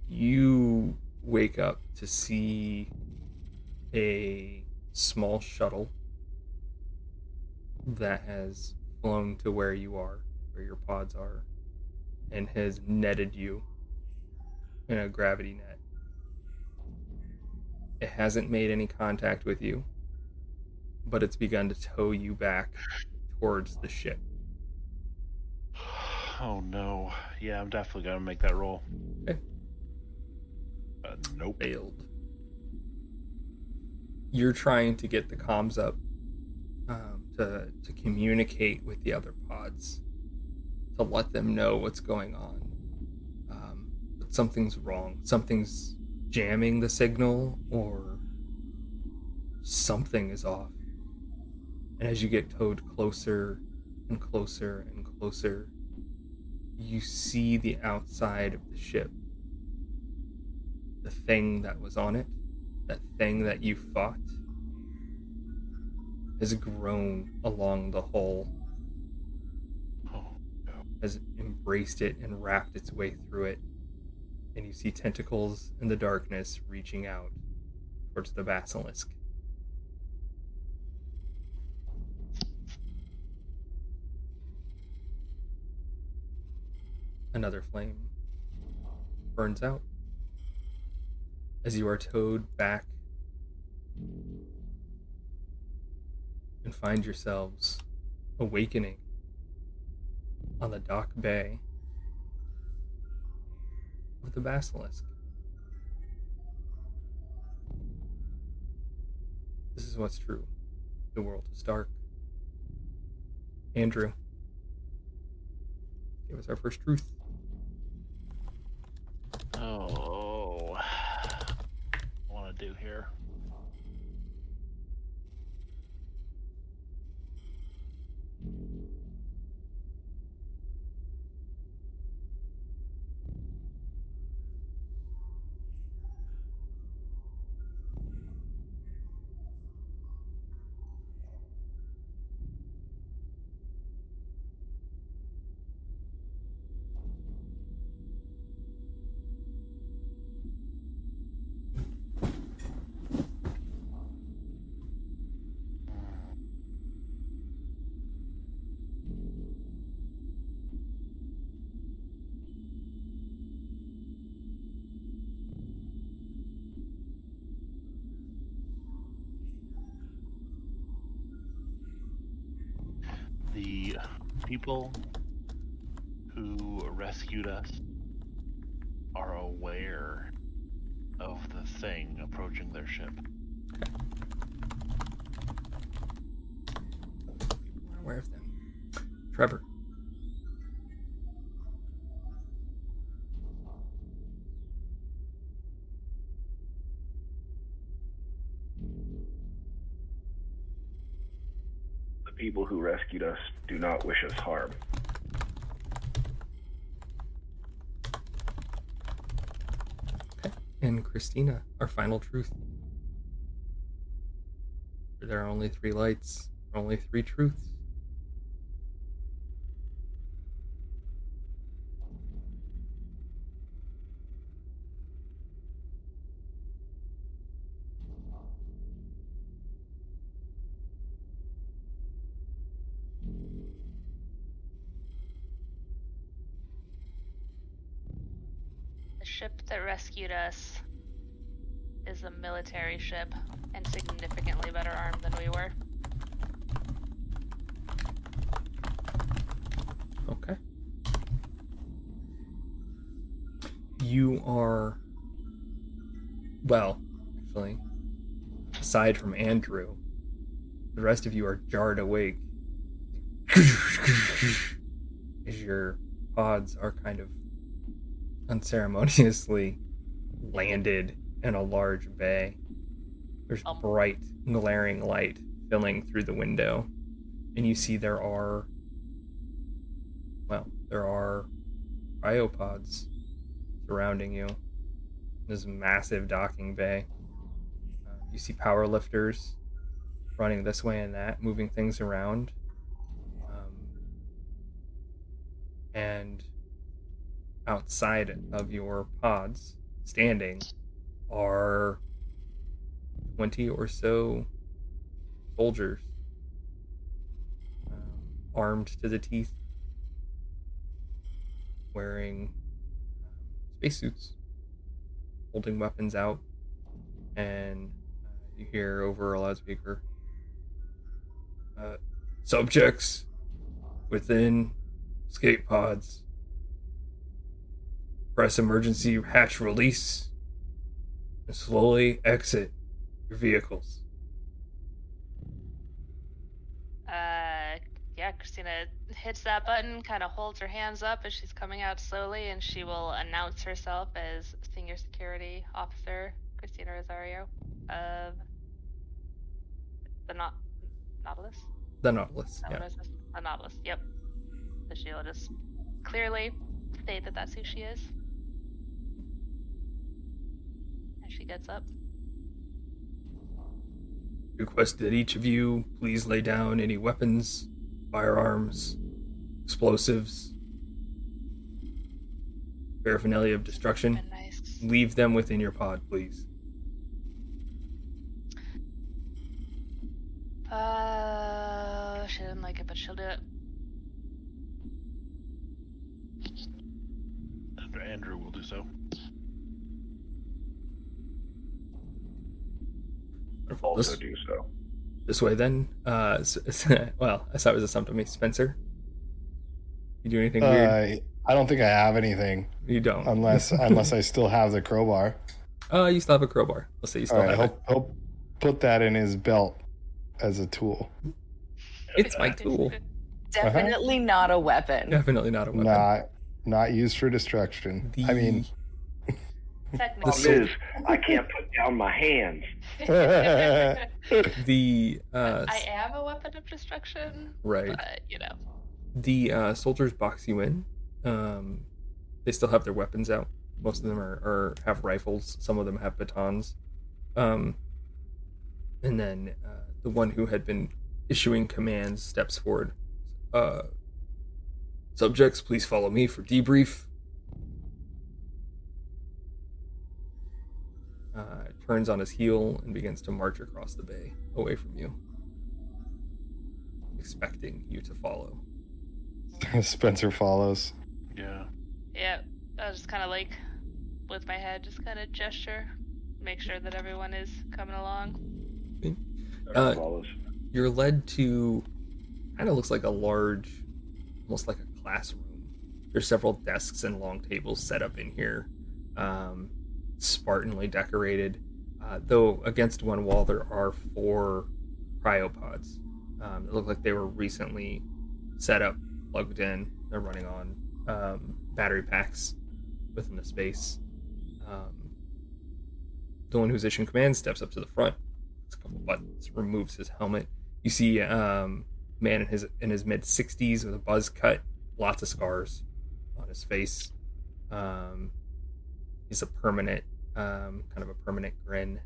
You wake up to see a small shuttle that has flown to where you are, where your pods are, and has netted you in a gravity net. It hasn't made any contact with you. but it's begun to tow you back towards the ship. Oh no. Yeah, I'm definitely gonna make that roll. Okay. Nope. Failed. You're trying to get the comms up to communicate with the other pods, to let them know what's going on. But something's wrong. Something's jamming the signal, or something is off. And as you get towed closer and closer and closer, you see the outside of the ship. The thing that was on it, that thing that you fought, has grown along the hull, Oh no. has embraced it and wrapped its way through it. And you see tentacles in the darkness reaching out towards the basilisk. Another flame burns out as you are towed back and find yourselves awakening on the dock bay of the basilisk. This is what's true. The world is dark. Andrew, give us our first truth. Oh. What I want to do here. The people who rescued us are aware of the thing approaching their ship. We're aware of them. Trevor. The people who rescued us do not wish us harm. Okay. And Kristina, our final truth. There are only 3 lights, only 3 truths. The ship that rescued us is a military ship and significantly better armed than we were. Okay. You are, well, actually, aside from Andrew, the rest of you are jarred awake as your pods are kind of unceremoniously landed in a large bay. There's bright, glaring light filling through the window, and you see there are cryopods surrounding you. This massive docking bay. You see power lifters running this way and that, moving things around. And outside of your pods, standing, are 20 or so soldiers, armed to the teeth, wearing spacesuits, holding weapons out, and you hear over a loudspeaker, Subjects within escape pods. Press emergency hatch release and slowly exit your vehicles. Yeah, Kristina hits that button, kind of holds her hands up as she's coming out slowly, and she will announce herself as Senior Security Officer Kristina Rosario of the Nautilus? The Nautilus, Is that yeah. what it says? The Nautilus, yep. So she'll just clearly state that that's who she is. And she gets up. Request that each of you please lay down any weapons, firearms, explosives, paraphernalia of destruction. Nice. Leave them within your pod, please. She didn't like it, but she'll do it. Andrew will do so. Also do so. This way, then. Well, I thought it was assumed to me. Spencer, you do anything weird? I don't think I have anything. You don't, unless I still have the crowbar. You still have a crowbar. Let's say you still All right, have it. he'll put that in his belt as a tool. It's my tool. Definitely not a weapon. Definitely not a weapon. Not used for destruction. I mean, Technically. Problem is, I can't put down my hands. I am a weapon of destruction. Right. But, you know. The soldiers box you in. They still have their weapons out. Most of them have rifles. Some of them have batons. And then the one who had been issuing commands steps forward. Subjects, please follow me for debrief. Turns on his heel and begins to march across the bay, away from you, expecting you to follow. Spencer follows. Yeah. Yeah, I just kind of like, with my head, just kind of gesture, make sure that everyone is coming along. Follows. You're led to, kind of looks like a large, almost like a classroom. There's several desks and long tables set up in here, spartanly decorated. Though against one wall there are 4 cryopods. It look like they were recently set up, plugged in. They're running on battery packs within the space. The one who's issuing commands steps up to the front. It's a couple buttons, removes his helmet. You see a man in his mid-60s with a buzz cut, lots of scars on his face. He's a permanent, kind of a permanent grin.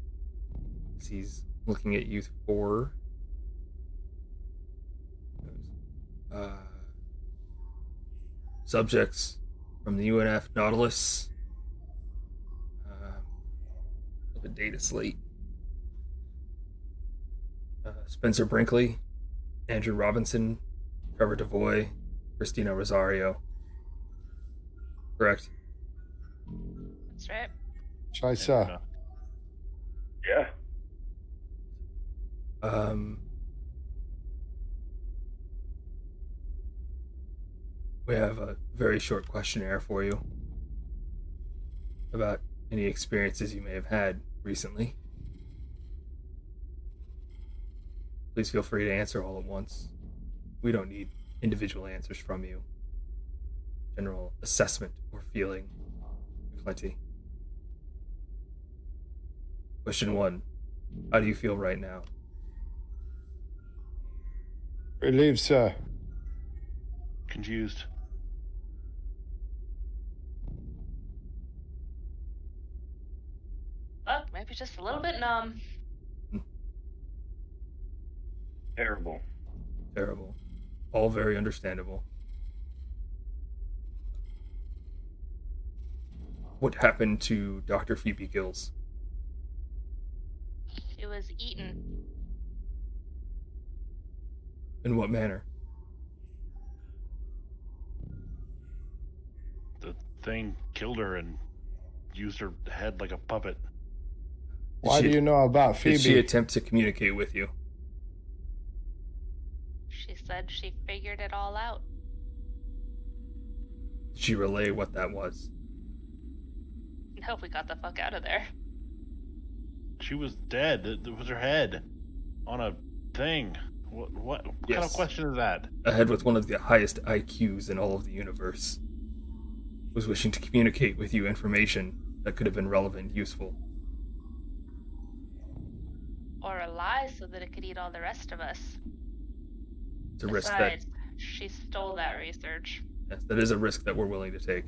He's looking at you for subjects from the UNF Nautilus. Of a data slate. Spencer Brinkley, Andrew Robinson, Trevor Devoy, Kristina Rosario. Correct? That's right. Scheiße. Yeah. We have a very short questionnaire for you about any experiences you may have had recently. Please feel free to answer all at once. We don't need individual answers from you. General assessment or feeling, plenty. Question 1. How do you feel right now? Relieved, sir. Confused. Maybe just a little bit numb. Terrible. Terrible. All very understandable. What happened to Dr. Phoebe Gills? It was eaten. In what manner? The thing killed her and used her head like a puppet. Why do you know about Did she Phoebe? attempt to communicate with you? said she figured it all out. Did she relay what that was? No, we got the fuck out of there. She was dead. It was her head on a thing. What kind of Yes. question is that? A head with one of the highest IQs in all of the universe was wishing to communicate with you information that could have been relevant, useful. Or a lie so that it could eat all the rest of us. It's a risk that, Besides, she stole that research. yes, that is a risk that we're willing to take.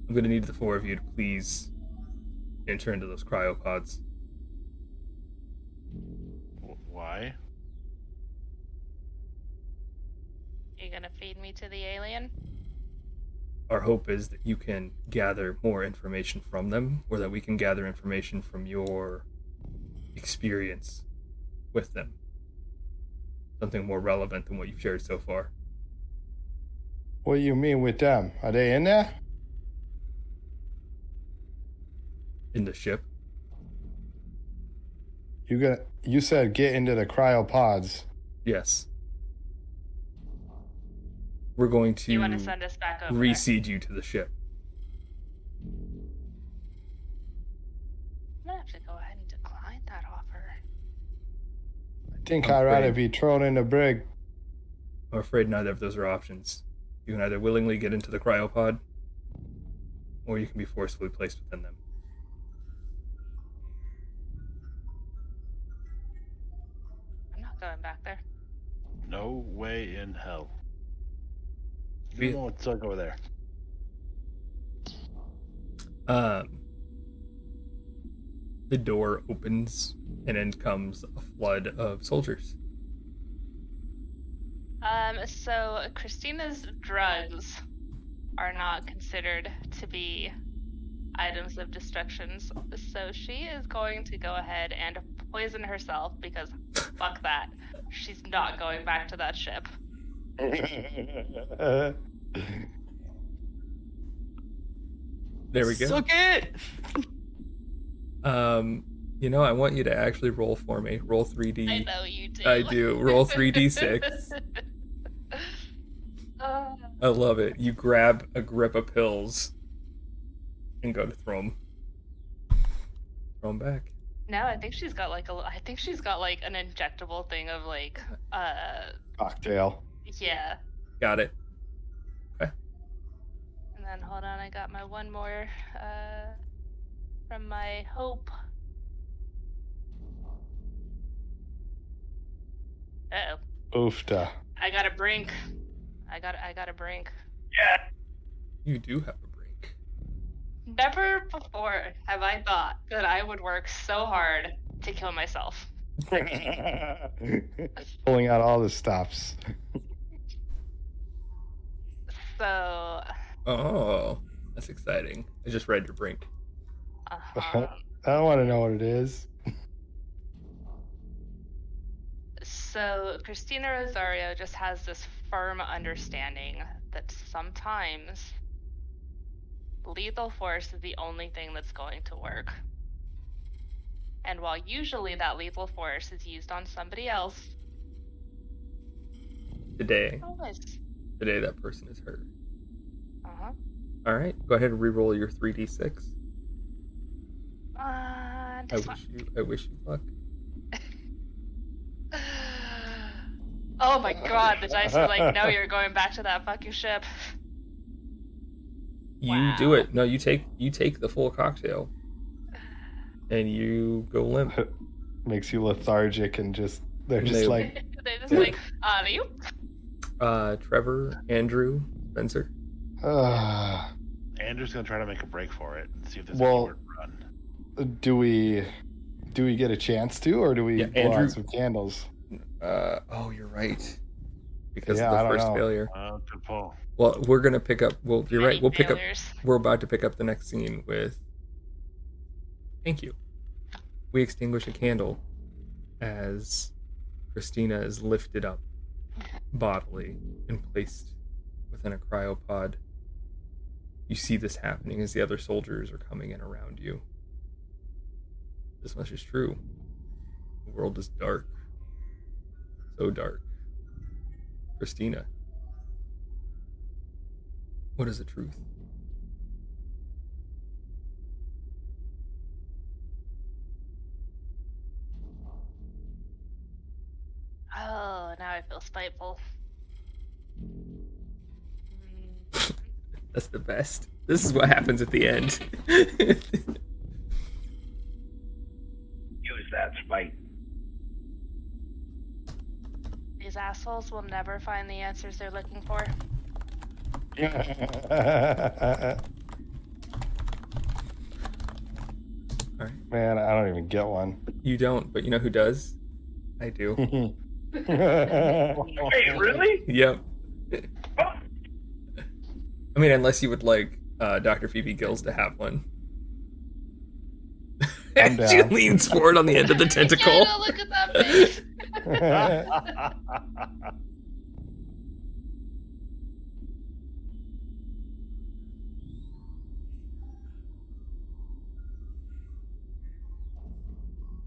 I'm going to need the four of you to please enter into those cryopods. Why? You gonna feed me to the alien? Our hope is that you can gather more information from them, or that we can gather information from your experience with them. Something more relevant than what you've shared so far. What do you mean with them? Are they in there? In the ship. You said get into the cryopods. Yes. We're going You want to to send us back over reseed you to the ship. there? I'm gonna have to go ahead and decline that offer. I think I'm I'd rather afraid- be thrown in the brig. I'm afraid neither of those are options. You can either willingly get into the cryopod, or you can be forcefully placed within them. I'm not going back there. No way in hell. We- You know what's stuck over there. The door opens, and in comes a flood of soldiers. So Kristina's drugs are not considered to be items of destruction, so she is going to go ahead and poison herself because fuck that. She's not going back to that ship. There we go. Suck it! I want you to actually roll for me. Roll 3D. I know you do. I do. Roll 3d6. I love it. You grab a grip of pills and go to throw them. Throw them back. No, I think she's got like an injectable thing of like, Cocktail. yeah. Got it. And then hold on, I got my one more, from my hope. Uh-oh. Oofta. I got a brink. I got a brink. You do have a break. Never before have I thought that I would work so hard to kill myself. Pulling out all the stops. So, Oh, that's exciting. I just read your brink. uh-huh. I don't want to know what it is. So Kristina Rosario just has this firm understanding that sometimes lethal force is the only thing that's going to work. And while usually that lethal force is used on somebody else, Today always. that person is hurt. Uh-huh. All right, go ahead and re-roll your 3d6. This one. I wish you luck. Oh my god, the dice are like, no, you're going back to that fucking ship. You do Wow. it. No, you take the full cocktail, and you go limp. Makes you lethargic and they're just They- like, They're just like, you? Trevor, Andrew, Spencer. Andrew's gonna try to make a break for it and see if there's Well- a run. do we get a chance to, or do we Yeah, blow Andrew- out some candles? Oh, you're right. Because Yeah, of I the don't first know. failure. Good pull. Well, we're gonna pick up. Well, you're right. Many We'll pick up. failures. We're about to pick up the next scene with. Thank you. We extinguish a candle as Kristina is lifted up bodily and placed within a cryopod. You see this happening as the other soldiers are coming in around you. This much is true. The world is dark. So dark. Kristina, what is the truth? Oh, now I feel spiteful. That's the best. This is what happens at the end. Use that spite. These assholes will never find the answers they're looking for. All right. Man, I don't even get one. You don't, but you know who does? I do. Wait, really? Yep. I mean, unless you would like Dr. Phoebe Gills to have one. I'm She down. leans forward on the end of the tentacle. Yeah, look at that face.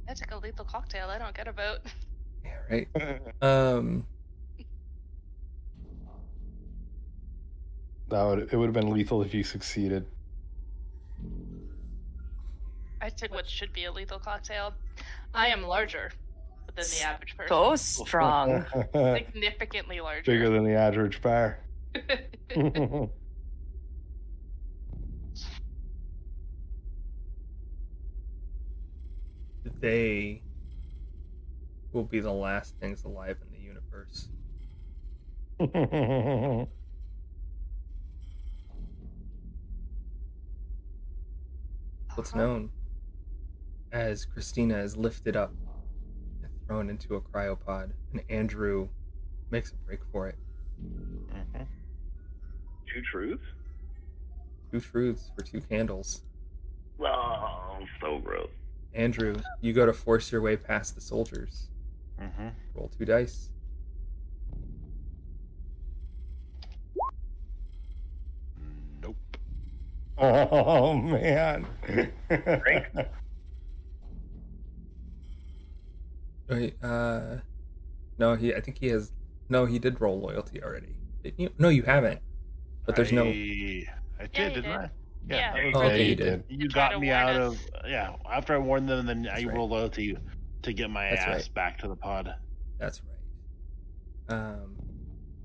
I took a lethal cocktail I don't get about. Yeah, right. It would have been lethal if you succeeded. I took what should be a lethal cocktail. I am larger than the average person. So strong. Significantly larger. Bigger than the average bear. They will be the last things alive in the universe. What's known as Kristina is lifted up and thrown into a cryopod, and Andrew makes a break for it. Two truths? 2 truths for 2 candles. Oh, so gross. Andrew, you go to force your way past the soldiers. Roll 2 dice. Nope. Oh, man. Drink? Wait, no, I think he has. No, he did roll loyalty already. Didn't you? No, you haven't. But there's no. I Yeah, did, you didn't I? did. Yeah. Yeah. Oh, okay, you you did. You tried got to me warn out us. of after I warned them, then That's I right. rolled loyalty to get my That's ass right. back to the pod. That's right.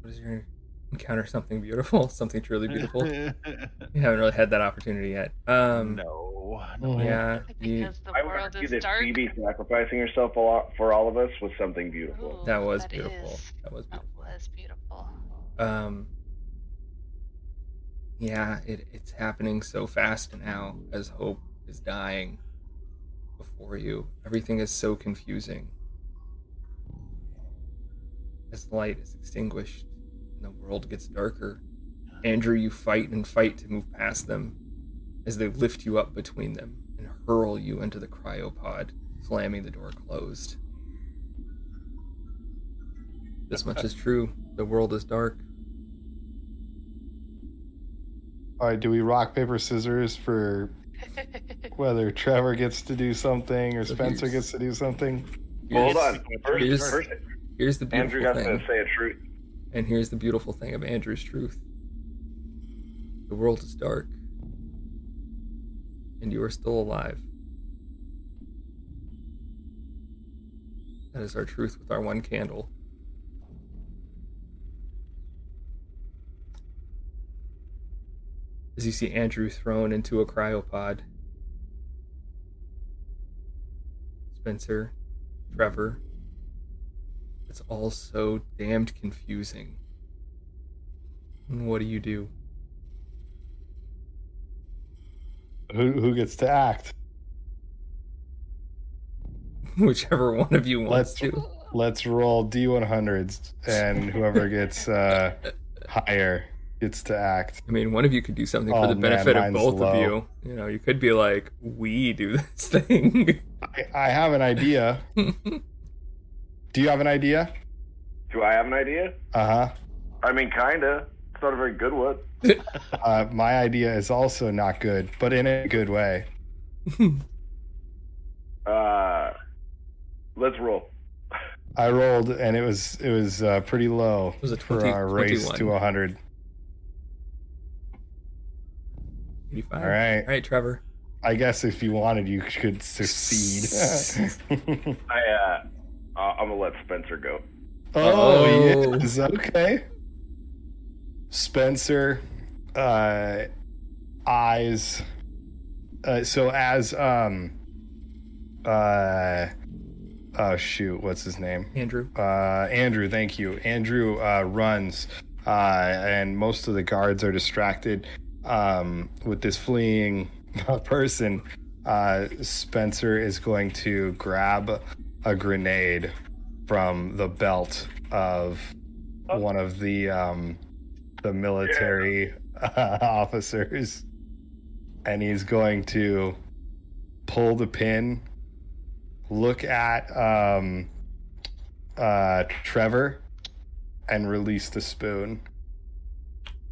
What is your encounter? Something beautiful, something truly beautiful. You haven't really had that opportunity yet. No. Yeah, you, Because the I would world argue is that dark. Phoebe sacrificing herself a lot for all of us was something beautiful. Ooh, that was that beautiful. is- That was That beautiful. was beautiful. Yeah, it's happening so fast now as hope is dying before you. Everything is so confusing. As light is extinguished and the world gets darker, Andrew, you fight and fight to move past them as they lift you up between them and hurl you into the cryopod, slamming the door closed. This much is true. The world is dark. All right, do we rock, paper, scissors for whether Trevor gets to do something or So Spencer here's- gets to do something? Hold on. Here's- First, Here's the beautiful Andrew got thing. to say a truth. And here's the beautiful thing of Andrew's truth. The world is dark. And you are still alive. That is our truth with our 1 candle. As you see Andrew thrown into a cryopod. Spencer, Trevor. It's all so damned confusing. And what do you do? Who gets to act? Whichever one of you wants to. Let's roll D100s, and whoever gets higher gets to act. I mean, one of you could do something for Oh, the man, benefit of mine's both low. of you. You know, you could be like, we do this thing. I have an idea. Do you have an idea? Do I have an idea? Uh-huh. I mean, kinda. It's not a very good one. My idea is also not good, but in a good way. Let's roll. I rolled, and it was pretty low It was a for our race 21. to 100. 85. All right. All right, Trevor. I guess if you wanted, you could succeed. I'm gonna let Spencer go. Oh, Oh. yes. Okay. Spencer, eyes. So as oh shoot, what's his name? Andrew. Andrew, thank you. Andrew runs, and most of the guards are distracted with this fleeing person. Spencer is going to grab a grenade from the belt of one of the military officers, and he's going to pull the pin, look at Trevor, and release the spoon.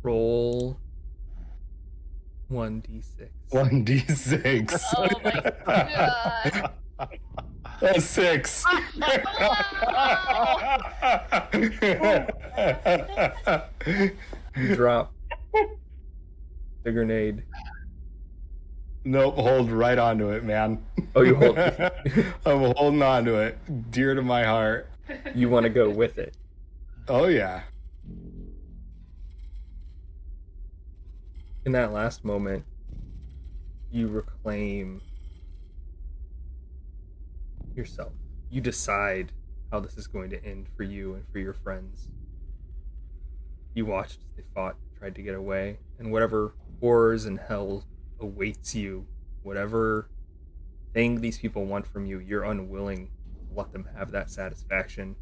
Roll 1d6. 1d6. Oh my god. A 6. You drop the grenade. Nope, hold right onto it, man. Oh, you hold. I'm holding onto it, dear to my heart. You want to go with it. Oh yeah. In that last moment, you reclaim yourself. You decide how this is going to end for you and for your friends. You watched as they fought, tried to get away, and whatever horrors and hell awaits you, whatever thing these people want from you, you're unwilling to let them have that satisfaction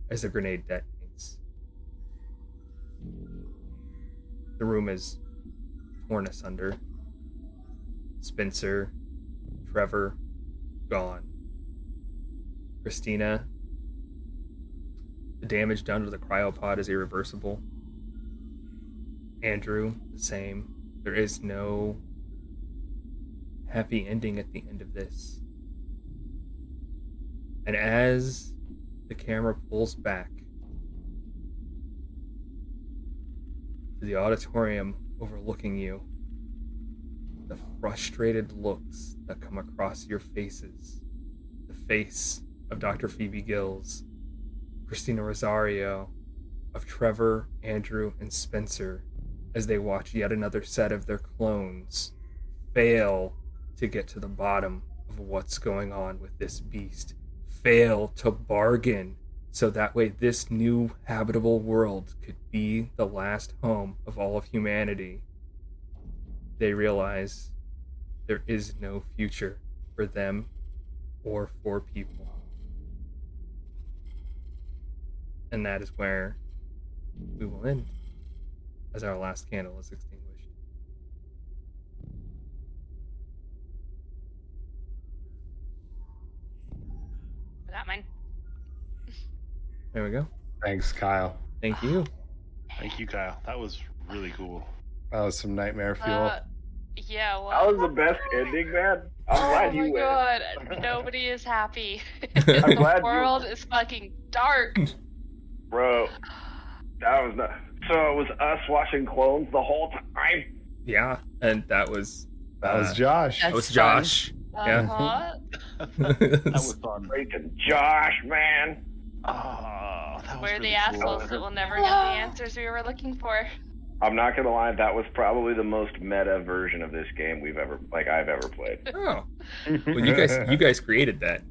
as the grenade detonates. The room is torn asunder. Spencer, Trevor, gone. Kristina, the damage done to the cryopod is irreversible. Andrew, the same. There is no happy ending at the end of this. And as the camera pulls back to the auditorium overlooking you, the frustrated looks that come across your faces, the face of Dr. Phoebe Gills, Kristina Rosario, of Trevor, Andrew, and Spencer, as they watch yet another set of their clones fail to get to the bottom of what's going on with this beast, fail to bargain so that way this new habitable world could be the last home of all of humanity. They realize there is no future for them or for people. And that is where we will end, as our last candle is extinguished. I got mine. There we go. Thanks, Kyle. Thank you. Thank you, Kyle. That was really cool. That was some nightmare fuel. Yeah, well. That was the best ending, man. I'm glad you Oh my win. god, nobody is happy. I'm glad The world is fucking dark. Bro, that was not. So it was us watching clones the whole time. Yeah, and that was Josh. that was That's Josh. Yeah. Uh-huh. That was fun. Freaking Josh, man. Oh, that was We're really the cool. assholes that will never get the answers we were looking for. I'm not gonna lie, that was probably the most meta version of this game I've ever played. Oh, well, you guys created that.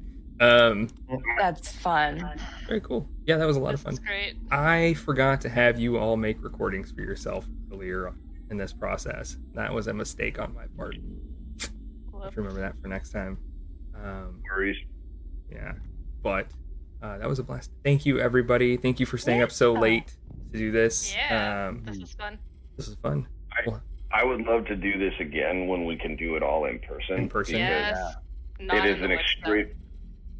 That's fun. Very cool. Yeah, that was a lot of This fun. is great. I forgot to have you all make recordings for yourself earlier in this process. That was a mistake on my part. Let's remember that for next time. Worries. Yeah, but that was a blast. Thank you, everybody. Thank you for staying up so late to do this. Yeah, this is fun. This is fun. I would love to do this again when we can do it all in person. In person. Yes. Not It in is the an woods, extreme.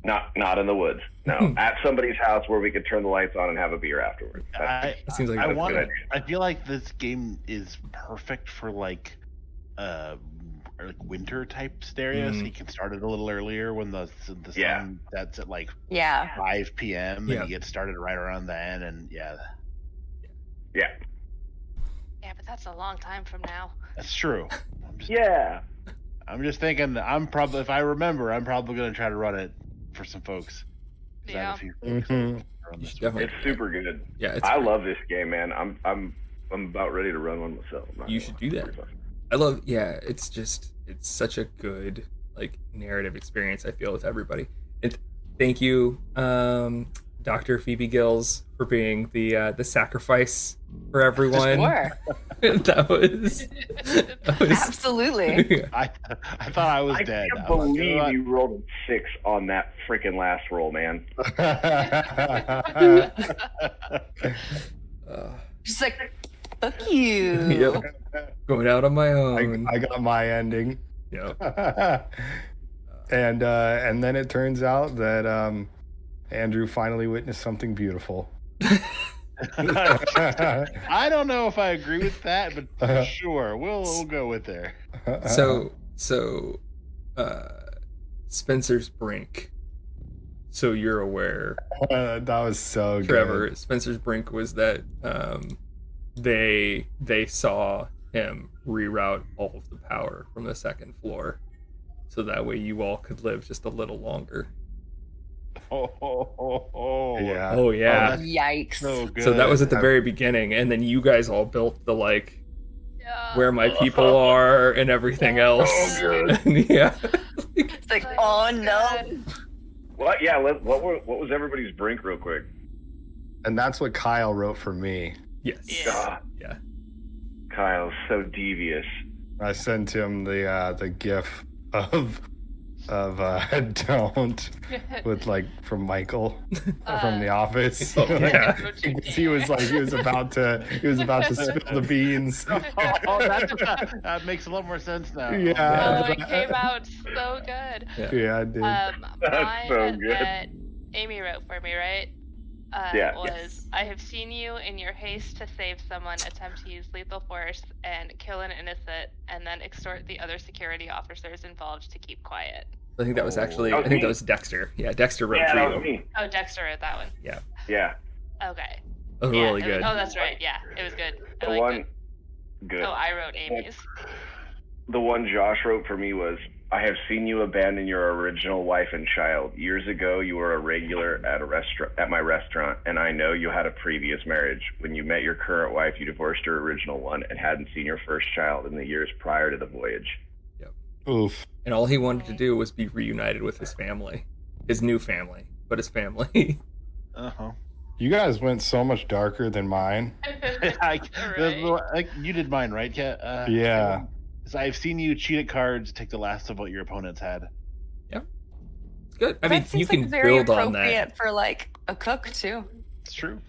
Not in the woods. No, at somebody's house where we could turn the lights on and have a beer afterwards. I It seems like I a good want. idea. I feel like this game is perfect for like or like winter type stereo, so you can start it a little earlier when the sun sets at like 5 p.m. and you get started right around then, and Yeah. Yeah, but that's a long time from now. That's true. I'm just thinking. If I remember, I'm probably gonna try to run it for some folks. Yeah. It's super good. Yeah, I love this game, man. I'm about ready to run one myself. You should do that. I love. Yeah, it's such a good like narrative experience. I feel with everybody. And thank you, Dr. Phoebe Gills, for being the sacrifice for everyone. Sure. that was Absolutely. I thought I was dead. I can't believe you rolled a 6 on that freaking last roll, man. Just like, fuck you. Yep. Going out on my own. I got my ending. Yep. And then it turns out that Andrew finally witnessed something beautiful. I don't know if I agree with that, but sure, we'll go with there. So Spencer's Brink. So you're aware. That was so Trevor, good. Spencer's Brink was that they saw him reroute all of the power from the second floor, so that way you all could live just a little longer. Yeah. Oh yeah. Yikes. So good. So that was at the very beginning, and then you guys all built the like where my people are and everything else. Oh, good. Yeah. It's like, oh no. Well, yeah. What was everybody's Brink, real quick? And that's what Kyle wrote for me. Yes. God, Yeah. Kyle's so devious. I sent him the gif of don't with like from Michael from The Office. Oh, yeah. he was about to spill the beans. That makes a lot more sense now. Yeah. Oh, it came out so good. Yeah, I did. Mine so good. that Amy wrote for me, right? Yeah. Was I have seen you in your haste to save someone attempt to use lethal force and kill an innocent, and then extort the other security officers involved to keep quiet. I think that was actually. That was I think me. that was Dexter. Yeah, Dexter wrote Yeah, for that you. was me. Oh, Dexter wrote that one. Yeah. Okay. That was Yeah, really it good. oh, that's right. Yeah, it was good. I The liked one, it. good. Oh, I wrote Amy's. The one Josh wrote for me was, I have seen you abandon your original wife and child. Years ago, you were a regular at my restaurant, and I know you had a previous marriage. When you met your current wife, you divorced your original one and hadn't seen your first child in the years prior to the voyage. Oof. And all he wanted to do was be reunited with his family, his new family, but his family. Uh-huh. You guys went so much darker than mine. You did mine, right, Kat? Yeah. So I've seen you cheat at cards, take the last of what your opponents had. It's good. I mean, That seems you can like very build on appropriate that. for like a cook too. It's true.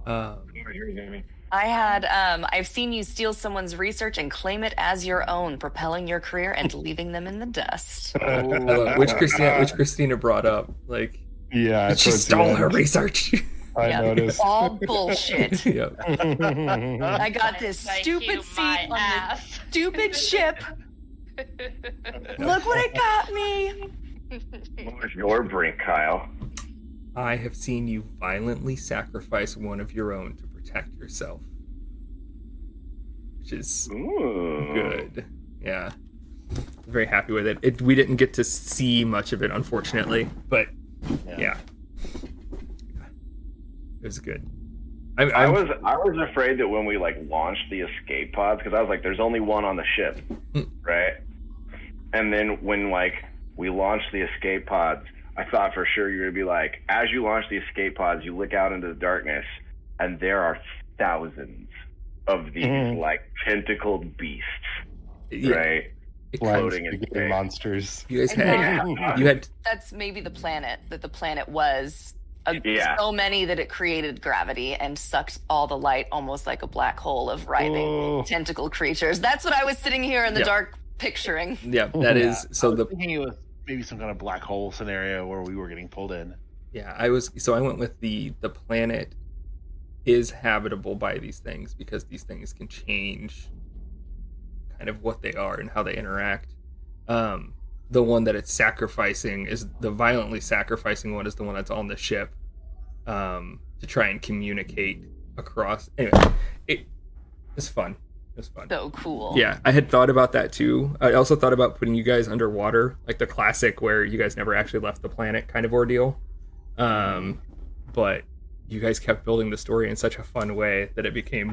I had I've seen you steal someone's research and claim it as your own, propelling your career and leaving them in the dust. I love- which Kristina brought up. Like, Yeah. she stole her research. I Yeah. noticed. All bullshit. Yeah. I got this Thank stupid you, seat my on ass. the stupid ship. Look what it got me. What was your Brink, Kyle? I have seen you violently sacrifice one of your own to protect yourself. Which is Ooh. good. Yeah. Very happy with it. We didn't get to see much of it, unfortunately, but yeah. It was good. I was afraid that when we like launched the escape pods, because I was like, there's only one on the ship, right? And then when like we launched the escape pods, I thought for sure you're gonna be like, as you launch the escape pods, you look out into the darkness, and there are thousands of these like tentacled beasts, Yeah. right? Floating in Spaghetti space. monsters. You guys had That's maybe the planet that the planet was. Yeah. So many that it created gravity and sucked all the light, almost like a black hole of writhing Oh. tentacle creatures. That's what I was sitting here in the Yeah. dark picturing. that is I so was the thinking it was maybe some kind of black hole scenario where we were getting pulled in. yeah, I went with the planet is habitable by these things because these things can change kind of what they are and how they interact. The one that it's sacrificing is the violently sacrificing one is the one that's on the ship to try and communicate across. Anyway, it's fun. It was fun. So cool. Yeah, I had thought about that too. I also thought about putting you guys underwater, like the classic where you guys never actually left the planet kind of ordeal. But you guys kept building the story in such a fun way that it became